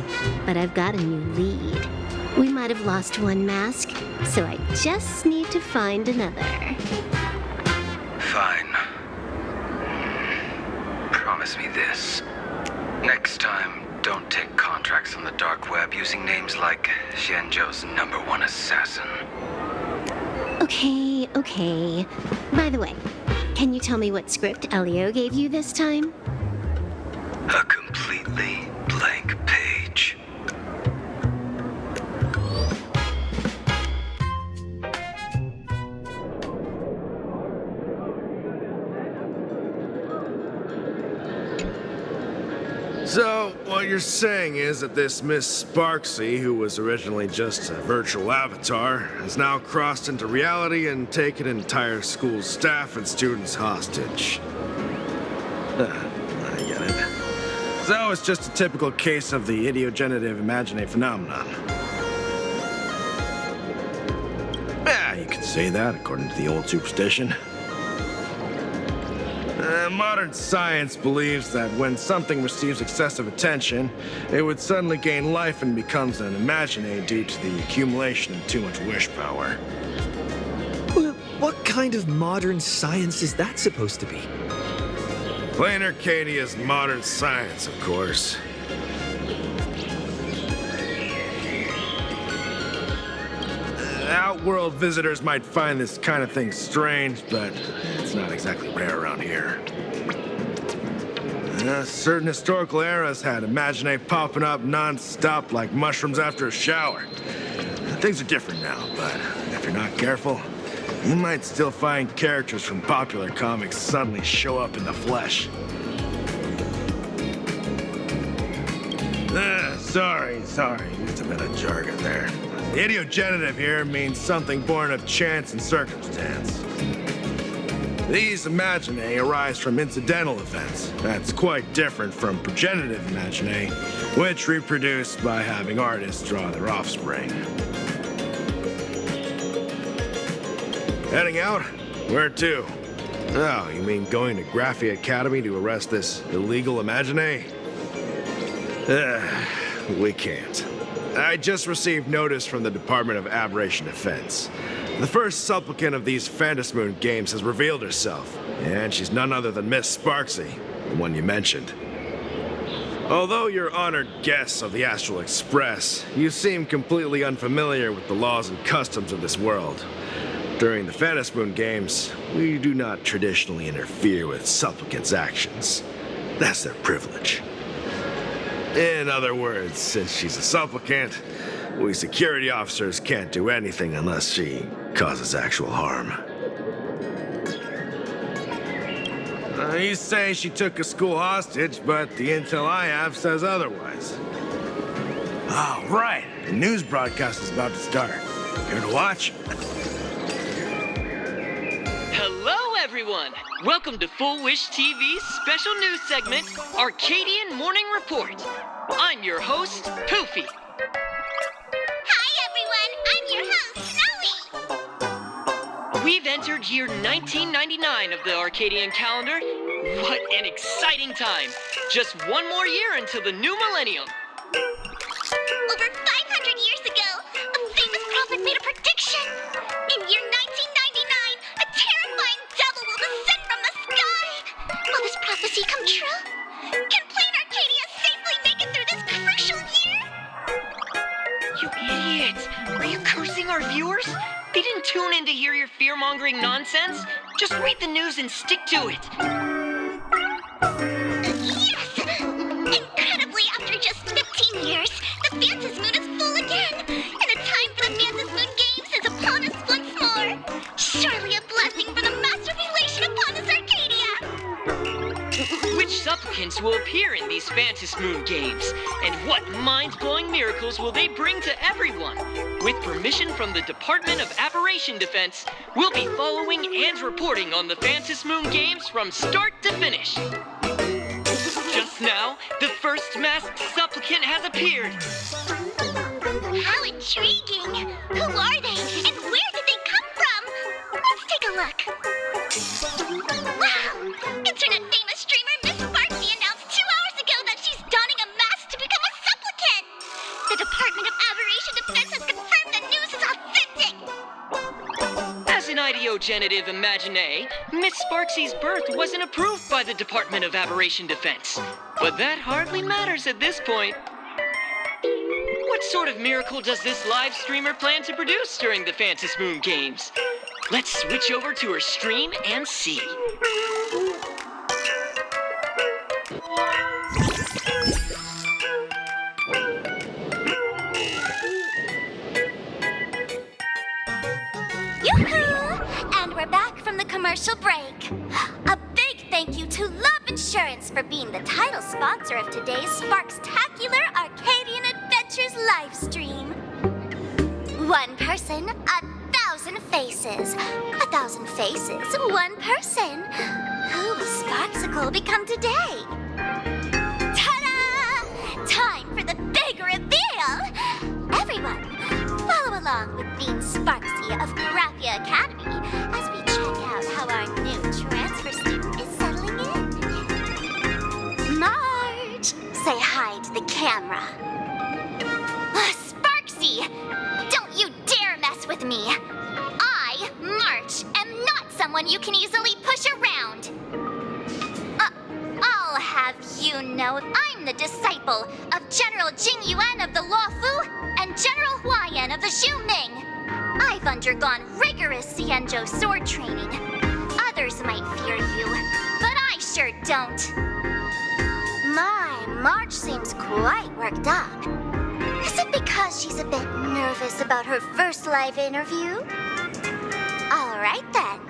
but I've got a new lead. We might have lost one mask, so I just need to find another. Fine. Promise me this. Next time, don't take contracts on the dark web using names like Xianzhou's #1 assassin. Okay. By the way, can you tell me what script Elio gave you this time? A completely blank page. So, what you're saying is that this Miss Sparksy, who was originally just a virtual avatar, has now crossed into reality and taken an entire school staff and students hostage. I get it. So it's just a typical case of the idiogenerative imaginary phenomenon. you could say that, according to the old superstition. Modern science believes that when something receives excessive attention, it would suddenly gain life and becomes an imagine due to the accumulation of too much wish power. Well, what kind of modern science is that supposed to be? Plain Arcadia's modern science, of course. Outworld visitors might find this kind of thing strange, but it's not exactly rare around here. Certain historical eras had imagine popping up non-stop like mushrooms after a shower. Things are different now, but if you're not careful, you might still find characters from popular comics suddenly show up in the flesh. Sorry, used a bit of jargon there. The idiogenitive here means something born of chance and circumstance. These imaginae arise from incidental events. That's quite different from progenitive imaginae, which reproduce by having artists draw their offspring. Heading out? Where to? Oh, you mean going to Graphia Academy to arrest this illegal imaginae? We can't. I just received notice from the Department of Aberration Defense. The first supplicant of these Phantasmoon games has revealed herself, and she's none other than Miss Sparksy, the one you mentioned. Although you're honored guests of the Astral Express, you seem completely unfamiliar with the laws and customs of this world. During the Phantasmoon games, we do not traditionally interfere with supplicants' actions. That's their privilege. In other words, since she's a supplicant, we security officers can't do anything unless she causes actual harm. You say she took a school hostage, but the intel I have says otherwise. Oh, right. The news broadcast is about to start. Here to watch? Hello, everyone! Welcome to Full Wish TV's special news segment, Arcadian Morning Report. I'm your host, Poofy. Hi, everyone! I'm your host, Snowy! We've entered year 1999 of the Arcadian calendar. What an exciting time! Just one more year until the new millennium. Over 500 years ago, a famous prophet made a prediction. In year 1999, a terrifying devil will descend from the sky. Will this prophecy come true? Can Plain Arcadia safely make it through this crucial year? You idiot! Are you cursing our viewers? They didn't tune in to hear your fear-mongering nonsense. Just read the news and stick to it. Yes! Incredibly, after just 15 years, the Phantasmoon is full again, and the time for the Phantasmoon Games is upon us once more. Surely a blessing for the master relation upon this Arcadia! Which supplicants will appear in these Phantasmoon games? And what mind-blowing miracles will they bring to everyone? With permission from the Department of Aberration Defense, we'll be following and reporting on the Phantasmoon games from start to finish. Just now, the first masked supplicant has appeared. How intriguing! Who are they, and where did they come from? Let's take a look. Wow! Internet-famous streamer Miss Sparksy announced 2 hours ago that she's donning a mask to become a supplicant! The Department of Aberration Defense has confirmed the news is authentic! As an ideogenitive imaginae, Miss Sparksy's birth wasn't approved by the Department of Aberration Defense. But that hardly matters at this point. What sort of miracle does this live streamer plan to produce during the Phantasmoon games? Let's switch over to her stream and see. Yoo-hoo! And we're back from the commercial break. A big thank you to Love Insurance for being the title sponsor of today's Sparkstacular Arcadian Adventures live stream. One person, 1,000 faces. 1,000 faces, one person. Who will Sparksicle become today? Ta-da! Time for the big reveal! Everyone, follow along along with Dean Sparksy of Arcadia Academy as we check out how our new transfer student is settling in. Marge, say hi to the camera. Sparksy, don't you dare mess with me. I, March, am not someone you can easily push around. I'll have you know I'm the disciple of General Jing Yuan of the Luofu and General Huayan of the Xu Ming. I've undergone rigorous Xianzhou sword training. Others might fear you, but I sure don't. My, March seems quite worked up. Is it because she's a bit nervous about her first live interview? All right then.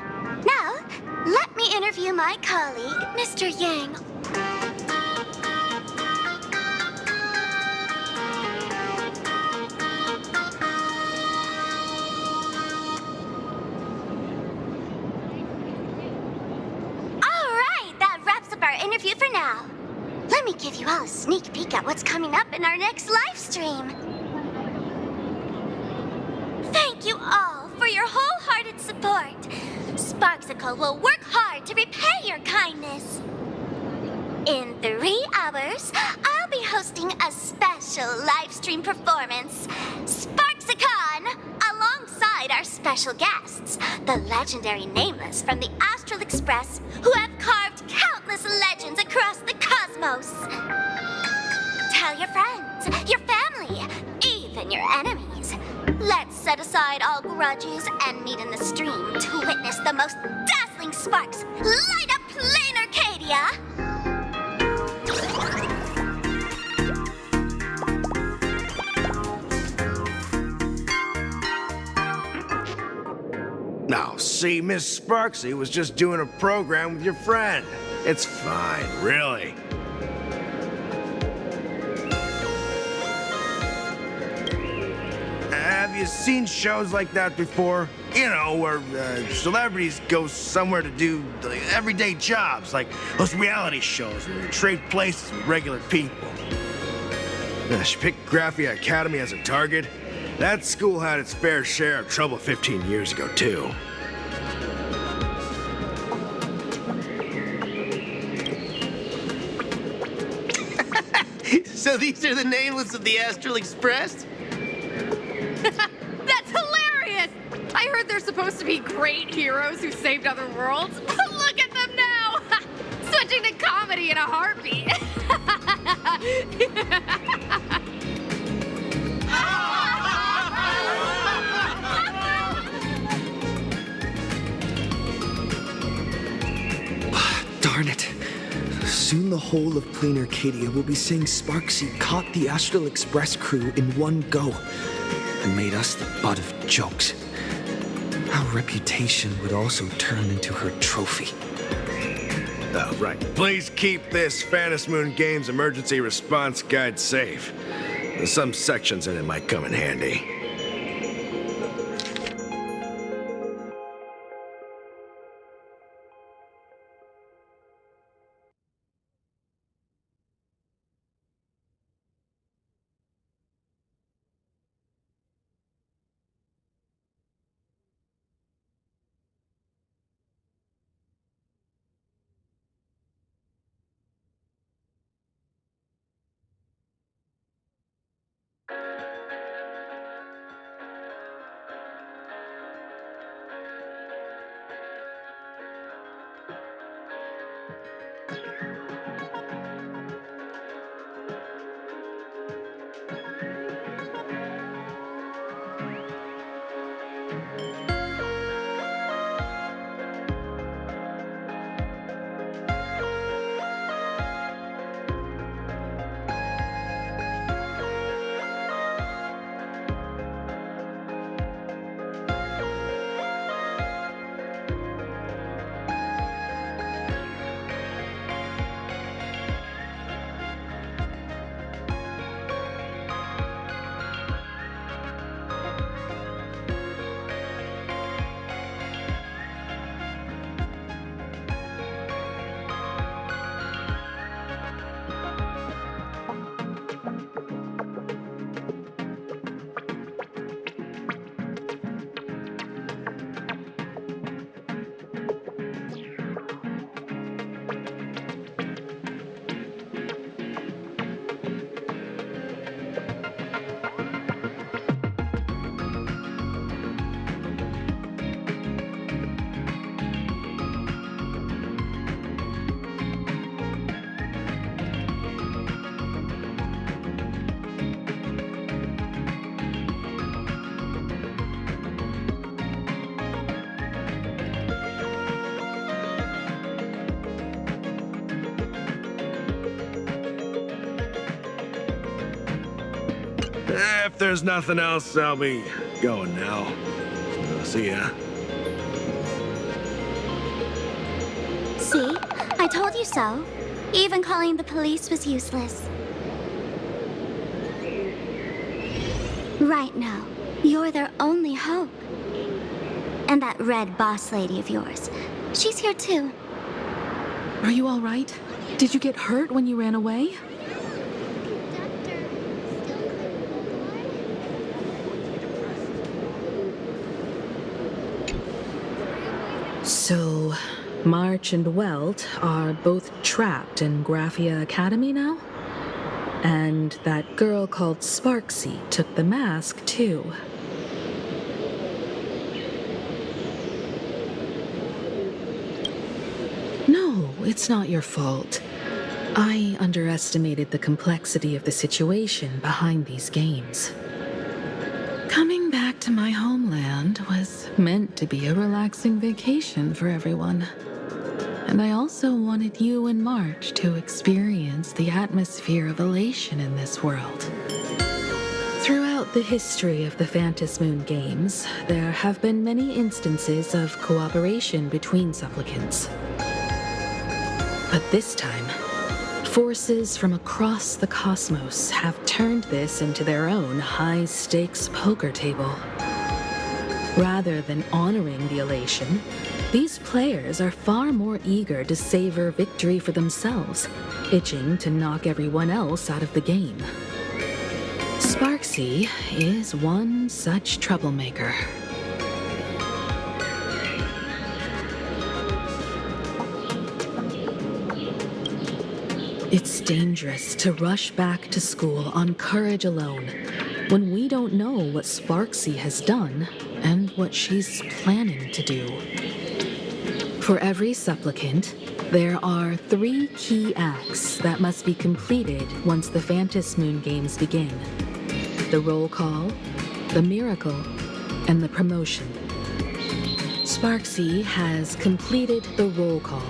Now, let me interview my colleague, Mr. Yang. All right, that wraps up our interview for now. Let me give you all a sneak peek at what's coming up in our next live stream. Thank you all for your wholehearted support. Sparksicle will work hard to repay your kindness. In 3 hours, I'll be hosting a special live stream performance, Sparksicon, alongside our special guests, the legendary Nameless from the Astral Express, who have carved countless legends across the cosmos. Tell your friends, your family, even your enemies. Let's set aside all grudges and meet in the stream to witness the most dazzling sparks light up plain Arcadia. Now, see, Miss Sparksy was just doing a program with your friend. It's fine, really. Have you seen shows like that before? You know, where celebrities go somewhere to do everyday jobs, like those reality shows where they trade places with regular people. She picked Graphia Academy as a target. That school had its fair share of trouble 15 years ago, too. So these are the nameless of the Astral Express? That's hilarious! I heard they're supposed to be great heroes who saved other worlds. Look at them now! Switching to comedy in a heartbeat. Darn it. Soon the whole of Plain Arcadia will be saying Sparksy caught the Astral Express crew in one go and made us the butt of jokes. Our reputation would also turn into her trophy. Oh, right. Please keep this Phantom Moon Games emergency response guide safe. Some sections in it might come in handy. there's nothing else, I'll be going now. See ya. See? I told you so. Even calling the police was useless. Right now, you're their only hope. And that red boss lady of yours, she's here too. Are you all right? Did you get hurt when you ran away? So, March and Welt are both trapped in Graphia Academy now? And that girl called Sparksy took the mask, too. No, it's not your fault. I underestimated the complexity of the situation behind these games. Coming back to my homeland was meant to be a relaxing vacation for everyone. And I also wanted you and March to experience the atmosphere of elation in this world. Throughout the history of the Phantom Moon games, there have been many instances of cooperation between supplicants. But this time, forces from across the cosmos have turned this into their own high-stakes poker table. Rather than honoring the elation, these players are far more eager to savor victory for themselves, itching to knock everyone else out of the game. Sparksy is one such troublemaker. It's dangerous to rush back to school on courage alone when we don't know what Sparksy has done and what she's planning to do. For every supplicant, there are 3 key acts that must be completed once the Phantom Moon games begin. The roll call, the miracle, and the promotion. Sparksy has completed the roll call.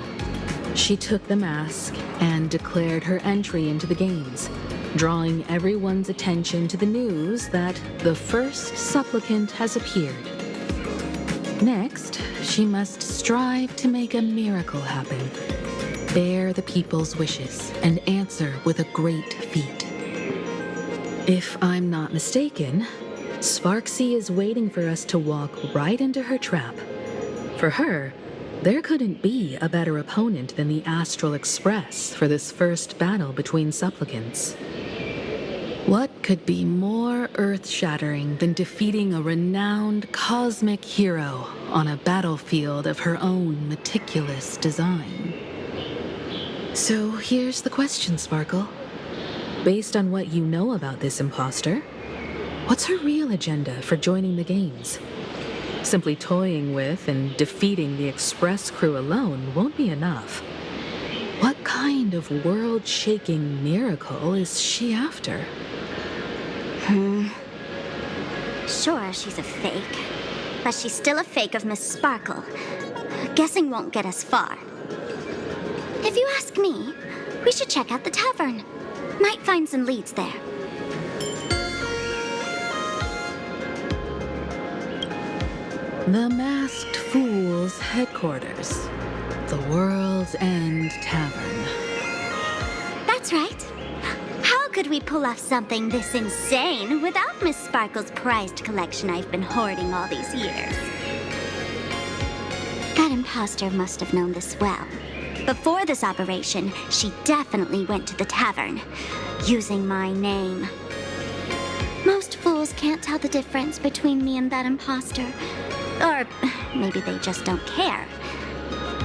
She took the mask and declared her entry into the games, drawing everyone's attention to the news that the first supplicant has appeared. Next, she must strive to make a miracle happen, bear the people's wishes, and answer with a great feat. If I'm not mistaken, Sparksy is waiting for us to walk right into her trap. For her, there couldn't be a better opponent than the Astral Express for this first battle between supplicants. What could be more earth-shattering than defeating a renowned cosmic hero on a battlefield of her own meticulous design? So here's the question, Sparkle. Based on what you know about this imposter, what's her real agenda for joining the games? Simply toying with and defeating the Express crew alone won't be enough. What kind of world-shaking miracle is she after? Sure, she's a fake. But she's still a fake of Miss Sparkle. Guessing won't get us far. If you ask me, we should check out the tavern. Might find some leads there. The Masked Fool's headquarters. The World's End Tavern. That's right. How could we pull off something this insane without Miss Sparkle's prized collection I've been hoarding all these years? That imposter must have known this well. Before this operation, she definitely went to the tavern, using my name. Most fools can't tell the difference between me and that imposter. Or maybe they just don't care.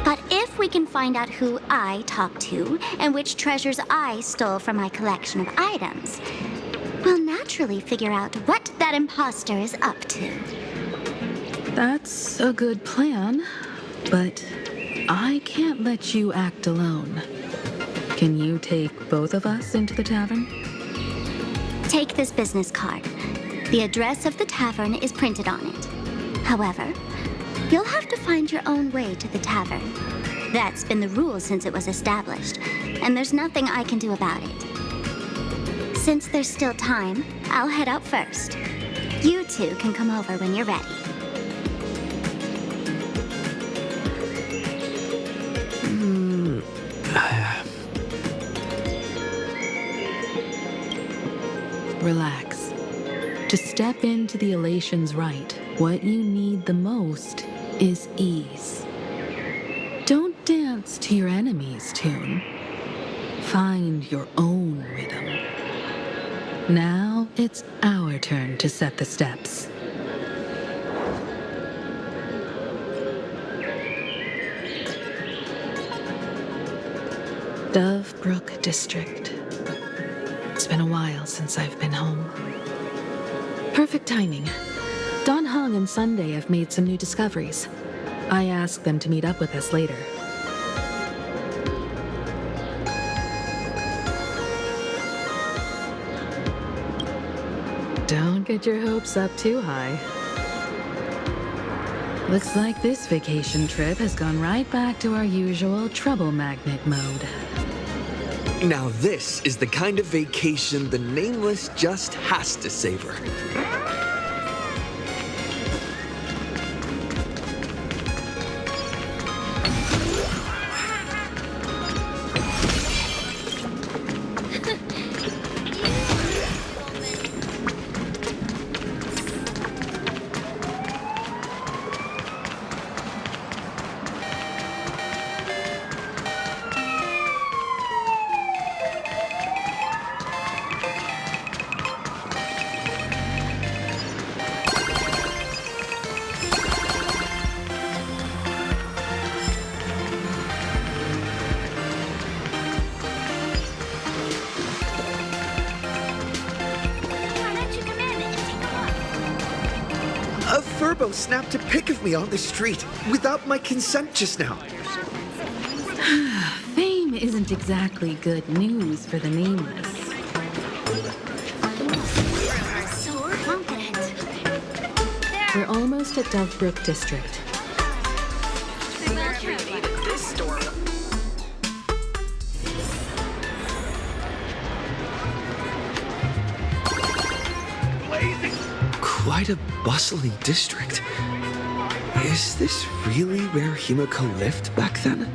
But if we can find out who I talked to and which treasures I stole from my collection of items, we'll naturally figure out what that imposter is up to. That's a good plan, but I can't let you act alone. Can you take both of us into the tavern? Take this business card. The address of the tavern is printed on it. However, you'll have to find your own way to the tavern. That's been the rule since it was established, and there's nothing I can do about it. Since there's still time, I'll head out first. You two can come over when you're ready. Relax. To step into the elation's right, what you need the most is ease. Don't dance to your enemy's tune. Find your own rhythm. Now it's our turn to set the steps. Dovebrook District. It's been a while since I've been home. Perfect timing. Don Hung and Sunday have made some new discoveries. I asked them to meet up with us later. Don't get your hopes up too high. Looks like this vacation trip has gone right back to our usual trouble magnet mode. Now this is the kind of vacation the Nameless just has to savor. A Furbo snapped a pic of me on the street without my consent just now. Fame isn't exactly good news for the Nameless. So confident. We're almost at Dovebrook District. Quite a bustling district. Is this really where Himiko lived back then?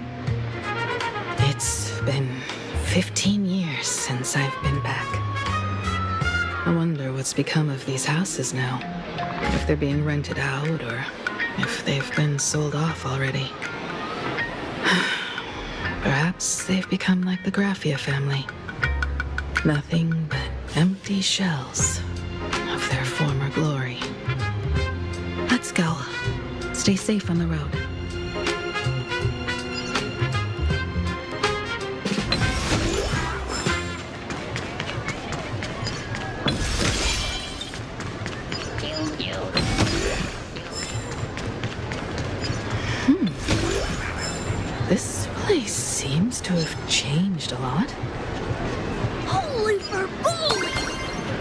It's been 15 years since I've been back. I wonder what's become of these houses now. If they're being rented out or if they've been sold off already. Perhaps they've become like the Graffia family. Nothing but empty shells of their former glory. Let's go. Stay safe on the road. This place seems to have changed a lot. Holy Verboom!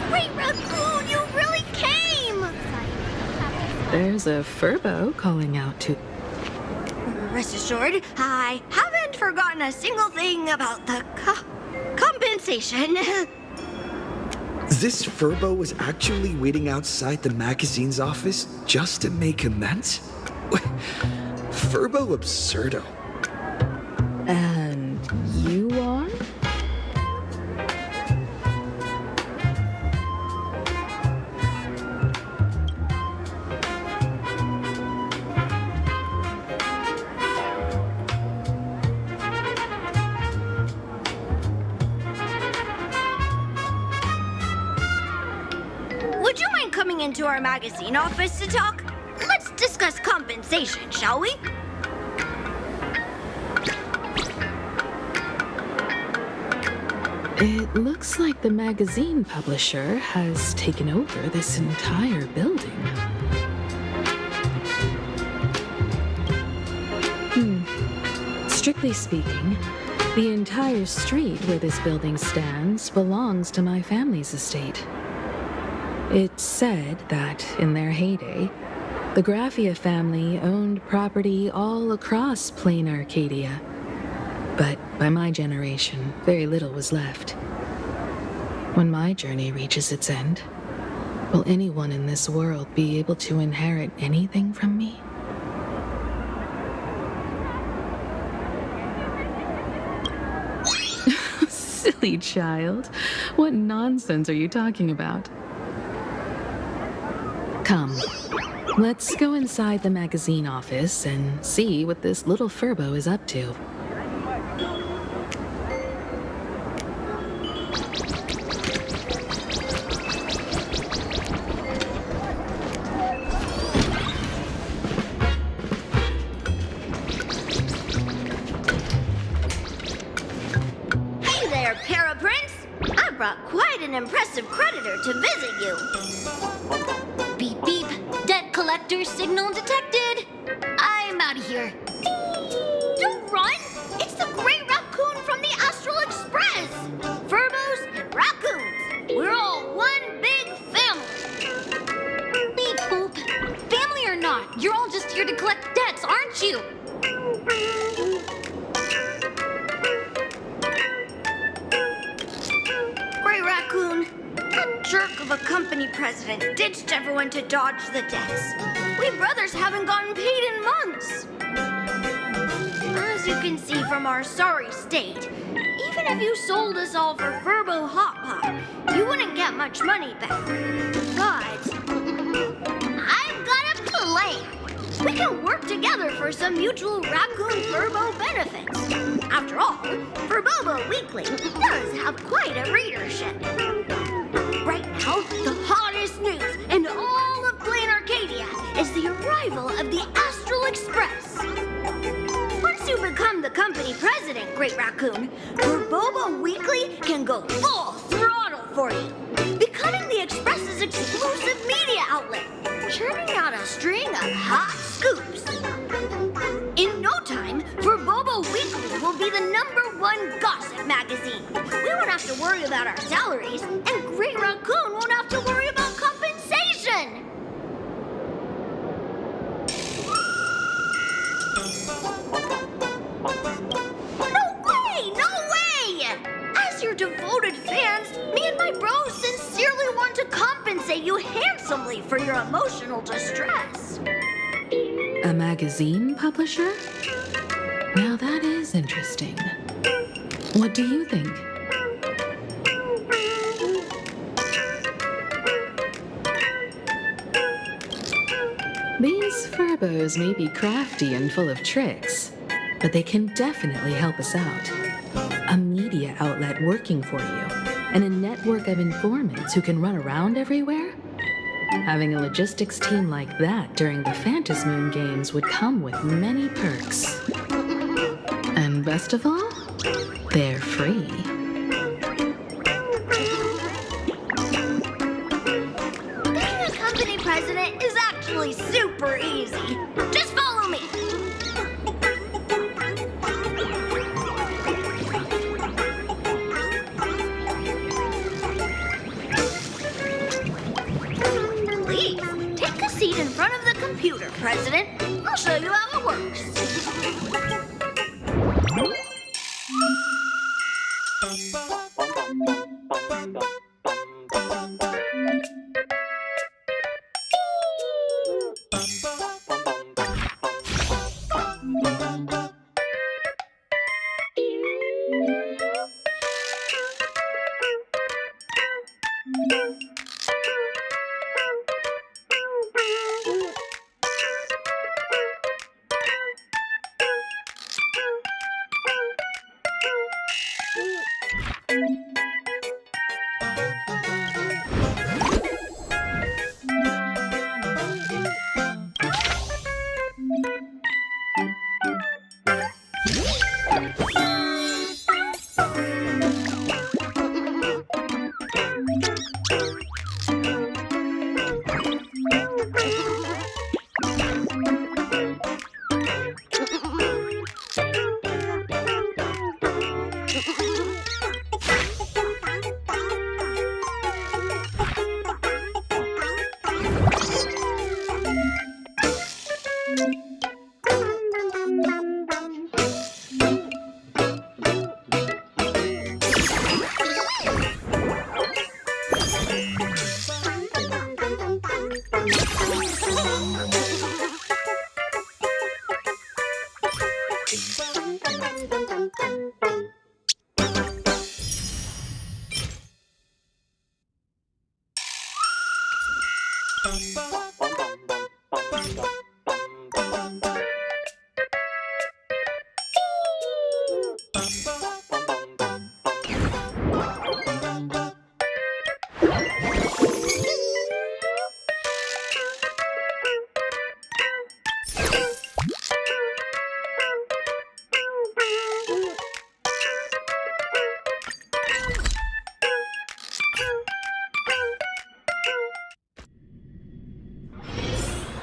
Great Raccoon, you really came! There's a Furbo calling out to... Rest assured, I haven't forgotten a single thing about the compensation. This Furbo was actually waiting outside the magazine's office just to make amends? Furbo absurdo. And you are? Would you mind coming into our magazine office to talk? Let's discuss compensation, shall we? It looks like the magazine publisher has taken over this entire building. Strictly speaking, the entire street where this building stands belongs to my family's estate. It's said that, in their heyday, the Graffia family owned property all across plain Arcadia. But by my generation, very little was left. When my journey reaches its end, will anyone in this world be able to inherit anything from me? Silly child. What nonsense are you talking about? Come, let's go inside the magazine office and see what this little Furbo is up to. Quite an impressive creditor to visit you. Beep beep. Debt collector signal detected. I'm out of here. Don't run! It's the Great Raccoon from the Astral Express! Furbos and raccoons. We're all one big family. Beep boop. Family or not, you're all just here to collect debts, aren't you? That jerk of a company president ditched everyone to dodge the debts. We brothers haven't gotten paid in months. As you can see from our sorry state, even if you sold us all for Furbo Hot Pot, you wouldn't get much money back. But I've got a plan. We can work together for some mutual raccoon-Furbo benefits. After all, Furbobo Weekly does have quite a readership. Right now, the hottest news in all of Plain Arcadia is the arrival of the Astral Express. Once you become the company president, Great Raccoon, Furbobo Weekly can go full throttle for you, becoming the Express's exclusive media outlet, churning out a string of hot scoops. In no time, Furbobo Weekly will be the #1 gossip magazine. We won't have to worry about our salaries, and Great Raccoon won't have to worry about compensation. No way! No way! As your devoted fans, me and my bros sincerely want to compensate you handsomely for your emotional distress. A magazine publisher? Now that is interesting. What do you think? These Furbos may be crafty and full of tricks, but they can definitely help us out. A media outlet working for you, and a network of informants who can run around everywhere? Having a logistics team like that during the Phantasmoon Games would come with many perks. And best of all, they're free. Being a company president is actually super easy. Just follow me. Please, take a seat in front of the computer, President. I'll show you how it works.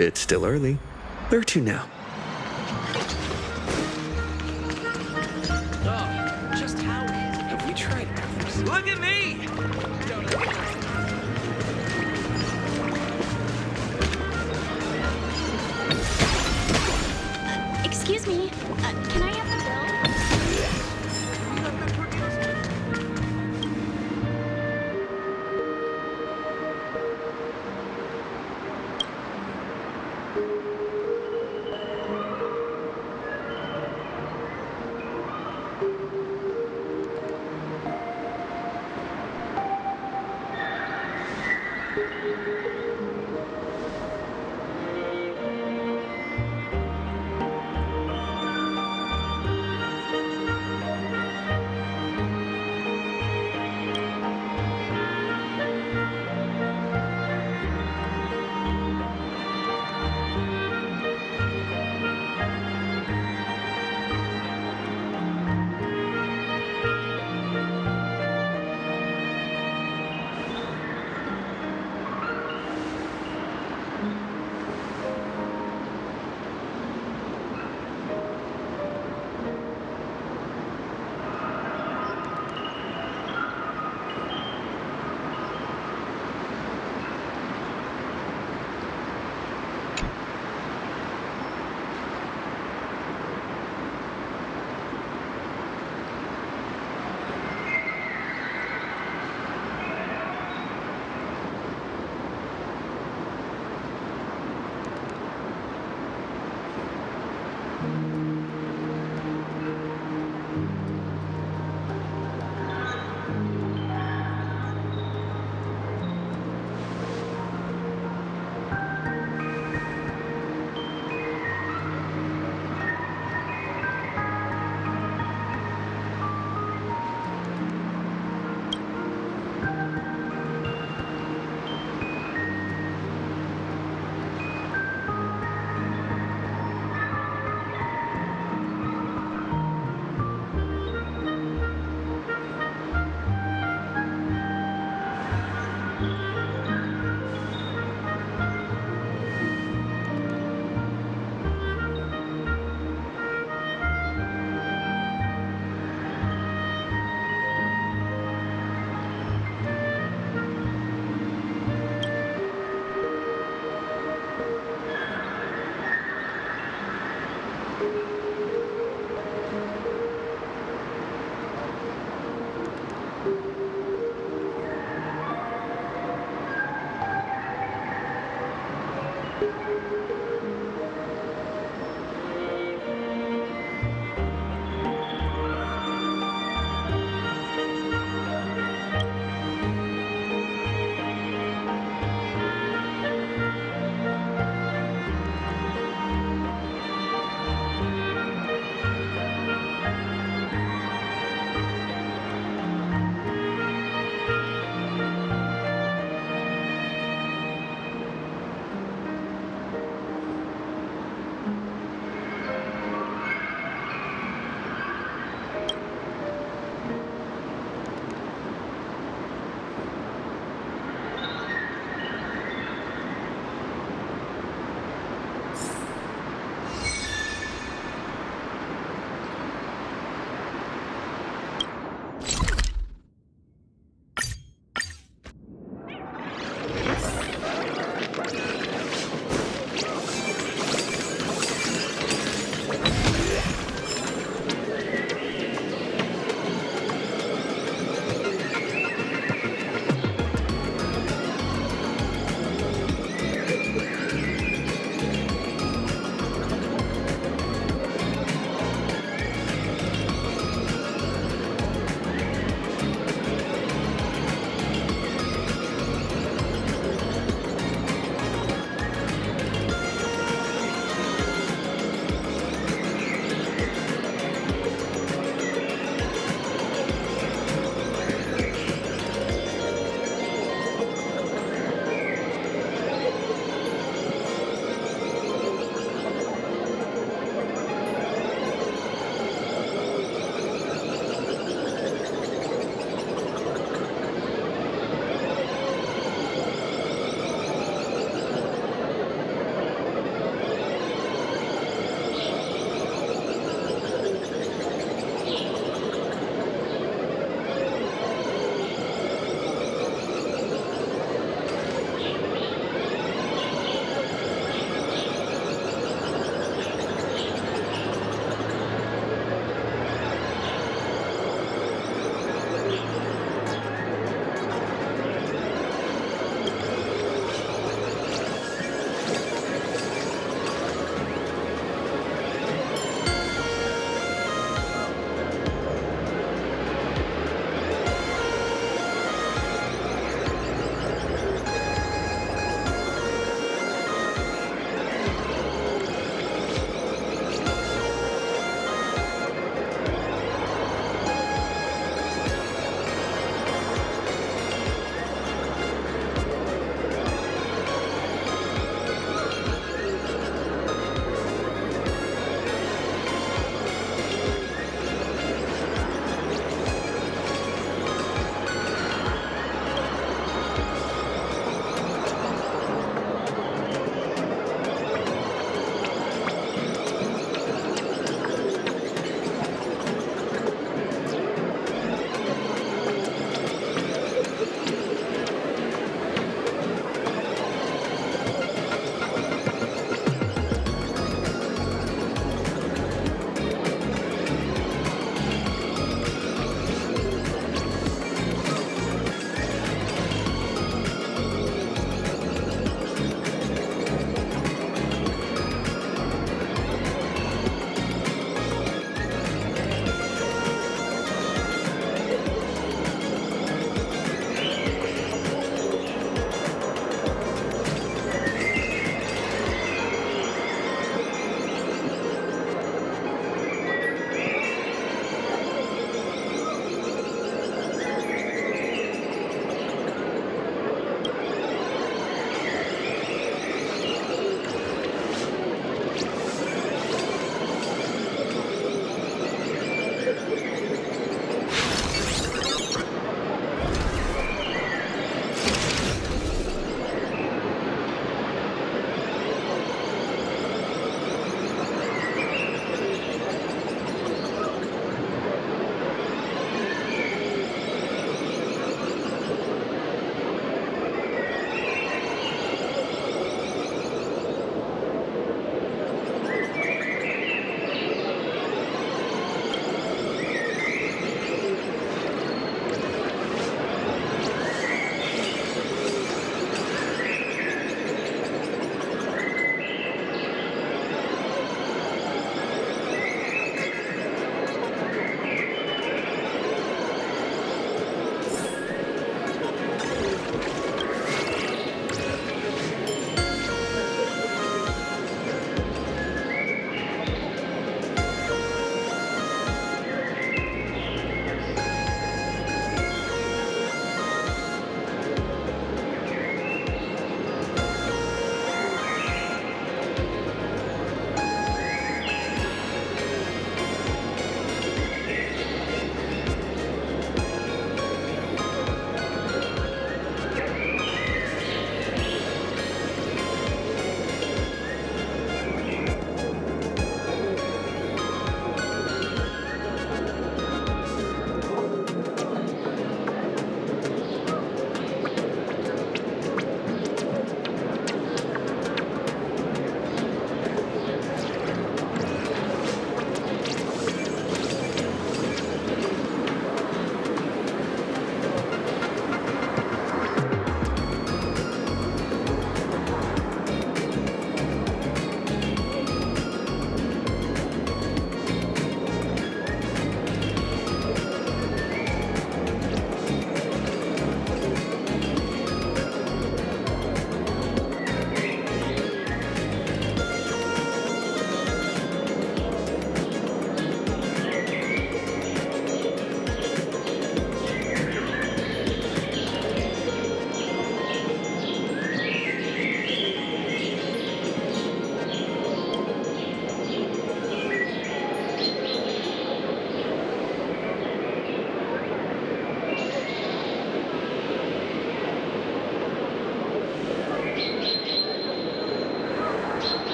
It's still early. Where to now? Oh, just how have we tried everything? Look at me! Excuse me, can I have the bill?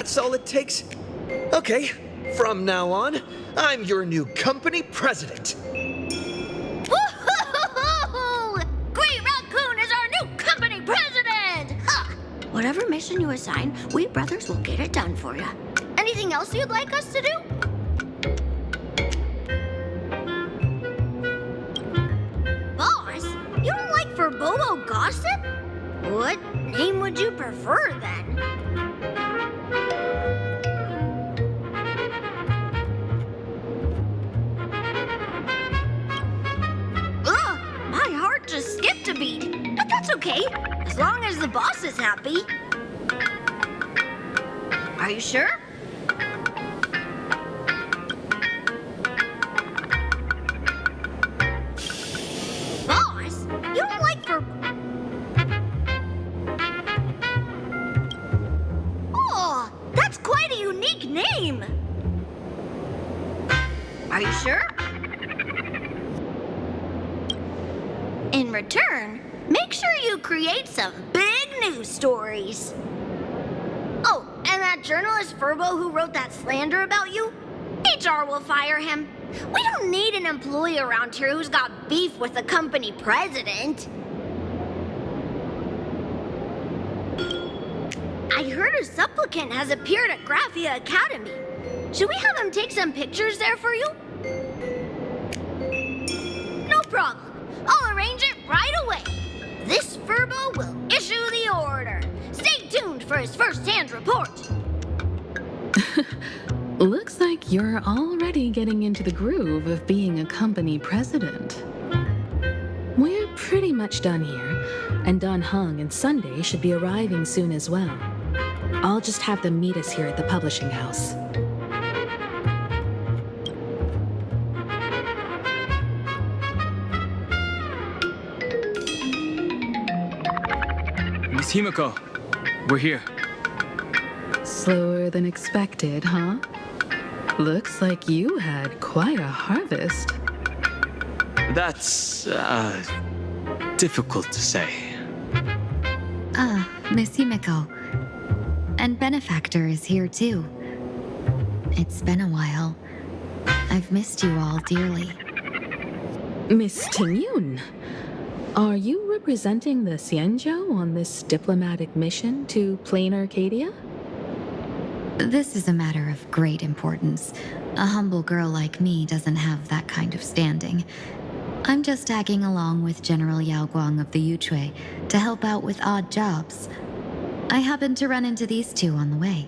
That's all it takes? Okay, from now on, I'm your new company president. Woo-hoo-hoo-hoo! Green Raccoon is our new company president! Ha! Whatever mission you assign, we brothers will get it done for you. Anything else you'd like us to do? Boss, you don't like Verbobo gossip? What name would you prefer then? Ugh, my heart just skipped a beat. But that's okay, as long as the boss is happy. Are you sure? Boss, you don't like Oh, that's quite a unique name. Are you sure? In return, make sure you create some big news stories. Oh, and that journalist Furbo who wrote that slander about you? HR will fire him. We don't need an employee around here who's got beef with the company president. I heard a supplicant has appeared at Graphia Academy. Should we have him take some pictures there for you? No problem. I'll arrange it right away. This Furbo will issue the order. Stay tuned for his first-hand report. Looks like you're already getting into the groove of being a company president. We're pretty much done here, and Don Hung and Sunday should be arriving soon as well. I'll just have them meet us here at the publishing house. Miss Himiko, we're here. Slower than expected, huh? Looks like you had quite a harvest. That's, difficult to say. Miss Himiko. And Benefactor is here too. It's been a while. I've missed you all dearly. Miss Tingyun, are you representing the Xianzhou on this diplomatic mission to plain Arcadia? This is a matter of great importance. A humble girl like me doesn't have that kind of standing. I'm just tagging along with General Yao Guang of the Yuchui to help out with odd jobs. I happened to run into these two on the way.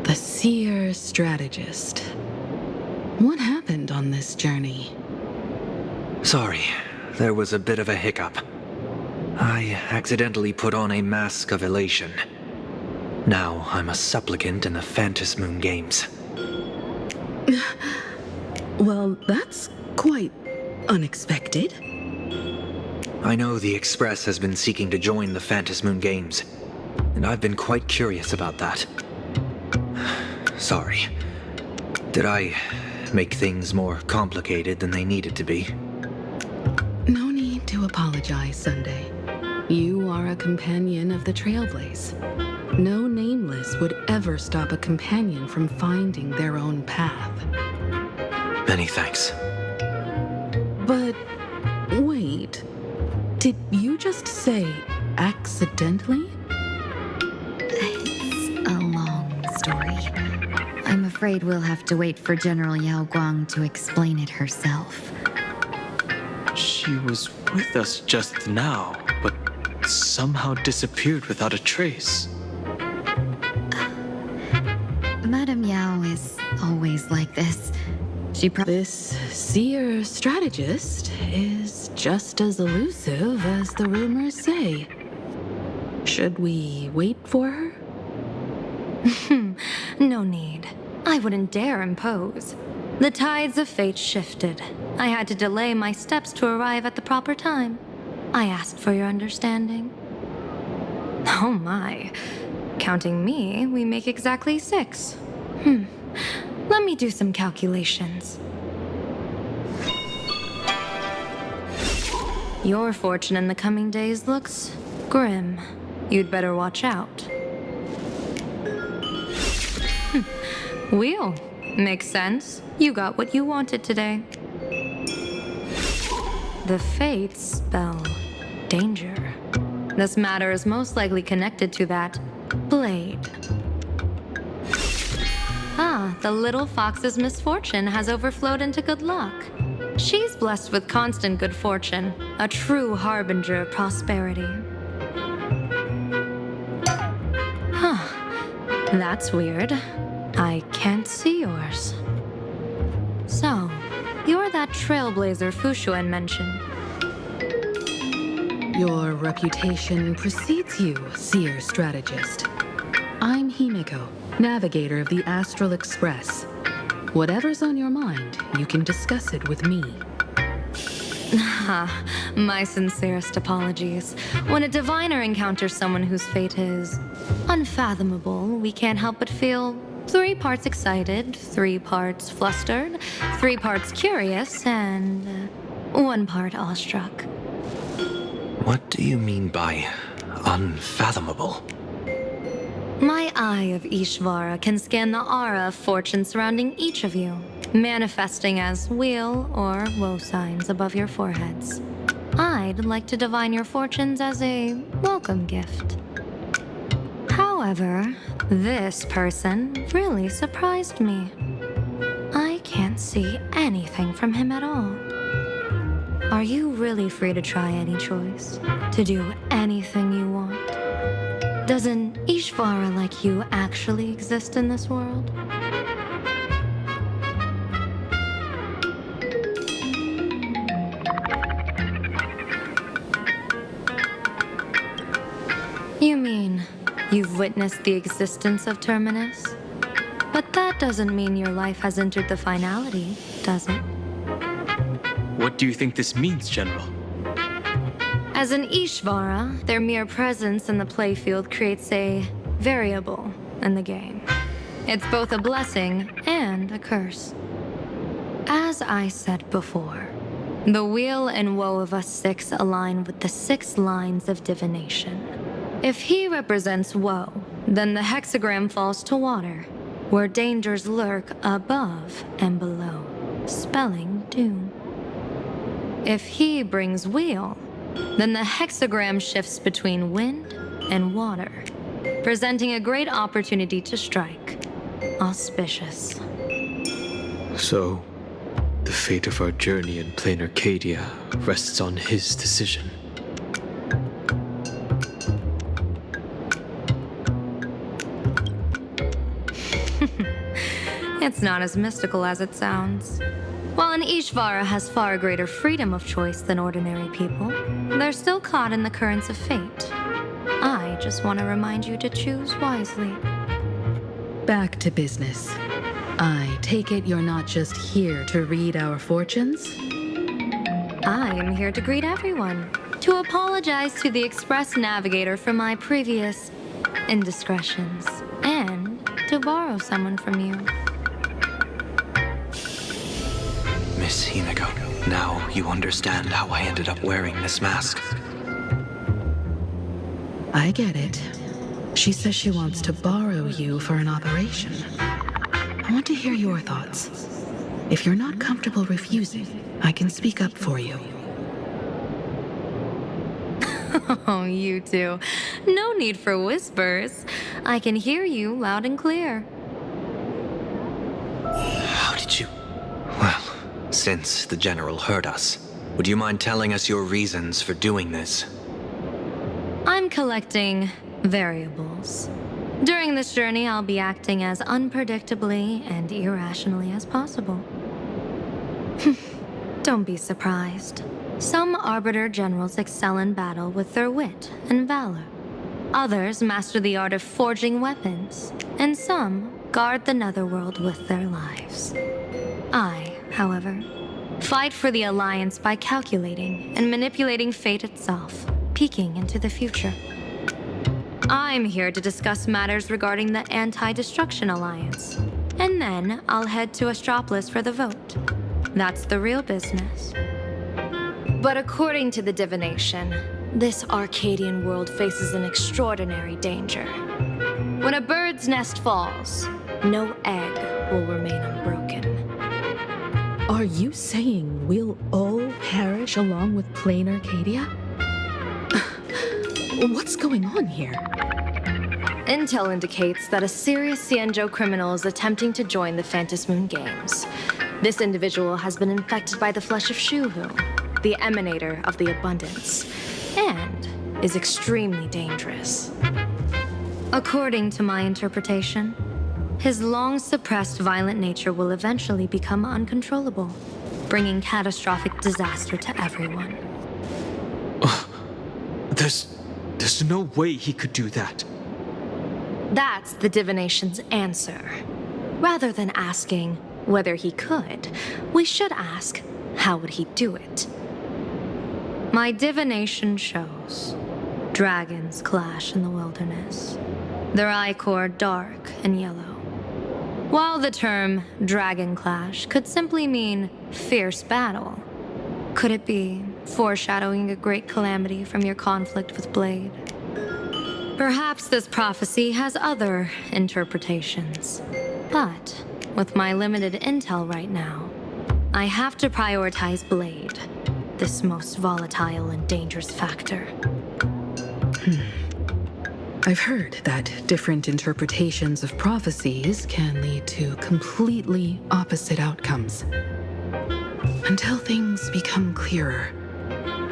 The seer strategist. What happened on this journey? Sorry, there was a bit of a hiccup. I accidentally put on a mask of elation. Now I'm a supplicant in the Phantom Moon Games. Well, that's quite unexpected. I know the Express has been seeking to join the Phantom Moon Games, and I've been quite curious about that. Sorry. Did I make things more complicated than they needed to be? No need to apologize, Sunday. You are a companion of the Trailblaze. No nameless would ever stop a companion from finding their own path. Many thanks. But wait, did you just say accidentally? It's a long story. I'm afraid we'll have to wait for General Yao Guang to explain it herself. She was with us just now, but somehow disappeared without a trace. Madame Yao is always like this. This seer strategist is just as elusive as the rumors say. Should we wait for her? No need. I wouldn't dare impose. The tides of fate shifted. I had to delay my steps to arrive at the proper time. I asked for your understanding. Oh my. Counting me, we make exactly 6. Let me do some calculations. Your fortune in the coming days looks grim. You'd better watch out. Wheel. Makes sense. You got what you wanted today. The fates spell danger. This matter is most likely connected to that blade. Ah, the little fox's misfortune has overflowed into good luck. She's blessed with constant good fortune, a true harbinger of prosperity. Huh. That's weird. I can't see yours. So, you're that trailblazer Fushuan mentioned. Your reputation precedes you, seer strategist. I'm Himiko, navigator of the Astral Express. Whatever's on your mind, you can discuss it with me. My sincerest apologies. When a diviner encounters someone whose fate is unfathomable, we can't help but feel 3 parts excited, 3 parts flustered, 3 parts curious, and 1 part awestruck. What do you mean by unfathomable? My eye of Ishvara can scan the aura of fortune surrounding each of you, manifesting as wheel or woe signs above your foreheads. I'd like to divine your fortunes as a welcome gift. However, this person really surprised me. I can't see anything from him at all. Are you really free to try any choice? To do anything you want? Does an Ishvara like you actually exist in this world? You mean you've witnessed the existence of Terminus? But that doesn't mean your life has entered the finality, does it? What do you think this means, General? As an Ishvara, their mere presence in the playfield creates a variable in the game. It's both a blessing and a curse. As I said before, the weal and woe of us 6 align with the 6 lines of divination. If he represents woe, then the hexagram falls to water, where dangers lurk above and below, spelling doom. If he brings weal, then the hexagram shifts between wind and water, presenting a great opportunity to strike. Auspicious. So, the fate of our journey in plain Arcadia rests on his decision. It's not as mystical as it sounds. While an Ishvara has far greater freedom of choice than ordinary people, they're still caught in the currents of fate. I just want to remind you to choose wisely. Back to business. I take it you're not just here to read our fortunes? I am here to greet everyone, to apologize to the Express Navigator for my previous indiscretions, and to borrow someone from you. Miss Himiko, now you understand how I ended up wearing this mask. I get it. She says she wants to borrow you for an operation. I want to hear your thoughts. If you're not comfortable refusing, I can speak up for you. Oh, you two. No need for whispers. I can hear you loud and clear. How did you... Well, since the General heard us, would you mind telling us your reasons for doing this? I'm collecting variables. During this journey, I'll be acting as unpredictably and irrationally as possible. Don't be surprised. Some Arbiter Generals excel in battle with their wit and valor. Others master the art of forging weapons, and some guard the netherworld with their lives. I, however, fight for the Alliance by calculating and manipulating fate itself, peeking into the future. I'm here to discuss matters regarding the Anti-Destruction Alliance, and then I'll head to Astropolis for the vote. That's the real business. But according to the divination, this Arcadian world faces an extraordinary danger. When a bird's nest falls, no egg will remain unbroken. Are you saying we'll all perish along with plain Arcadia? What's going on here? Intel indicates that a serious Xianzhou criminal is attempting to join the Phantom Moon Games. This individual has been infected by the flesh of Shuhu, the emanator of the abundance, and is extremely dangerous. According to my interpretation, his long-suppressed violent nature will eventually become uncontrollable, bringing catastrophic disaster to everyone. There's no way he could do that. That's the divination's answer. Rather than asking whether he could, we should ask, how would he do it? My divination shows dragons clash in the wilderness, their ichor dark and yellow. While the term dragon clash could simply mean fierce battle, could it be foreshadowing a great calamity from your conflict with Blade? Perhaps this prophecy has other interpretations, but with my limited intel right now, I have to prioritize Blade, this most volatile and dangerous factor. I've heard that different interpretations of prophecies can lead to completely opposite outcomes. Until things become clearer,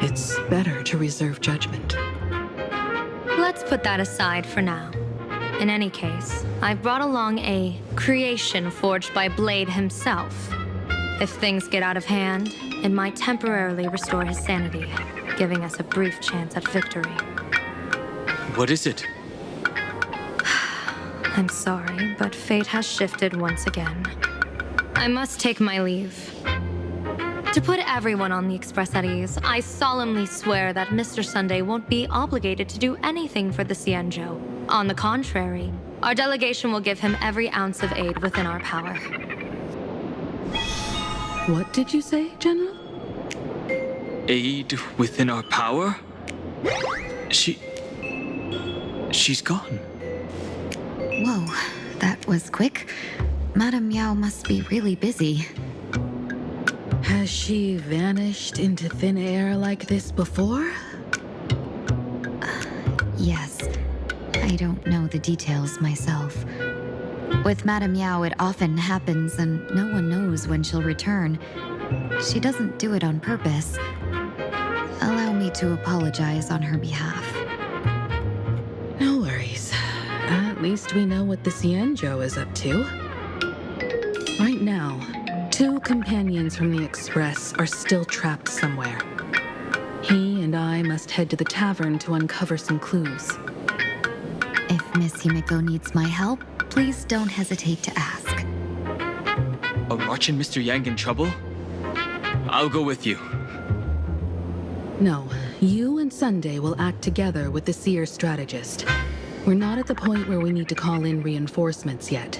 it's better to reserve judgment. Let's put that aside for now. In any case, I've brought along a creation forged by Blade himself. If things get out of hand, it might temporarily restore his sanity, giving us a brief chance at victory. What is it? I'm sorry, but fate has shifted once again. I must take my leave. To put everyone on the Express at ease, I solemnly swear that Mr. Sunday won't be obligated to do anything for the Xianzhou. On the contrary, our delegation will give him every ounce of aid within our power. What did you say, General? Aid within our power? She's gone. Whoa, that was quick. Madame Yao must be really busy. Has she vanished into thin air like this before? Yes. I don't know the details myself. With Madame Yao, it often happens and no one knows when she'll return. She doesn't do it on purpose. Allow me to apologize on her behalf. No worries. At least we know what the Xianzhou is up to. Right now, 2 companions from the Express are still trapped somewhere. He and I must head to the tavern to uncover some clues. If Miss Himiko needs my help, please don't hesitate to ask. Are March and Mr. Yang in trouble? I'll go with you. No, you and Sunday will act together with the Seer strategist. We're not at the point where we need to call in reinforcements yet.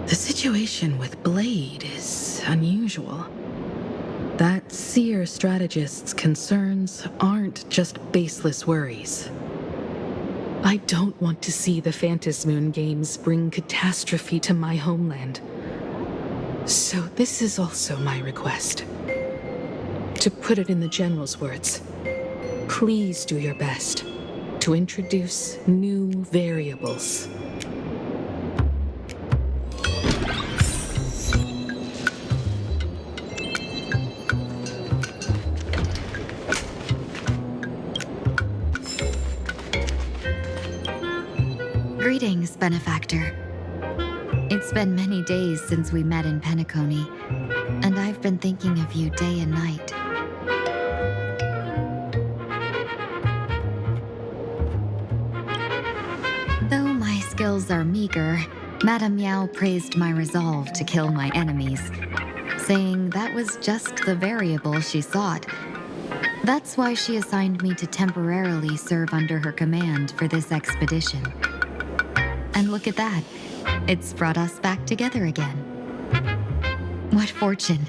The situation with Blade is unusual. That Seer strategist's concerns aren't just baseless worries. I don't want to see the Phantom Moon Games bring catastrophe to my homeland. So this is also my request. To put it in the General's words, please do your best to introduce new variables. Greetings, Benefactor. It's been many days since we met in Penacony, and I've been thinking of you day and night. Though my skills are meager, Madame Yao praised my resolve to kill my enemies, saying that was just the variable she sought. That's why she assigned me to temporarily serve under her command for this expedition. And look at that. It's brought us back together again. What fortune.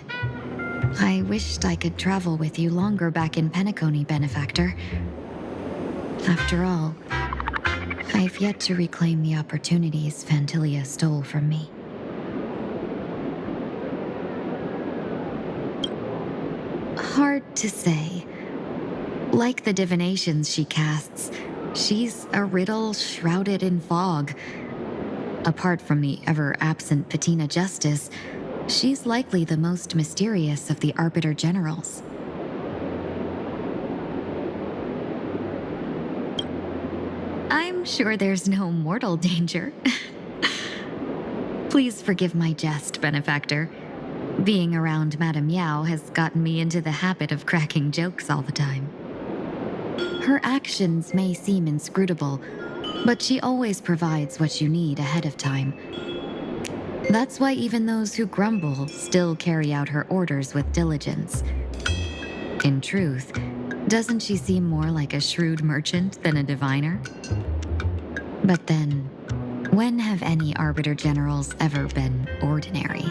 I wished I could travel with you longer back in Penacony, Benefactor. After all, I've yet to reclaim the opportunities Fantilia stole from me. Hard to say. Like the divinations she casts, she's a riddle shrouded in fog. Apart from the ever-absent Patina Justice, she's likely the most mysterious of the Arbiter Generals. I'm sure there's no mortal danger. Please forgive my jest, Benefactor. Being around Madame Yao has gotten me into the habit of cracking jokes all the time. Her actions may seem inscrutable, but she always provides what you need ahead of time. That's why even those who grumble still carry out her orders with diligence. In truth, doesn't she seem more like a shrewd merchant than a diviner? But then, when have any Arbiter Generals ever been ordinary?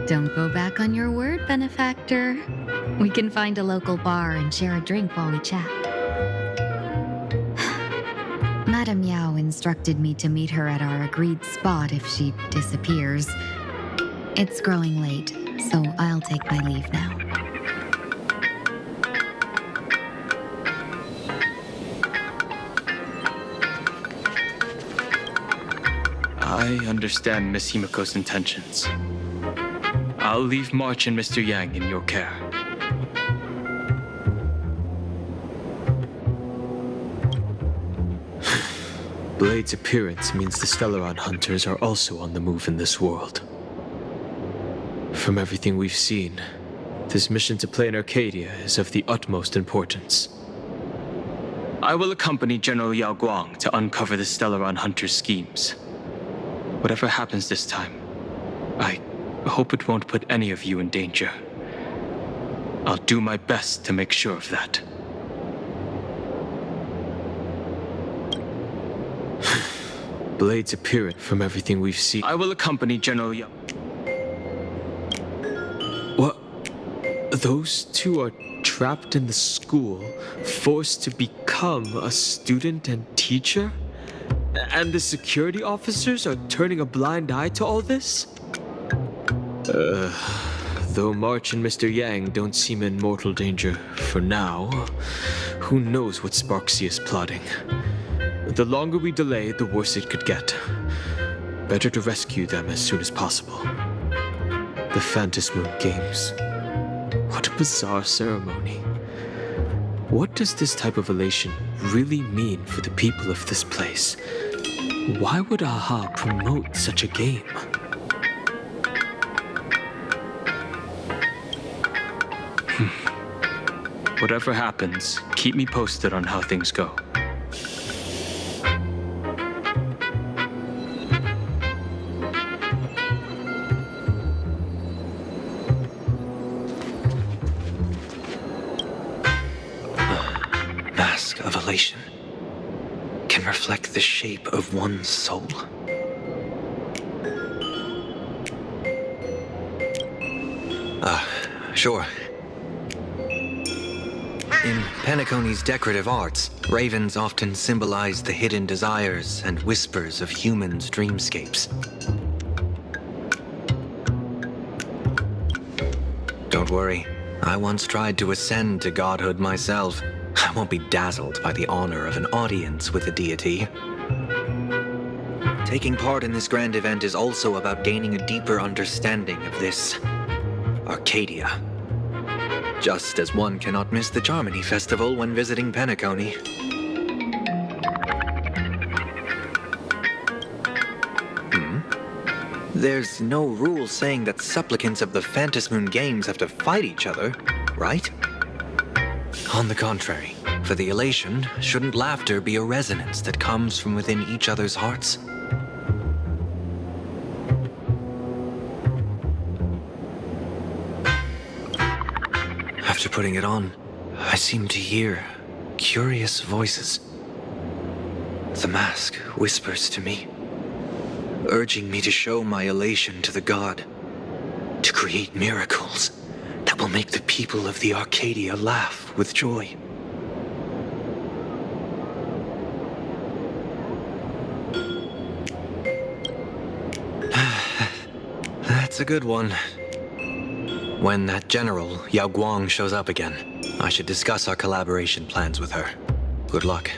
Don't go back on your word, Benefactor. We can find a local bar and share a drink while we chat. Madame Yao instructed me to meet her at our agreed spot if she disappears. It's growing late, so I'll take my leave now. I understand Miss Himiko's intentions. I'll leave March and Mr. Yang in your care. Blade's appearance means the Stellaron hunters are also on the move in this world. From everything we've seen, this mission to play in Arcadia is of the utmost importance. I will accompany General Yao Guang to uncover the Stellaron hunters' schemes. Whatever happens this time, I hope it won't put any of you in danger. I'll do my best to make sure of that. Blade's appearance from everything we've seen. I will accompany General Yao. What? Those two are trapped in the school, forced to become a student and teacher? And the security officers are turning a blind eye to all this? Though March and Mr. Yang don't seem in mortal danger for now, who knows what Sparksea is plotting? The longer we delay, the worse it could get. Better to rescue them as soon as possible. The Phantasmoon Games. What a bizarre ceremony. What does this type of elation really mean for the people of this place? Why would AHA promote such a game? Whatever happens, keep me posted on how things go. Mask of elation can reflect the shape of one's soul. Sure. In Penacony's decorative arts, ravens often symbolize the hidden desires and whispers of humans' dreamscapes. Don't worry, I once tried to ascend to godhood myself. I won't be dazzled by the honor of an audience with a deity. Taking part in this grand event is also about gaining a deeper understanding of this Arcadia. Just as one cannot miss the Charmony Festival when visiting Penacony. There's no rule saying that supplicants of the Phantasmoon Games have to fight each other, right? On the contrary, for the elation, shouldn't laughter be a resonance that comes from within each other's hearts? After putting it on, I seem to hear curious voices. The mask whispers to me, urging me to show my elation to the god, to create miracles that will make the people of the Arcadia laugh with joy. That's a good one. When that general, Yao Guang, shows up again, I should discuss our collaboration plans with her. Good luck.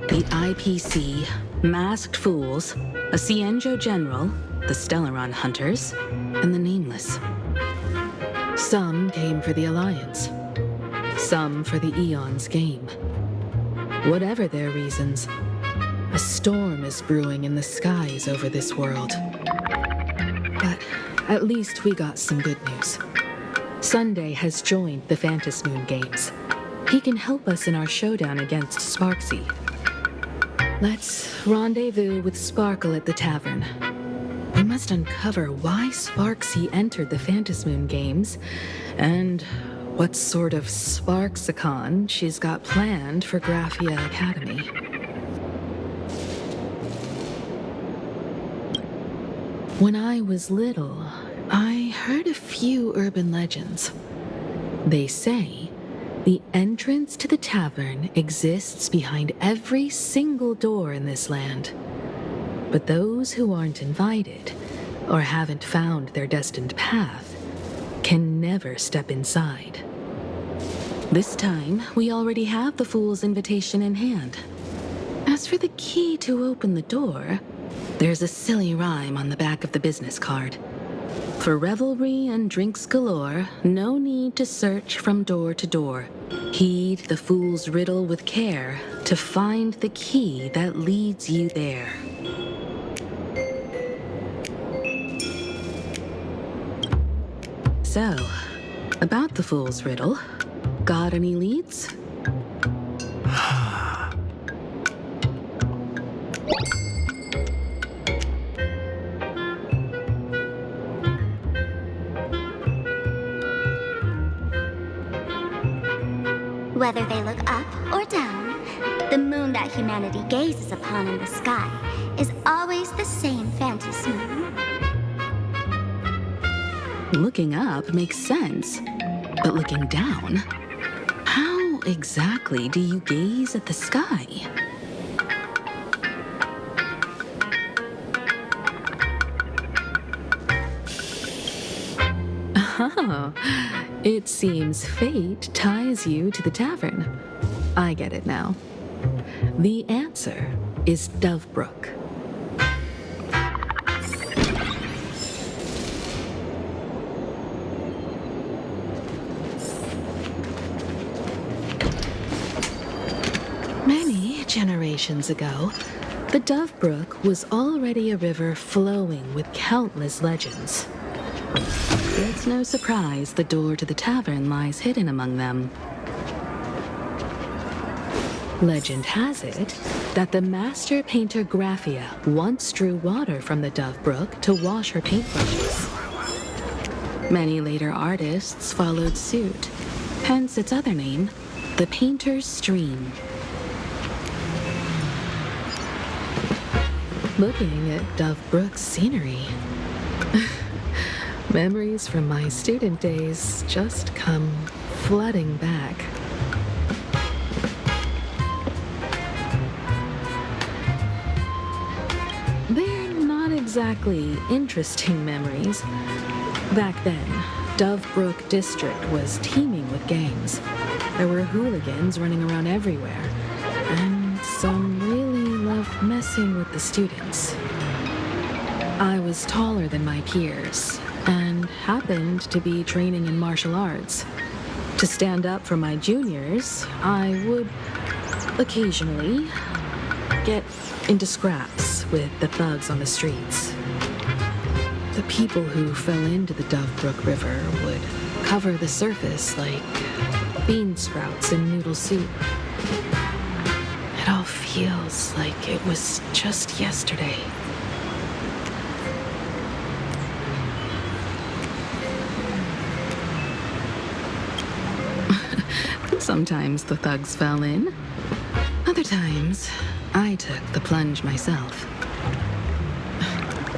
The IPC, masked fools, a Cienjo general, the Stellaron hunters, and the Nameless. Some came for the Alliance. Some for the Eon's game. Whatever their reasons, a storm is brewing in the skies over this world. But at least we got some good news. Sunday has joined the Phantom Moon Games. He can help us in our showdown against Sparksy. Let's rendezvous with Sparkle at the tavern. We must uncover why Sparksy entered the Phantom Moon Games, and what sort of Sparksicon she's got planned for Graphia Academy. When I was little, I heard a few urban legends. They say the entrance to the tavern exists behind every single door in this land. But those who aren't invited, or haven't found their destined path, can never step inside. This time, we already have the Fool's invitation in hand. As for the key to open the door, there's a silly rhyme on the back of the business card. For revelry and drinks galore, no need to search from door to door. Heed the Fool's riddle with care to find the key that leads you there. So, about the Fool's riddle, got any leads? Whether they look up or down, the moon that humanity gazes upon in the sky is always the same Phantom moon. Looking up makes sense, but looking down? How exactly do you gaze at the sky? Oh, it seems fate ties you to the tavern. I get it now. The answer is Dovebrook. Many generations ago, the Dovebrook was already a river flowing with countless legends. It's no surprise the door to the tavern lies hidden among them. Legend has it that the master painter Graphia once drew water from the Dovebrook to wash her paintbrushes. Many later artists followed suit, hence its other name, the Painter's Stream. Looking at Dovebrook's scenery, memories from my student days just come flooding back. They're not exactly interesting memories. Back then, Dovebrook District was teeming with gangs. There were hooligans running around everywhere, and some really loved messing with the students. I was taller than my peers, and happened to be training in martial arts. To stand up for my juniors, I would occasionally get into scraps with the thugs on the streets. The people who fell into the Dovebrook River would cover the surface like bean sprouts in noodle soup. It all feels like it was just yesterday. Sometimes the thugs fell in. Other times, I took the plunge myself.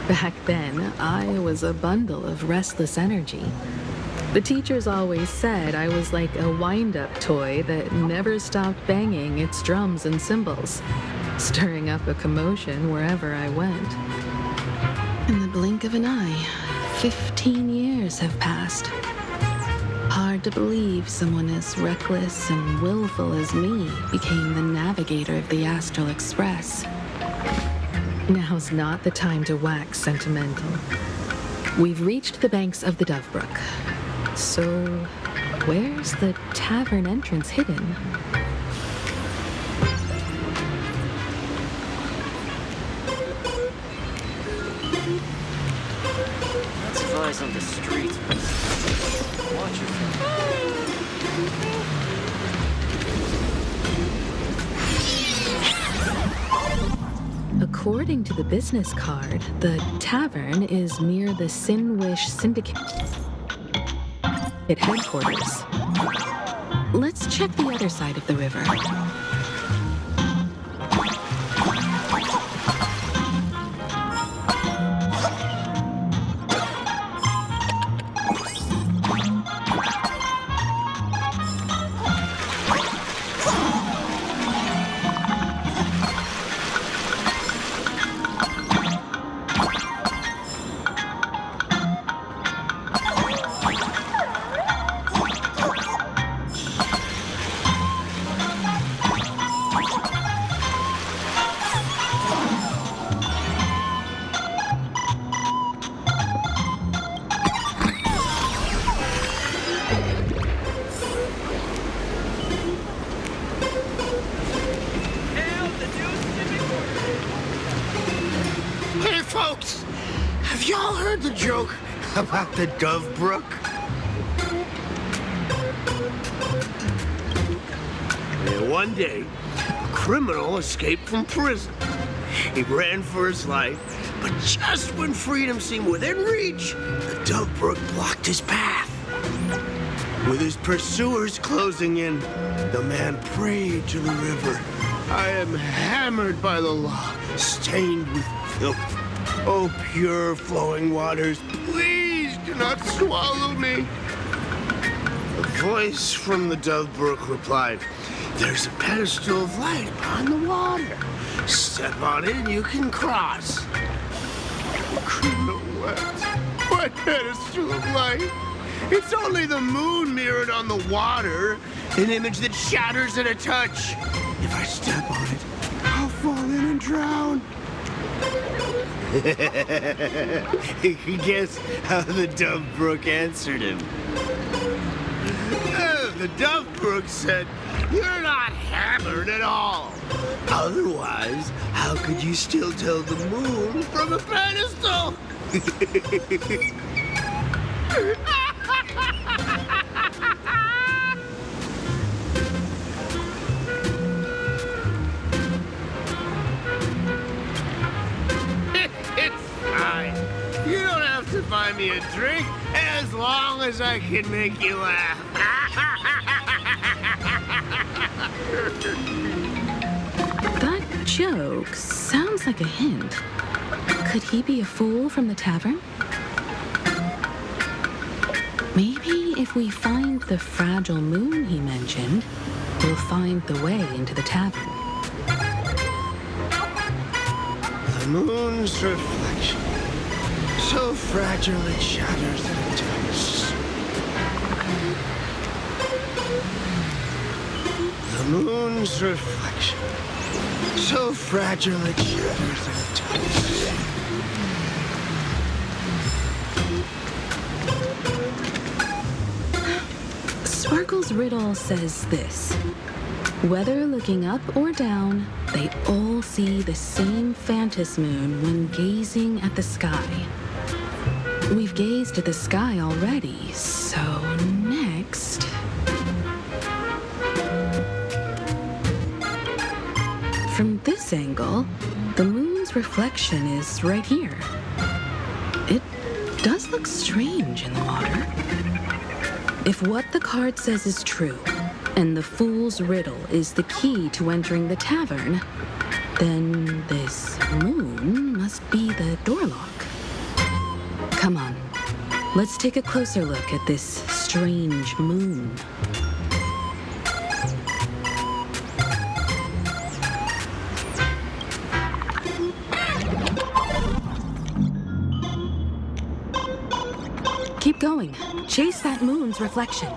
Back then, I was a bundle of restless energy. The teachers always said I was like a wind-up toy that never stopped banging its drums and cymbals, stirring up a commotion wherever I went. In the blink of an eye, 15 years have passed. Hard to believe someone as reckless and willful as me became the navigator of the Astral Express. Now's not the time to wax sentimental. We've reached the banks of the Dovebrook. So, where's the tavern entrance hidden? Lots of eyes on the street. Watch According to the business card, the tavern is near the Sinwish Syndicate headquarters. Let's check the other side of the river. Hey, folks! Have y'all heard the joke about the Dovebrook? One day, a criminal escaped from prison. He ran for his life, but just when freedom seemed within reach, the Dovebrook blocked his path. With his pursuers closing in, the man prayed to the river. I am hammered by the law, stained with filth. Oh, pure flowing waters, please do not swallow me. A voice from the Dovebrook replied, there's a pedestal of light upon the water. Step on it and you can cross. The criminal wept. What pedestal of light? It's only the moon mirrored on the water, an image that shatters at a touch. If I step on it, I'll fall in and drown. Guess how the Dovebrook answered him. The Dovebrook said, you're not hammered at all. Otherwise, how could you still tell the moon from a pedestal? It's fine. You don't have to buy me a drink as long as I can make you laugh. That joke sounds like a hint. Could he be a fool from the tavern? Maybe if we find the fragile moon he mentioned, we'll find the way into the tavern. The moon's reflection, so fragile it shatters at a touch. The moon's reflection, so fragile it shatters at a touch. Sparkle's riddle says this. Whether looking up or down, they all see the same phantom moon when gazing at the sky. We've gazed at the sky already, so next... From this angle, the moon's reflection is right here. It does look strange in the water. If what the card says is true, and the fool's riddle is the key to entering the tavern, then this moon must be the door lock. Come on, let's take a closer look at this strange moon. Keep going. Chase that moon's reflection.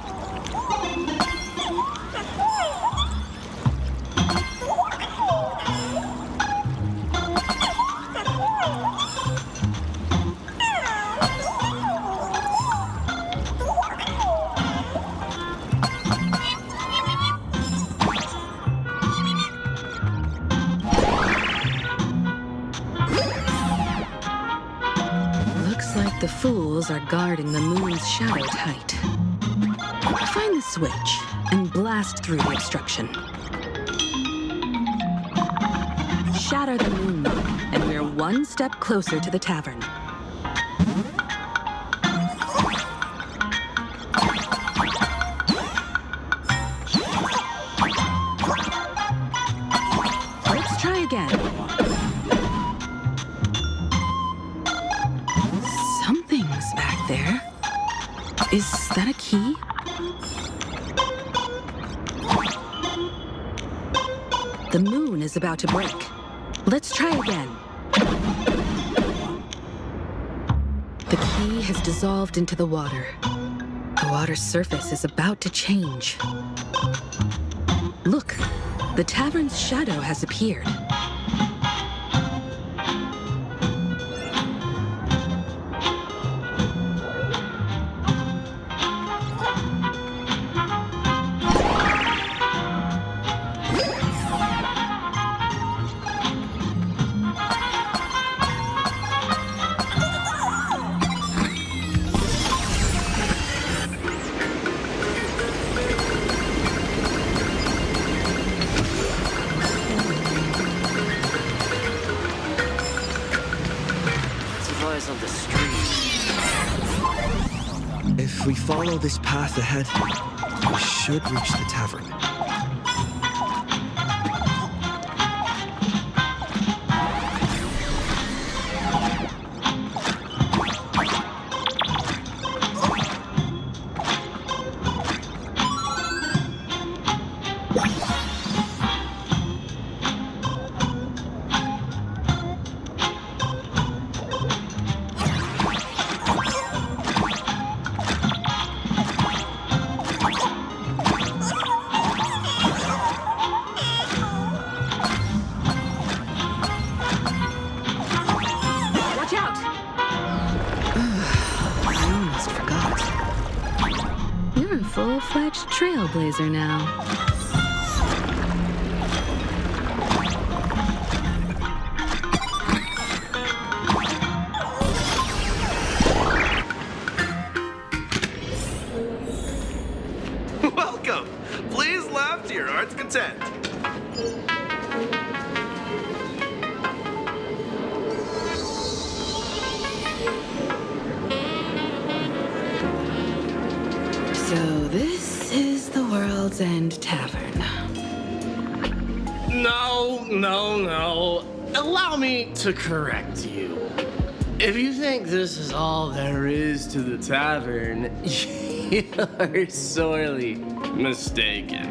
The fools are guarding the moon's shadow tight. Find the switch and blast through the obstruction. Shatter the moon, and we're one step closer to the tavern. Let's try again. There. Is that a key? The moon is about to break. Let's try again. The key has dissolved into the water. The water's surface is about to change. Look, the tavern's shadow has appeared. If we follow this path ahead, we should reach the tavern. Full-fledged trailblazer now. Welcome! Please laugh to your heart's content. So this is the World's End Tavern. No. Allow me to correct you. If you think this is all there is to the tavern, you're sorely mistaken.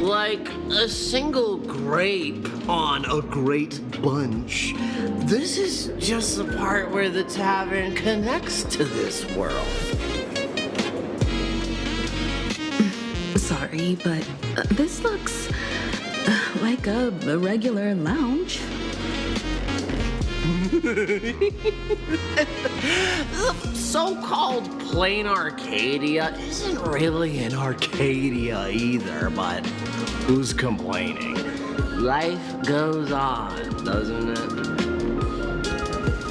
Like a single grape on a great bunch, this is just the part where the tavern connects to this world. Sorry, but this looks like a regular lounge. The so-called plain Arcadia isn't really an Arcadia either, but who's complaining? Life goes on, doesn't it?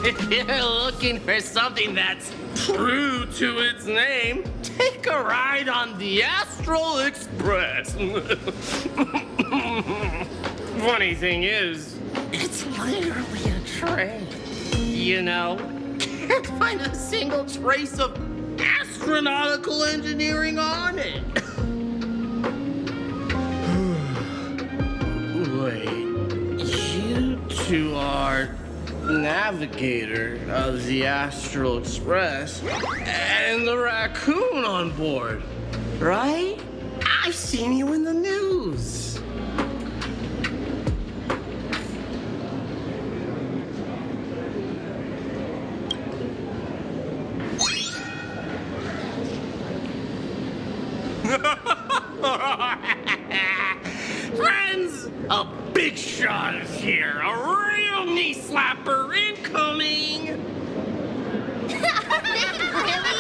If you're looking for something that's true to its name, take a ride on the Astral Express. Funny thing is, it's literally a train. You know, can't find a single trace of astronautical engineering on it. Wait, you two are navigator of the Astral Express and the raccoon on board, right? I've seen you in the news. Friends, a big shot is here. A real knee slapper incoming. Really?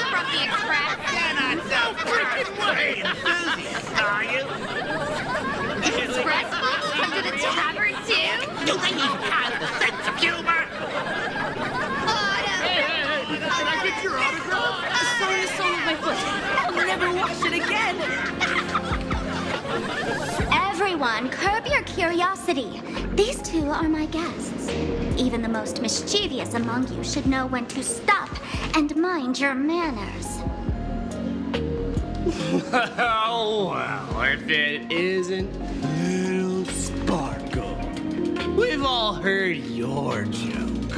From the Express? You're not so freaking way enthusiast, are you? Express folks come to the tavern too? Do they even have the sense of humor? Can I get your autograph? Sorry, I saw my foot. I'll never wash it again. Everyone, curb your curiosity. These two are my guests. Even the most mischievous among you should know when to stop and mind your manners. Well, if it isn't Little Sparkle. We've all heard your joke.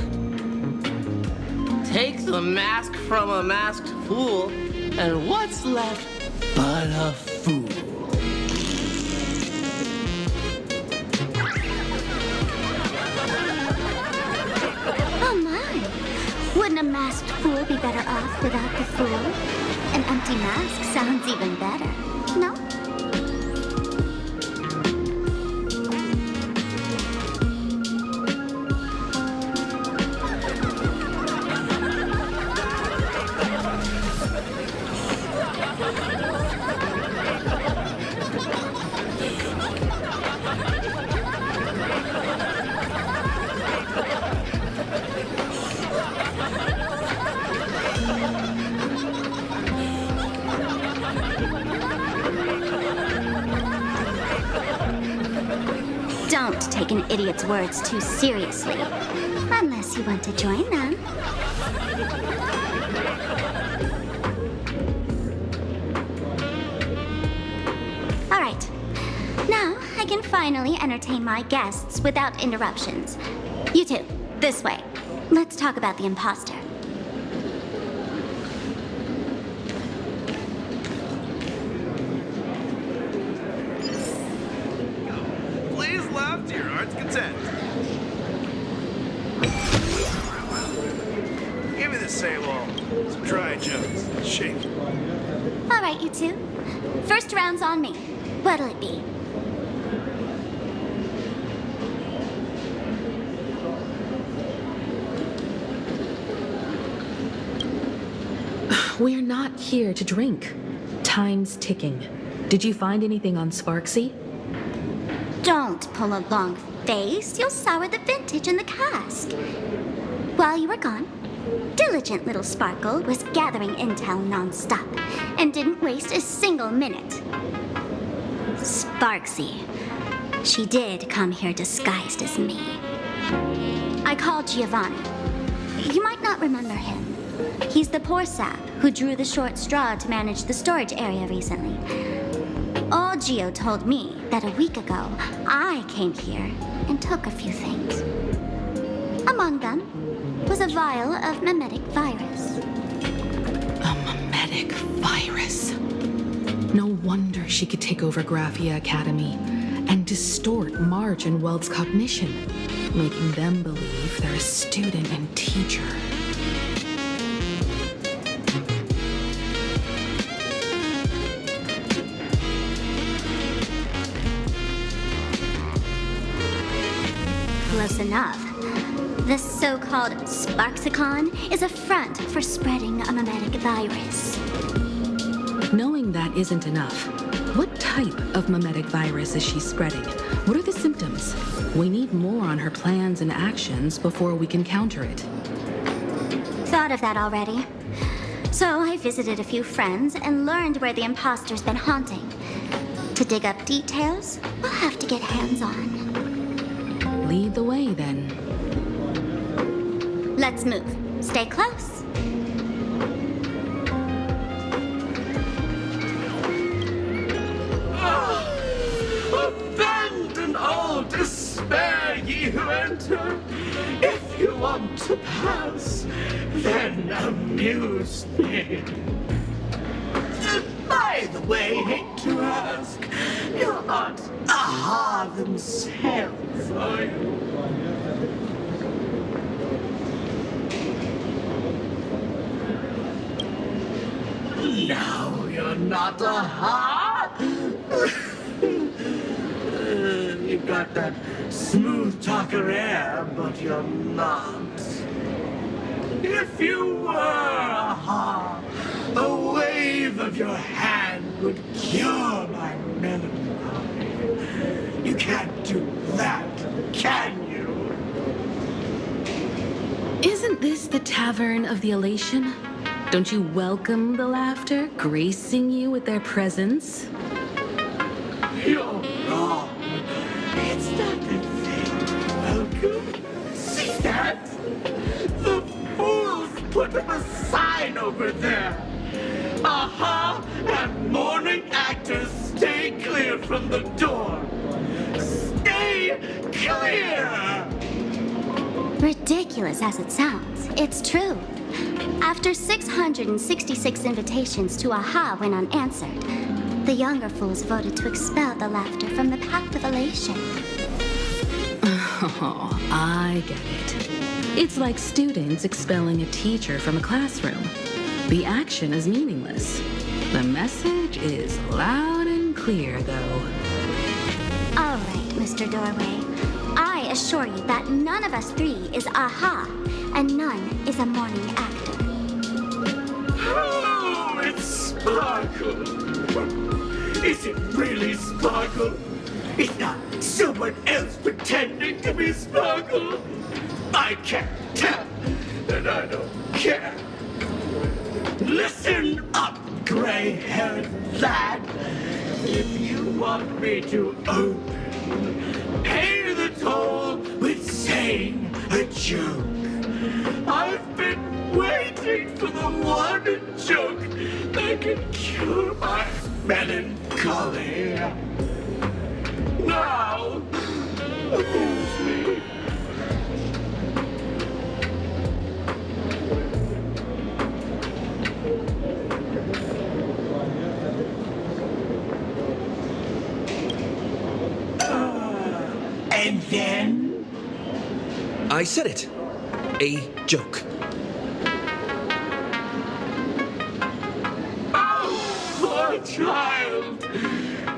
Take the mask from a masked fool, and what's left but a fool? Oh my! Wouldn't a masked fool be better off without the fool? An empty mask sounds even better, no? Don't take an idiot's words too seriously, unless you want to join them. All right, now I can finally entertain my guests without interruptions. You two, this way. Let's talk about the imposter. Please laugh to your heart's content. Give me the same old. Some dry jokes. Shake. All right, you two. First round's on me. What'll it be? We're not here to drink. Time's ticking. Did you find anything on Sparksy? Don't pull a long face. You'll sour the vintage in the cask. While you were gone, diligent little Sparkle was gathering intel non-stop and didn't waste a single minute. Sparksy. She did come here disguised as me. I called Giovanni. You might not remember him. He's the poor sap who drew the short straw to manage the storage area recently. Old Gio told me that a week ago, I came here and took a few things. Among them was a vial of mimetic virus. A mimetic virus. No wonder she could take over Graphia Academy and distort Marge and Weld's cognition, making them believe they're a student and teacher. Close enough. This so-called Sparksicon is a front for spreading a mimetic virus. Knowing that isn't enough, what type of mimetic virus is she spreading? What are the symptoms? We need more on her plans and actions before we can counter it. Thought of that already. So I visited a few friends and learned where the imposter's been haunting. To dig up details, we'll have to get hands-on. Lead the way, then. Let's move. Stay close. Abandon all despair, ye who enter. If If you want to pass, then amuse me. By the way, hate to ask, you're not Aha themselves, are you? No, you're not Aha. You've got that smooth talker air, but you're not. If you were Aha, a wave of your hand would cure my melancholy. You can't do that, can you? Isn't this the Tavern of the Elation? Don't you welcome the laughter, gracing you with their presence? You're wrong. It's not that they welcome. See that? The fools put up a sign over there. Aha! And morning actors stay clear from the door. Stay clear! Ridiculous as it sounds, it's true. After 666 invitations to Aha went unanswered, the younger fools voted to expel the laughter from the Pact of Elation. Oh, I get it. It's like students expelling a teacher from a classroom. The action is meaningless. The message is loud and clear, though. All right, Mr. Doorway. I assure you that none of us three is Aha, and none is a morning actor. Oh, it's Sparkle. Is it really Sparkle? It's not someone else pretending to be Sparkle. I can't tell, and I don't care. Listen up, gray-haired lad. If you want me to open, pay the toll with saying a joke. I've been waiting for the one joke that can cure my melancholy. Now, amuse me. And then? I said it. A joke. Oh, poor child.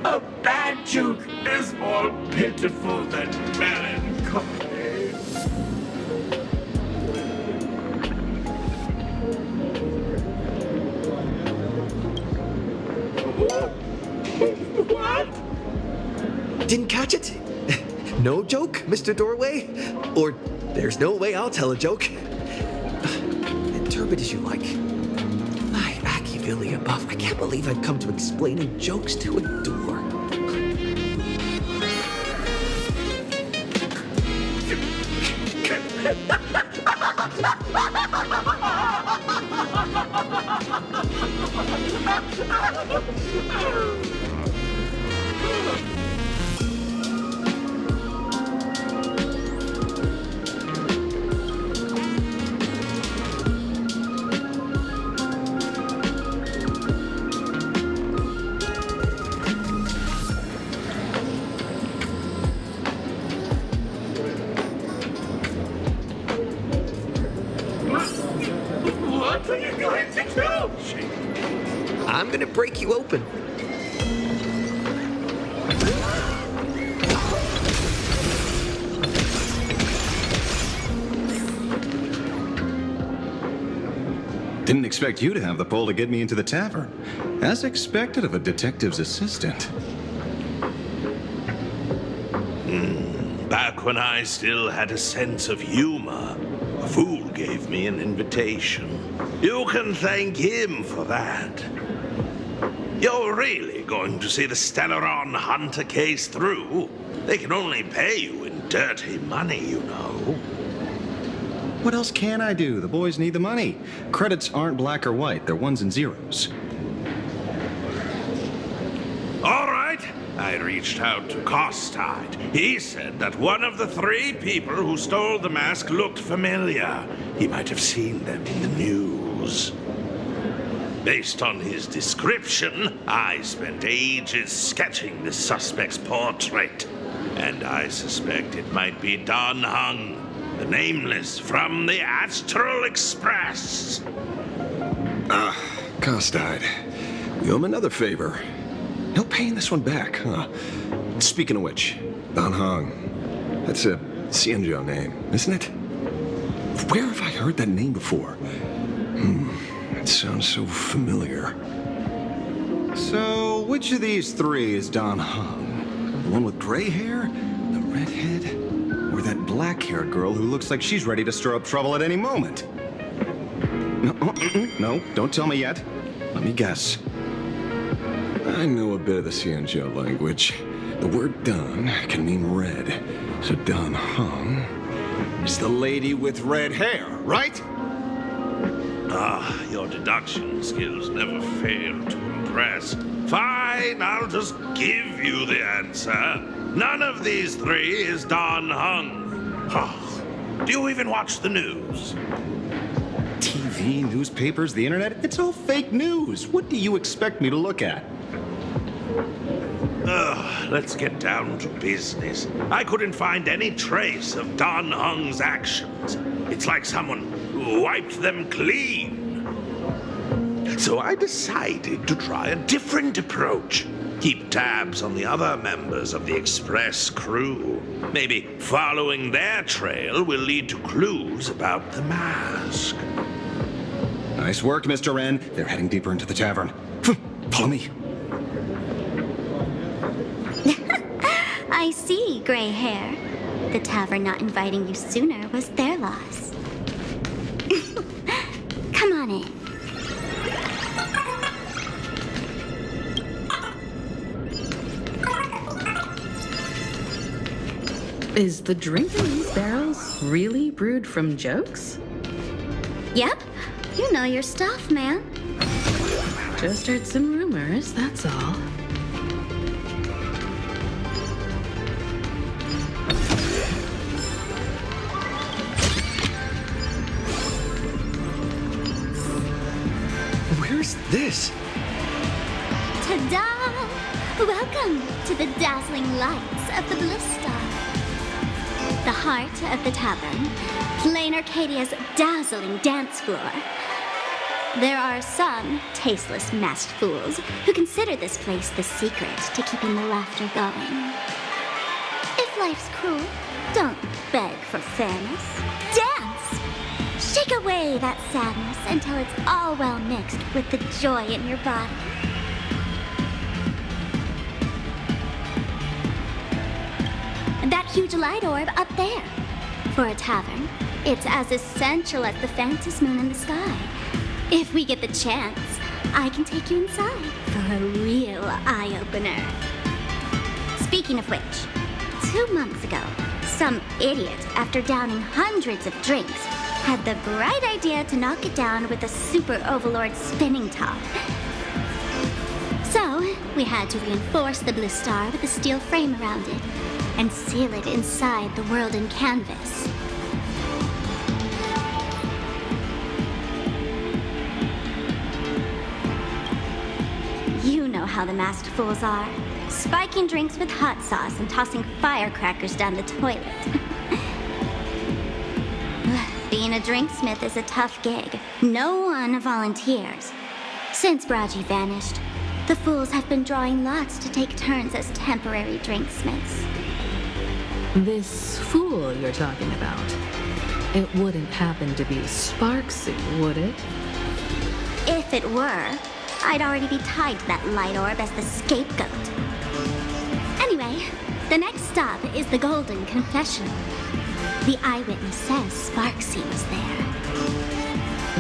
A bad joke is more pitiful than melancholy. What? Didn't catch it? No joke, Mr. Doorway? Or there's no way I'll tell a joke. Interpret as you like. My Machiavellian buff, I can't believe I've come to explaining jokes to a door. What are you going to do? I'm gonna break you open. Didn't expect you to have the pull to get me into the tavern. As expected of a detective's assistant. Back when I still had a sense of humor, a fool gave me an invitation. You can thank him for that. You're really going to see the Stellaron Hunter case through? They can only pay you in dirty money, you know. What else can I do? The boys need the money. Credits aren't black or white, they're ones and zeros. All right, I reached out to Costide. He said that one of the 3 people who stole the mask looked familiar. He might have seen them in the news. Based on his description, I spent ages sketching the suspect's portrait. And I suspect it might be Don Hung, the Nameless from the Astral Express. Costide. You owe him another favor. No paying this one back, huh? Speaking of which, Don Hung. That's a Xianzhou name, isn't it? Where have I heard that name before? It sounds so familiar. So, which of these 3 is Don Hung? The one with gray hair? The redhead? Or that black-haired girl who looks like she's ready to stir up trouble at any moment? No, don't tell me yet. Let me guess. I know a bit of the Xianzhou language. The word Don can mean red. So Don Hung is the lady with red hair, right? Your deduction skills never fail to impress. Fine, I'll just give you the answer. None of these 3 is Don Hung. Do you even watch the news? TV, newspapers, the internet, it's all fake news. What do you expect me to look at? Let's get down to business. I couldn't find any trace of Don Hung's actions. It's like someone wiped them clean. So I decided to try a different approach. Keep tabs on the other members of the Express crew. Maybe following their trail will lead to clues about the mask. Nice work, Mr. Wren. They're heading deeper into the tavern. Follow me. I see, gray hair. The tavern not inviting you sooner was their loss. Come on in. Is the drink in these barrels really brewed from jokes? Yep. You know your stuff, man. Just heard some rumors, that's all. Where's this? Ta-da! Welcome to the dazzling lights of the Bliss Star. The heart of the tavern, plain Arcadia's dazzling dance floor. There are some tasteless masked fools who consider this place the secret to keeping the laughter going. If life's cruel, don't beg for fairness. Dance! Shake away that sadness until it's all well mixed with the joy in your body. That huge light orb up there. For a tavern, it's as essential as the Phantom moon in the sky. If we get the chance, I can take you inside for a real eye-opener. Speaking of which, 2 months ago, some idiot, after downing hundreds of drinks, had the bright idea to knock it down with a super overlord spinning top. So, we had to reinforce the Bliss Star with a steel frame around it and seal it inside the world in canvas. You know how the masked fools are. Spiking drinks with hot sauce and tossing firecrackers down the toilet. Being a drinksmith is a tough gig. No one volunteers. Since Braji vanished, the fools have been drawing lots to take turns as temporary drinksmiths. This fool you're talking about, it wouldn't happen to be Sparksy, would it? If it were, I'd already be tied to that light orb as the scapegoat. Anyway, the next stop is the Golden Confessional. The eyewitness says Sparksy was there.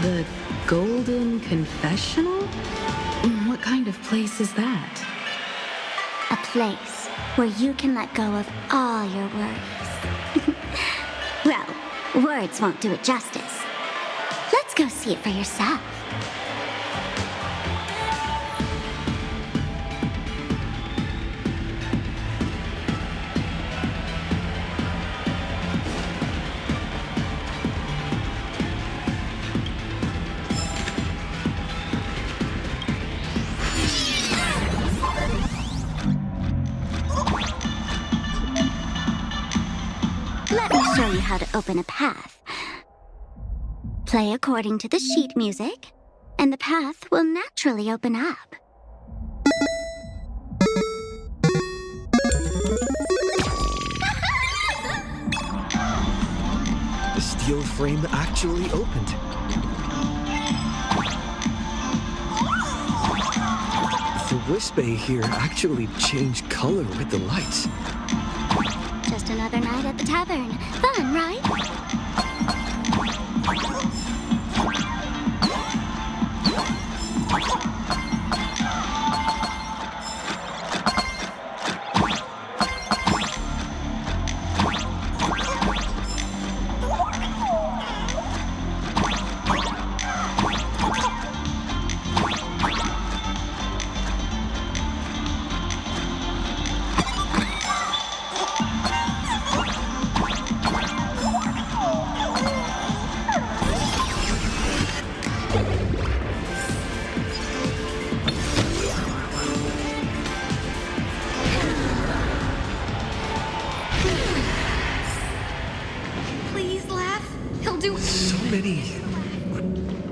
The Golden Confessional? What kind of place is that? A place where you can let go of all your worries. Well, words won't do it justice. Let's go see it for yourself. show you how to open a path. Play according to the sheet music, and the path will naturally open up. The steel frame actually opened. The Wisp-A here actually changed color with the lights. Just another night at the tavern. Fun, right?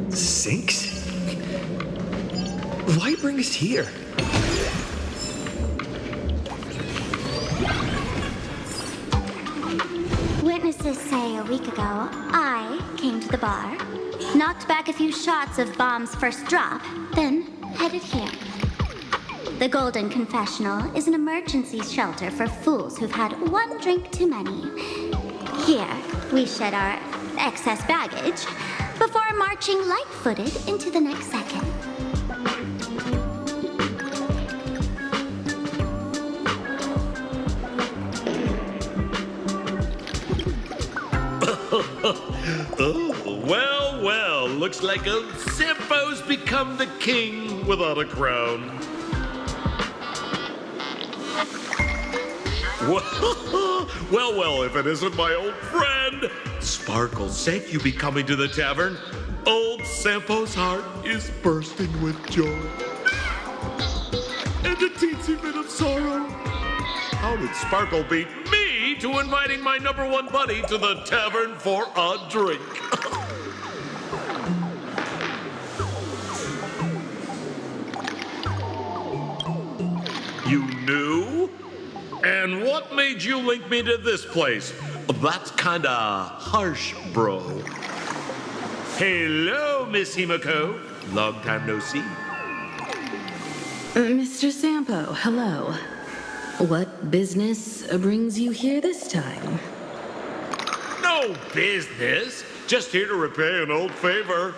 Sinks? Why bring us here? Witnesses say a week ago, I came to the bar, knocked back a few shots of Bomb's first drop, then headed here. The Golden Confessional is an emergency shelter for fools who've had one drink too many. Here, we shed our excess baggage before marching light-footed into the next second. Oh, well, well, looks like old Sampo's become the king without a crown. Well, if it isn't my old friend. Sparkle said you be coming to the tavern. Old Sampo's heart is bursting with joy. And a teensy bit of sorrow. How did Sparkle beat me to inviting my #1 buddy to the tavern for a drink? You knew? And what made you link me to this place? That's kinda harsh, bro. Hello, Miss Himiko. Long time no see. Mr. Sampo, hello. What business brings you here this time? No business. Just here to repay an old favor.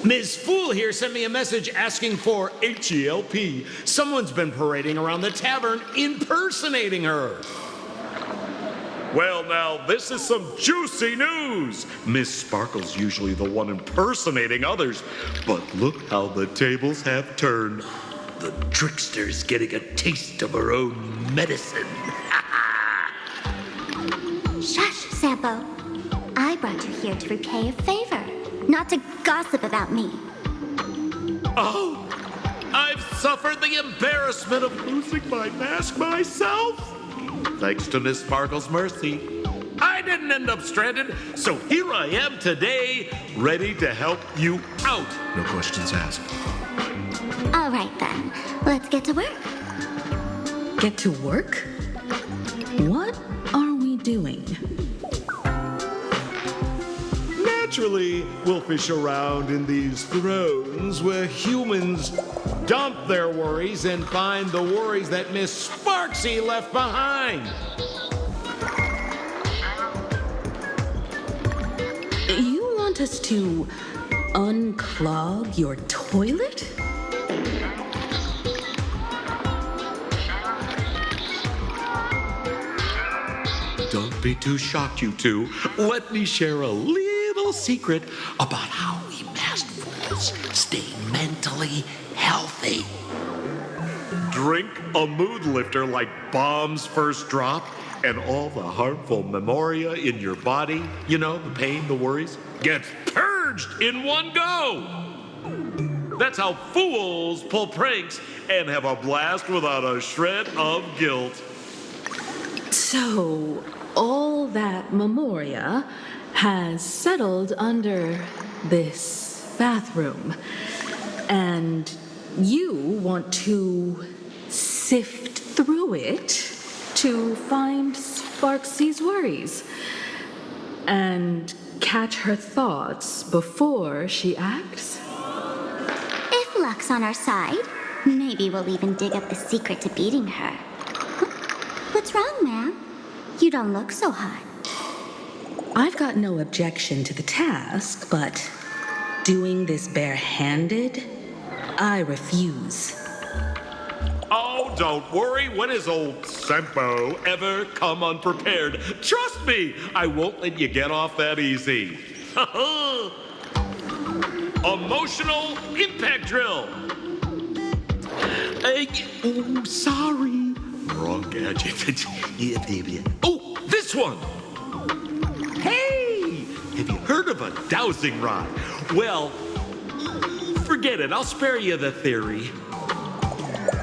Ms. Fool here sent me a message asking for HELP. Someone's been parading around the tavern impersonating her. Well, now, this is some juicy news. Miss Sparkle's usually the one impersonating others, but look how the tables have turned. The trickster's getting a taste of her own medicine. Shush, Sampo. I brought you here to repay a favor, not to gossip about me. Oh, I've suffered the embarrassment of losing my mask myself. Thanks to Miss Sparkle's mercy, I didn't end up stranded, so here I am today, ready to help you out. No questions asked. All right, then. Let's get to work. Get to work? What are we doing? Naturally, we'll fish around in these thrones where humans dump their worries and find the worries that Miss Sparksy left behind. You want us to unclog your toilet? Don't be too shocked, you two. Let me share a little secret about how we masked fools stay mentally healthy. Drink a mood lifter like Bomb's first drop, and all the harmful memoria in your body, you know, the pain, the worries, gets purged in one go. That's how fools pull pranks and have a blast without a shred of guilt. So, all that Memoria has settled under this bathroom. And you want to sift through it to find Sparksy's worries and catch her thoughts before she acts? If luck's on our side, maybe we'll even dig up the secret to beating her. What's wrong, ma'am? You don't look so hot. I've got no objection to the task, but doing this barehanded, I refuse. Oh, don't worry. When has old Sempo ever come unprepared? Trust me, I won't let you get off that easy. Emotional impact drill. Oh, sorry. Wrong gadget. Oh, this one. Hey, have you heard of a dowsing rod? Well, forget it. I'll spare you the theory.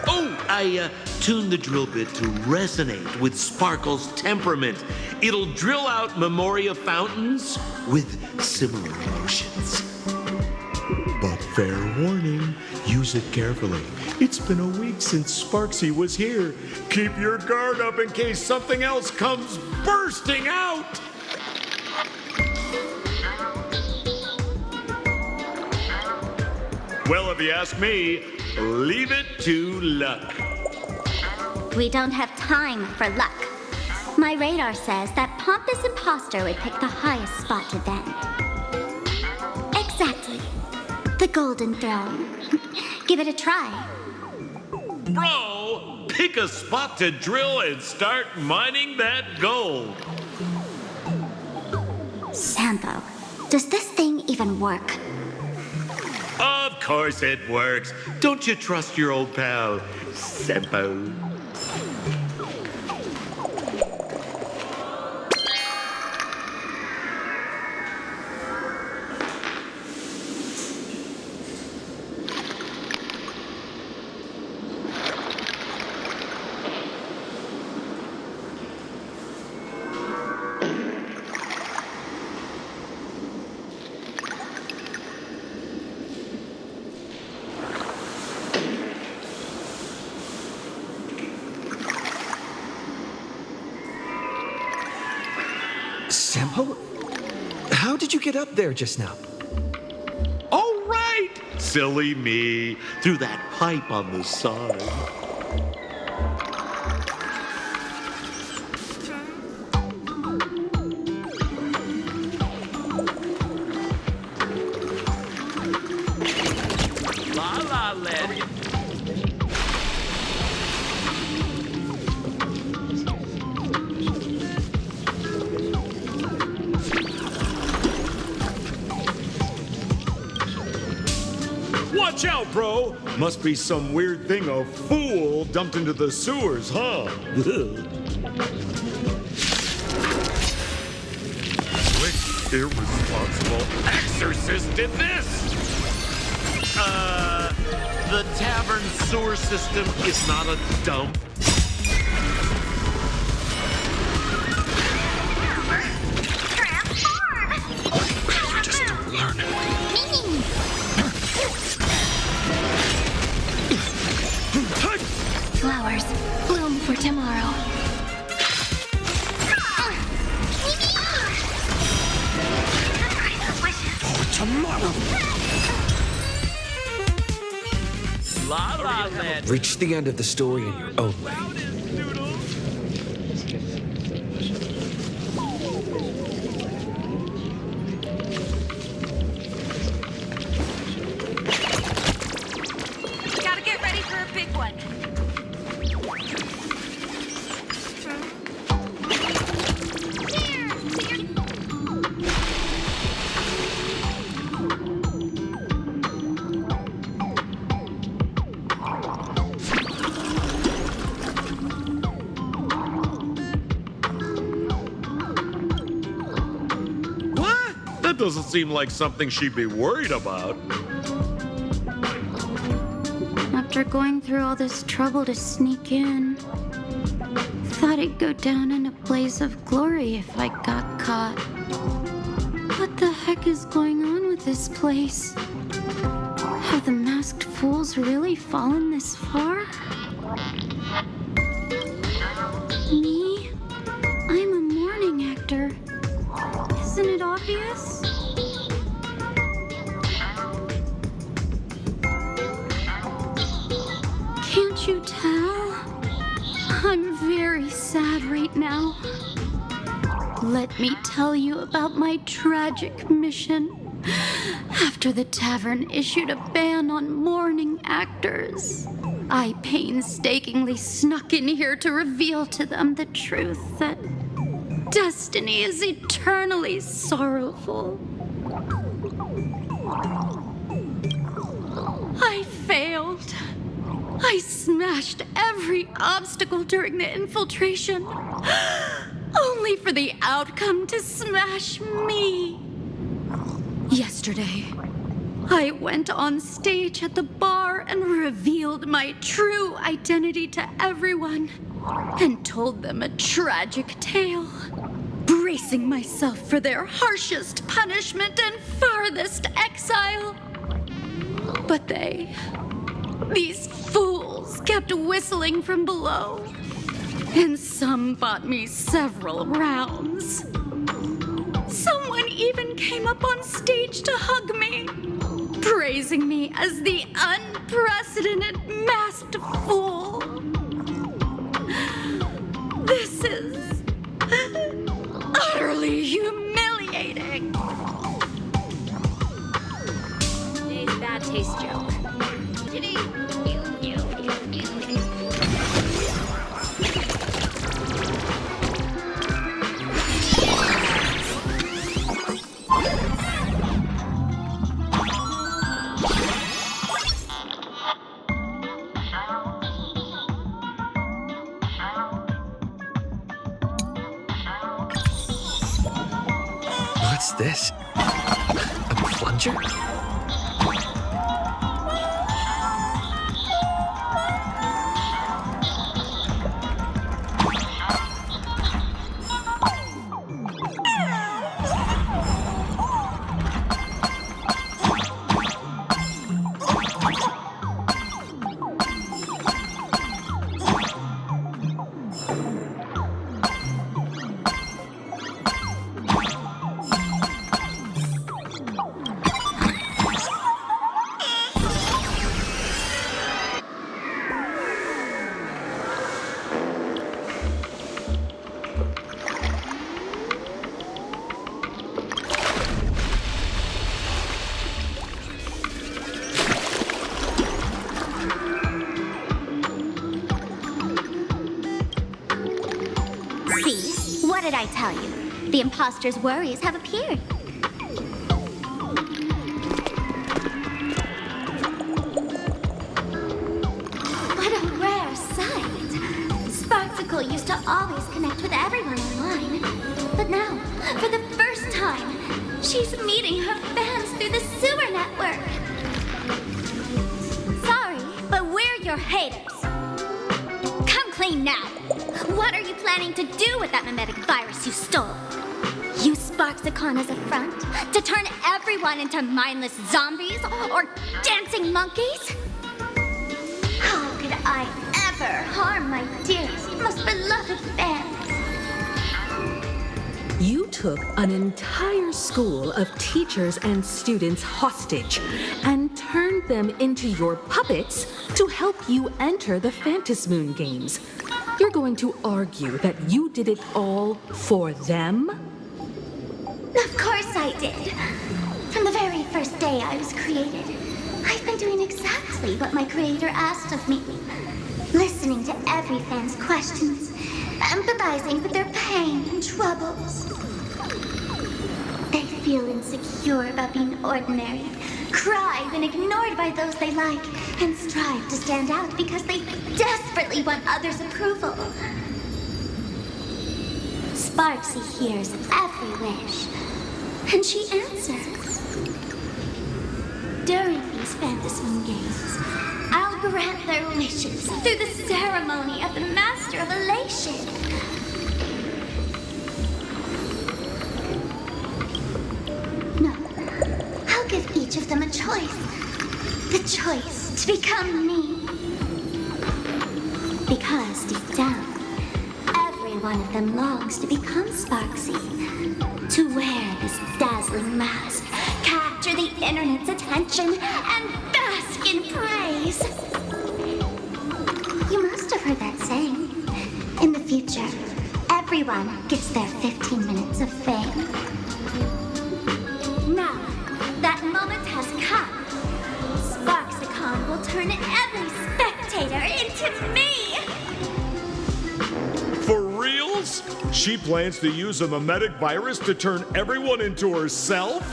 Oh, I tuned the drill bit to resonate with Sparkle's temperament. It'll drill out Memoria fountains with similar emotions. But fair warning, use it carefully. It's been a week since Sparksy was here. Keep your guard up in case something else comes bursting out. Well, if you ask me, leave it to luck. We don't have time for luck. My radar says that pompous imposter would pick the highest spot to vent. Exactly. The Golden Throne. Give it a try. Bro, pick a spot to drill and start mining that gold. Sampo, does this thing even work? Of course it works. Don't you trust your old pal, Sempo? Sampo? How did you get up there just now? All right! Silly me. Through that pipe on the side. La La Land. Watch out, bro! Must be some weird thing a fool dumped into the sewers, huh? Which irresponsible exorcist did this? The tavern sewer system is not a dump. You just don't learn. Flowers bloom for tomorrow. For tomorrow. La La Land. Reach the end of the story in your own way. Gotta get ready for a big one. What? That doesn't seem like something she'd be worried about. After going through all this trouble to sneak in, thought I'd go down in a blaze of glory if I got caught. What the heck is going on with this place? Have the masked fools really fallen this far? Me? I'm a morning actor. Isn't it obvious? Can't you tell? I'm very sad right now. Let me tell you about my tragic mission. After the tavern issued a ban on morning actors, I painstakingly snuck in here to reveal to them the truth that destiny is eternally sorrowful. I failed. I smashed every obstacle during the infiltration, only for the outcome to smash me. Yesterday, I went on stage at the bar and revealed my true identity to everyone and told them a tragic tale, bracing myself for their harshest punishment and farthest exile. But these fools kept whistling from below, and some bought me several rounds. Someone even came up on stage to hug me, praising me as the unprecedented masked fool. This is utterly humiliating. Today's bad taste joke. What's this? A plunger? What did I tell you? The imposter's worries have appeared. What a rare sight. Sparksicle used to always connect with everyone online. But now, for the first time, she's meeting her fans through the sewer network. Sorry, but we're your haters. Come clean now. What are you planning to do with that mimetic virus you stole? Use Sparksicon as a front to turn everyone into mindless zombies or dancing monkeys? How could I ever harm my dearest, most beloved fans? You took an entire school of teachers and students hostage and turned them into your puppets to help you enter the Phantasmoon games. You're going to argue that you did it all for them? Of course I did. From the very first day I was created, I've been doing exactly what my creator asked of me. Listening to every fan's questions, empathizing with their pain and troubles. They feel insecure about being ordinary, cry when ignored by those they like, and strive to stand out because they desperately want others' approval. Sparksy hears every wish, and she answers. During these Phantasmoon games, I'll will grant their wishes through the ceremony of the Master of Elation. No, I'll give each of them a choice. The choice to become me. Because deep down, every one of them longs to become Sparksy. To wear this dazzling mask, capture the internet's attention, and bask in praise. You must have heard that saying. In the future, everyone gets their 15 minutes of fame. Now, that moment has come. Sparksicon will turn every spectator into me! For reals? She plans to use a memetic virus to turn everyone into herself?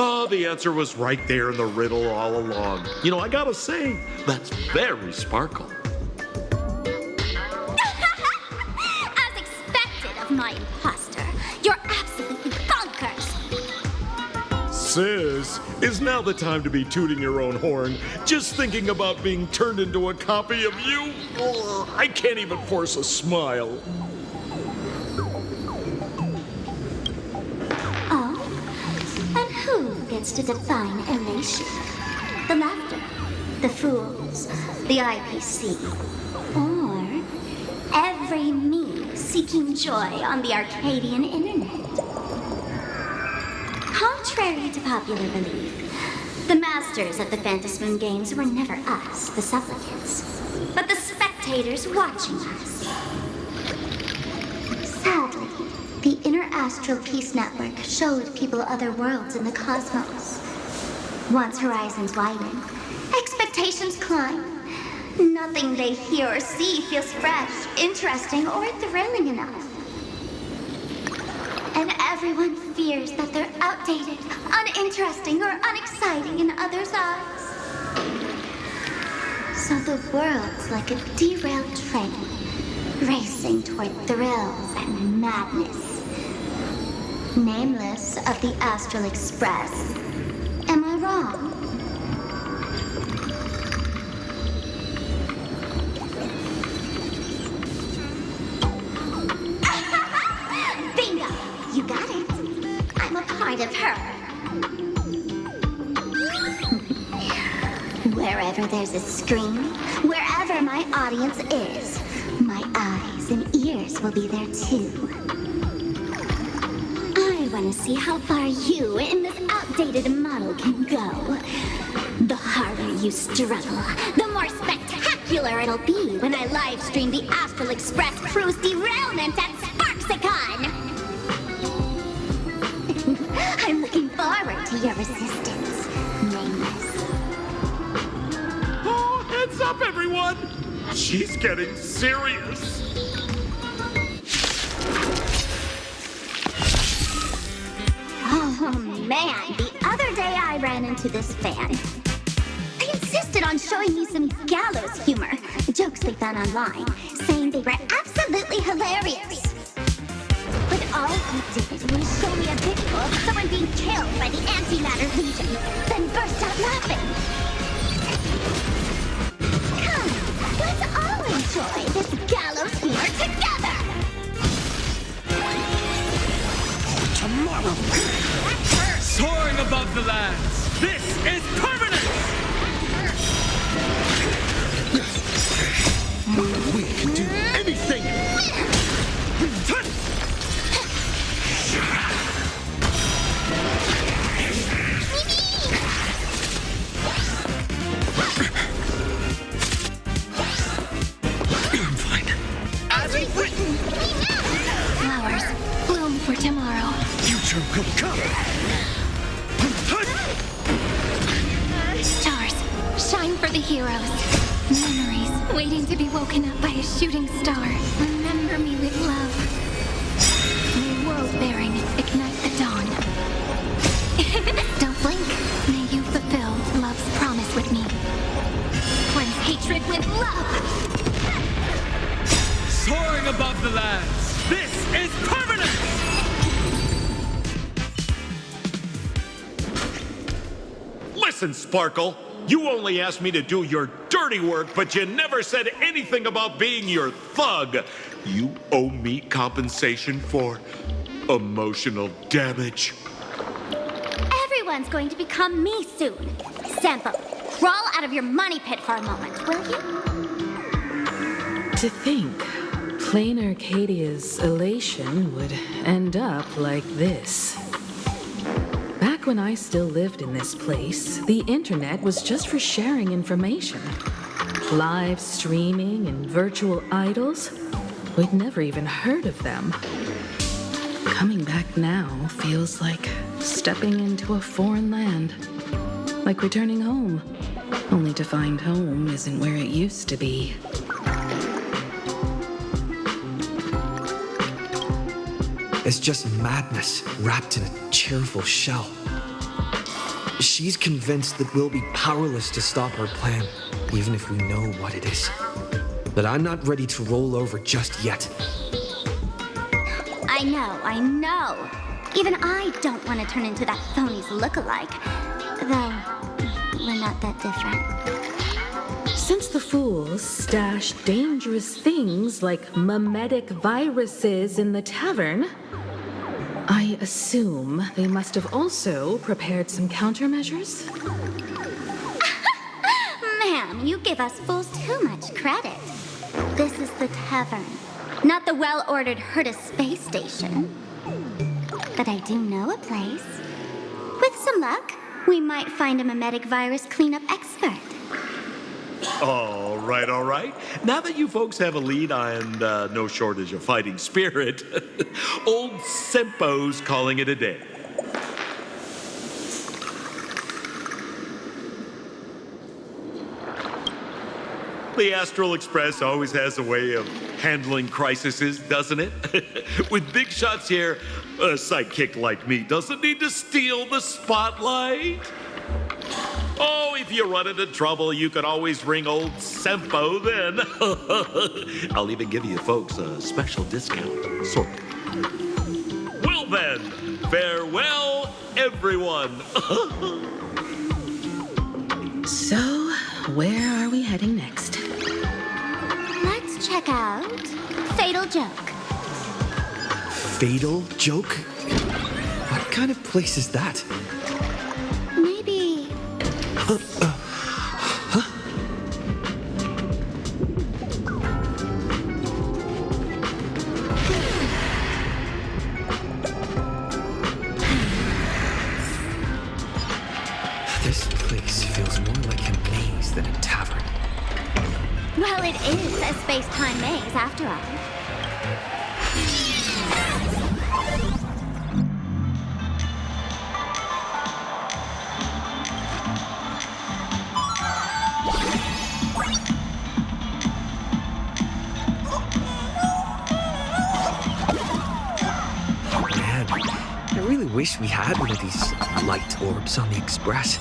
Oh, the answer was right there in the riddle all along. You know, I gotta say, that's very Sparkle. As expected of my imposter, you're absolutely bonkers! Sis, is now the time to be tooting your own horn, just thinking about being turned into a copy of you? Oh, I can't even force a smile. Oh? And who gets to define elation? The laughter, the fools, the IPC, or every me seeking joy on the Arcadian internet? Contrary to popular belief, the masters of the Phantasmoon games were never us, the supplicants, but the spectators watching us. Sadly, the Interastral Peace Network showed people other worlds in the cosmos. Once horizons widen, expectations climb. Nothing they hear or see feels fresh, interesting, or thrilling enough. And everyone fears that they're outdated, uninteresting, or unexciting in others' eyes. So the world's like a derailed train, racing toward thrills and madness. Nameless of the Astral Express. Am I wrong? Bingo! You got it. I'm a part of her. Wherever there's a screen, wherever my audience is, my eyes and ears will be there too. I want to see how far you in this outdated model can go. The harder you struggle, the more spectacular it'll be when I live stream the Astral Express crew's derailment at Sparksicon! I'm looking forward to your resistance, Nameless. Oh, heads up, everyone! She's getting serious. Oh man, the other day I ran into this fan. They insisted on showing me some gallows humor, jokes they found online, saying they were absolutely hilarious. But all he did was show me a picture of someone being killed by the Antimatter Legion, then burst out laughing. Come, let's all enjoy this gallows humor together! Tomorrow! Soaring above the lands, this is permanent! We can do anything! I'm fine. As is written! Flowers bloom for tomorrow. Future will come! Stars shine for the heroes. Memories waiting to be woken up by a shooting star. Remember me with love. May world-bearing ignite the dawn. Don't blink. May you fulfill love's promise with me. Cleanse hatred with love. Soaring above the lands, this is permanent! Listen, Sparkle. You only asked me to do your dirty work, but you never said anything about being your thug. You owe me compensation for emotional damage. Everyone's going to become me soon. Sampo, crawl out of your money pit for a moment, will you? To think, plain Arcadia's elation would end up like this. Back when I still lived in this place, the internet was just for sharing information. Live streaming and virtual idols, we'd never even heard of them. Coming back now feels like stepping into a foreign land. Like returning home, only to find home isn't where it used to be. It's just madness wrapped in a cheerful shell. She's convinced that we'll be powerless to stop her plan, even if we know what it is. But I'm not ready to roll over just yet. I know. Even I don't want to turn into that phony's lookalike. Though, we're not that different. Since the fools stash dangerous things like mimetic viruses in the tavern, I assume they must have also prepared some countermeasures? Ma'am, you give us fools too much credit. This is the tavern, not the well-ordered Herta space station. But I do know a place. With some luck, we might find a mimetic virus cleanup expert. All right. Now that you folks have a lead and no shortage of fighting spirit, old Sempo's calling it a day. The Astral Express always has a way of handling crises, doesn't it? With big shots here, a sidekick like me doesn't need to steal the spotlight. Oh, if you run into trouble, you can always ring old Sempo then. I'll even give you folks a special discount, sort of. Well then, farewell, everyone. So, where are we heading next? Let's check out Fatal Joke. Fatal Joke? What kind of place is that? Maybe... This place feels more like a maze than a tavern. Well, it is a space-time maze, after all. Man, I really wish we had one of these light orbs on the Express.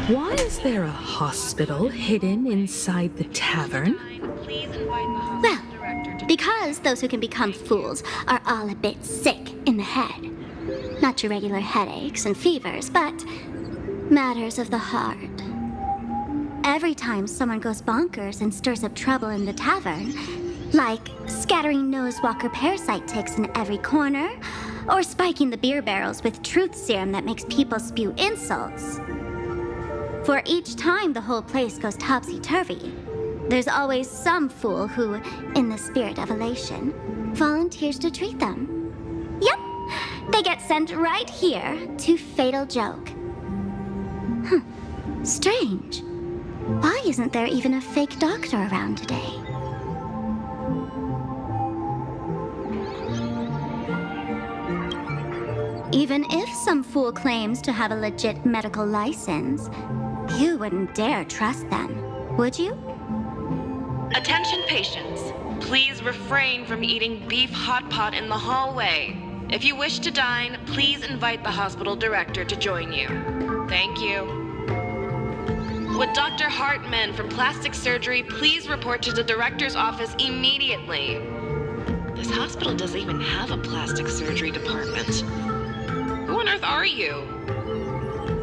Why is there a hospital hidden inside the tavern? Well, because those who can become fools are all a bit sick in the head. Not your regular headaches and fevers, but matters of the heart. Every time someone goes bonkers and stirs up trouble in the tavern, like scattering nosewalker parasite ticks in every corner, or spiking the beer barrels with truth serum that makes people spew insults. For each time the whole place goes topsy-turvy, there's always some fool who, in the spirit of elation, volunteers to treat them. Yep, they get sent right here to Fatal Joke. Strange. Why isn't there even a fake doctor around today? Even if some fool claims to have a legit medical license, you wouldn't dare trust them, would you? Attention patients, please refrain from eating beef hot pot in the hallway. If you wish to dine, please invite the hospital director to join you. Thank you. Would Dr. Hartman from Plastic Surgery please report to the director's office immediately? This hospital doesn't even have a plastic surgery department. Who on earth are you?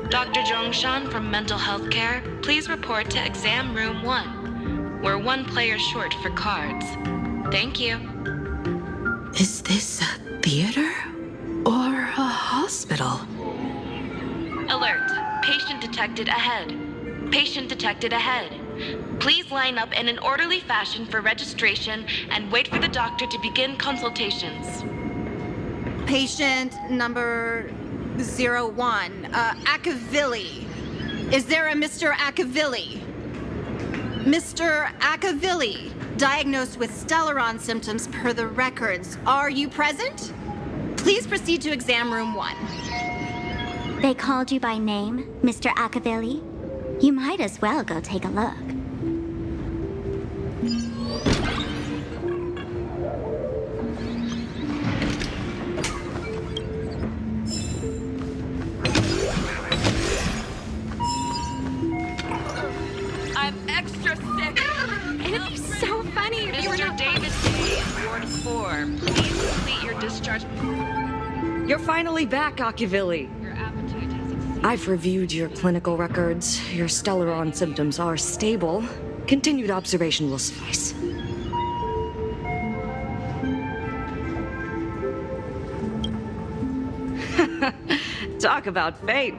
Dr. Zhongshan from Mental Health Care, please report to Exam Room 1. We're one player short for cards. Thank you. Is this a theater or a hospital? Alert. Patient detected ahead. Patient detected ahead. Please line up in an orderly fashion for registration and wait for the doctor to begin consultations. Patient number 01, Akavilli. Is there a Mr. Akavilli? Mr. Akavilli, diagnosed with Stellaron symptoms per the records. Are you present? Please proceed to exam room 1. They called you by name, Mr. Akavilli? You might as well go take a look. I'm extra sick. It'd be so funny if you were Mr. David Day in Ward 4, please complete your discharge. You're finally back, Akivilli. I've reviewed your clinical records. Your Stellaron symptoms are stable. Continued observation will suffice. Talk about fate.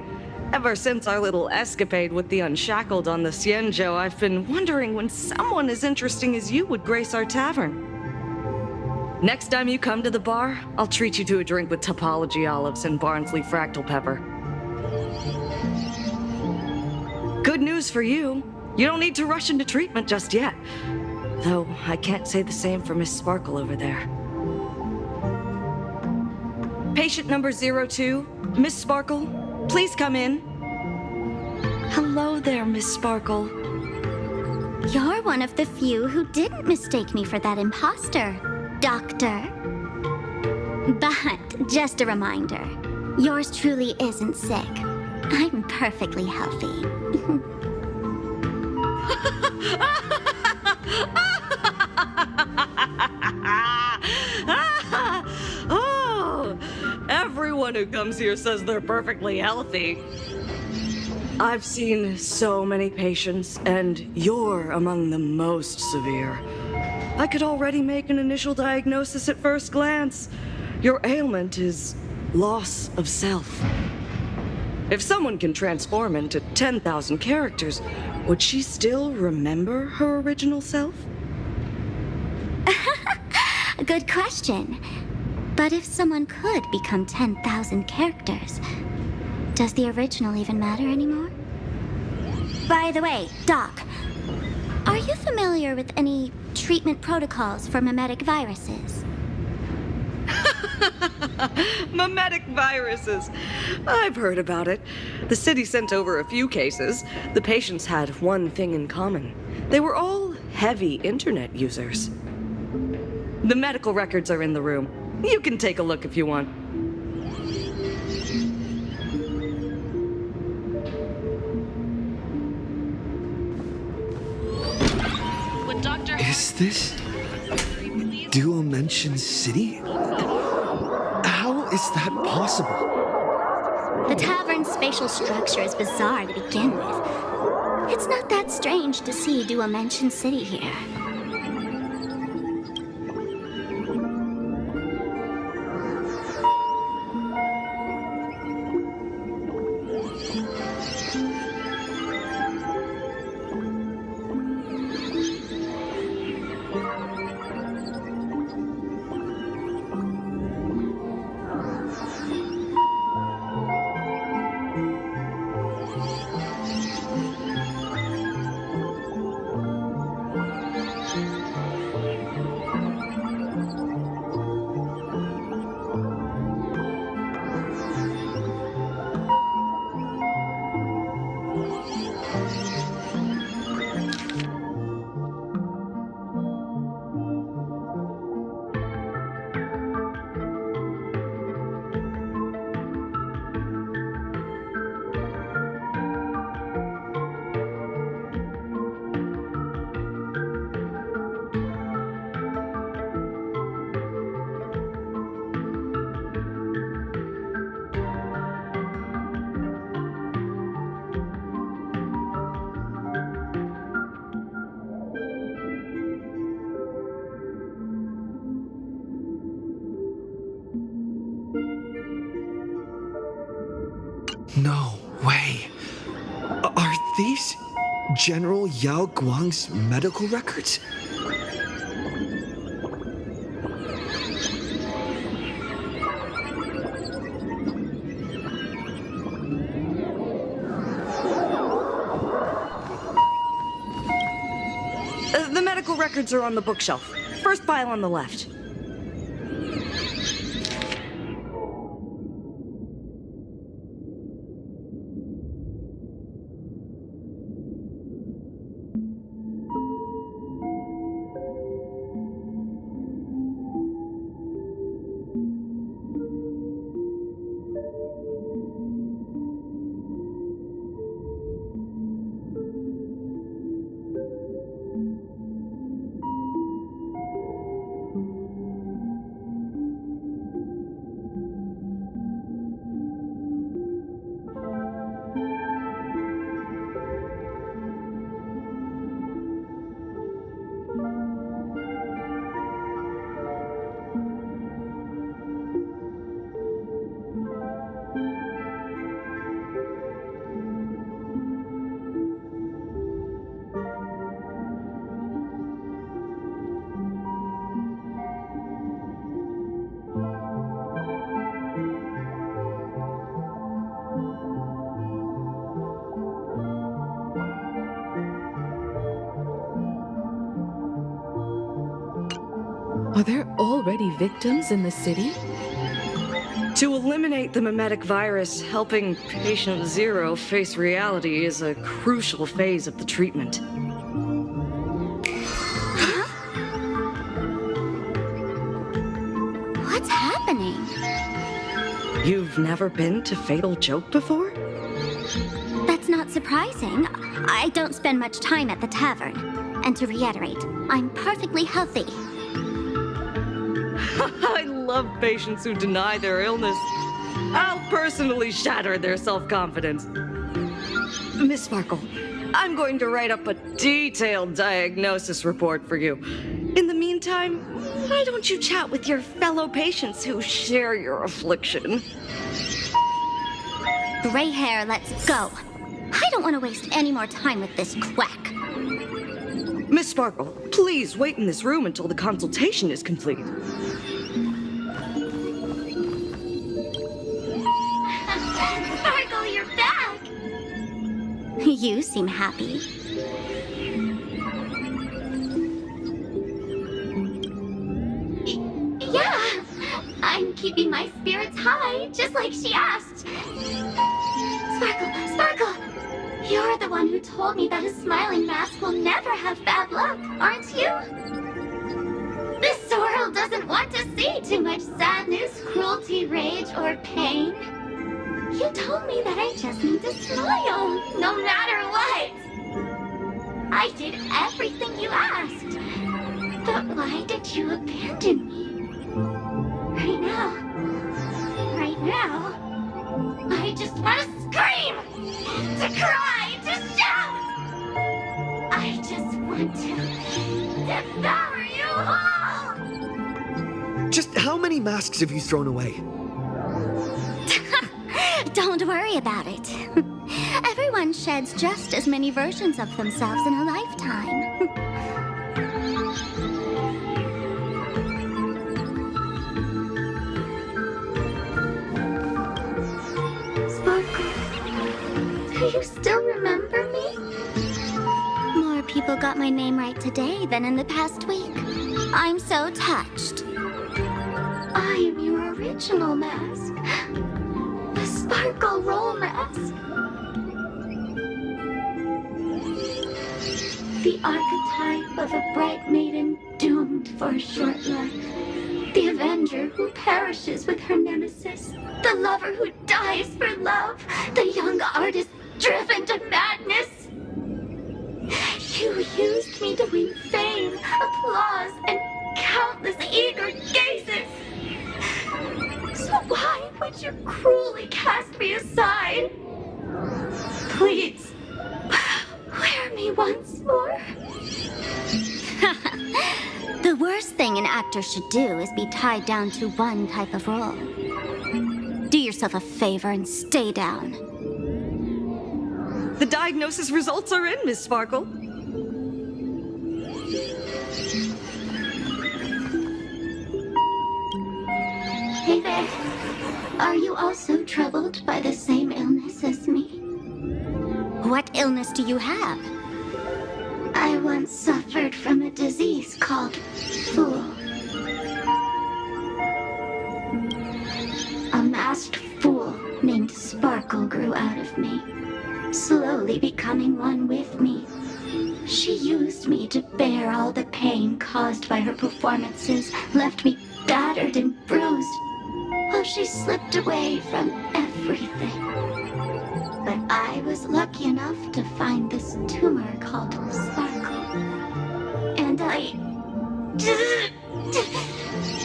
Ever since our little escapade with the Unshackled on the Xianzhou, I've been wondering when someone as interesting as you would grace our tavern. Next time you come to the bar, I'll treat you to a drink with topology olives and Barnsley fractal pepper. Good news for you. You don't need to rush into treatment just yet. Though I can't say the same for Miss Sparkle over there. Patient number 02, Miss Sparkle, please come in. Hello there, Miss Sparkle. You're one of the few who didn't mistake me for that imposter, Doctor. But just a reminder, yours truly isn't sick. I'm perfectly healthy. Oh, everyone who comes here says they're perfectly healthy. I've seen so many patients, and you're among the most severe. I could already make an initial diagnosis at first glance. Your ailment is loss of self. If someone can transform into 10,000 characters, would she still remember her original self? Good question. But if someone could become 10,000 characters, does the original even matter anymore? By the way, Doc, are you familiar with any treatment protocols for mimetic viruses? Mimetic viruses. I've heard about it. The city sent over a few cases. The patients had one thing in common. They were all heavy internet users. The medical records are in the room. You can take a look if you want. Is this Dual-Mention City? How is that possible? The tavern's spatial structure is bizarre to begin with. It's not that strange to see Dual-Mention City here. No way. Are these General Yao Guang's medical records? The medical records are on the bookshelf. First pile on the left. Are there already victims in the city? To eliminate the mimetic virus, helping Patient Zero face reality is a crucial phase of the treatment. What's happening? You've never been to Fatal Joke before? That's not surprising. I don't spend much time at the tavern. And to reiterate, I'm perfectly healthy. I love patients who deny their illness. I'll personally shatter their self-confidence. Miss Sparkle, I'm going to write up a detailed diagnosis report for you. In the meantime, why don't you chat with your fellow patients who share your affliction? Gray hair, let's go. I don't want to waste any more time with this quack. Miss Sparkle, please wait in this room until the consultation is complete. Sparkle, you're back! You seem happy. Yeah, I'm keeping my spirits high, just like she asked. Sparkle, Sparkle! You're the one who told me that a smiling mask will never have bad luck, aren't you? This world doesn't want to see too much sadness, cruelty, rage, or pain. You told me that I just need to smile, no matter what. I did everything you asked. But why did you abandon me? Right now, I just want to scream, to cry, to shout. I just want to devour you all. Just how many masks have you thrown away? Don't worry about it. Everyone sheds just as many versions of themselves in a lifetime. Do you still remember me? More people got my name right today than in the past week. I'm so touched. I am your original mask. The Sparkle Roll mask. The archetype of a bright maiden doomed for a short life. The avenger who perishes with her nemesis. The lover who dies for love. The young artist driven to madness. You used me to win fame, applause, and countless eager gazes. So why would you cruelly cast me aside? Please, wear me once more. The worst thing an actor should do is be tied down to one type of role. Do yourself a favor and stay down. The diagnosis results are in, Miss Sparkle. Hey there. Are you also troubled by the same illness as me? What illness do you have? I once suffered from a disease called Fool. A masked fool named Sparkle grew out of me, slowly becoming one with me. She used me to bear all the pain caused by her performances, left me battered and bruised, while she slipped away from everything. But I was lucky enough to find this tumor called Sparkle. And I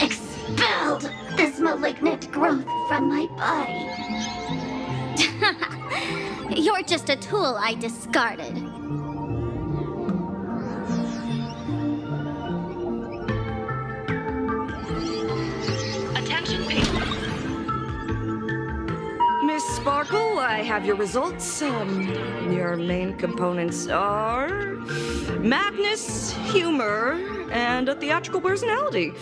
expelled this malignant growth from my body. You're just a tool I discarded. Attention, patients. Miss Sparkle, I have your results. Your main components are madness, humor, and a theatrical personality.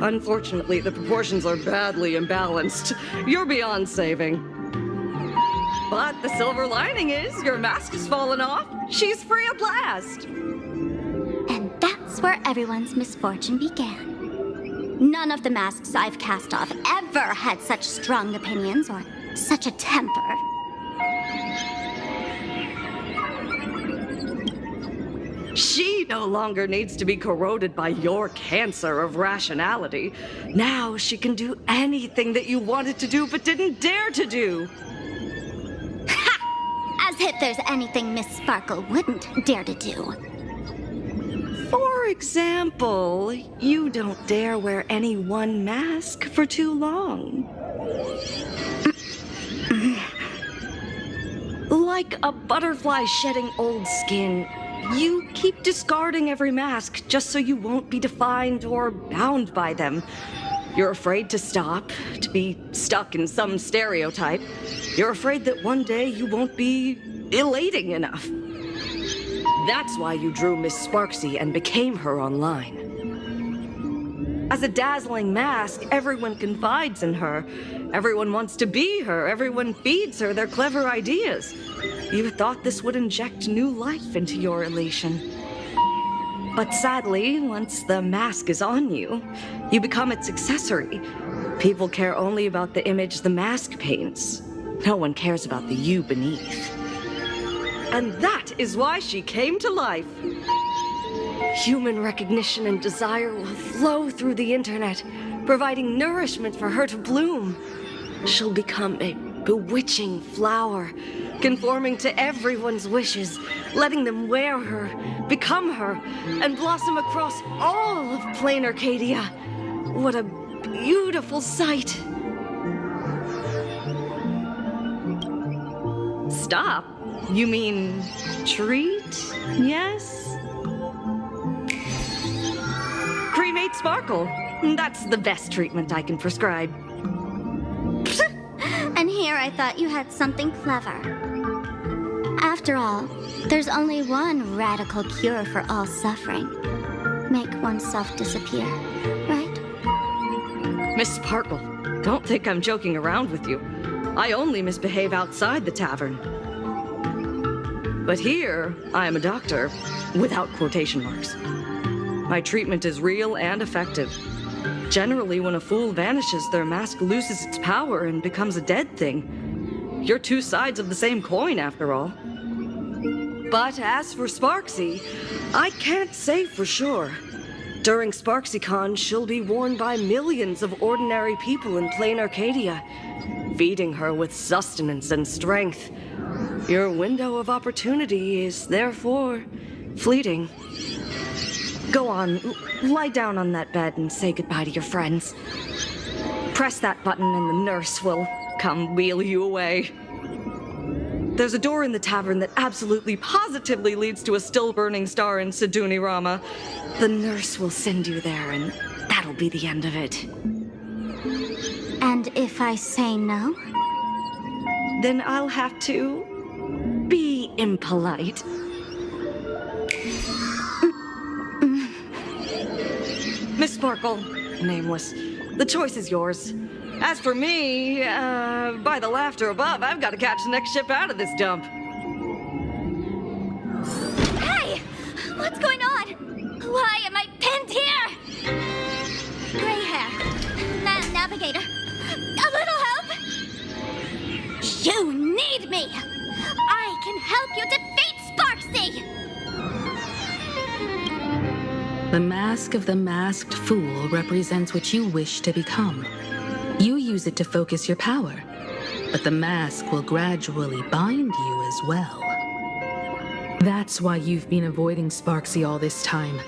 Unfortunately, the proportions are badly imbalanced. You're beyond saving. But the silver lining is your mask has fallen off. She's free at last. And that's where everyone's misfortune began. None of the masks I've cast off ever had such strong opinions or such a temper. She no longer needs to be corroded by your cancer of rationality. Now she can do anything that you wanted to do but didn't dare to do. Ha! As if there's anything Miss Sparkle wouldn't dare to do. For example, you don't dare wear any one mask for too long. Like a butterfly shedding old skin, you keep discarding every mask just so you won't be defined or bound by them. You're afraid to stop, to be stuck in some stereotype. You're afraid that one day you won't be elating enough. That's why you drew Miss Sparksy and became her online. As a dazzling mask, everyone confides in her. Everyone wants to be her. Everyone feeds her their clever ideas. You thought this would inject new life into your elation. But sadly, once the mask is on you, you become its accessory. People care only about the image the mask paints. No one cares about the you beneath. And that is why she came to life. Human recognition and desire will flow through the internet, providing nourishment for her to bloom. She'll become a bewitching flower, conforming to everyone's wishes, letting them wear her, become her, and blossom across all of plain Arcadia. What a beautiful sight. Stop? You mean treat? Yes? Cremate Sparkle. That's the best treatment I can prescribe. And here I thought you had something clever. After all, there's only one radical cure for all suffering. Make oneself disappear, right? Miss Sparkle, don't think I'm joking around with you. I only misbehave outside the tavern. But here, I am a doctor, without quotation marks. My treatment is real and effective. Generally, when a fool vanishes, their mask loses its power and becomes a dead thing. You're two sides of the same coin, after all. But as for Sparksy, I can't say for sure. During SparksyCon, she'll be worn by millions of ordinary people in plain Arcadia, feeding her with sustenance and strength. Your window of opportunity is therefore fleeting. Go on, lie down on that bed and say goodbye to your friends. Press that button and the nurse will come wheel you away. There's a door in the tavern that absolutely positively leads to a still-burning star in Siduni Rama. The nurse will send you there, and that'll be the end of it. And if I say no? Then I'll have to be impolite. Miss Sparkle, nameless, the choice is yours. As for me, by the laughter above, I've got to catch the next ship out of this dump. Hey! What's going on? Why am I pinned here? Gray hair. Navigator. A little help? You need me! I can help you defeat Sparksy! The mask of the masked fool represents what you wish to become. You use it to focus your power, but the mask will gradually bind you as well. That's why you've been avoiding Sparksy all this time.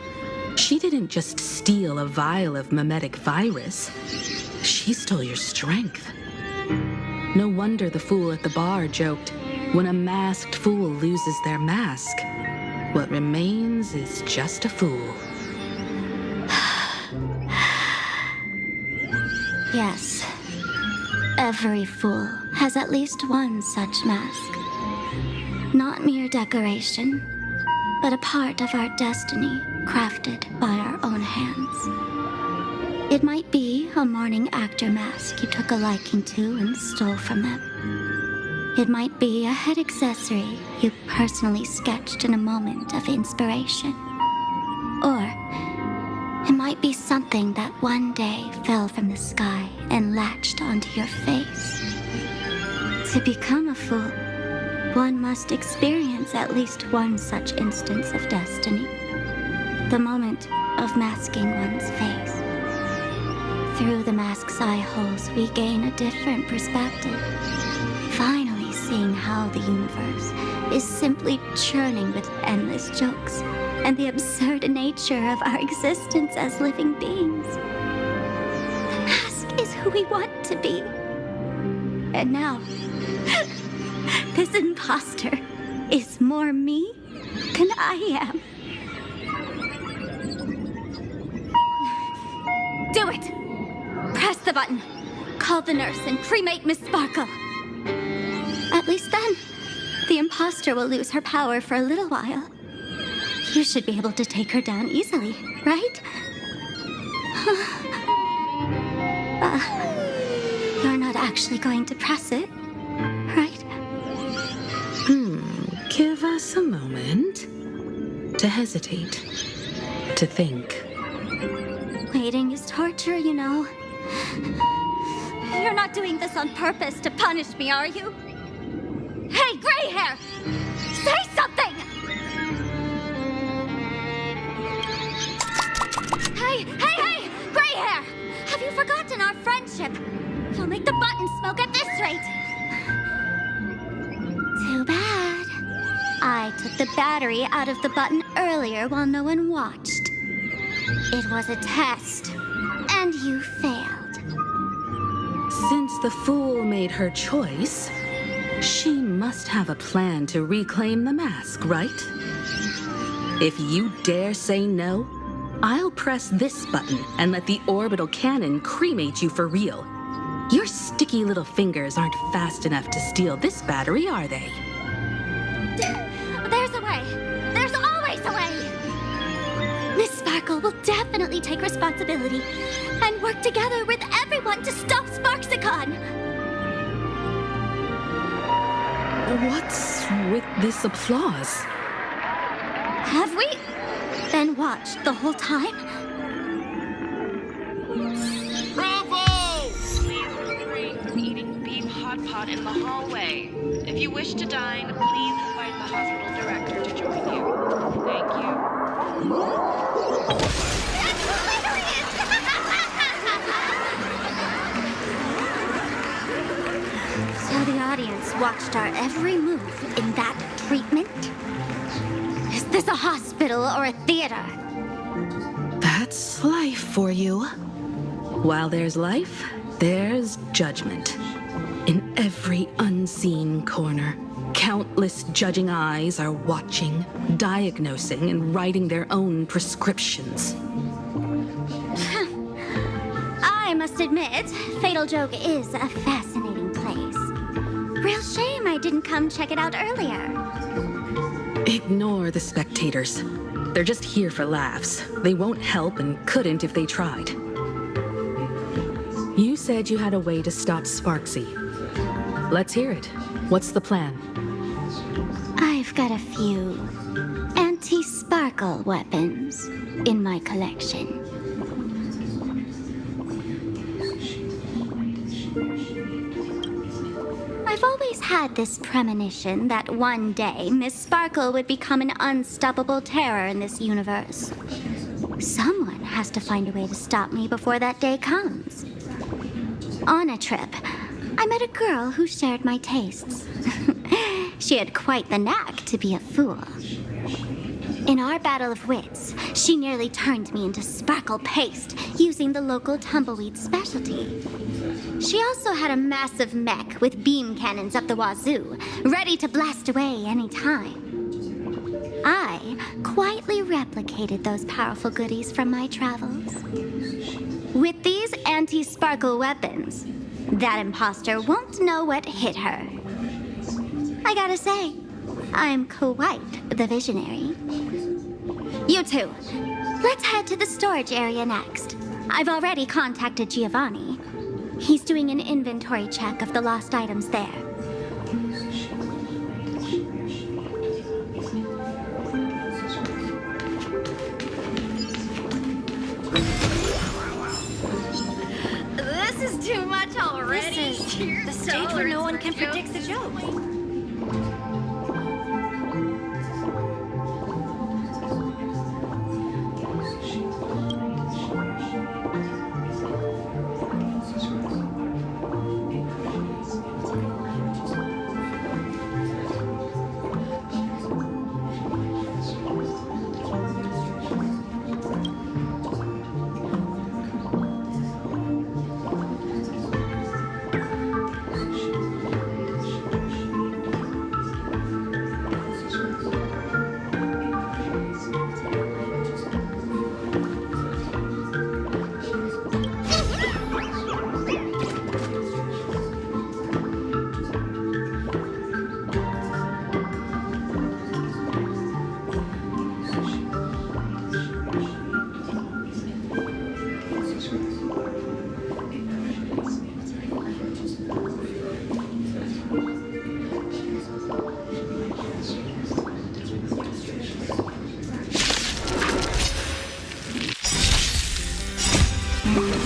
She didn't just steal a vial of mimetic virus. She stole your strength. No wonder the fool at the bar joked, when a masked fool loses their mask, what remains is just a fool. Yes. Every fool has at least one such mask. Not mere decoration, but a part of our destiny crafted by our own hands. It might be a morning actor mask you took a liking to and stole from them. It might be a head accessory you personally sketched in a moment of inspiration. Or it might be something that one day fell from the sky and latched onto your face. To become a fool, one must experience at least one such instance of destiny. The moment of masking one's face. Through the mask's eye holes, we gain a different perspective. Finally seeing how the universe is simply churning with endless jokes and the absurd nature of our existence as living beings. The mask is who we want to be. And now, this imposter is more me than I am. Do it! Press the button. Call the nurse and cremate Miss Sparkle. At least then, the imposter will lose her power for a little while. You should be able to take her down easily, right? You're not actually going to press it, right? Give us a moment to hesitate, to think. Waiting is torture, you know. You're not doing this on purpose to punish me, are you? Hey, gray hair! Say something! Hey! Gray hair! Have you forgotten our friendship? You'll make the button smoke at this rate. Too bad. the battery out of the button earlier while no one watched. It was a test, and you failed. Since the fool made her choice, she must have a plan to reclaim the mask, right? If you dare say no, I'll press this button and let the orbital cannon cremate you for real. Your sticky little fingers aren't fast enough to steal this battery, are they? There's a way. There's always a way. Miss Sparkle will definitely take responsibility and work together with everyone to stop Sparksicon. What's with this applause? Have we been watched the whole time? Bravo! Please refrain from eating beef hot pot in the hallway. If you wish to dine, please invite the hospital director to join you. Thank you. So the audience watched our every move in that treatment? Is this a hospital or a theater? That's life for you. While there's life, there's judgment. In every unseen corner, countless judging eyes are watching, diagnosing, and writing their own prescriptions. I must admit, Fatal Joke is a fascinating place. Real shame I didn't come check it out earlier. Ignore the spectators. They're just here for laughs. They won't help and couldn't if they tried. You said you had a way to stop Sparksy. Let's hear it. What's the plan? I've got a few anti-sparkle weapons in my collection. I've always had this premonition that one day Miss Sparkle would become an unstoppable terror in this universe. Someone has to find a way to stop me before that day comes. On a trip, I met a girl who shared my tastes. She had quite the knack to be a fool. In our battle of wits, she nearly turned me into sparkle paste using the local tumbleweed specialty. She also had a massive mech with beam cannons up the wazoo, ready to blast away any time. I quietly replicated those powerful goodies from my travels. With these anti-sparkle weapons, that imposter won't know what hit her. I gotta say, I'm quite the visionary. You two, let's head to the storage area next. I've already contacted Giovanni. He's doing an inventory check of the lost items there. This is too much already. This is the stage where no one can predict the joke.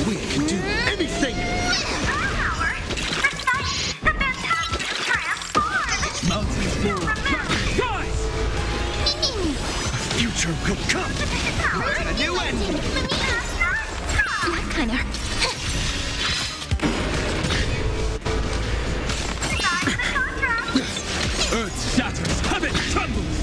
We can do anything! Mountains will rise! A future will come! A new end! That kind of... Earth shatters, heaven trembles!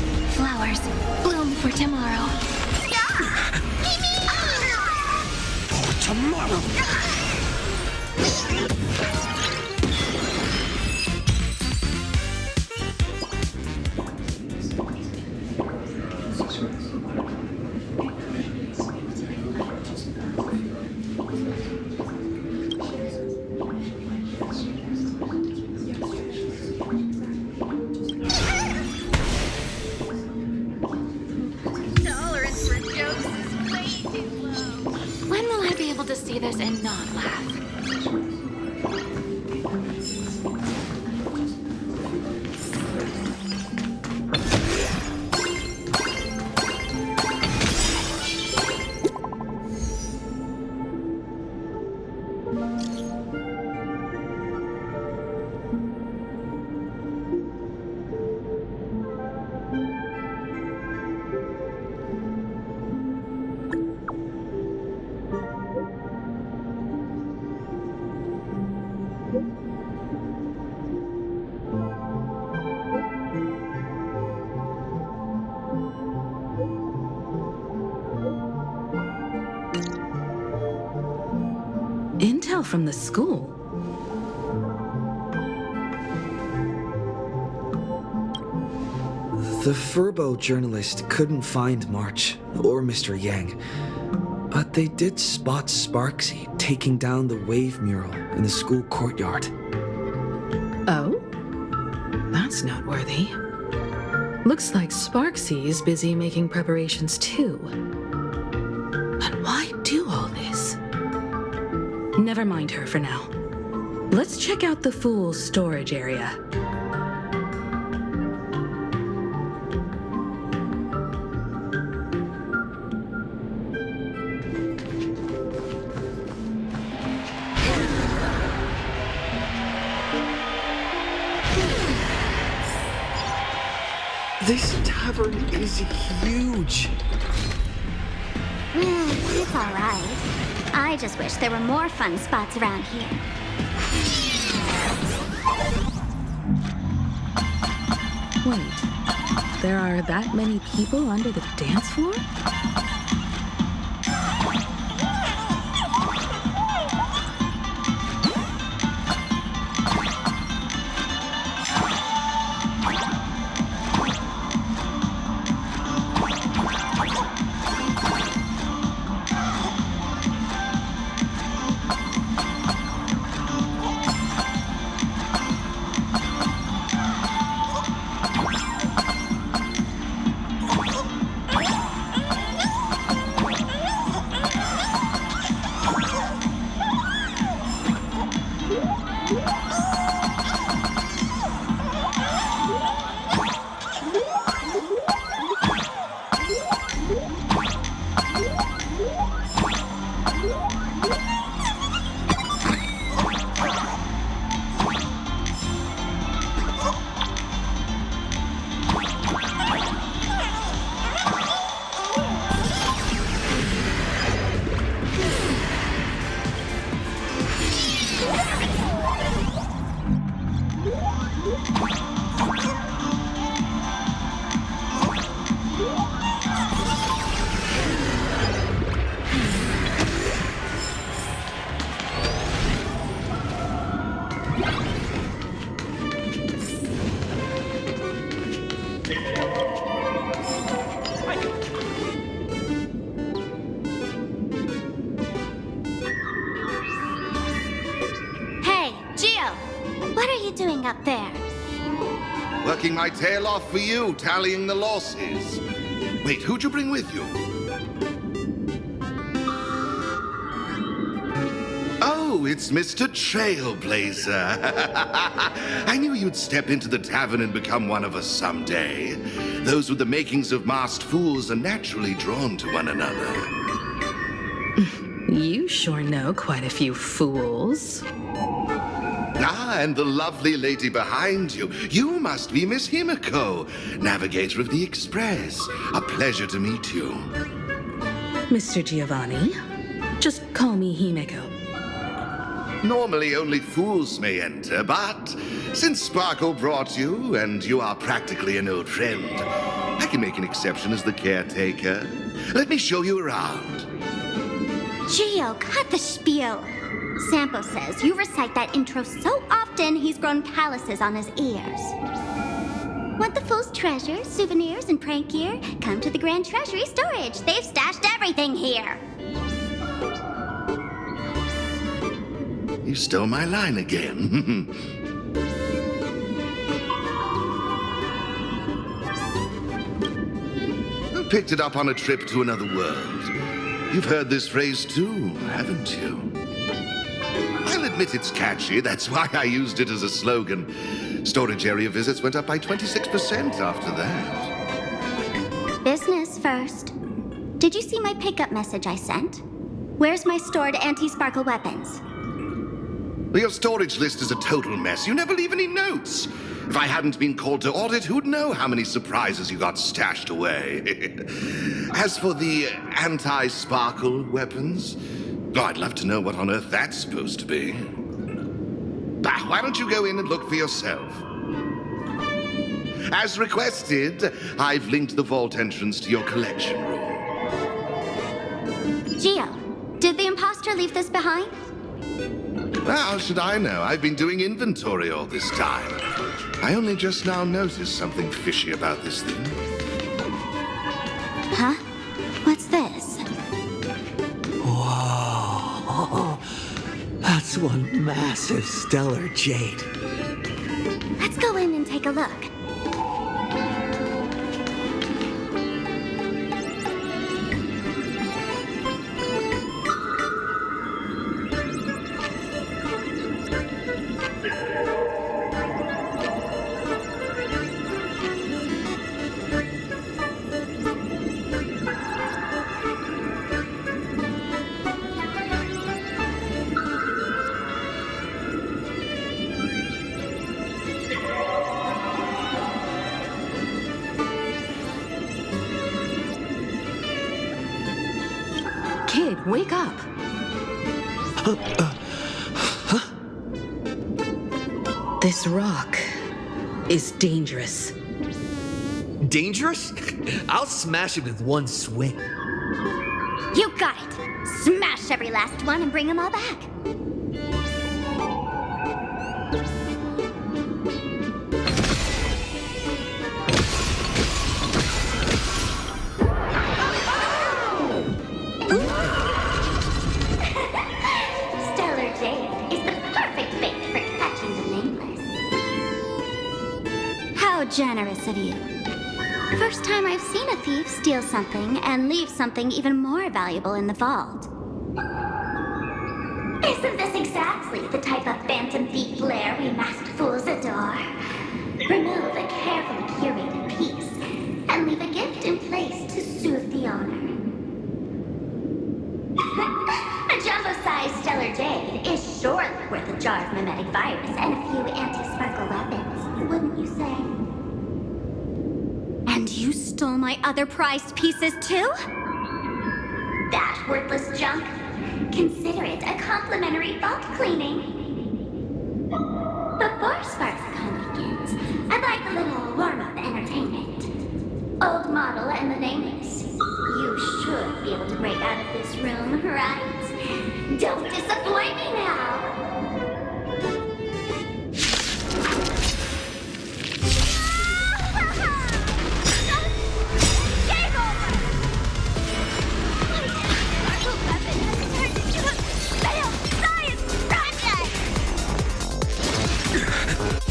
tell from the school. The Furbo journalist couldn't find March or Mr. Yang, but they did spot Sparksy taking down the wave mural in the school courtyard. Oh? That's noteworthy. Looks like Sparksy is busy making preparations too. But why do all this? Never mind her for now. Let's check out the Fool's storage area. This tavern is huge. It's all right. I just wish there were more fun spots around here. Wait, there are that many people under the dance floor? Up there. Working my tail off for you, tallying the losses. Wait, who'd you bring with you? Oh, it's Mr. Trailblazer. I knew you'd step into the tavern and become one of us someday. Those with the makings of masked fools are naturally drawn to one another. You sure know quite a few fools. Ah, and the lovely lady behind you. You must be Miss Himiko, navigator of the Express. A pleasure to meet you. Mr. Giovanni, just call me Himiko. Normally only fools may enter, but since Sparkle brought you, and you are practically an old friend, I can make an exception as the caretaker. Let me show you around. Gio, cut the spiel. Sampo says you recite that intro so often he's grown calluses on his ears. Want the Fool's treasures, souvenirs, and prank gear? Come to the Grand Treasury Storage. They've stashed everything here. You stole my line again. Picked it up on a trip to another world. You've heard this phrase too, haven't you? I'll admit it's catchy. That's why I used it as a slogan. Storage area visits went up by 26% after that. Business first. Did you see my pickup message I sent? Where's my stored anti-sparkle weapons? Your storage list is a total mess. You never leave any notes. If I hadn't been called to audit, who'd know how many surprises you got stashed away? As for the anti-sparkle weapons, oh, I'd love to know what on earth that's supposed to be. Why don't you go in and look for yourself? As requested, I've linked the vault entrance to your collection room. Gio, did the imposter leave this behind? How should I know? I've been doing inventory all this time. I only just now noticed something fishy about this thing. Huh? What's this? Whoa. That's one massive stellar jade. Let's go in and take a look. Kid, wake up. This rock is dangerous. Dangerous? I'll smash it with one swing. You got it! Smash every last one and bring them all back. Stellar Jade is the perfect bait for catching the nameless. How generous of you. First time I've seen a thief steal something and leave something even more valuable in the vault. Isn't this exactly the type of phantom thief flair we masked fools adore? Remove a carefully curated piece and leave a gift in place to soothe the owner. A jumbo-sized stellar jade is surely worth a jar of mimetic virus and a few anti-sparkle weapons, wouldn't you say? And you stole my other prized pieces too? That worthless junk? Consider it a complimentary vault cleaning. Before SparksCon begins, I'd like a little warm-up entertainment. Old model and the nameless. You should be able to break out of this room, right? Don't disappoint me now!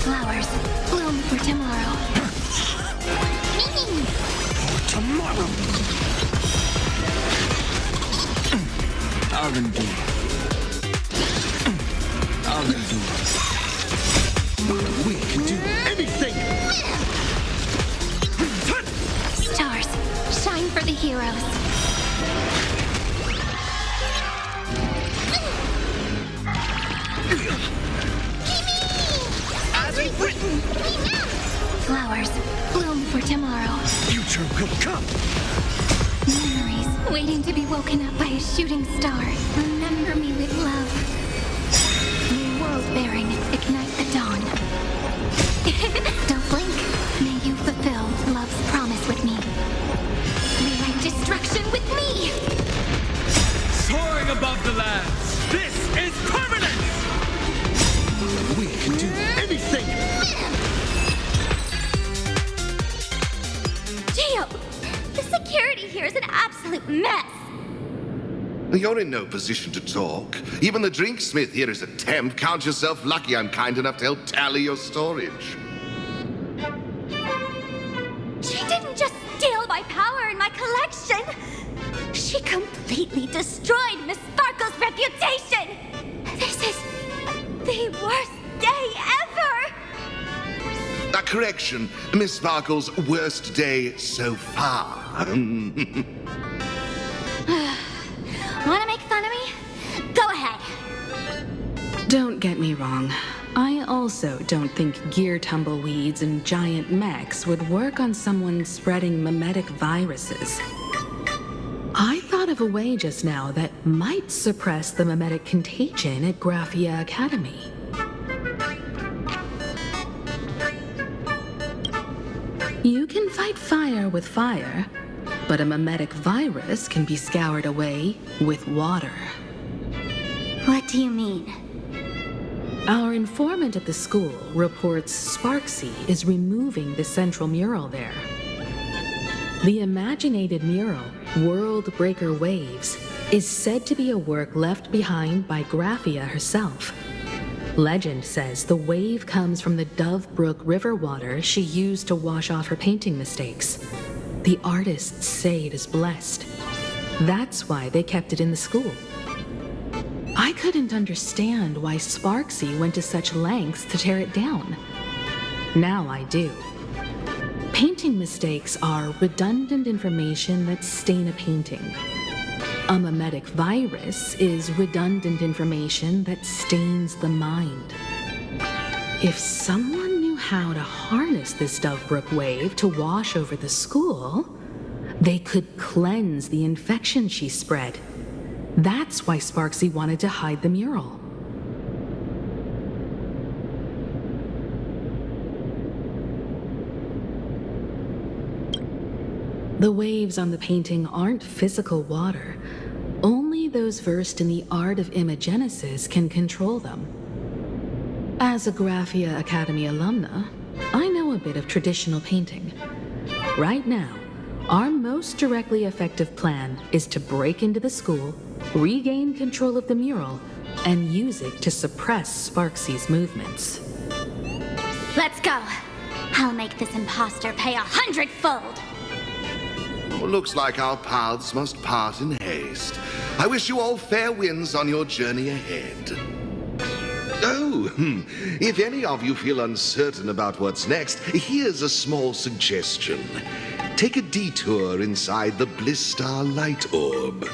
Flowers bloom for tomorrow. Tomorrow! R&D. R&D. We can do anything! Stars, shine for the heroes. As we've written! Flowers bloom for tomorrow. Future will come! Memories waiting to be woken up by a shooting star. Remember me with love. May world-bearing ignite the dawn. Don't blink. May you fulfill love's promise with me. Rewrite destruction with me. Soaring above the lands, this is permanence! We can do anything! Gio, the security here is an absolute mess. You're in no position to talk. Even the drinksmith here is a temp. Count yourself lucky I'm kind enough to help tally your storage. She didn't just steal my power and my collection. She completely destroyed Miss Sparkle's reputation. This is the worst day ever. A correction, Miss Sparkle's worst day so far. Wanna make fun of me? Go ahead. Don't get me wrong. I also don't think gear tumbleweeds and giant mechs would work on someone spreading mimetic viruses. I thought of a way just now that might suppress the mimetic contagion at Graphia Academy. You can fight fire with fire, but a mimetic virus can be scoured away with water. What do you mean? Our informant at the school reports Sparksy is removing the central mural there. The imaginated mural, World Breaker Waves, is said to be a work left behind by Graphia herself. Legend says the wave comes from the Dove Brook river water she used to wash off her painting mistakes. The artists say it is blessed. That's why they kept it in the school. I couldn't understand why Sparksy went to such lengths to tear it down. Now I do. Painting mistakes are redundant information that stain a painting. A mimetic virus is redundant information that stains the mind. If someone knew how to harness this Dovebrook wave to wash over the school, they could cleanse the infection she spread. That's why Sparksy wanted to hide the mural. The waves on the painting aren't physical water. Only those versed in the art of imagenesis can control them. As a Graphia Academy alumna, I know a bit of traditional painting. Right now, our most directly effective plan is to break into the school, regain control of the mural, and use it to suppress Sparksy's movements. Let's go. I'll make this imposter pay 100-fold. Looks like our paths must part in haste. I wish you all fair winds on your journey ahead. Oh, if any of you feel uncertain about what's next, here's a small suggestion. Take a detour inside the Blistar light orb.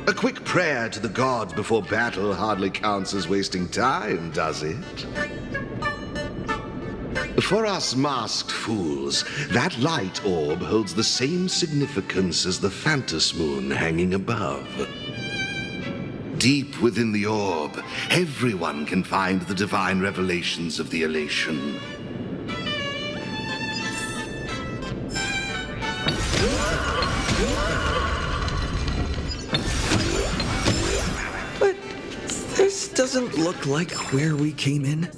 A quick prayer to the gods before battle hardly counts as wasting time, does it? For us masked fools, that light orb holds the same significance as the Phantos moon hanging above. Deep within the orb, everyone can find the divine revelations of the elation. But this doesn't look like where we came in.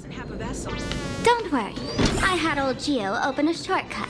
Don't worry. I had old Geo open a shortcut.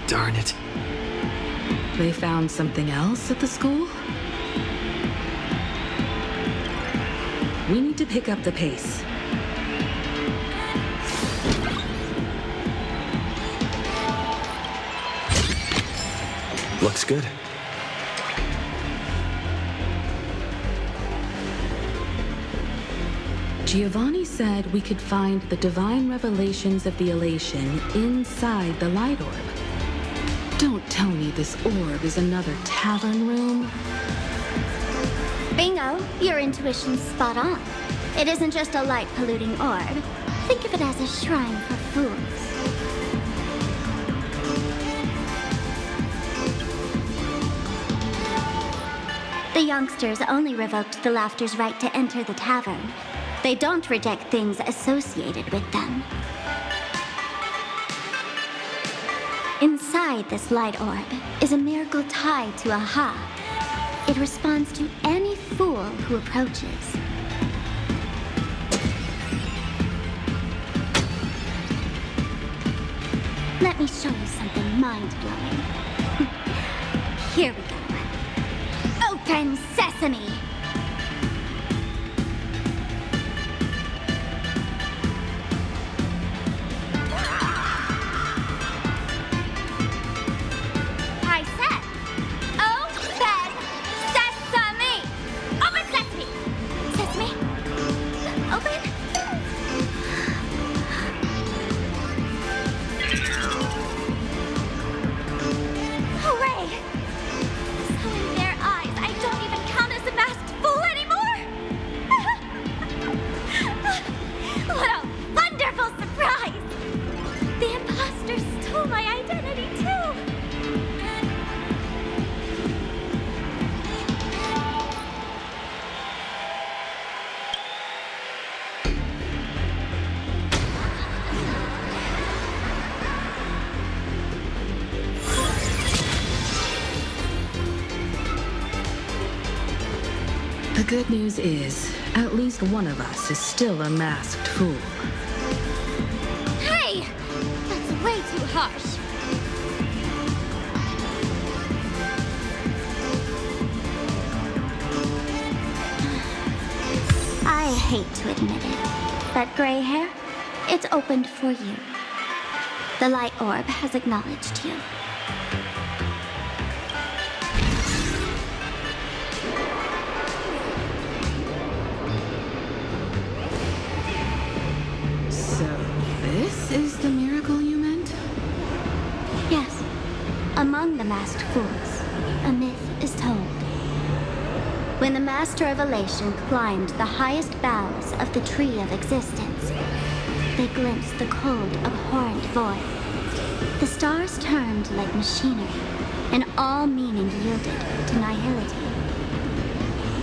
Darn it. They found something else at the school? We need to pick up the pace. Looks good. Giovanni said we could find the divine revelations of the elation inside the light orb. Don't tell me this orb is another tavern room. Bingo, your intuition's spot on. It isn't just a light-polluting orb. Think of it as a shrine for fools. The youngsters only revoked the Laughter's right to enter the tavern. They don't reject things associated with them. Inside this light orb is a miracle tied to Aha. It responds to any fool who approaches. Let me show you something mind-blowing. Here we go. Open sesame! open? Hooray! So in their eyes, I don't even count as a masked fool anymore! What a wonderful surprise! The imposters stole my identity, too! The good news is, at least one of us is still a masked fool. Hey! That's way too harsh. I hate to admit it, but gray hair, it's opened for you. The light orb has acknowledged you. So, this is the miracle you meant? Yes. Among the masked fools, a myth is told. When the Master of Elation climbed the highest boughs of the Tree of Existence, they glimpsed the cold, abhorrent void. The stars turned like machinery, and all meaning yielded to nihility.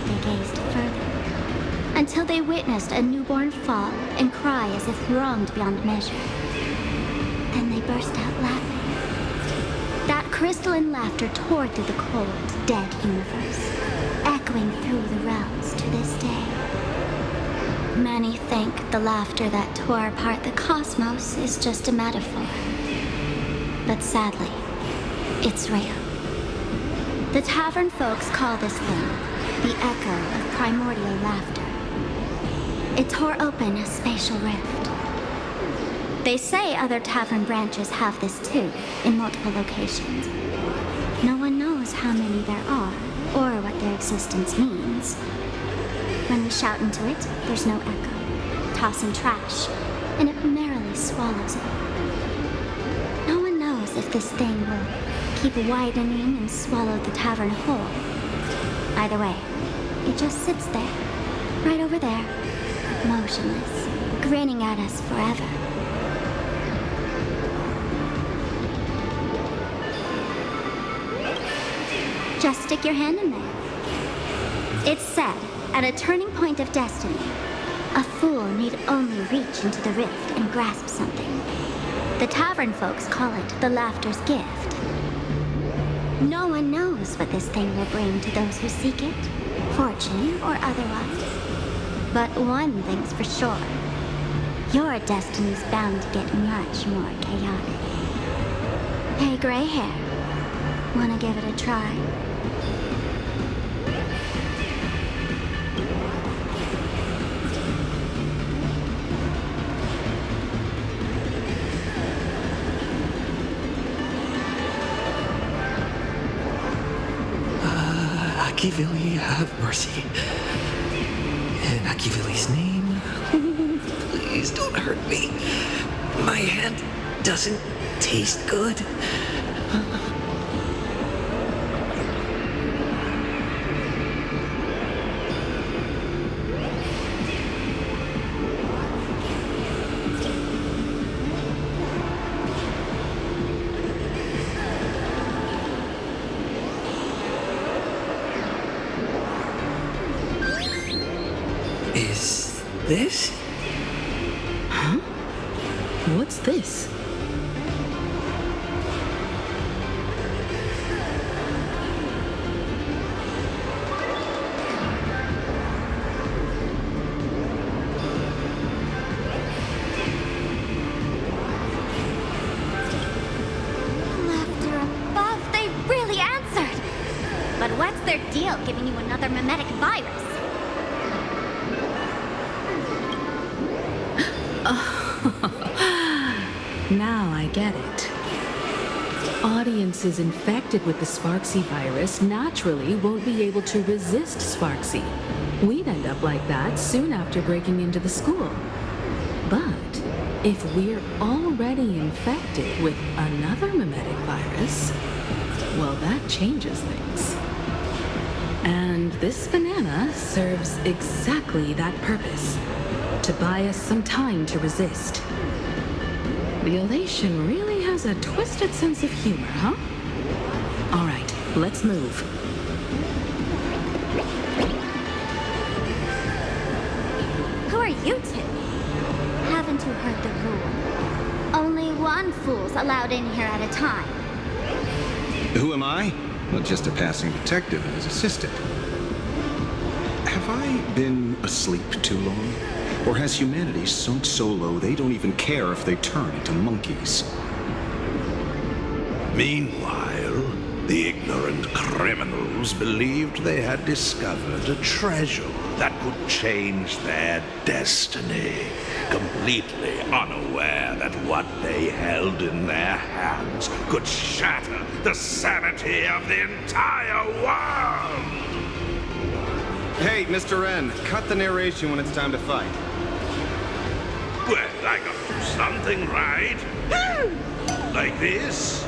They gazed further, until they witnessed a newborn fall and cry as if wronged beyond measure. Then they burst out laughing. That crystalline laughter tore through the cold, dead universe, echoing through the realms to this day. Many think the laughter that tore apart the cosmos is just a metaphor. But sadly, it's real. The tavern folks call this thing the echo of primordial laughter. It tore open a spatial rift. They say other tavern branches have this too, in multiple locations. No one knows how many there are, or what their existence means. When we shout into it, there's no echo, tossing trash, and it merrily swallows it. No one knows if this thing will keep widening and swallow the tavern whole. Either way, it just sits there, right over there, motionless, grinning at us forever. Just stick your hand in there. It's said, at a turning point of destiny, a fool need only reach into the rift and grasp something. The tavern folks call it the laughter's gift. No one knows what this thing will bring to those who seek it, fortune or otherwise. But one thing's for sure. Your destiny's bound to get much more chaotic. Hey, gray hair. Wanna give it a try? Akivili, have mercy. In Akivili's name, please don't hurt me. My hand doesn't taste good. Is this? Huh? What's this? Laughter above, they really answered! But what's their deal giving you another mimetic virus? Now I get it. Audiences infected with the Sparksy virus naturally won't be able to resist Sparksy. We'd end end up like that soon after breaking into the school. But if we're already infected with another mimetic virus, well, that changes things. And this banana serves exactly that purpose, to buy us some time to resist. The elation really has a twisted sense of humor, huh? All right, let's move. Who are you two? Haven't you heard the rule? Only one fool's allowed in here at a time. Who am I? Well, just a passing detective and his assistant. Have I been asleep too long? Or has humanity sunk so low they don't even care if they turn into monkeys? Meanwhile, the ignorant criminals believed they had discovered a treasure that could change their destiny, completely unaware that what they held in their hands could shatter the sanity of the entire world! Hey, Mr. N, cut the narration when it's time to fight. Well, I gotta do something, right? Like this?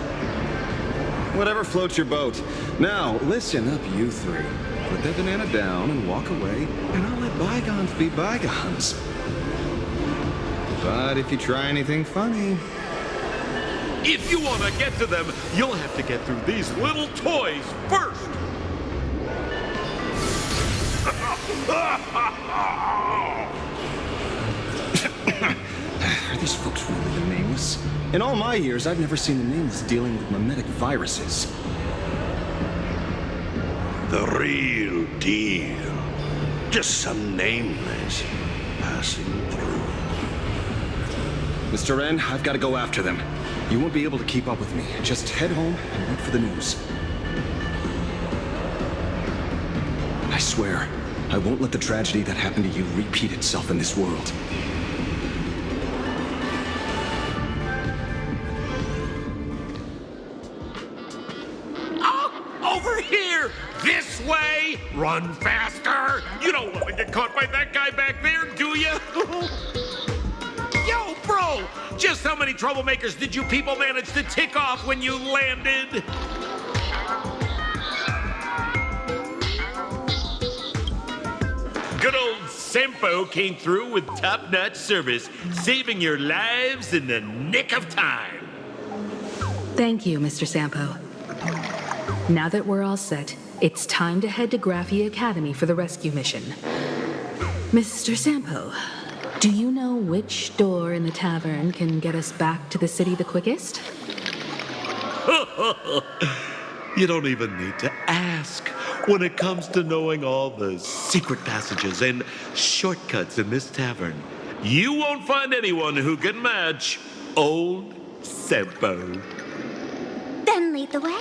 Whatever floats your boat. Now, listen up, you three. Put that banana down and walk away, and I'll let bygones be bygones. But if you try anything funny... If you want to get to them, you'll have to get through these little toys first! Are these folks really the Nameless? In all my years, I've never seen the Nameless dealing with mimetic viruses. The real deal. Just some Nameless passing through. Mr. N, I've got to go after them. You won't be able to keep up with me. Just head home and wait for the news. I swear, I won't let the tragedy that happened to you repeat itself in this world. Over here! This way! Run faster! You don't want to get caught by that guy back there, do you? Yo, bro! Just how many troublemakers did you people manage to tick off when you landed? Good old Sampo came through with top-notch service, saving your lives in the nick of time. Thank you, Mr. Sampo. Now that we're all set, it's time to head to Graphia Academy for the rescue mission. Mr. Sampo, do you know which door in the tavern can get us back to the city the quickest? You don't even need to ask when it comes to knowing all the secret passages and shortcuts in this tavern. You won't find anyone who can match old Sampo. Then lead the way.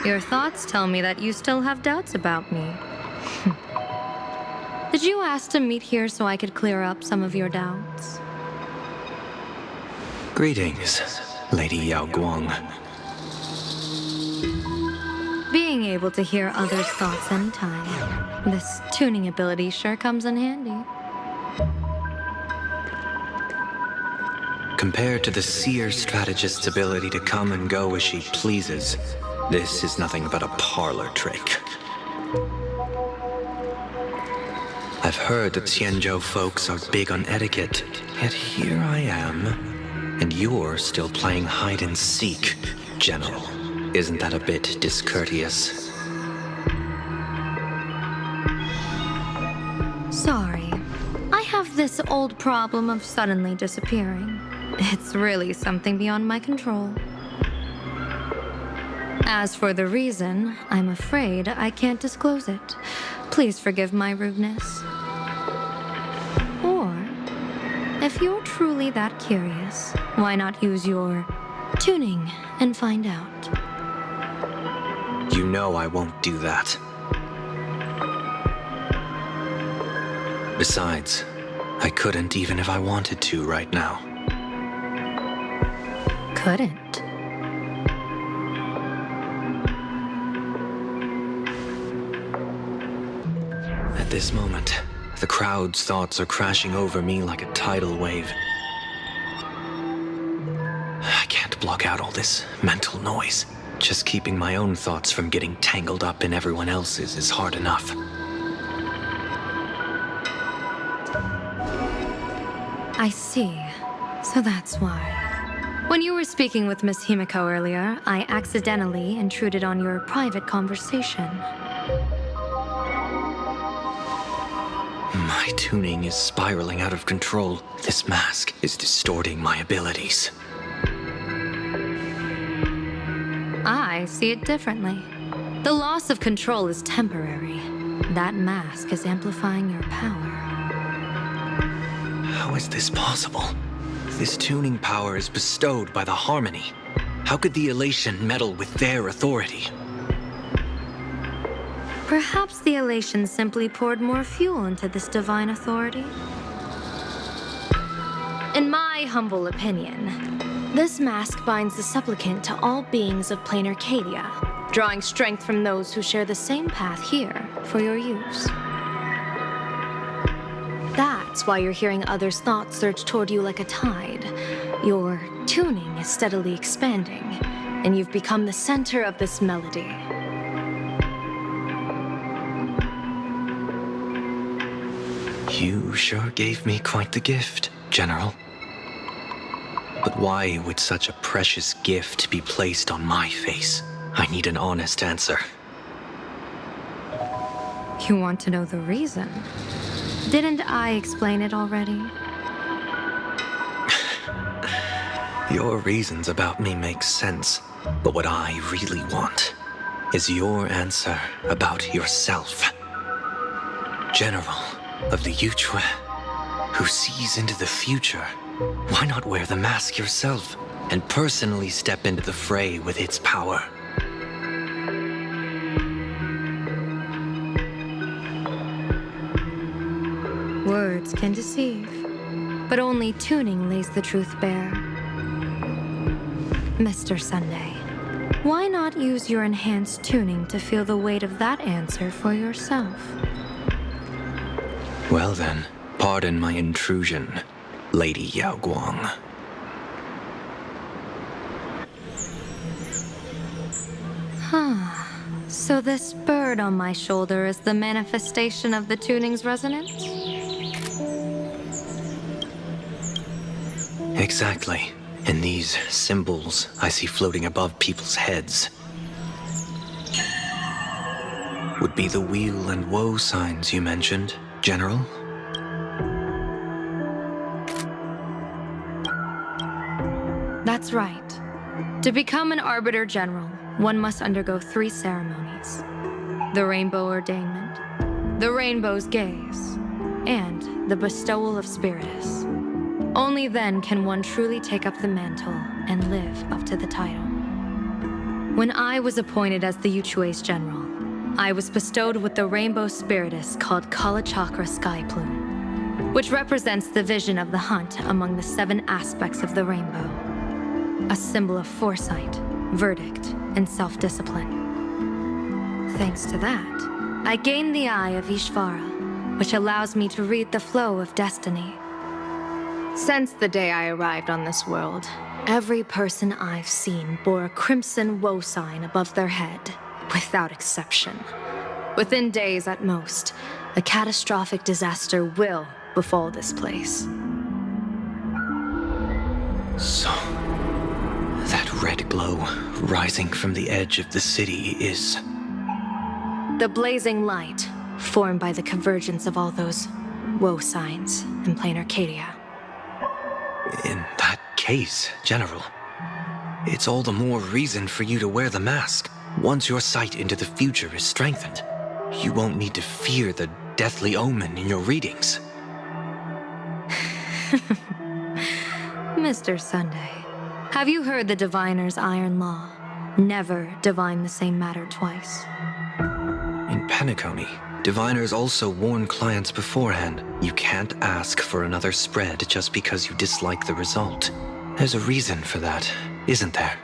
Your thoughts tell me that you still have doubts about me. Did you ask to meet here so I could clear up some of your doubts? Greetings, Lady Yao Guang. Being able to hear others' thoughts anytime. This tuning ability sure comes in handy. Compared to the seer strategist's ability to come and go as she pleases, this is nothing but a parlor trick. I've heard that Xianzhou folks are big on etiquette, yet here I am, and you're still playing hide and seek, General. Isn't that a bit discourteous? Sorry. I have this old problem of suddenly disappearing. It's really something beyond my control. As for the reason, I'm afraid I can't disclose it. Please forgive my rudeness. Or, if you're truly that curious, why not use your tuning and find out? You know I won't do that. Besides, I couldn't even if I wanted to right now. Couldn't. At this moment, the crowd's thoughts are crashing over me like a tidal wave. I can't block out all this mental noise. Just keeping my own thoughts from getting tangled up in everyone else's is hard enough. I see. So that's why. When you were speaking with Miss Himiko earlier, I accidentally intruded on your private conversation. My tuning is spiraling out of control. This mask is distorting my abilities. I see it differently. The loss of control is temporary. That mask is amplifying your power. How is this possible? This tuning power is bestowed by the Harmony. How could the Elation meddle with their authority? Perhaps the Elation simply poured more fuel into this divine authority? In my humble opinion, this mask binds the supplicant to all beings of plain Arcadia, drawing strength from those who share the same path here for your use. That's why you're hearing others' thoughts surge toward you like a tide. Your tuning is steadily expanding, and you've become the center of this melody. You sure gave me quite the gift, General. But why would such a precious gift be placed on my face? I need an honest answer. You want to know the reason? Didn't I explain it already? Your reasons about me make sense, but what I really want is your answer about yourself. General of the Yuchua, who sees into the future, why not wear the mask yourself and personally step into the fray with its power? Words can deceive, but only tuning lays the truth bare. Mr. Sunday, why not use your enhanced tuning to feel the weight of that answer for yourself? Well then, pardon my intrusion, Lady Yao Guang. So this bird on my shoulder is the manifestation of the tuning's resonance? Exactly. And these symbols I see floating above people's heads would be the weal and woe signs you mentioned, General? That's right. To become an Arbiter General, one must undergo 3 ceremonies. The Rainbow Ordainment, the Rainbow's Gaze, and the Bestowal of Spiritus. Only then can one truly take up the mantle and live up to the title. When I was appointed as the Yuchua's General, I was bestowed with the Rainbow Spiritus called Kala Chakra Sky Plume, which represents the vision of the hunt among the 7 aspects of the rainbow. A symbol of foresight, verdict, and self-discipline. Thanks to that, I gained the Eye of Ishvara, which allows me to read the flow of destiny. Since the day I arrived on this world, every person I've seen bore a crimson woe sign above their head, without exception. Within days at most, a catastrophic disaster will befall this place. So, that red glow rising from the edge of the city is... the blazing light formed by the convergence of all those woe signs in plain Arcadia. In that case, General, it's all the more reason for you to wear the mask. once your sight into the future is strengthened, you won't need to fear the deathly omen in your readings. Mr. Sunday, have you heard the diviner's iron law? Never divine the same matter twice. In Penacony, diviners also warn clients beforehand. You can't ask for another spread just because you dislike the result. There's a reason for that, isn't there?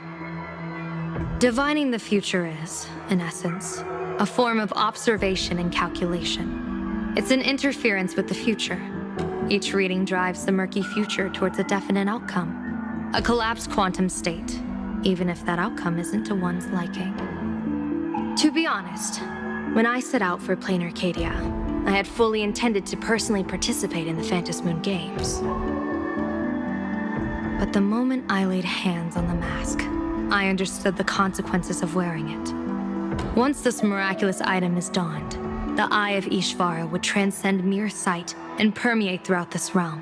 Divining the future is, in essence, a form of observation and calculation. It's an interference with the future. Each reading drives the murky future towards a definite outcome, a collapsed quantum state, even if that outcome isn't to one's liking. To be honest, when I set out for Plain Arcadia, I had fully intended to personally participate in the Phantom Moon Games. But the moment I laid hands on the mask, I understood the consequences of wearing it. Once this miraculous item is donned, the Eye of Ishvara would transcend mere sight and permeate throughout this realm.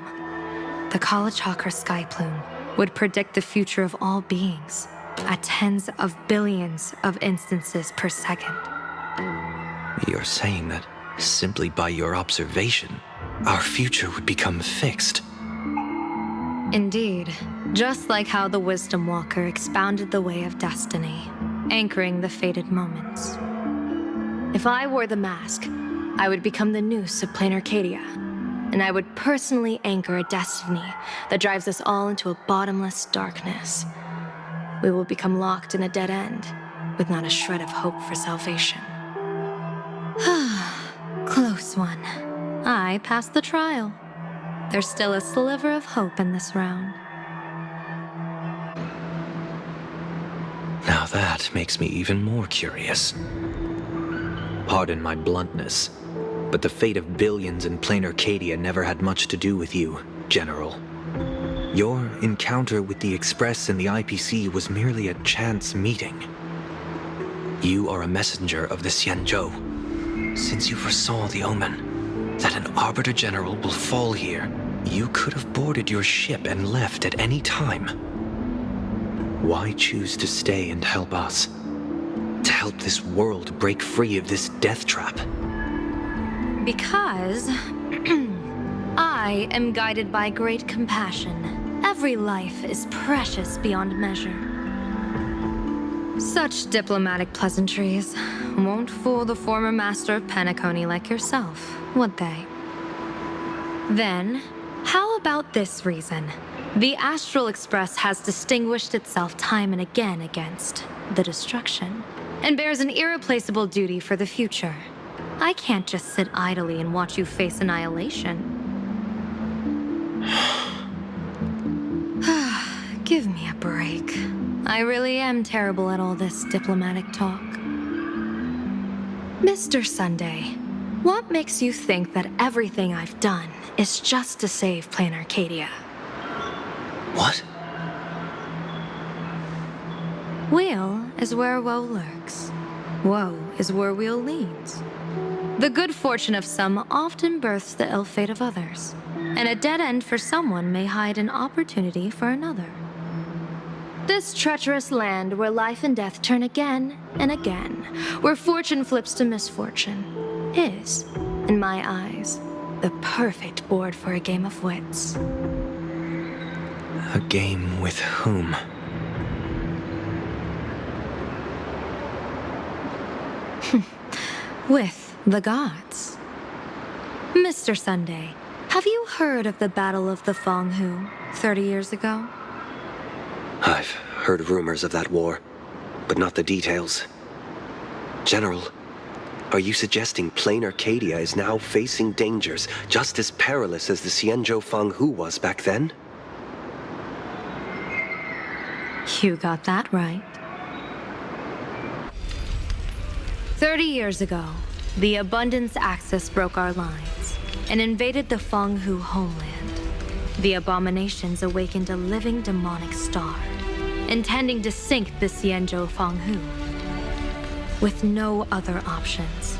The Kalachakra sky plume would predict the future of all beings at tens of billions of instances per second. You're saying that simply by your observation, our future would become fixed. Indeed, just like how the Wisdom Walker expounded the way of destiny, anchoring the fated moments. If I wore the mask, I would become the noose of Plain Arcadia, and I would personally anchor a destiny that drives us all into a bottomless darkness. We will become locked in a dead end, with not a shred of hope for salvation. Close one. I passed the trial. There's still a sliver of hope in this round. Now that makes me even more curious. Pardon my bluntness, but the fate of billions in Plain Arcadia never had much to do with you, General. Your encounter with the Express and the IPC was merely a chance meeting. You are a messenger of the Xianzhou. Since you foresaw the omen, that an Arbiter General will fall here, you could have boarded your ship and left at any time. Why choose to stay and help us? To help this world break free of this death trap? Because I am guided by great compassion. Every life is precious beyond measure. Such diplomatic pleasantries won't fool the former master of Penacony like yourself, would they? Then, how about this reason? The Astral Express has distinguished itself time and again against the destruction, and bears an irreplaceable duty for the future. I can't just sit idly and watch you face annihilation. Give me a break. I really am terrible at all this diplomatic talk. Mr. Sunday, what makes you think that everything I've done is just to save Plain Arcadia? What? Weal is where woe lurks. Woe is where weal leads. The good fortune of some often births the ill fate of others, and a dead end for someone may hide an opportunity for another. This treacherous land where life and death turn again and again, where fortune flips to misfortune, is, in my eyes, the perfect board for a game of wits. A game with whom? With the gods. Mr. Sunday, have you heard of the Battle of the Fanghu 30 years ago? I've heard rumors of that war, but not the details. General, are you suggesting Plain Arcadia is now facing dangers just as perilous as the Xianzhou Fanghu was back then? You got that right. 30 years ago, the Abundance Axis broke our lines and invaded the Fanghu homeland. The abominations awakened a living demonic star, intending to sink the Xianzhou Fanghu. With no other options,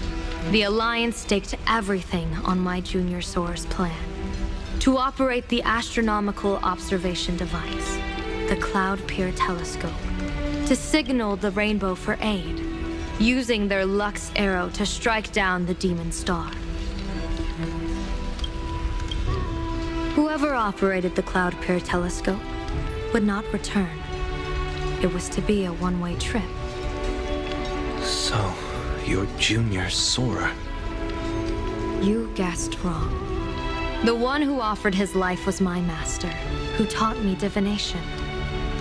the Alliance staked everything on my Junior Soar's plan to operate the astronomical observation device, the Cloud Peer Telescope, to signal the rainbow for aid using their Lux arrow to strike down the demon star. Whoever operated the Cloud Peer telescope would not return. It was to be a one-way trip. So, you're Junior Sora. You guessed wrong. The one who offered his life was my master, who taught me divination.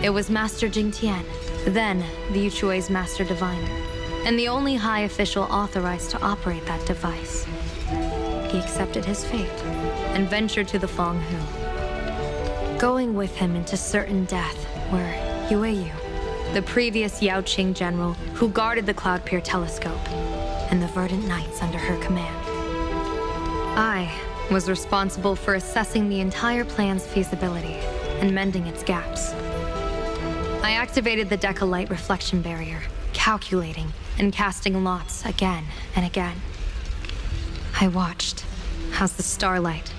It was Master Jingtian, then the Yuchui's Master Diviner, and the only high official authorized to operate that device. He accepted his fate and ventured to the Fanghu, going with him into certain death were Yueyu, the previous Yaoqing general who guarded the Cloud Peer telescope, and the Verdant Knights under her command. I was responsible for assessing the entire plan's feasibility and mending its gaps. I activated the Decalite reflection barrier, calculating and casting lots again and again. I watched as the starlight,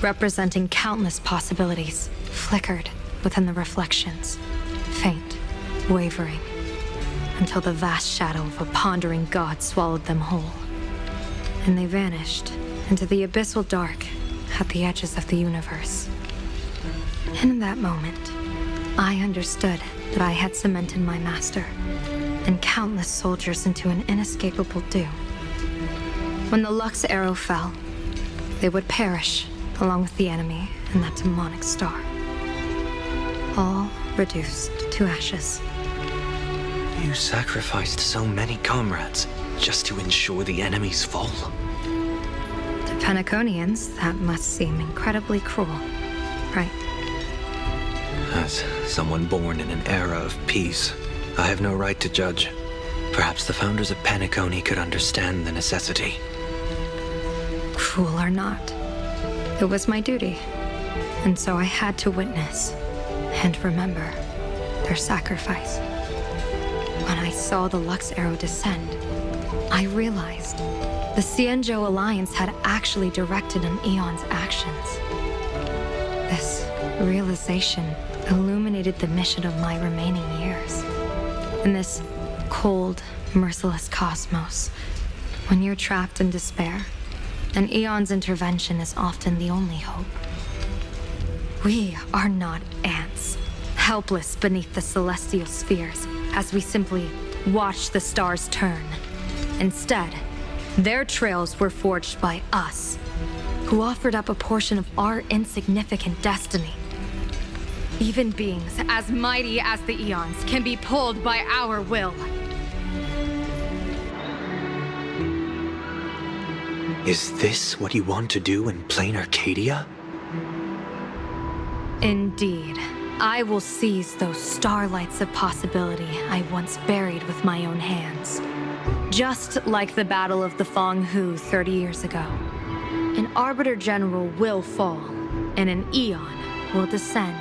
representing countless possibilities, flickered within the reflections, faint, wavering, until the vast shadow of a pondering god swallowed them whole. And they vanished into the abyssal dark at the edges of the universe. And in that moment, I understood that I had cemented my master and countless soldiers into an inescapable doom. When the Lux arrow fell, they would perish along with the enemy and that demonic star. All reduced to ashes. You sacrificed so many comrades just to ensure the enemy's fall. To Penaconians, that must seem incredibly cruel, right? As someone born in an era of peace, I have no right to judge. Perhaps the founders of Penacony could understand the necessity. Cruel or not, it was my duty. And so I had to witness and remember their sacrifice. When I saw the Lux arrow descend, I realized the Xianzhou Alliance had actually directed an Eon's actions. This realization illuminated the mission of my remaining years. In this cold, merciless cosmos, when you're trapped in despair, an Eon's intervention is often the only hope. We are not ants, helpless beneath the celestial spheres as we simply watch the stars turn. Instead, their trails were forged by us, who offered up a portion of our insignificant destiny. Even beings as mighty as the Eons can be pulled by our will. Is this what you want to do in plain Arcadia? Indeed. I will seize those starlights of possibility I once buried with my own hands. Just like the Battle of the Fanghu 30 years ago. An Arbiter General will fall, and an Eon will descend.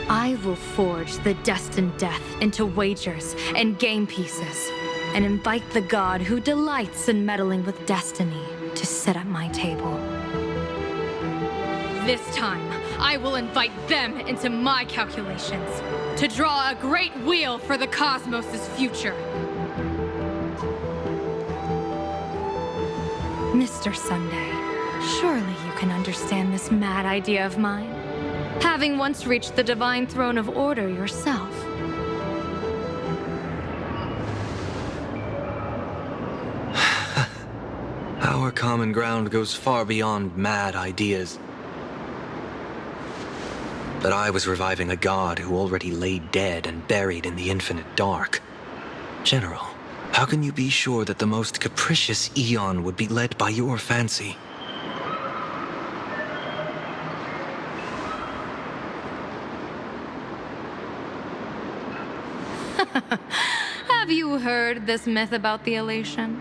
I will forge the destined death into wagers and game pieces, and invite the god who delights in meddling with destiny to sit at my table. This time, I will invite them into my calculations, to draw a great wheel for the cosmos' future. Mr. Sunday, surely you can understand this mad idea of mine, having once reached the divine throne of order yourself. Our common ground goes far beyond mad ideas. But I was reviving a god who already lay dead and buried in the infinite dark. General, how can you be sure that the most capricious Eon would be led by your fancy? Have you heard this myth about the elation?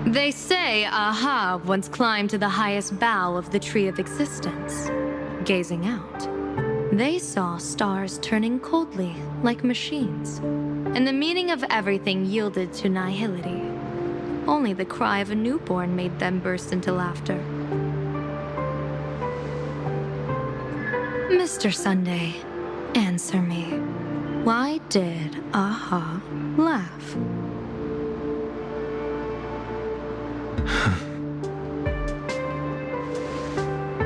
They say Ahab once climbed to the highest bough of the Tree of Existence. Gazing out, they saw stars turning coldly like machines, and the meaning of everything yielded to nihility. Only the cry of a newborn made them burst into laughter. Mr. Sunday, answer me. Why did Aha laugh?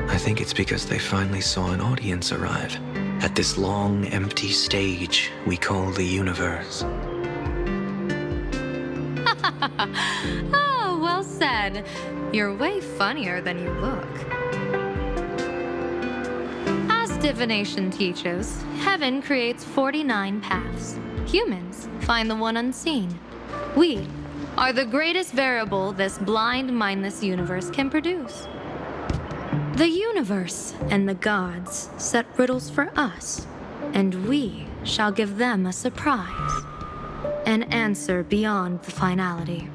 I think it's because they finally saw an audience arrive at this long, empty stage we call the universe. Oh, well said. You're way funnier than you look. As divination teaches, heaven creates 49 paths. Humans find the one unseen. We are the greatest variable this blind, mindless universe can produce. The universe and the gods set riddles for us, and we shall give them a surprise. An answer beyond the finality.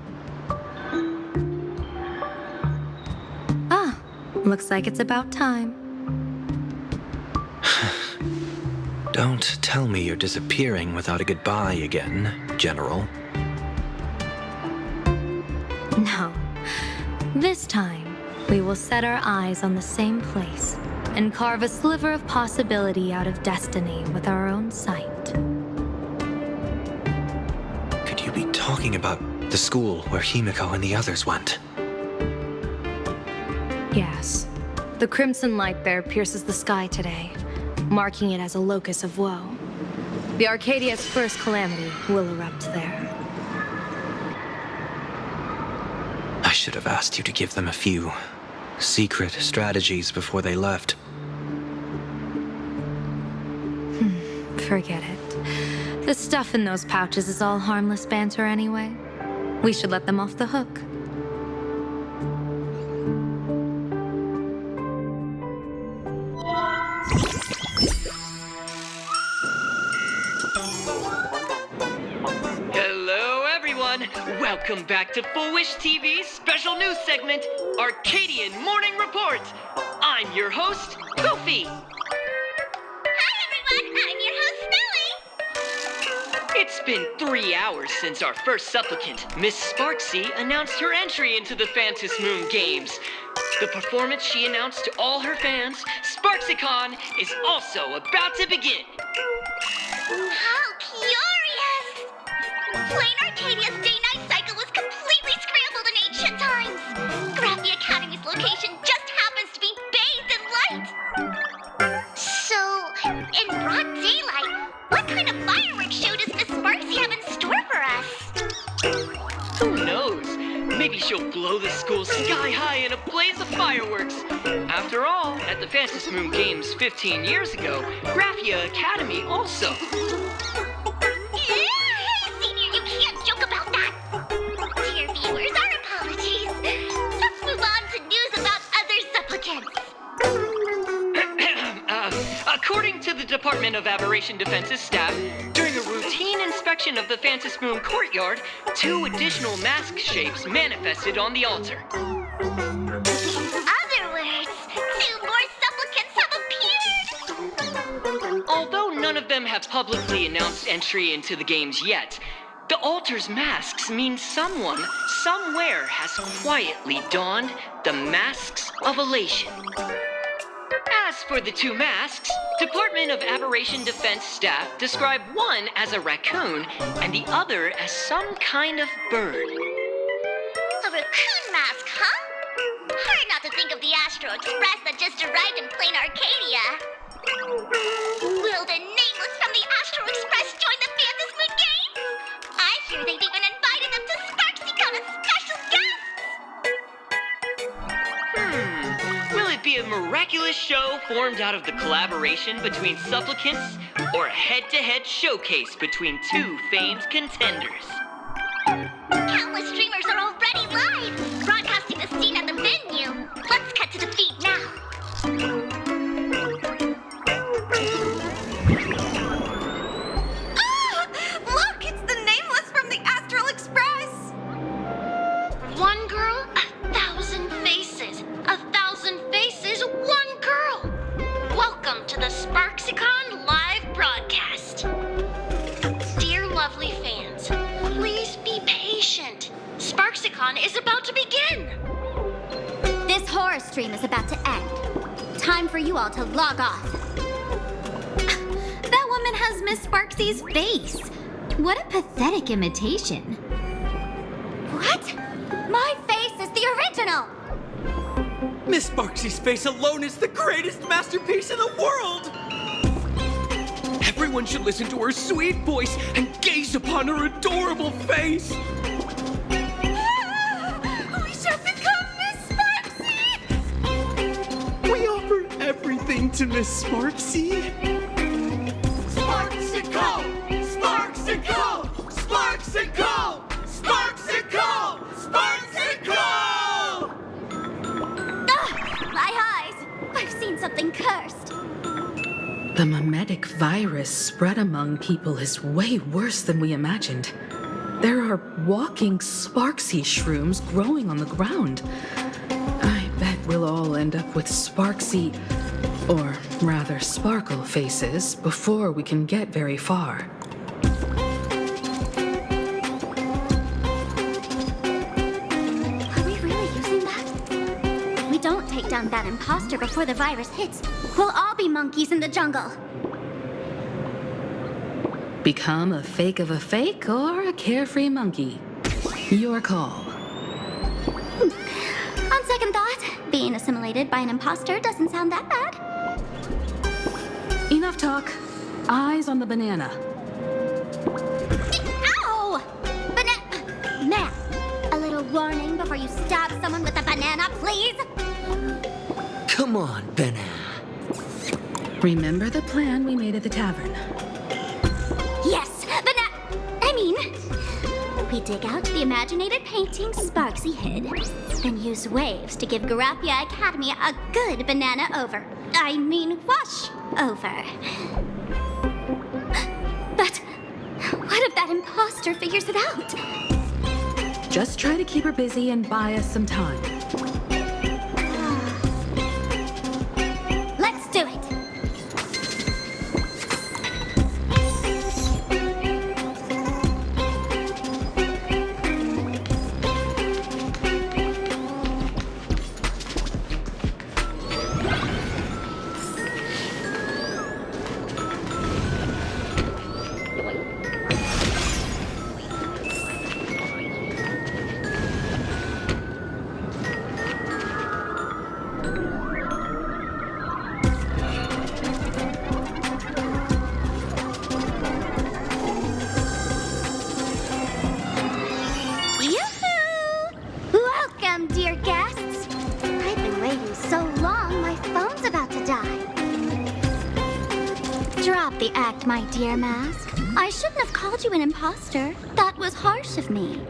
Ah, looks like it's about time. Don't tell me you're disappearing without a goodbye again, General. No. This time, we will set our eyes on the same place and carve a sliver of possibility out of destiny with our own sight. Could you be talking about the school where Himiko and the others went? Yes. The crimson light there pierces the sky today, marking it as a locus of woe. The Arcadia's first calamity will erupt there. I should have asked you to give them a few secret strategies before they left. Forget it. The stuff in those pouches is all harmless banter anyway. We should let them off the hook. Hello, everyone. Welcome back to Full Wish TV's special news segment, Arcadian Morning Report. I'm your host, Goofy. Hi, everyone. I'm your host, Snowy. It's been 3 hours since our first supplicant, Miss Sparksy, announced her entry into the Phantom Moon Games. The performance she announced to all her fans, SparksyCon, is also about to begin. How curious! Plain Arcadia's day-night cycle was completely scrambled in ancient times. Graphia Academy's location just happens to be bathed in light. So, in broad daylight, what kind of fireworks show does Miss Sparksy have in store for us? Who knows? Maybe she'll blow the school sky high in a blaze of fireworks. After all, at the Phantom Moon Games 15 years ago, Graphia Academy also. Hey, Senior, you can't joke about that. Dear viewers, our apologies. Let's move on to news about other supplicants. According to the Department of Aberration Defense's staff, during a routine inspection of the Phantom Moon courtyard, 2 additional mask shapes manifested on the altar. In other words, 2 more supplicants have appeared. Although none of them have publicly announced entry into the games yet, the altar's masks mean someone, somewhere, has quietly donned the masks of elation. As for the 2 masks, Department of Aberration Defense staff describe one as a raccoon and the other as some kind of bird. A raccoon mask, huh? Hard not to think of the Astro Express that just arrived in plain Arcadia. Will the nameless from the Astro Express join the Phantom Moon Games? I hear they've even invited them to SparksyCon as special guests. Will it be a miraculous show formed out of the collaboration between supplicants, or a head-to-head showcase between 2 famed contenders? Countless streamers are already live, broadcasting the scene at the venue. Let's cut to the feed now. Look, it's the nameless from the Astral Express! One girl, 1,000 faces. 1,000 faces, one girl. Welcome to the SparksyCon live broadcast. Dear lovely fans, please be patient. SparksyCon is about to begin. This horror stream is about to end. Time for you all to log off. That woman has Miss Sparksy's face. What a pathetic imitation. What? My face is the original! Miss Sparksy's face alone is the greatest masterpiece in the world! Everyone should listen to her sweet voice and gaze upon her adorable face! We shall become Miss Sparksy! We offer everything to Miss Sparksy. Sparksicle! Sparksicle! Sparksicle! Sparksicle! Sparksicle! My eyes! I've seen something cursed. The mimetic virus spread among people is way worse than we imagined. There are walking Sparksy shrooms growing on the ground. I bet we'll all end up with Sparksy, or rather Sparkle faces before we can get very far. Are we really using that? If we don't take down that imposter before the virus hits, we'll all be monkeys in the jungle. Become a fake of a fake or a carefree monkey. Your call. On second thought, being assimilated by an imposter doesn't sound that bad. Enough talk. Eyes on the banana. Ow! Ma'am, a little warning before you stab someone with a banana, please? Come on, banana. Remember the plan we made at the tavern? Yes, we dig out the imaginated painting Sparksy hid, then use waves to give Garapia Academy a good banana wash over. But what if that imposter figures it out? Just try to keep her busy and buy us some time. Let's do it! My dear Mask, I shouldn't have called you an imposter. That was harsh of me.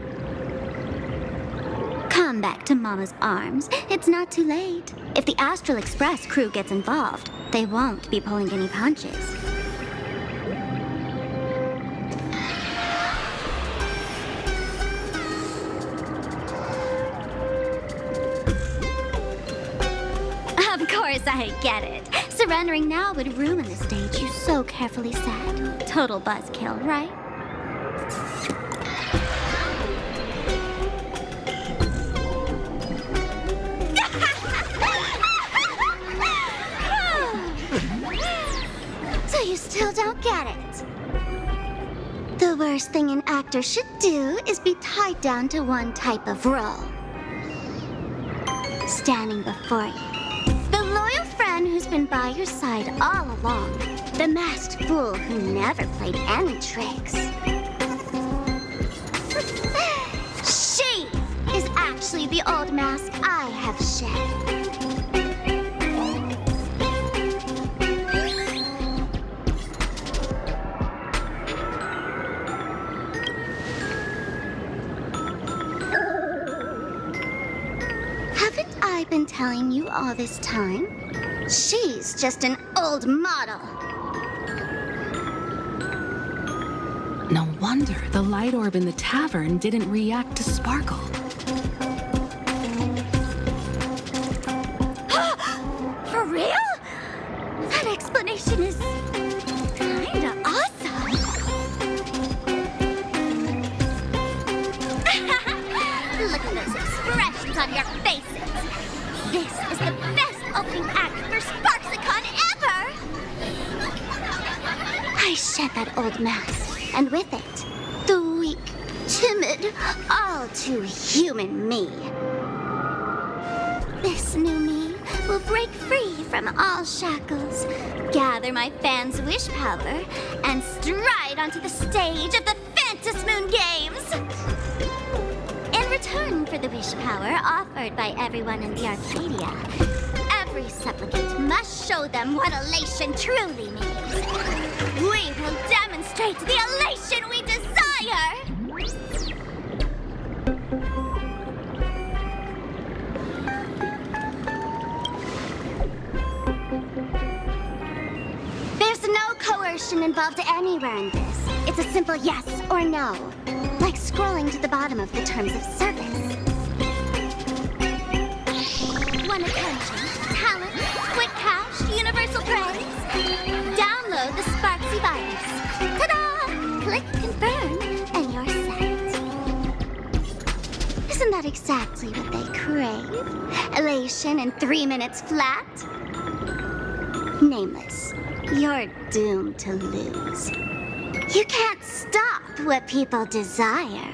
Come back to Mama's arms. It's not too late. If the Astral Express crew gets involved, they won't be pulling any punches. Of course I get it. Surrendering now would ruin the stage you so carefully set. Total buzzkill, right? So you still don't get it? The worst thing an actor should do is be tied down to one type of role. Standing before you, the loyal friend who's been by your side all along. The masked fool who never played any tricks. She is actually the old mask I have shed. Haven't I been telling you all this time? She's just an old model. No wonder the light orb in the tavern didn't react to Sparkle. For real? That explanation is kinda awesome. Look at those expressions on your faces. This is the best opening act for SparksiCon ever! I shed that old mask, and with it, the weak, timid, all too human me. This new me will break free from all shackles, gather my fans' wish power, and stride onto the stage of the Moon Games. In return for the wish power offered by everyone in the Arcadia, every supplicant must show them what elation truly means. We will demonstrate the elation we desire! There's no coercion involved anywhere in this. It's a simple yes or no, like scrolling to the bottom of the terms of service. Want attention, talent, quick cash, universal praise? Download the Sparksy virus. Ta-da! Click confirm, and you're set. Isn't that exactly what they crave? Elation in 3 minutes flat? Nameless, you're doomed to lose. You can't stop what people desire.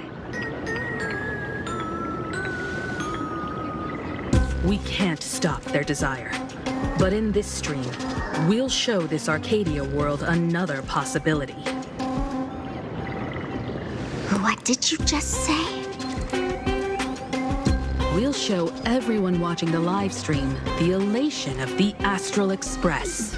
We can't stop their desire. But in this stream, we'll show this Arcadia world another possibility. What did you just say? We'll show everyone watching the live stream the elation of the Astral Express.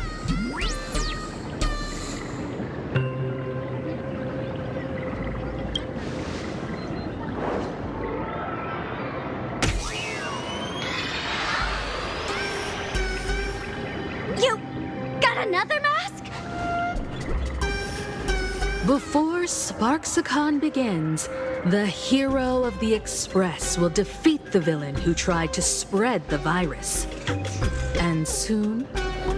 Another mask? Before CLXXII begins, the hero of the Express will defeat the villain who tried to spread the virus. And soon,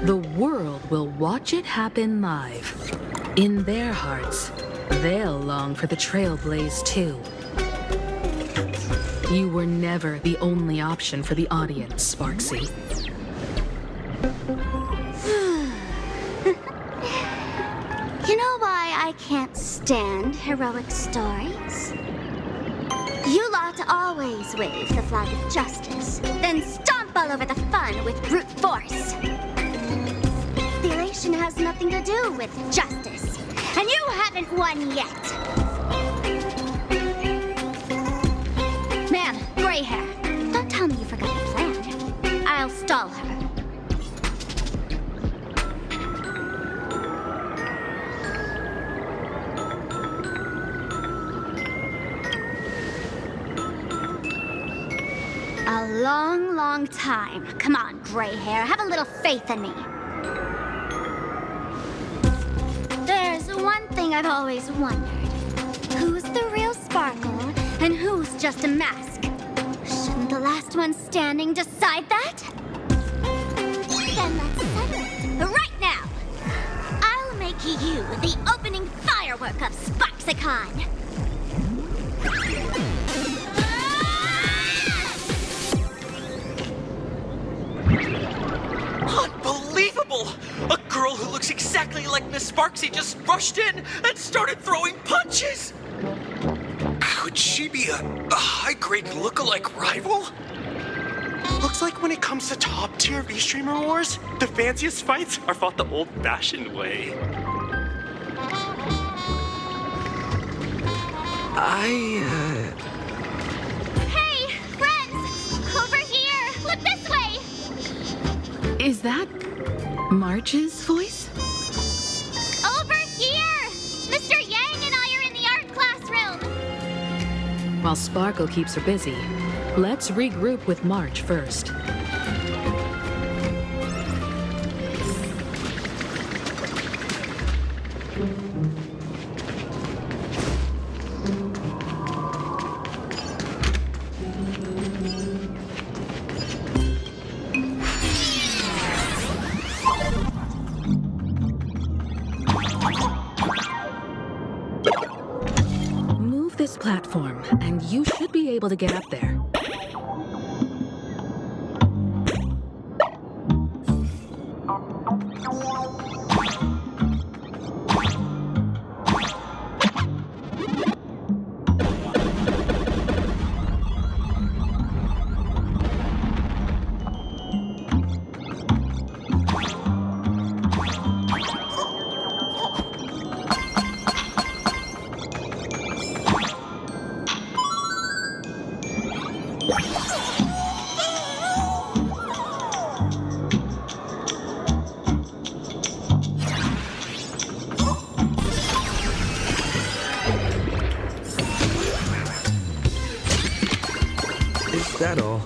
the world will watch it happen live. In their hearts, they'll long for the Trailblaze too. You were never the only option for the audience, Sparksy. You know why I can't stand heroic stories? You lot always wave the flag of justice, then stomp all over the fun with brute force. The elation has nothing to do with justice, and you haven't won yet. Man, gray hair, don't tell me you forgot the plan. I'll stall her. A long, long time. Come on, gray hair. Have a little faith in me. There's one thing I've always wondered. Who's the real Sparkle and who's just a mask? Shouldn't the last one standing decide that? Then let's settle it right now. I'll make you the opening firework of CLXXII. Unbelievable! A girl who looks exactly like Miss Sparksy just rushed in and started throwing punches! Could she be a high-grade lookalike rival? Looks like when it comes to top-tier V-Streamer wars, the fanciest fights are fought the old-fashioned way. Hey, friends! Over here! Look this way! Is that March's voice? Over here! Mr. Yang and I are in the art classroom! While Sparkle keeps her busy, let's regroup with March first. Move this platform, and you should be able to get up there. Is that all?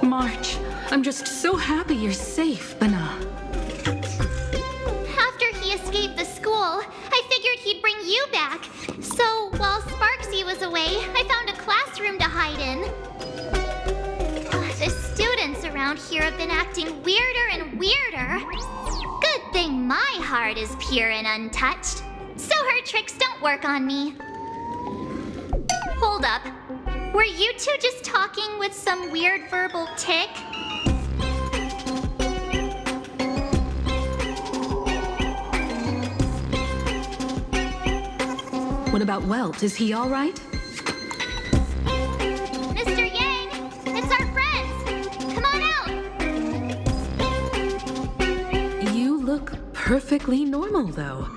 March, I'm just so happy you're safe, Bana. After he escaped the school, I figured he'd bring you back. So, while Sparksy was away, I found a classroom to hide in. The students around here have been acting weirder and weirder. Good thing my heart is pure and untouched, so her tricks don't work on me. Hold up. Were you two just talking with some weird verbal tick? What about Welt? Is he all right? Mr. Yang, it's our friends. Come on out. You look perfectly normal, though.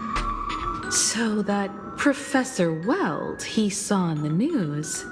So that Professor Welt he saw on the news...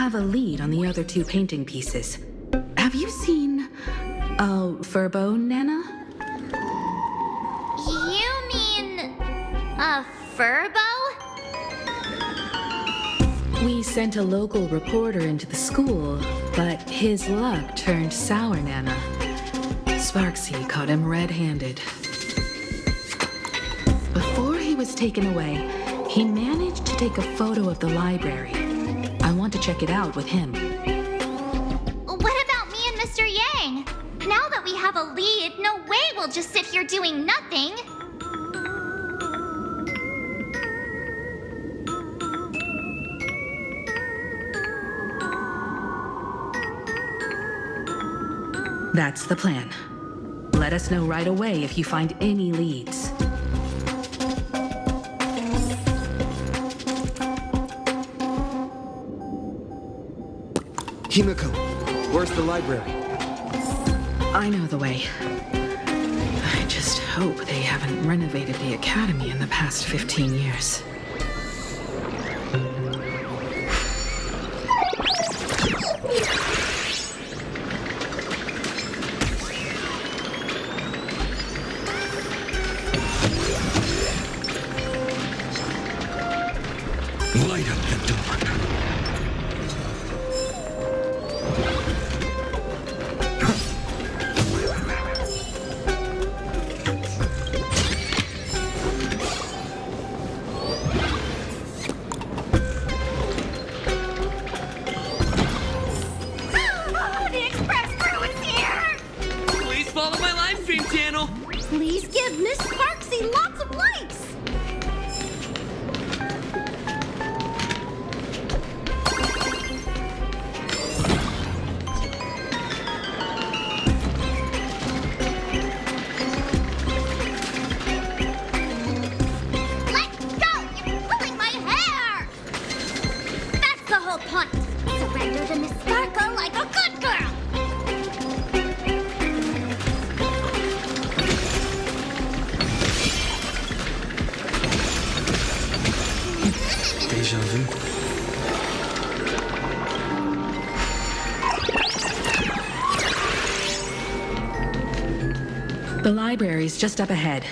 have a lead on the other two painting pieces. Have you seen Furbo, Nana? You mean a Furbo? We sent a local reporter into the school, but his luck turned sour, Nana. Sparksy caught him red-handed. Before he was taken away, he managed to take a photo of the library. I want to check it out with him. What about me and Mr. Yang? Now that we have a lead, no way we'll just sit here doing nothing. That's the plan. Let us know right away if you find any leads. Himiko, where's the library? I know the way. I just hope they haven't renovated the academy in the past 15 years. briefing, Daniel. Please give Miss Sparksy lots of likes. Let's go! You're pulling my hair! That's the whole point. Surrender to Miss Sparkle like a good girl. Deja vu. The library's just up ahead.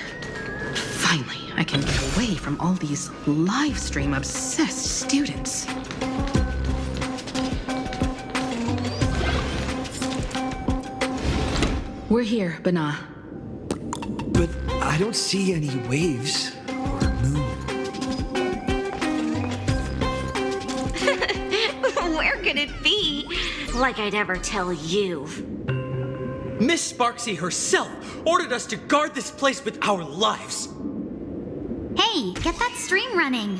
Finally, I can get away from all these live stream obsessed students. We're here, Bana. But I don't see any waves or moon. Where could it be? Like I'd ever tell you. Miss Sparksy herself ordered us to guard this place with our lives. Hey, get that stream running.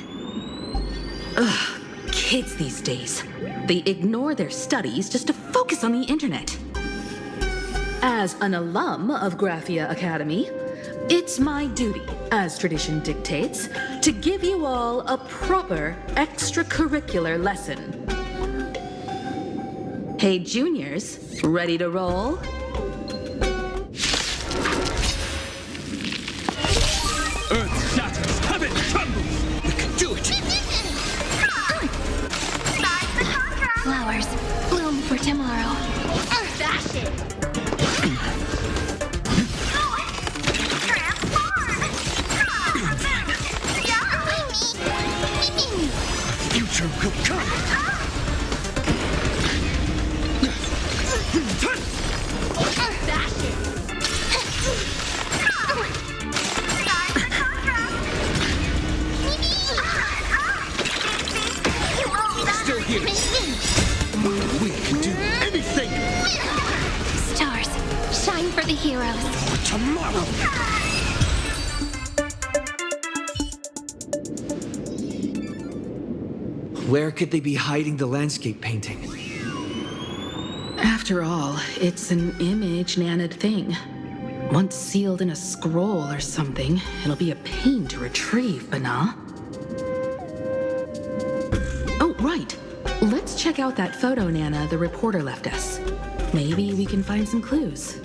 Ugh, kids these days. They ignore their studies just to focus on the internet. As an alum of Graphia Academy, it's my duty, as tradition dictates, to give you all a proper extracurricular lesson. Hey, juniors, ready to roll? Earth shatters, heaven trembles. We can do it. Flowers bloom for tomorrow. Fashion. Future will come. Still here. We can do anything. Stars, shine for the heroes. For tomorrow. Where could they be hiding the landscape painting? After all, it's an image Nana'd thing. Once sealed in a scroll or something, it'll be a pain to retrieve, Bana. Oh, right. Let's check out that photo Nana the reporter left us. Maybe we can find some clues.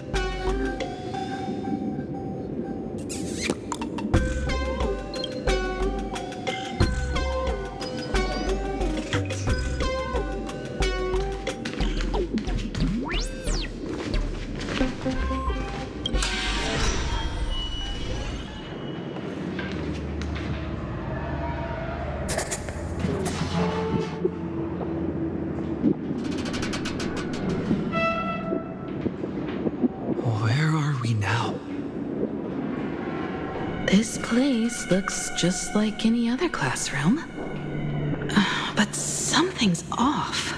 Where are we now? This place looks just like any other classroom. But something's off.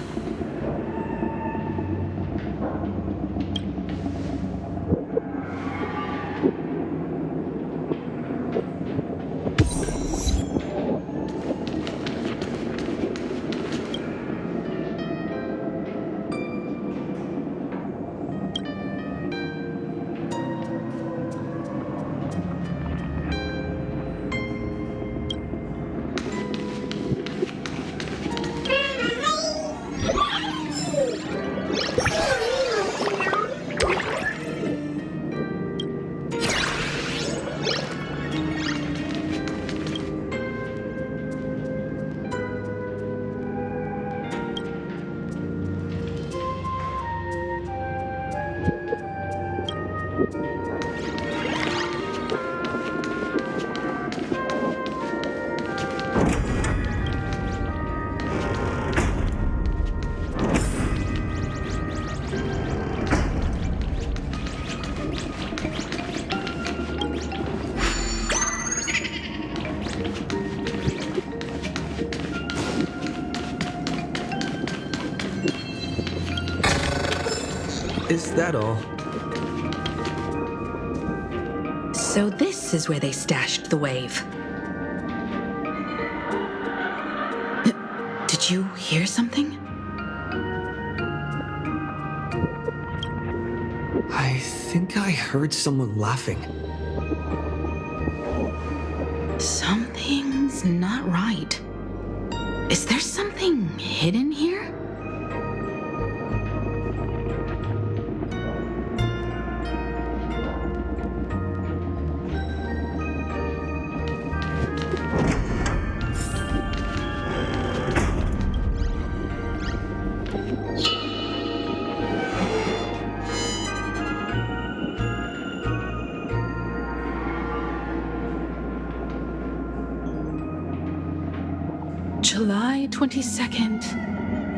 Is that all? So this is where they stashed the wave. Did you hear something? I think I heard someone laughing. Something's not right. Is there something hidden here? July 22nd,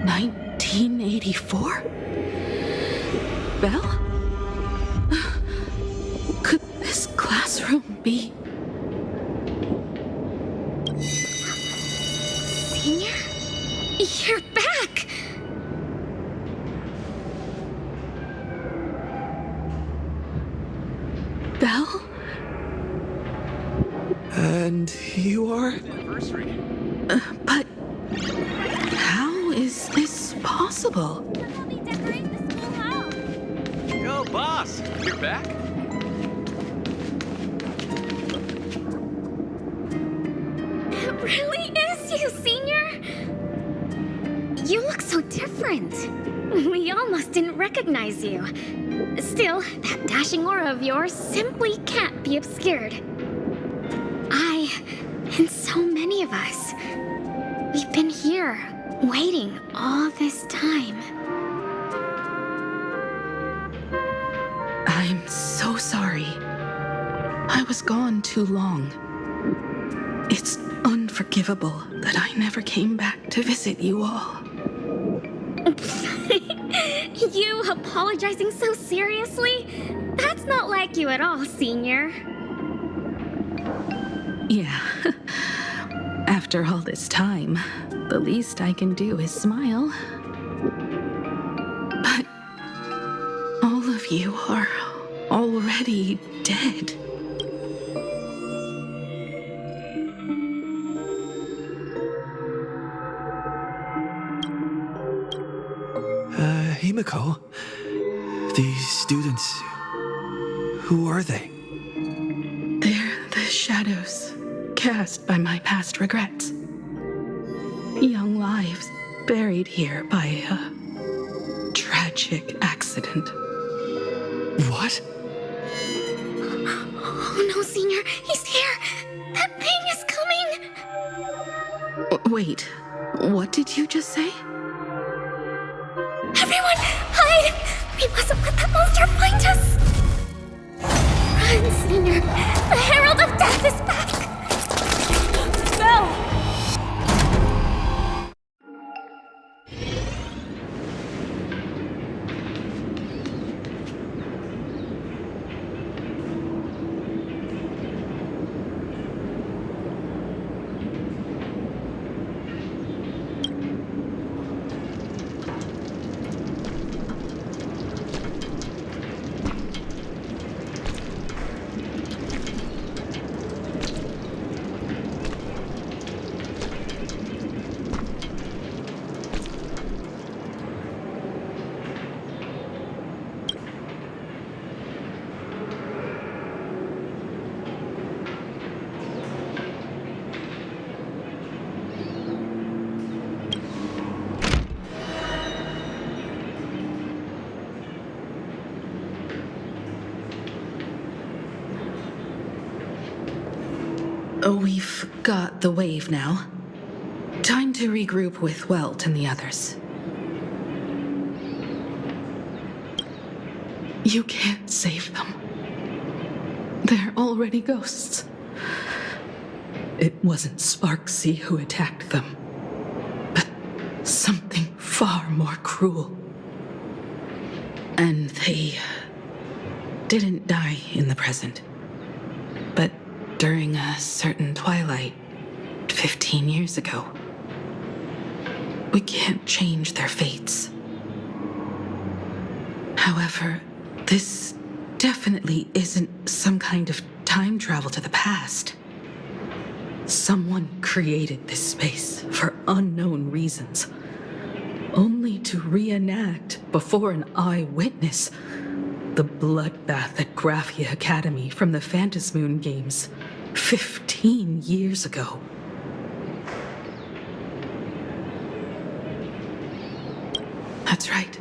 1984? Belle? Could this classroom be... Senior? You're back! Belle? And you are? But how is this possible? Yo, boss, you're back? It really is you, Senior! You look so different. We almost didn't recognize you. Still, that dashing aura of yours simply can't be obscured. I, and so many of us, we've been here, waiting all this time. I'm so sorry. I was gone too long. It's unforgivable that I never came back to visit you all. You apologizing so seriously? That's not like you at all, Senior. Yeah. After all this time, the least I can do is smile. But all of you are already dead. Himiko, these students, who are they? They're the shadows cast by my past regrets. Young lives buried here by a tragic accident. What? Oh no, Senior, he's here! That thing is coming! Wait, what did you just say? Everyone, hide! We mustn't let that monster find us! Run, Senior! The Herald of Death is back! Belle! We've got the wave now. Time to regroup with Welt and the others. You can't save them. They're already ghosts. It wasn't Sparksy who attacked them, but something far more cruel. And they didn't die in the present, but during a certain twilight 15 years ago. We can't change their fates. However, this definitely isn't some kind of time travel to the past. Someone created this space for unknown reasons, only to reenact before an eyewitness the bloodbath at Graphia Academy from the Phantasmoon games 15 years ago. That's right.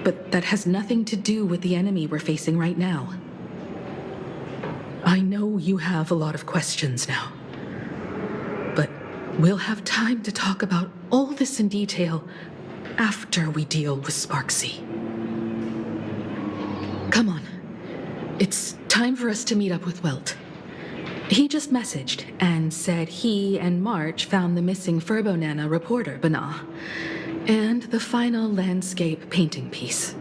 But that has nothing to do with the enemy we're facing right now. I know you have a lot of questions now, but we'll have time to talk about all this in detail after we deal with Sparksy. Come on. It's time for us to meet up with Welt. He just messaged and said he and March found the missing Furbonana reporter, Bana, and the final landscape painting piece.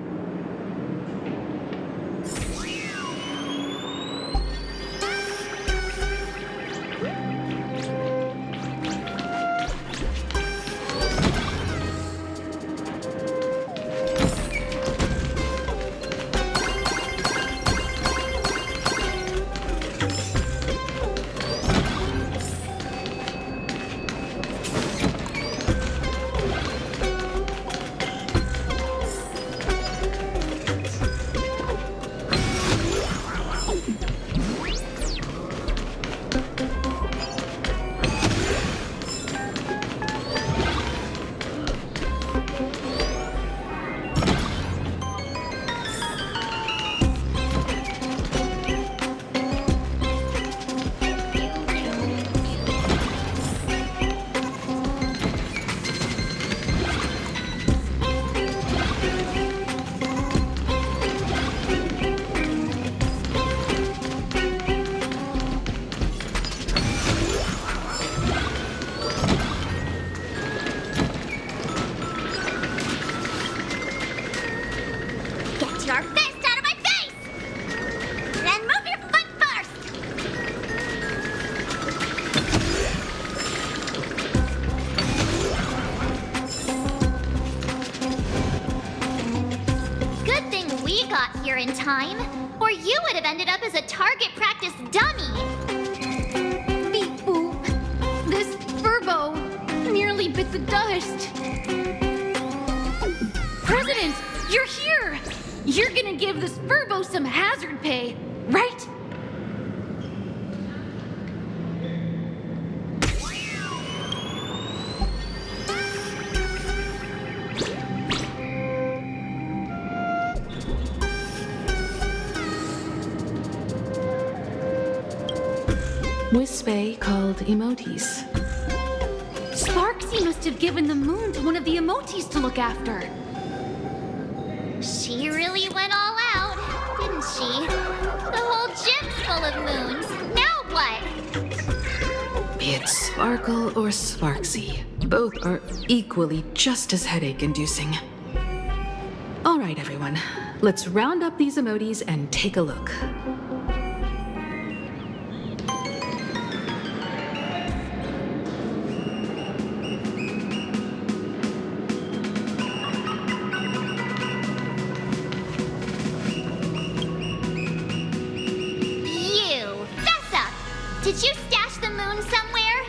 In time, or you would have ended up as a target practice dummy. Beep boop. This Furbo nearly bit the dust. President, you're here! You're gonna give this Furbo some hazard pay, right? Wispe called emotes. Sparksy must have given the moon to one of the emotes to look after. She really went all out, didn't she? The whole gym's full of moons. Now what? Be it Sparkle or Sparksy, both are equally just as headache-inducing. All right, everyone. Let's round up these emotes and take a look. Did you stash the moon somewhere?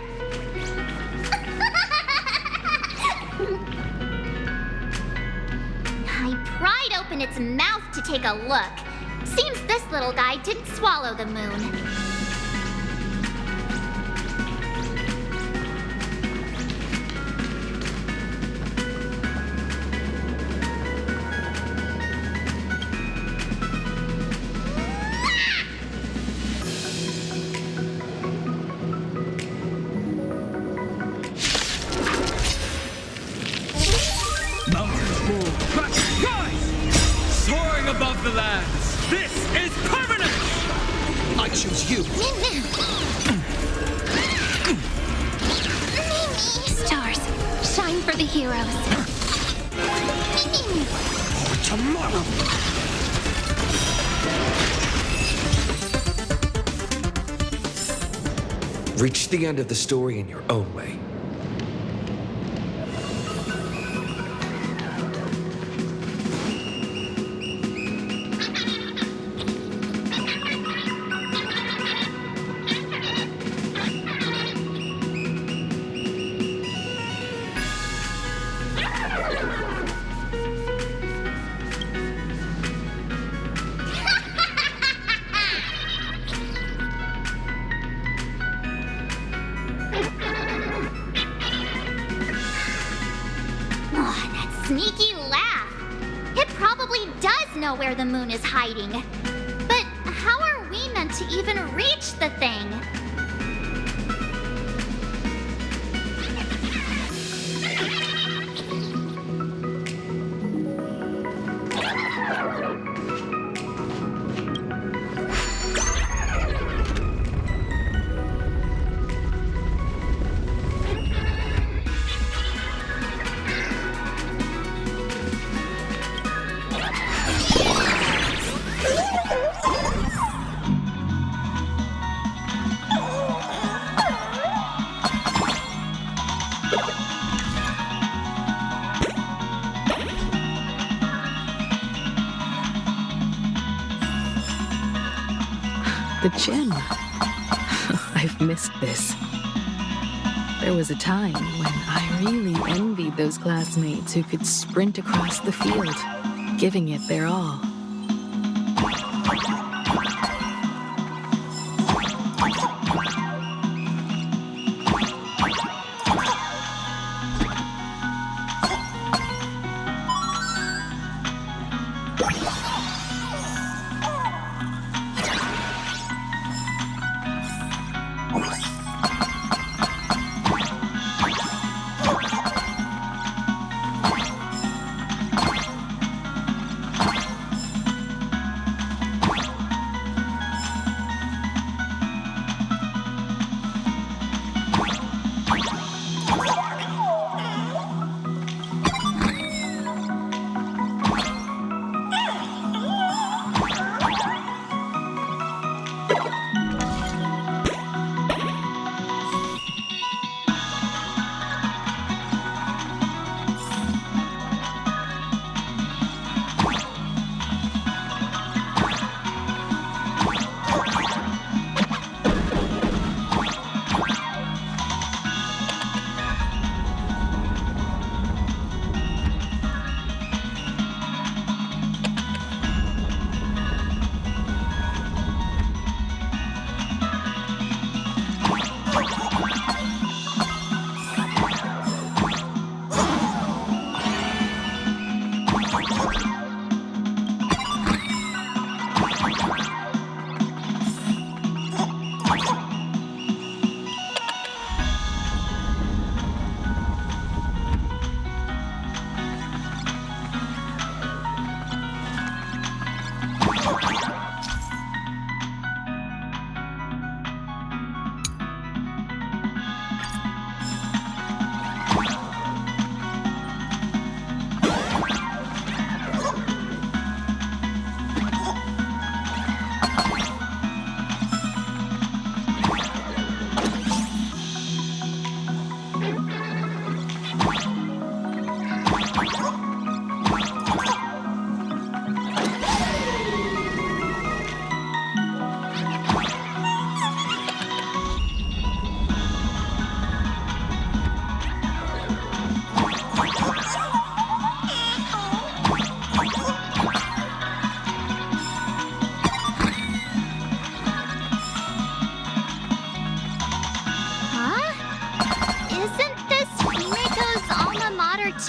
I pried open its mouth to take a look. Seems this little guy didn't swallow the moon. Above the lands. This is permanent! I choose you. Stars, shine for the heroes. For tomorrow. Reach the end of the story in your own way. Oh, that sneaky laugh. It probably does know where the moon is hiding. But how are we meant to even reach the thing? The gym. I've missed this. There was a time when I really envied those classmates who could sprint across the field, giving it their all.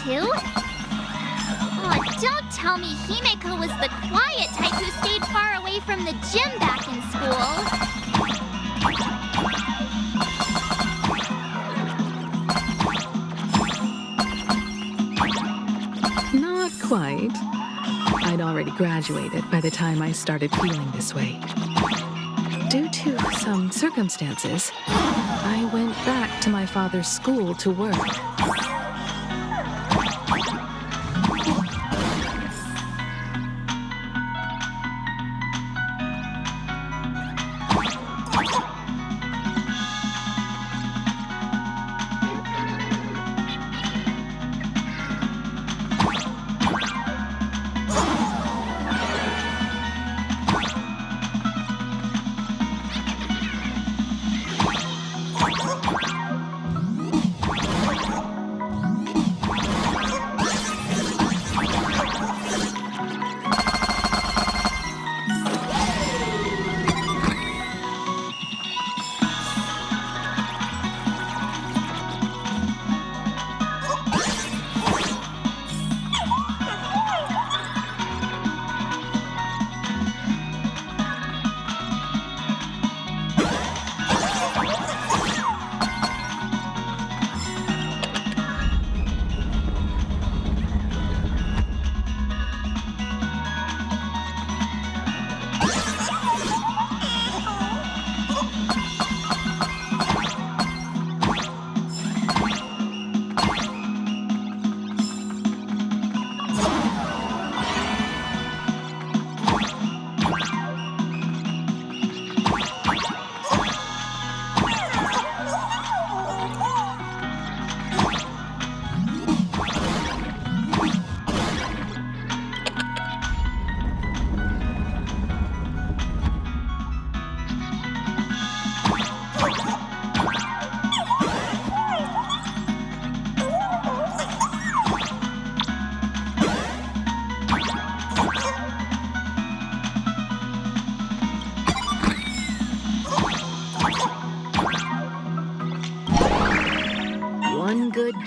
too? Oh, don't tell me Himeko was the quiet type who stayed far away from the gym back in school. Not quite. I'd already graduated by the time I started feeling this way. Due to some circumstances, I went back to my father's school to work.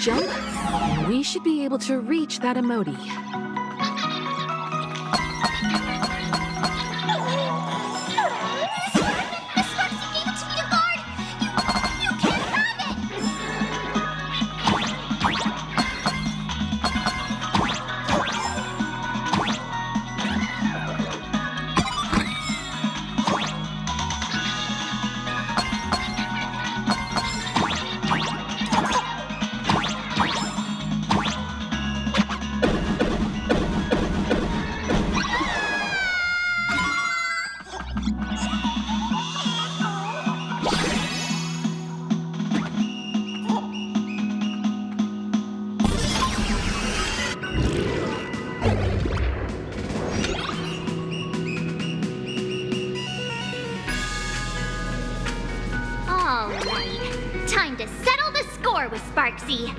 jump, and we should be able to reach that emoji. Time to settle the score with Sparksy.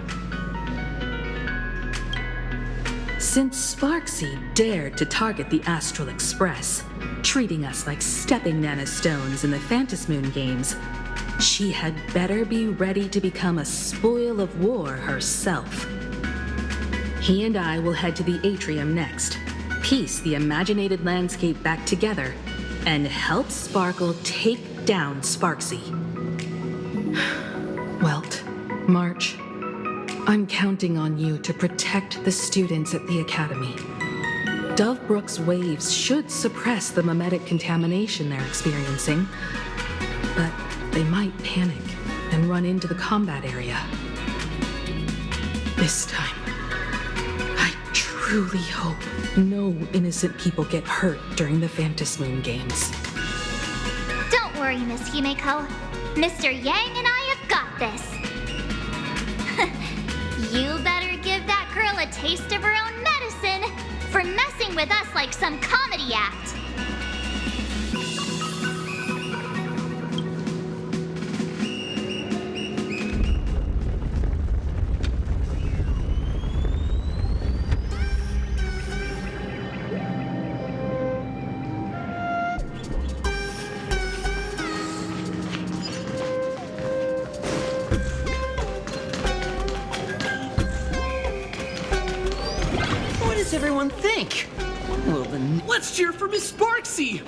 Since Sparksy dared to target the Astral Express, treating us like stepping nanostones in the Phantasmoon games, she had better be ready to become a spoil of war herself. He and I will head to the atrium next, piece the imaginated landscape back together, and help Sparkle take down Sparksy. Welt, March, I'm counting on you to protect the students at the Academy. Dovebrook's waves should suppress the mimetic contamination they're experiencing, but they might panic and run into the combat area. This time, I truly hope no innocent people get hurt during the Phantasmoon games. Don't worry, Miss Himeko. Mr. Yang and I have got this. You better give that girl a taste of her own medicine for messing with us like some comedy act. What does everyone think? Well then, let's cheer for Miss Sparksy!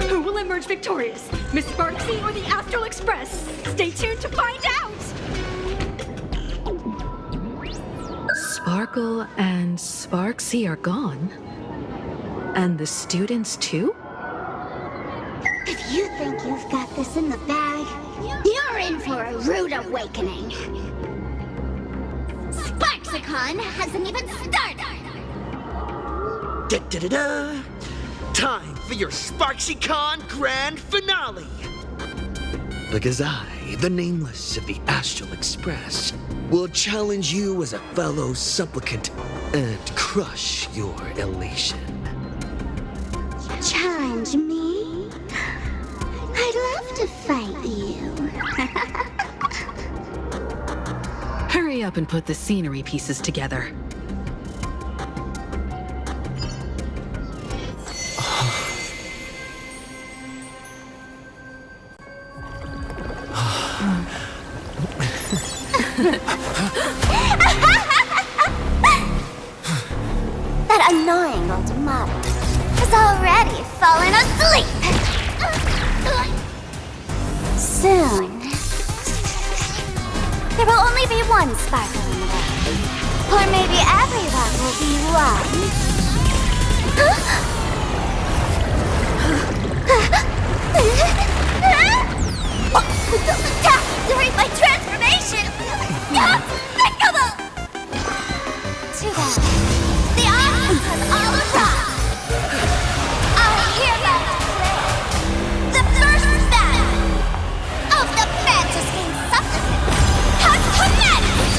Who will emerge victorious? Miss Sparksy or the Astral Express? Stay tuned to find out! Sparkle and Sparksy are gone. And the students too? If you think you've got this in the bag, you're in for a rude awakening. Sparksicon hasn't even started! Da-da-da-da! Time for your SparksyCon Grand Finale! Because I, the Nameless of the Astral Express, will challenge you as a fellow supplicant and crush your elation. Challenge me? I'd love to fight you. Hurry up and put the scenery pieces together. That annoying old model has already fallen asleep. Soon, there will only be one sparkle in the world. Or maybe everyone will be one. Attack during my transformation! Despicable! Too bad. The options have all arrived. Our heroes play the first battle of the Phantasmoon supplement has commenced!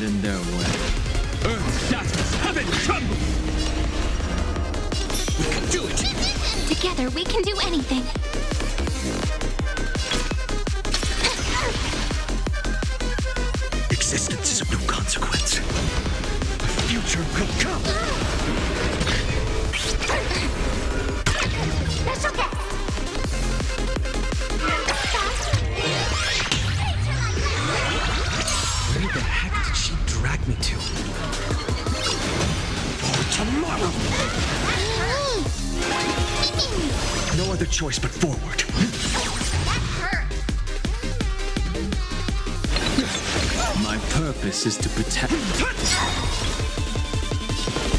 stand in their way. Earth shatters, heaven trembles! We can do it! Together, we can do anything. Existence is of no consequence. The future will come. That's okay. Where the heck did she drag me to? For tomorrow! No other choice but forward. My purpose is to protect.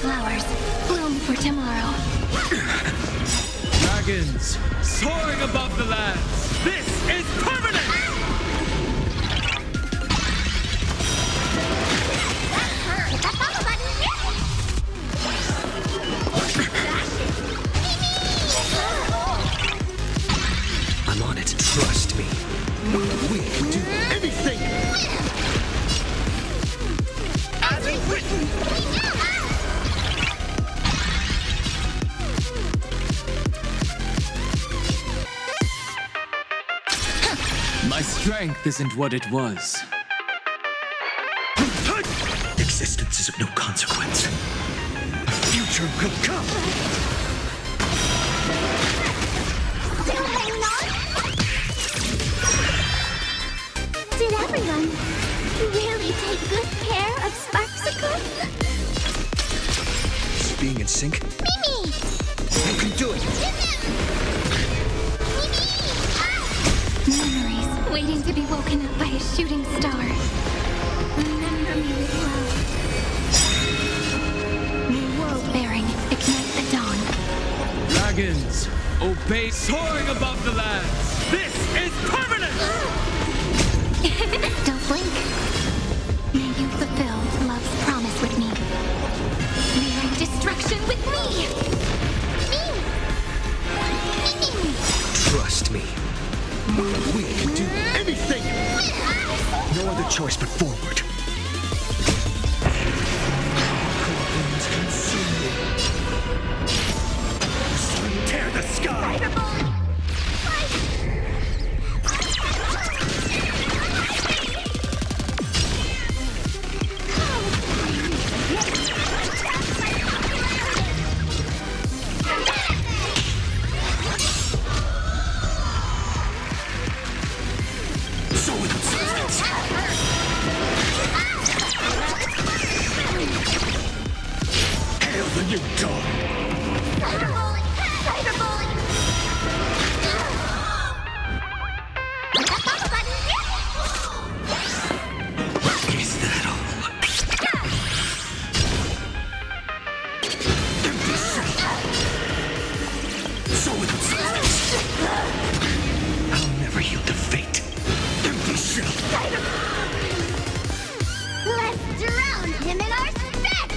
Flowers bloom for tomorrow. Dragons soaring above the lands. This is permanent! I'm on it. Trust me. We can do anything! As a witness! My strength isn't what it was. Existence is of no consequence. A future will come. Still hanging on? Did everyone really take good care of Sparksicle? Is being in sync? Mimi! You can do it! Memories waiting to be woken up by a shooting star. Remember me with love. May world bearing ignite the dawn. Dragons obey, soaring above the lands. This is permanent! Don't blink. May you fulfill love's promise with me. Mirroring destruction with me. Trust me. We can do anything! No other choice but forward. Winds consume me. Sun tear the sky! Hail the new dawn! Is that all? Empty shell! So without substance! I'll never yield to fate. Empty shell! Let's drown him in our spit!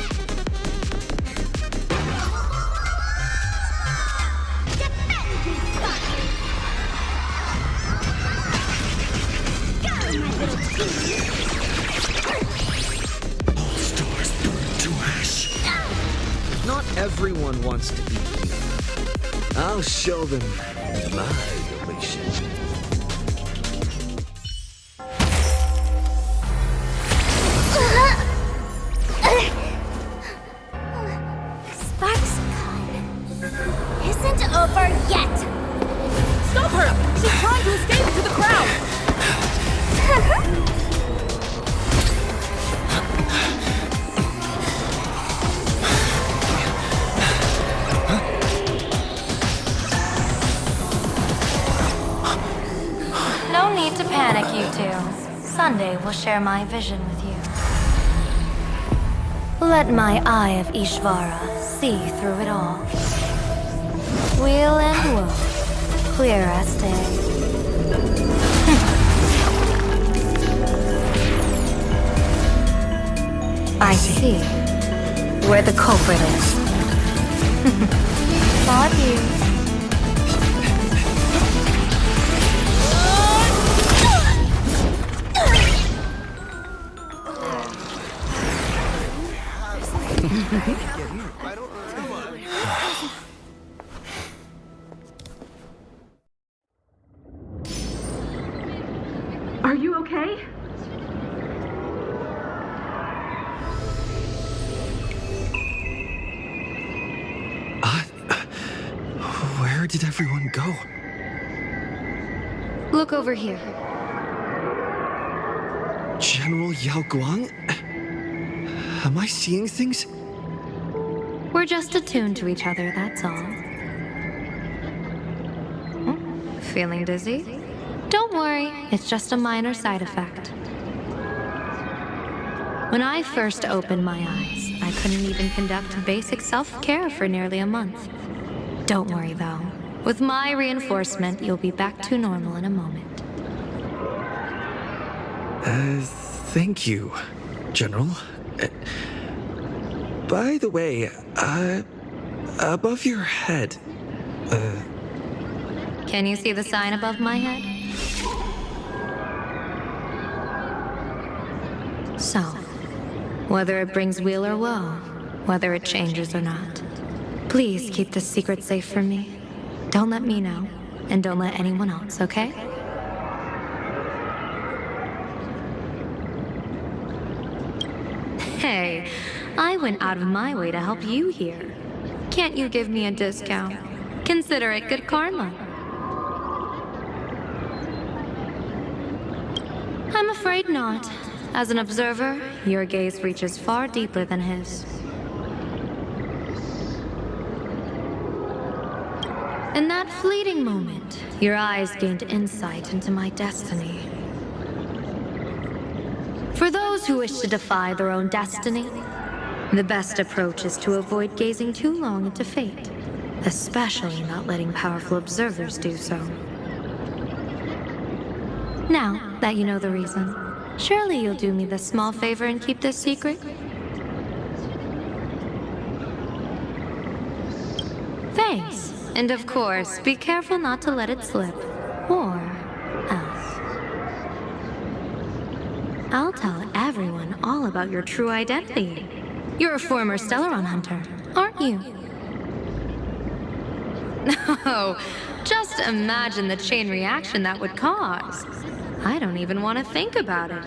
Defend his spot! Go, my little team! All stars burn to ash. Not everyone wants to be here. I'll show them my relation. Sparksicle isn't over yet! Stop her! She's trying to escape into the crowd! No need to panic, you two. Sunday will share my vision with you. Let my eye of Ishvara see through it all. Weal and woe, clear as day. I see where the culprit is. Not you. Are you okay? Where did everyone go? Look over here. General Yao Guang? Am I seeing things? We're just attuned to each other, that's all. Feeling dizzy? Don't worry, it's just a minor side effect. When I first opened my eyes, I couldn't even conduct basic self-care for nearly a month. Don't worry, though. With my reinforcement, you'll be back to normal in a moment. Thank you, General. By the way, above your head, Can you see the sign above my head? So, whether it brings weal or woe, whether it changes or not, please keep this secret safe from me. Don't let me know, and don't let anyone else, okay? Hey, I went out of my way to help you here. Can't you give me a discount? Consider it good karma. I'm afraid not. As an observer, your gaze reaches far deeper than his. In that fleeting moment, your eyes gained insight into my destiny. For those who wish to defy their own destiny, the best approach is to avoid gazing too long into fate, especially not letting powerful observers do so. Now that you know the reason, surely you'll do me this small favor and keep this secret? Thanks. And of course, be careful not to let it slip. Or else. I'll tell everyone all about your true identity. You're a former Stellaron hunter, aren't you? No, just imagine the chain reaction that would cause. I don't even want to think about it.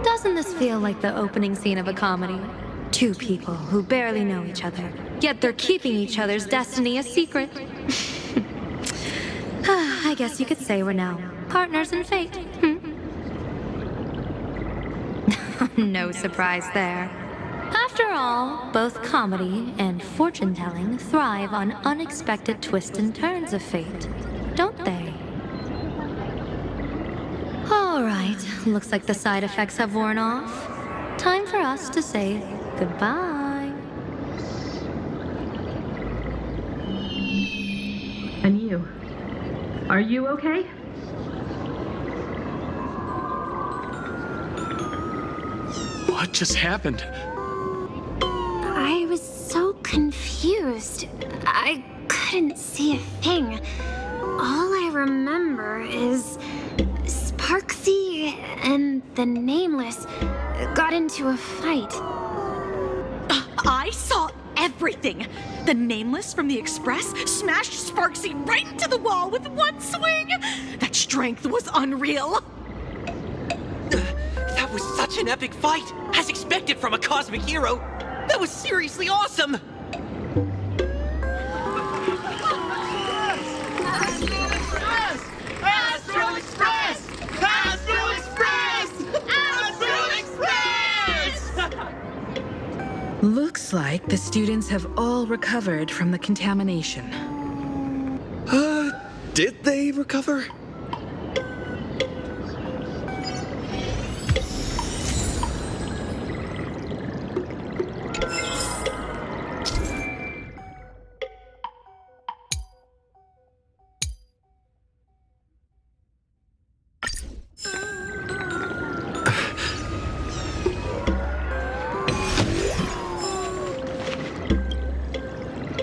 Doesn't this feel like the opening scene of a comedy? Two people who barely know each other, yet they're keeping each other's destiny a secret. I guess you could say we're now partners in fate. No surprise there. After all, both comedy and fortune-telling thrive on unexpected twists and turns of fate, don't they? All right, looks like the side effects have worn off. Time for us to say goodbye. And you? Are you okay? What just happened? I was so confused. I couldn't see a thing. All I remember is Sparksy and the Nameless got into a fight. I saw everything. The Nameless from the Express smashed Sparksy right into the wall with one swing. That strength was unreal. That was such an epic fight, as expected from a cosmic hero. That was seriously awesome. Astral Express! Astral Express! Astral Express! Looks like the students have all recovered from the contamination. Did they recover?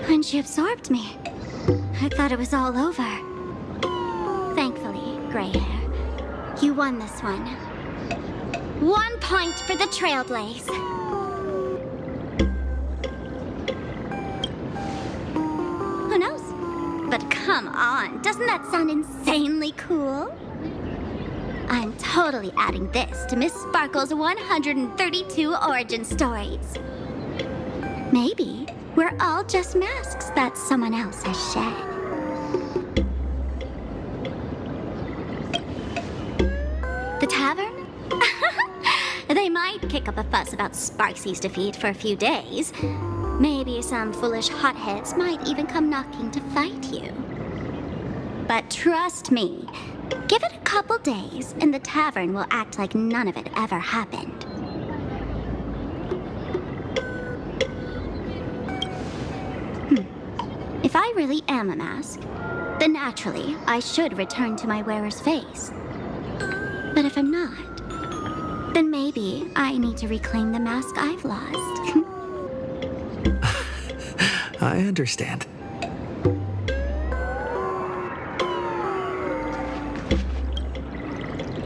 When she absorbed me, I thought it was all over. Thankfully, gray hair, you won this one. 1 point for the Trailblaze. Who knows? But come on, doesn't that sound insanely cool? I'm totally adding this to Miss Sparkle's 132 origin stories. Maybe we're all just masks that someone else has shed. The tavern? They might kick up a fuss about Sparksy's defeat for a few days. Maybe some foolish hotheads might even come knocking to fight you. But trust me, give it a couple days and the tavern will act like none of it ever happened. If I really am a mask, then naturally I should return to my wearer's face. But if I'm not, then maybe I need to reclaim the mask I've lost. I understand.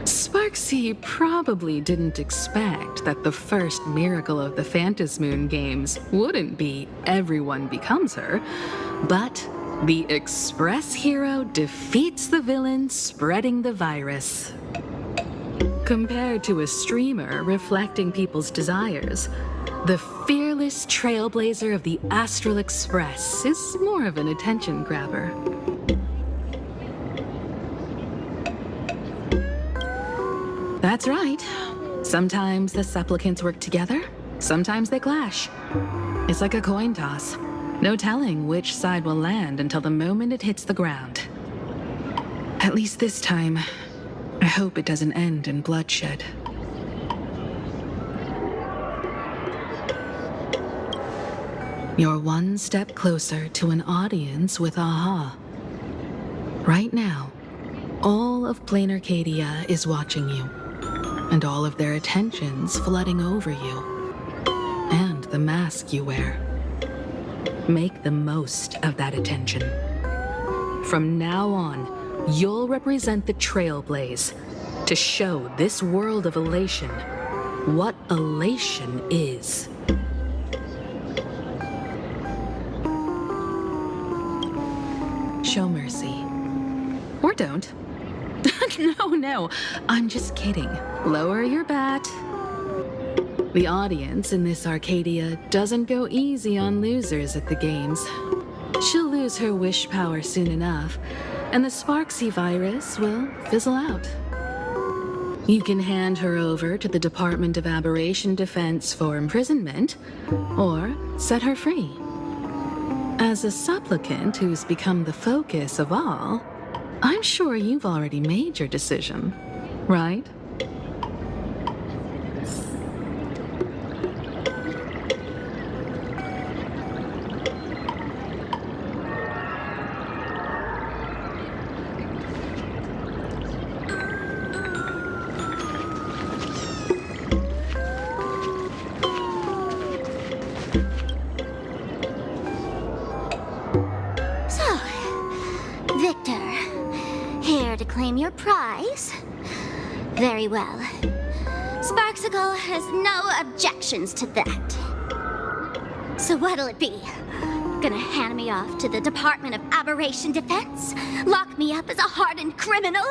Sparksy probably didn't expect that the first miracle of the Phantasmoon games wouldn't be everyone becomes her, but the Express hero defeats the villain spreading the virus. Compared to a streamer reflecting people's desires, the fearless trailblazer of the Astral Express is more of an attention grabber. That's right. Sometimes the supplicants work together, sometimes they clash. It's like a coin toss. No telling which side will land until the moment it hits the ground. At least this time, I hope it doesn't end in bloodshed. You're one step closer to an audience with Aha. Right now, all of Plain Arcadia is watching you, and all of their attention's flooding over you, and the mask you wear. Make the most of that attention. From now on, you'll represent the Trailblaze to show this world of elation what elation is. Show mercy. Or don't. No, I'm just kidding. Lower your bat. The audience in this Arcadia doesn't go easy on losers at the games. She'll lose her wish power soon enough, and the Sparksy virus will fizzle out. You can hand her over to the Department of Aberration Defense for imprisonment, or set her free. As a supplicant who's become the focus of all, I'm sure you've already made your decision, right? Claim your prize? Very well. Sparksicle has no objections to that. So what'll it be? Gonna hand me off to the Department of Aberration Defense? Lock me up as a hardened criminal?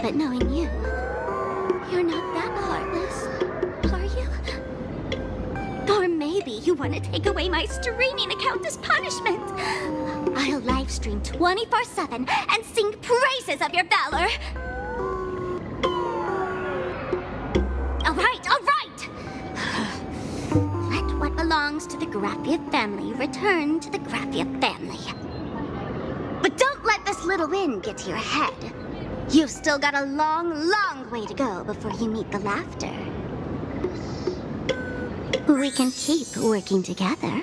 But knowing you, you're not that heartless, are you? Or maybe you want to take away my streaming account as punishment. I'll live stream 24/7 and sing praises of your valor. All right. Let what belongs to the Graffia family return to the Graffia family. But don't let this little win get to your head. You've still got a long way to go before you meet the laughter. We can keep working together.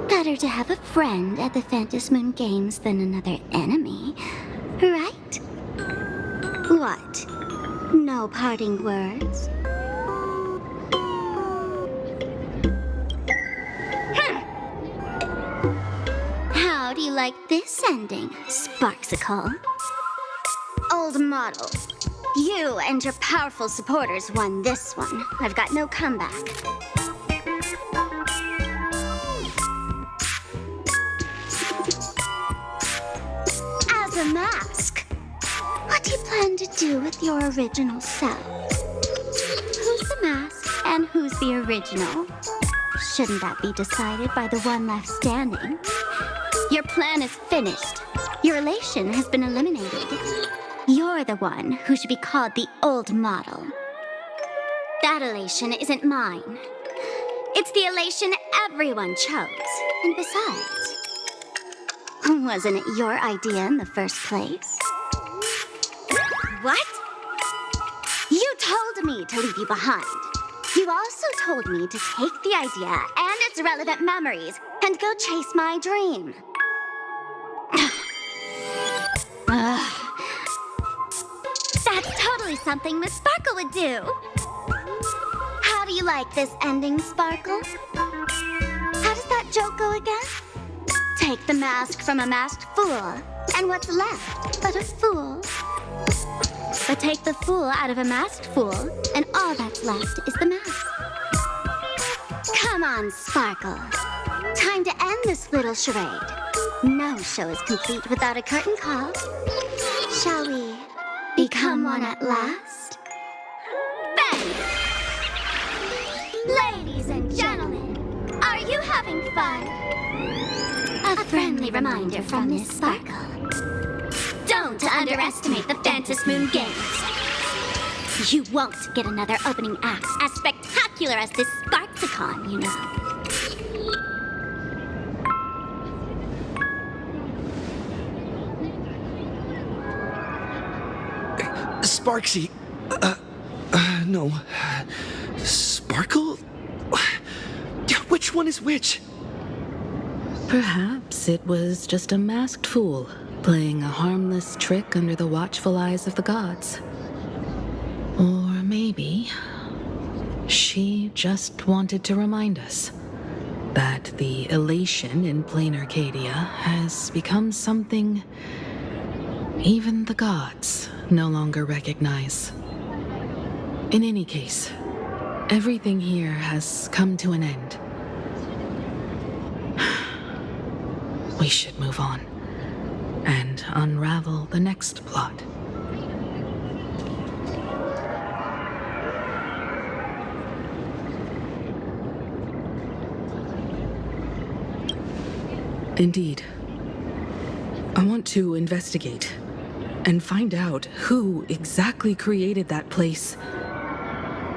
Better to have a friend at the Phantasmoon Games than another enemy, right? What? No parting words? How do you like this ending, Sparksicle? Old model. You and your powerful supporters won this one. I've got no comeback. As a mask, what do you plan to do with your original self? Who's the mask and who's the original? Shouldn't that be decided by the one left standing? Your plan is finished. Your relation has been eliminated. You're the one who should be called the old model. That elation isn't mine. It's the elation everyone chose. And besides, wasn't it your idea in the first place? What? You told me to leave you behind. You also told me to take the idea and its relevant memories and go chase my dream. That's totally something Miss Sparkle would do. How do you like this ending, Sparkle? How does that joke go again? Take the mask from a masked fool, and what's left but a fool? But take the fool out of a masked fool, and all that's left is the mask. Come on, Sparkle. Time to end this little charade. No show is complete without a curtain call. Shall we become one at last? Bang! Ladies and gentlemen, are you having fun? A friendly reminder from Miss Sparkle. Don't underestimate the Phantom Moon Games. You won't get another opening act as spectacular as this Sparksicon, you know. Sparksy. No. Sparkle? Which one is which? Perhaps it was just a masked fool playing a harmless trick under the watchful eyes of the gods. Or maybe she just wanted to remind us that the elation in plain Arcadia has become something even the gods no longer recognize. In any case, everything here has come to an end. We should move on and unravel the next plot. Indeed. I want to investigate and find out who exactly created that place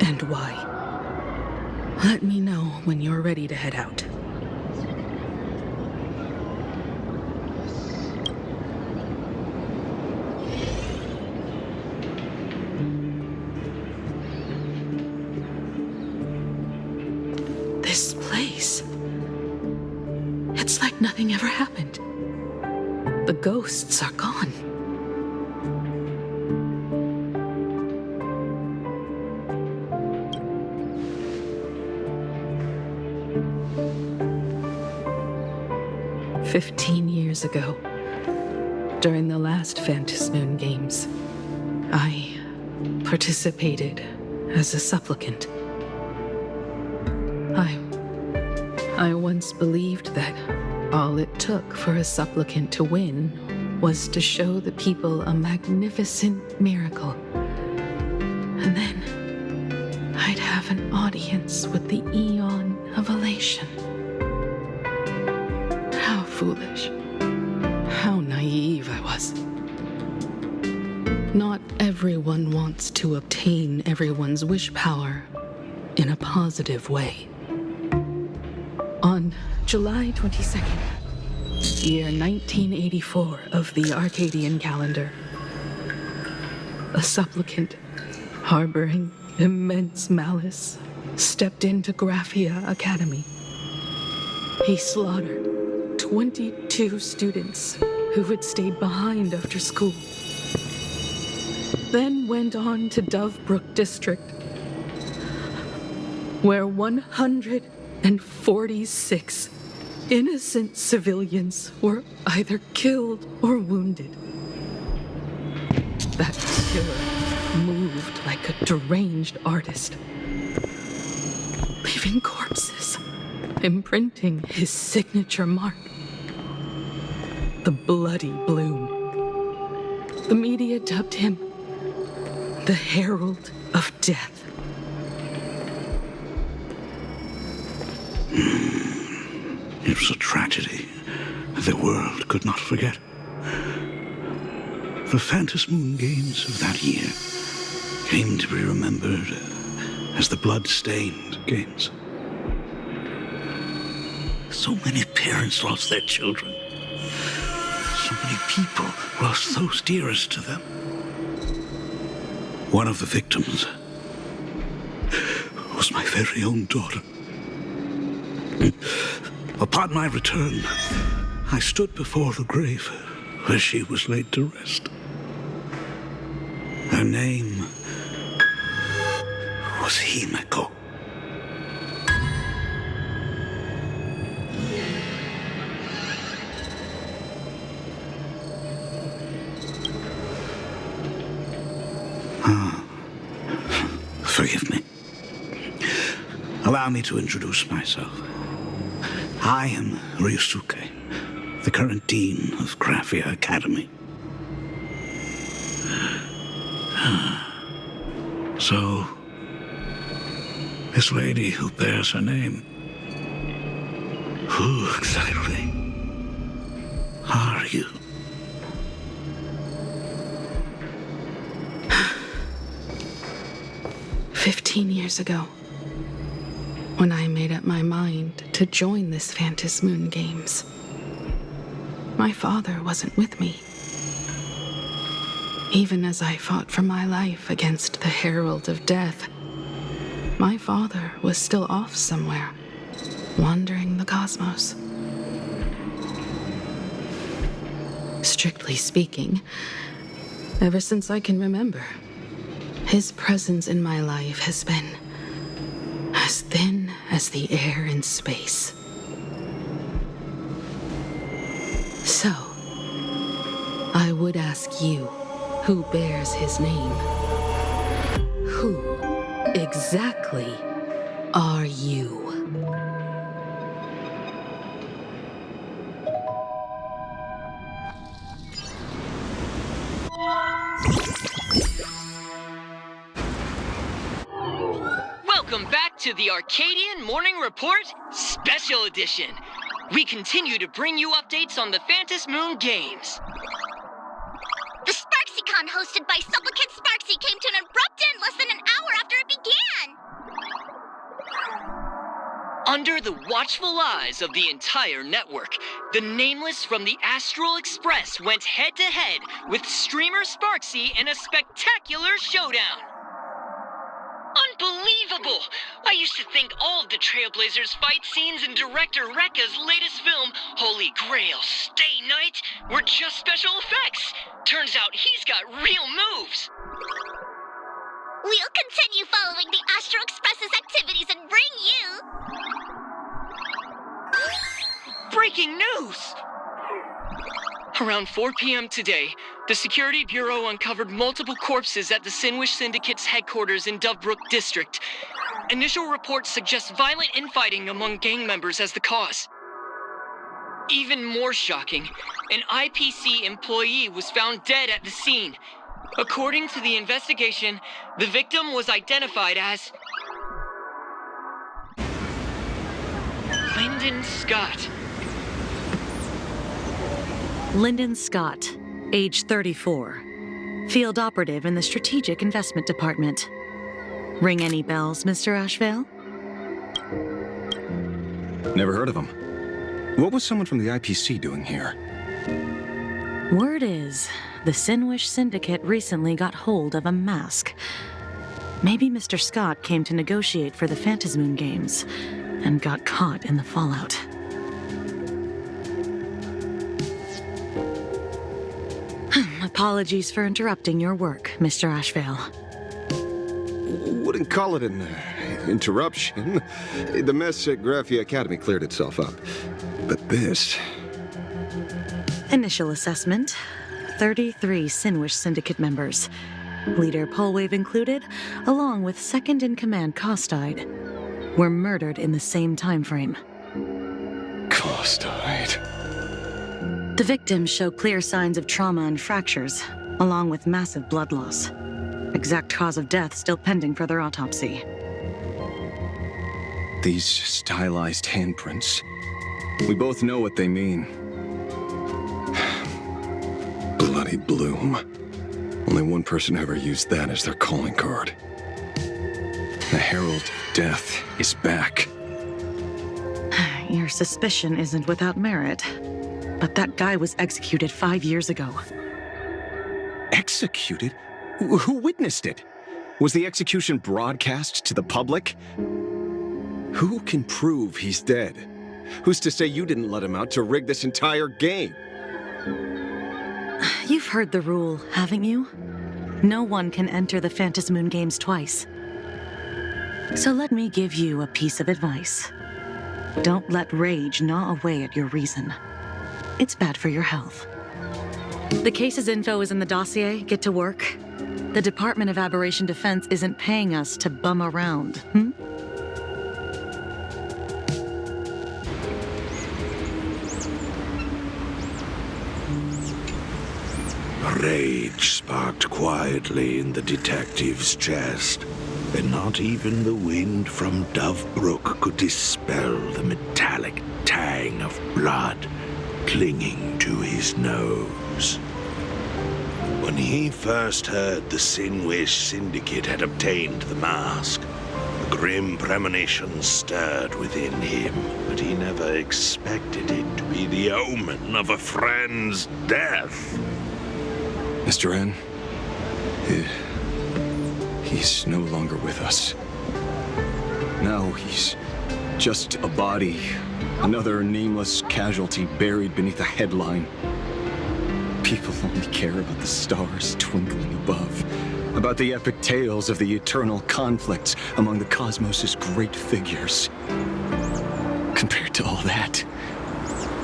and why. Let me know when you're ready to head out. This place. It's like nothing ever happened. The ghosts are gone. "15 years ago, during the last Phantom Moon Games, I participated as a supplicant. I once believed that all it took for a supplicant to win was to show the people a magnificent miracle. And then I'd have an audience with the Eon of Elation. How foolish. How naive I was. Not everyone wants to obtain everyone's wish power in a positive way. On July 22nd, year 1984 of the Arcadian calendar, a supplicant harboring immense malice stepped into Graphia Academy. He slaughtered 22 students who had stayed behind after school, then went on to Dovebrook District, where 146 innocent civilians were either killed or wounded. That killer moved like a deranged artist, leaving corpses, imprinting his signature mark. The Bloody Bloom. The media dubbed him the Herald of Death. It was a tragedy the world could not forget. The Phantom Moon Games of that year came to be remembered as the Blood-Stained Games. So many parents lost their children. So many people lost those dearest to them. One of the victims was my very own daughter. Upon my return, I stood before the grave where she was laid to rest. Her name was Himeko. Forgive me. Allow me to introduce myself. I am Ryusuke, the current dean of Graphia Academy. So, this lady who bears her name, who exactly are you? "15 years ago, when I made up my mind to join this Phantom Moon Games, my father wasn't with me. Even as I fought for my life against the Herald of Death, my father was still off somewhere, wandering the cosmos. Strictly speaking, ever since I can remember, his presence in my life has been as thin as the air in space. So, I would ask you, who bears his name, who exactly are you? Welcome back to the Arcadian Morning Report Special Edition. We continue to bring you updates on the Phantom Moon Games. The SparksyCon hosted by Supplicant Sparksy came to an abrupt end less than an hour after it began. Under the watchful eyes of the entire network, the Nameless from the Astral Express went head-to-head with streamer Sparksy in a spectacular showdown. Unbelievable! I used to think all of the Trailblazers' fight scenes in director Rekka's latest film, Holy Grail Stay Night, were just special effects. Turns out he's got real moves. We'll continue following the Astro Express's activities and bring you... Breaking news! Around 4 p.m. today, the Security Bureau uncovered multiple corpses at the Sinwish Syndicate's headquarters in Dovebrook District. Initial reports suggest violent infighting among gang members as the cause. Even more shocking, an IPC employee was found dead at the scene. According to the investigation, the victim was identified as Lyndon Scott. Lyndon Scott, age 34, field operative in the Strategic Investment Department. Ring any bells, Mr. Ashvale? Never heard of him. What was someone from the IPC doing here? Word is, the Sinwish Syndicate recently got hold of a mask. Maybe Mr. Scott came to negotiate for the Phantom Moon Games and got caught in the fallout. Apologies for interrupting your work, Mr. Ashvale. Wouldn't call it an interruption. The mess at Graphia Academy cleared itself up. But this... Initial assessment, 33 Sinwish Syndicate members. Leader Polwave included, along with second-in-command Costide, were murdered in the same time frame. Costide. The victims show clear signs of trauma and fractures, along with massive blood loss. Exact cause of death still pending further autopsy. These stylized handprints. We both know what they mean. Bloody Bloom. Only one person ever used that as their calling card. The Herald of Death is back. Your suspicion isn't without merit, but that guy was executed 5 years ago. Executed? Who witnessed it? Was the execution broadcast to the public? Who can prove he's dead? Who's to say you didn't let him out to rig this entire game? You've heard the rule, haven't you? No one can enter the Phantasmoon Games twice. So let me give you a piece of advice. Don't let rage gnaw away at your reason. It's bad for your health. The case's info is in the dossier. Get to work. The Department of Aberration Defense isn't paying us to bum around, Rage sparked quietly in the detective's chest, and not even the wind from Dove Brook could dispel the metallic tang of blood clinging to his nose. When he first heard the Sinwish Syndicate had obtained the mask, a grim premonition stirred within him, but he never expected it to be the omen of a friend's death. Mr. N, he's no longer with us. Now he's just a body, another nameless casualty buried beneath a headline. People only care about the stars twinkling above, about the epic tales of the eternal conflicts among the cosmos's great figures. Compared to all that,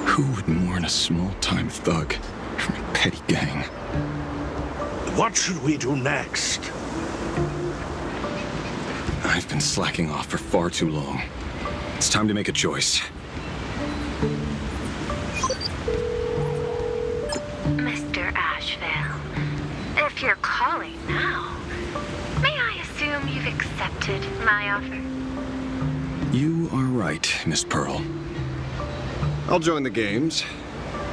who would mourn a small-time thug from a petty gang? What should we do next? I've been slacking off for far too long. It's time to make a choice. Mr. Ashvale, if you're calling now, may I assume you've accepted my offer? You are right, Miss Pearl. I'll join the games,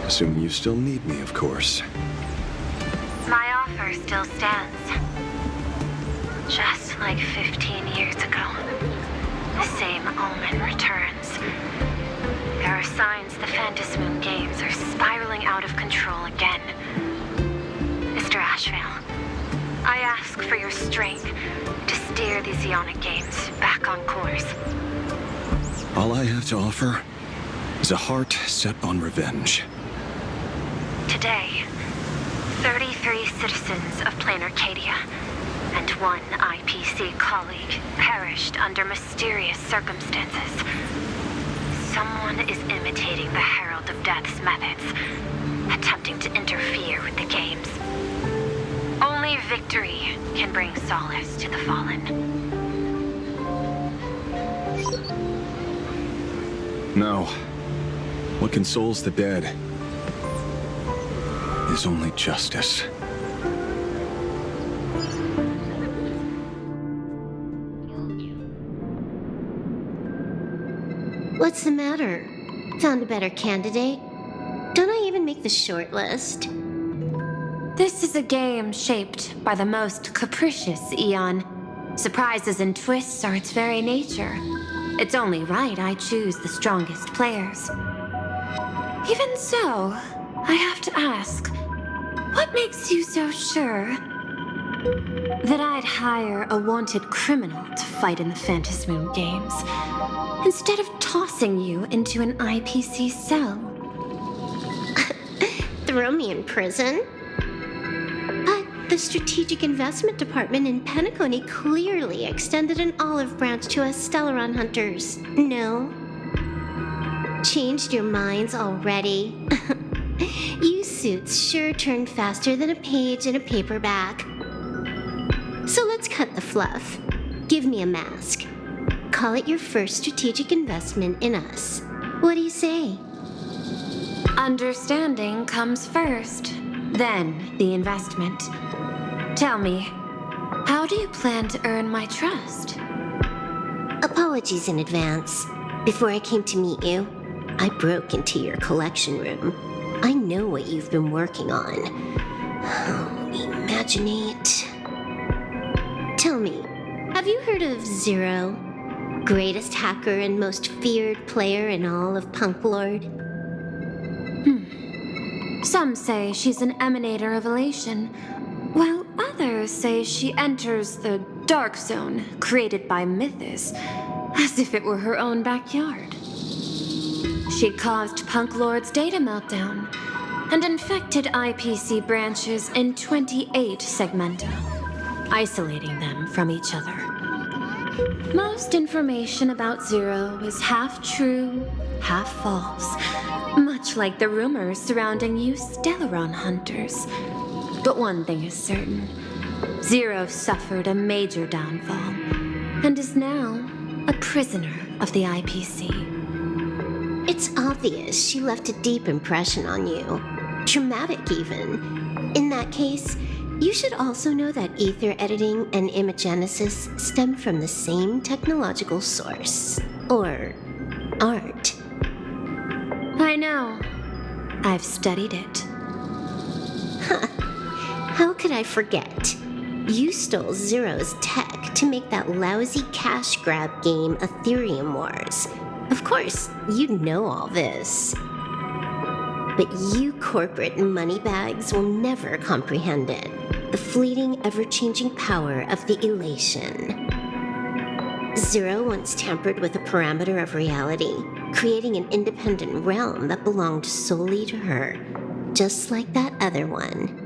assuming you still need me, of course. My offer still stands. Just like 15 years ago, the same omen returns. There are signs the Phantasmoon Games are spiraling out of control again. Mr. Ashvale, I ask for your strength to steer the Zeonic Games back on course. All I have to offer is a heart set on revenge. Today, 33 citizens of plain Arcadia and one IPC colleague perished under mysterious circumstances. Someone is imitating the Herald of Death's methods, attempting to interfere with the games. Only victory can bring solace to the fallen. No. What consoles the dead is only justice. What's the matter? Found a better candidate? Don't I even make the short list? This is a game shaped by the most capricious Eon. Surprises and twists are its very nature. It's only right I choose the strongest players. Even so, I have to ask, what makes you so sure that I'd hire a wanted criminal to fight in the Phantasmoon Games, instead of tossing you into an IPC cell? Throw me in prison? But the Strategic Investment Department in Penacony clearly extended an olive branch to us Stellaron hunters. No? Changed your minds already? You suits sure turn faster than a page in a paperback. So let's cut the fluff. Give me a mask. Call it your first strategic investment in us. What do you say? Understanding comes first, then the investment. Tell me, how do you plan to earn my trust? Apologies in advance. Before I came to meet you, I broke into your collection room. I know what you've been working on. Imaginate. Tell me, have you heard of Zero? Greatest hacker and most feared player in all of Punk Lord? Some say she's an emanator of elation, while others say she enters the dark zone created by Mythos, as if it were her own backyard. She caused Punk Lord's data meltdown and infected IPC branches in 28 segmenta, isolating them from each other. Most information about Zero is half true, half false, much like the rumors surrounding you Stellaron hunters. But one thing is certain. Zero suffered a major downfall and is now a prisoner of the IPC. It's obvious she left a deep impression on you. Traumatic, even. In that case, you should also know that ether editing and imagenesis stem from the same technological source. Or art. I know. I've studied it. How could I forget? You stole Zero's tech to make that lousy cash grab game Ethereum Wars. Of course, you know all this. But you corporate moneybags will never comprehend it. The fleeting, ever-changing power of the elation. Zero once tampered with a parameter of reality, creating an independent realm that belonged solely to her, just like that other one.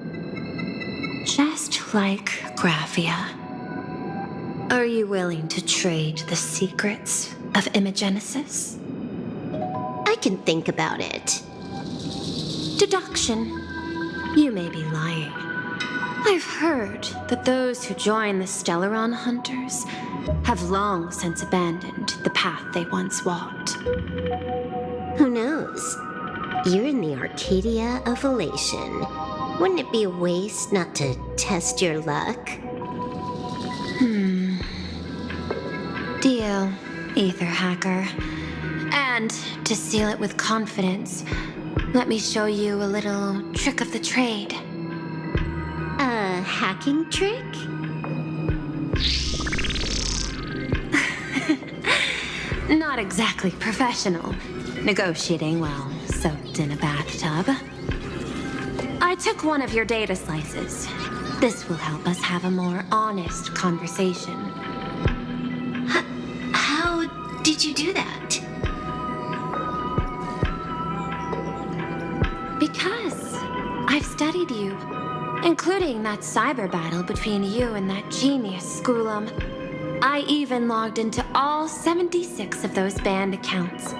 Just like Graphia. Are you willing to trade the secrets of imagenesis? I can think about it. Deduction. You may be lying. I've heard that those who join the Stellaron Hunters have long since abandoned the path they once walked. Who knows? You're in the Arcadia of elation. Wouldn't it be a waste not to test your luck? Deal, ether hacker. And to seal it with confidence, let me show you a little trick of the trade. A hacking trick? Not exactly professional. Negotiating while soaked in a bathtub. I took one of your data slices. This will help us have a more honest conversation. How did you do that? Because I've studied you, including that cyber battle between you and that genius Schoolum. I even logged into all 76 of those banned accounts.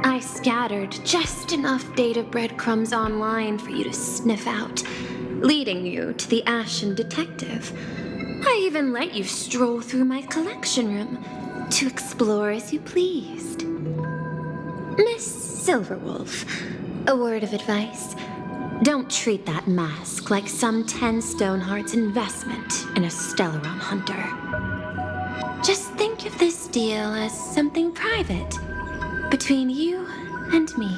I scattered just enough data breadcrumbs online for you to sniff out, leading you to the Ashen Detective. I even let you stroll through my collection room to explore as you pleased. Miss Silverwolf, a word of advice. Don't treat that mask like some 10 Stonehearts investment in a Stellaron hunter. Just think of this deal as something private between you and me.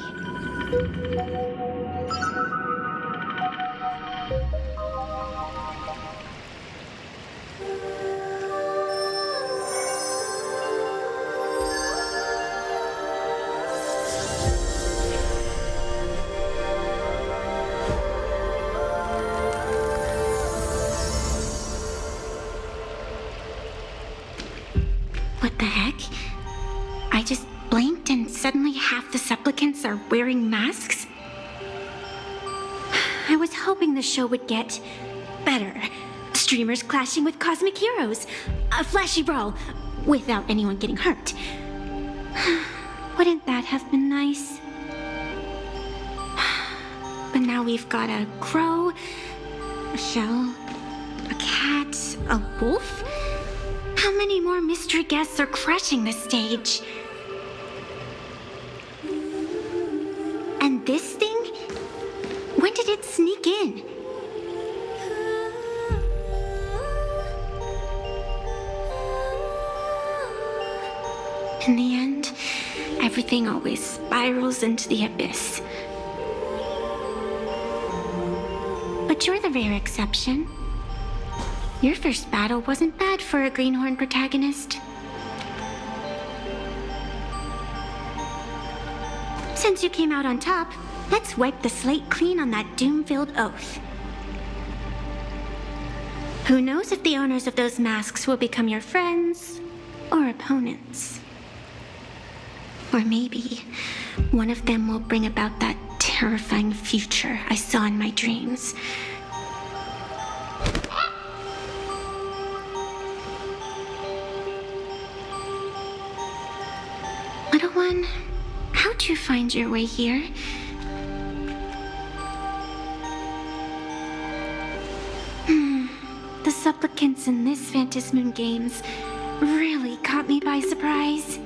What the heck? I just blinked and suddenly half the supplicants are wearing masks? I was hoping the show would get better. Streamers clashing with cosmic heroes. A flashy brawl without anyone getting hurt. Wouldn't that have been nice? But now we've got a crow, a shell, a cat, A wolf? How many more mystery guests are crushing the stage? And this thing? When did it sneak in? In the end, everything always spirals into the abyss. But you're the rare exception. Your first battle wasn't bad for a greenhorn protagonist. Since you came out on top, let's wipe the slate clean on that doom-filled oath. Who knows if the owners of those masks will become your friends or opponents? Or maybe one of them will bring about that terrifying future I saw in my dreams. Little one, how'd you find your way here? The supplicants in this Phantasmoon Games really caught me by surprise.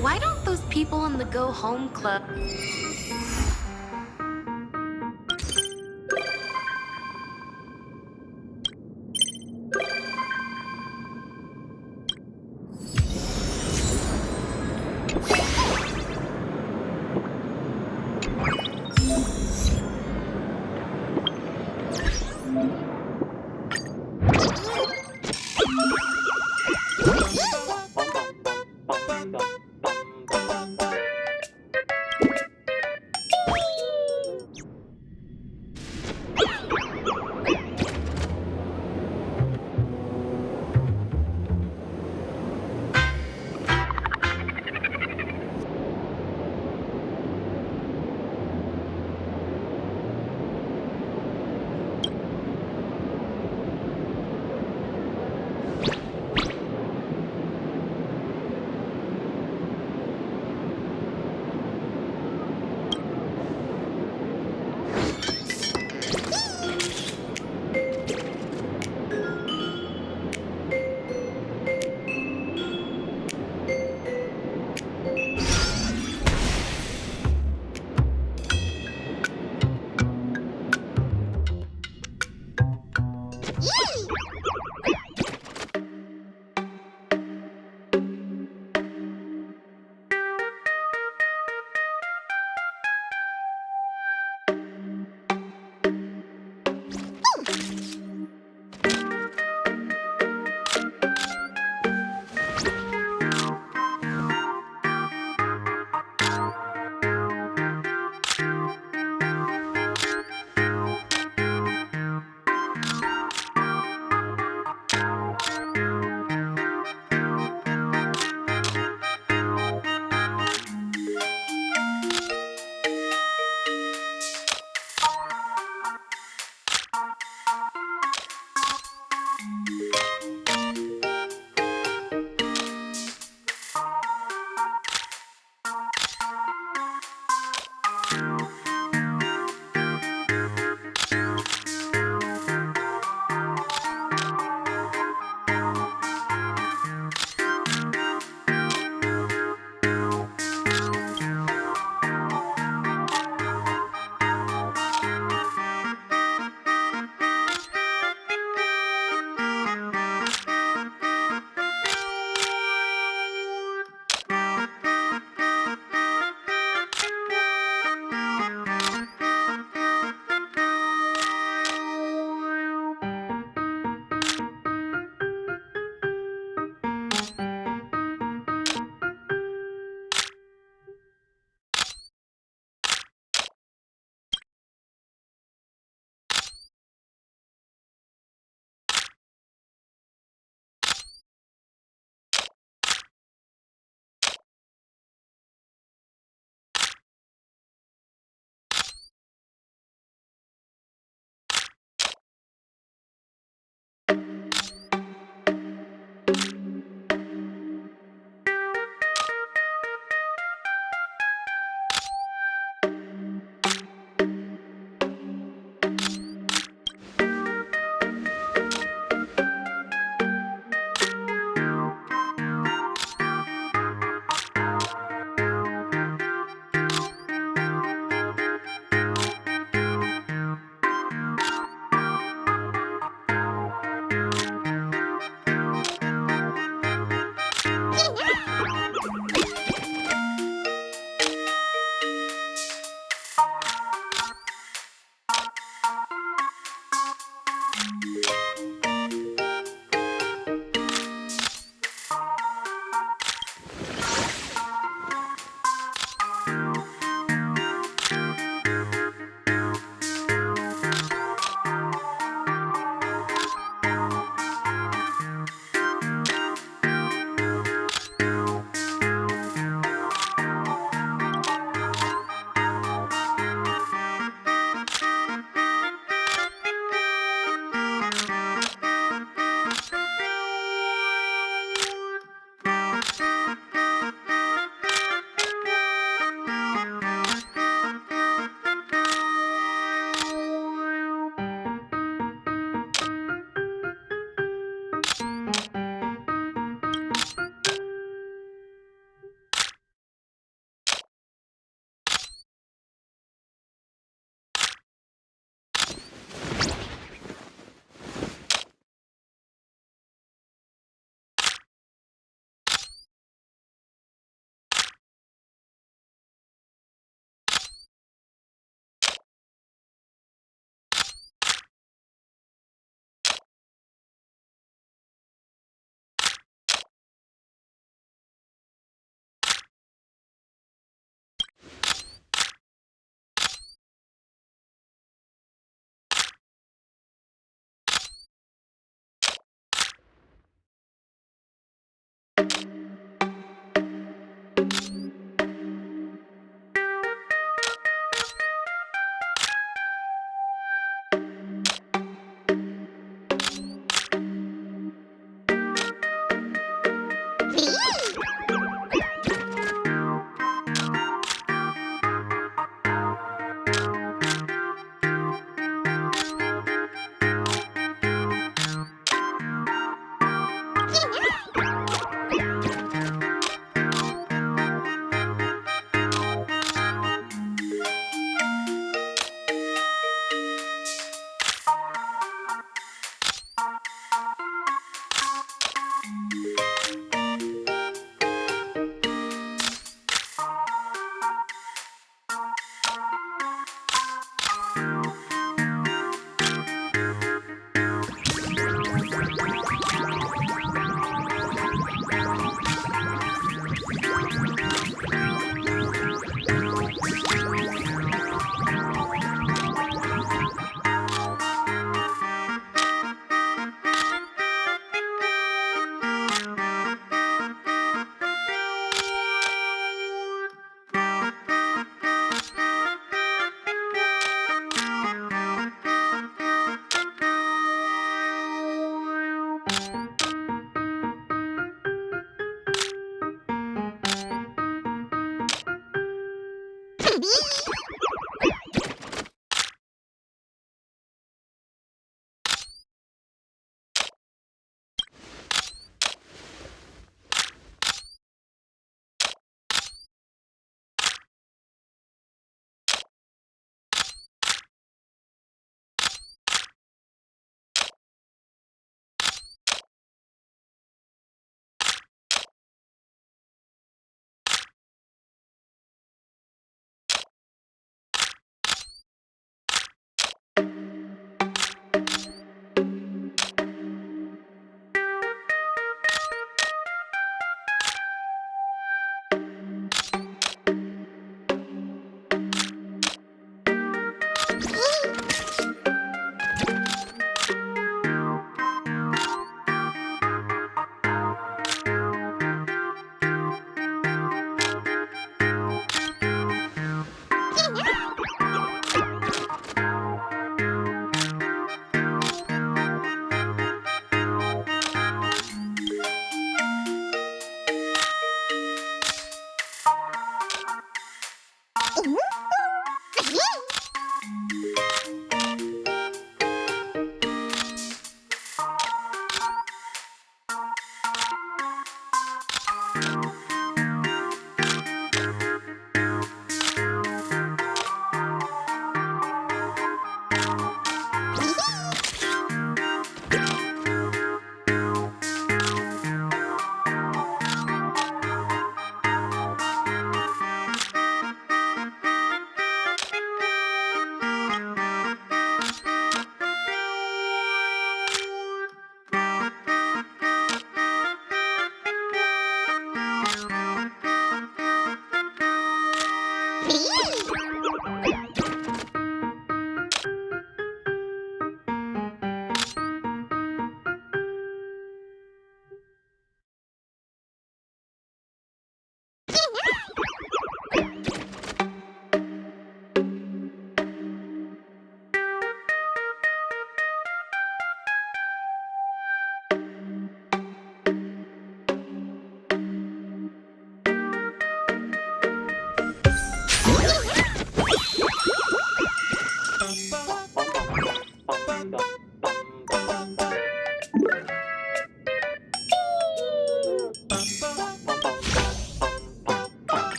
Why don't those people in the Go Home Club...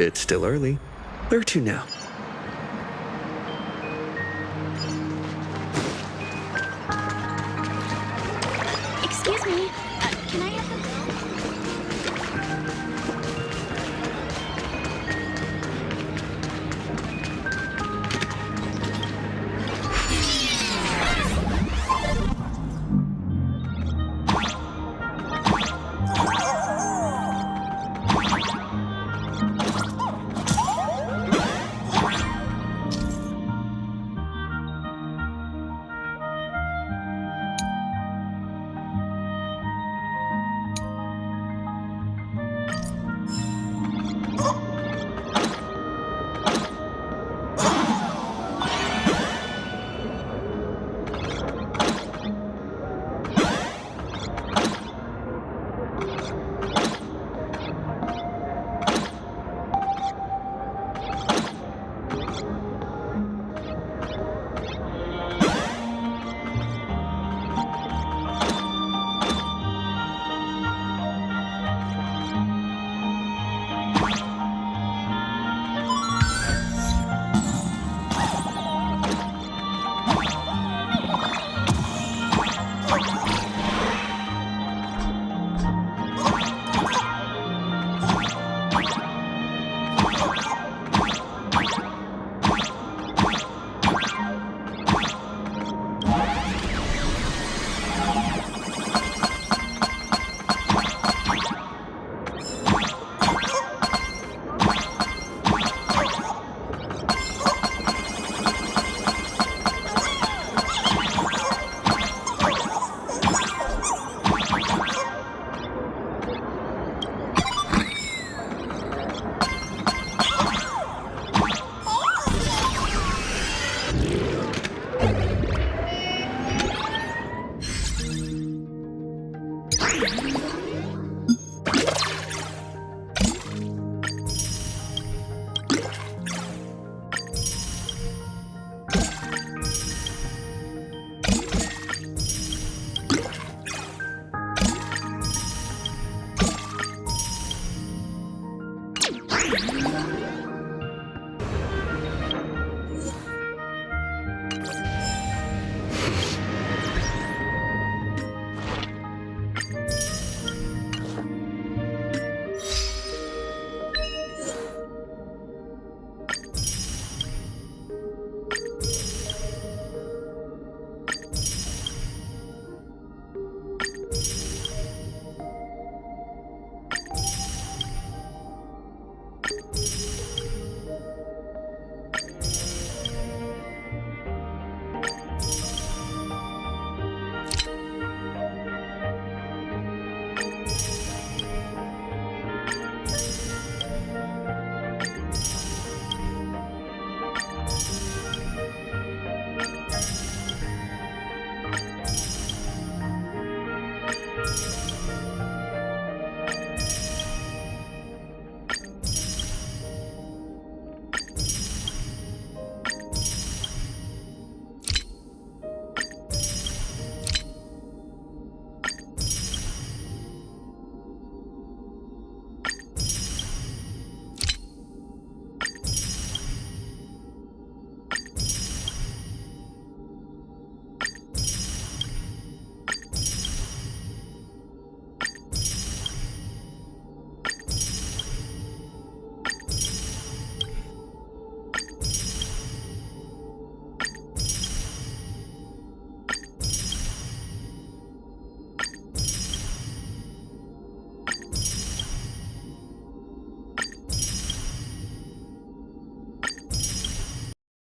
It's still early. Where to now? Excuse me, can I have the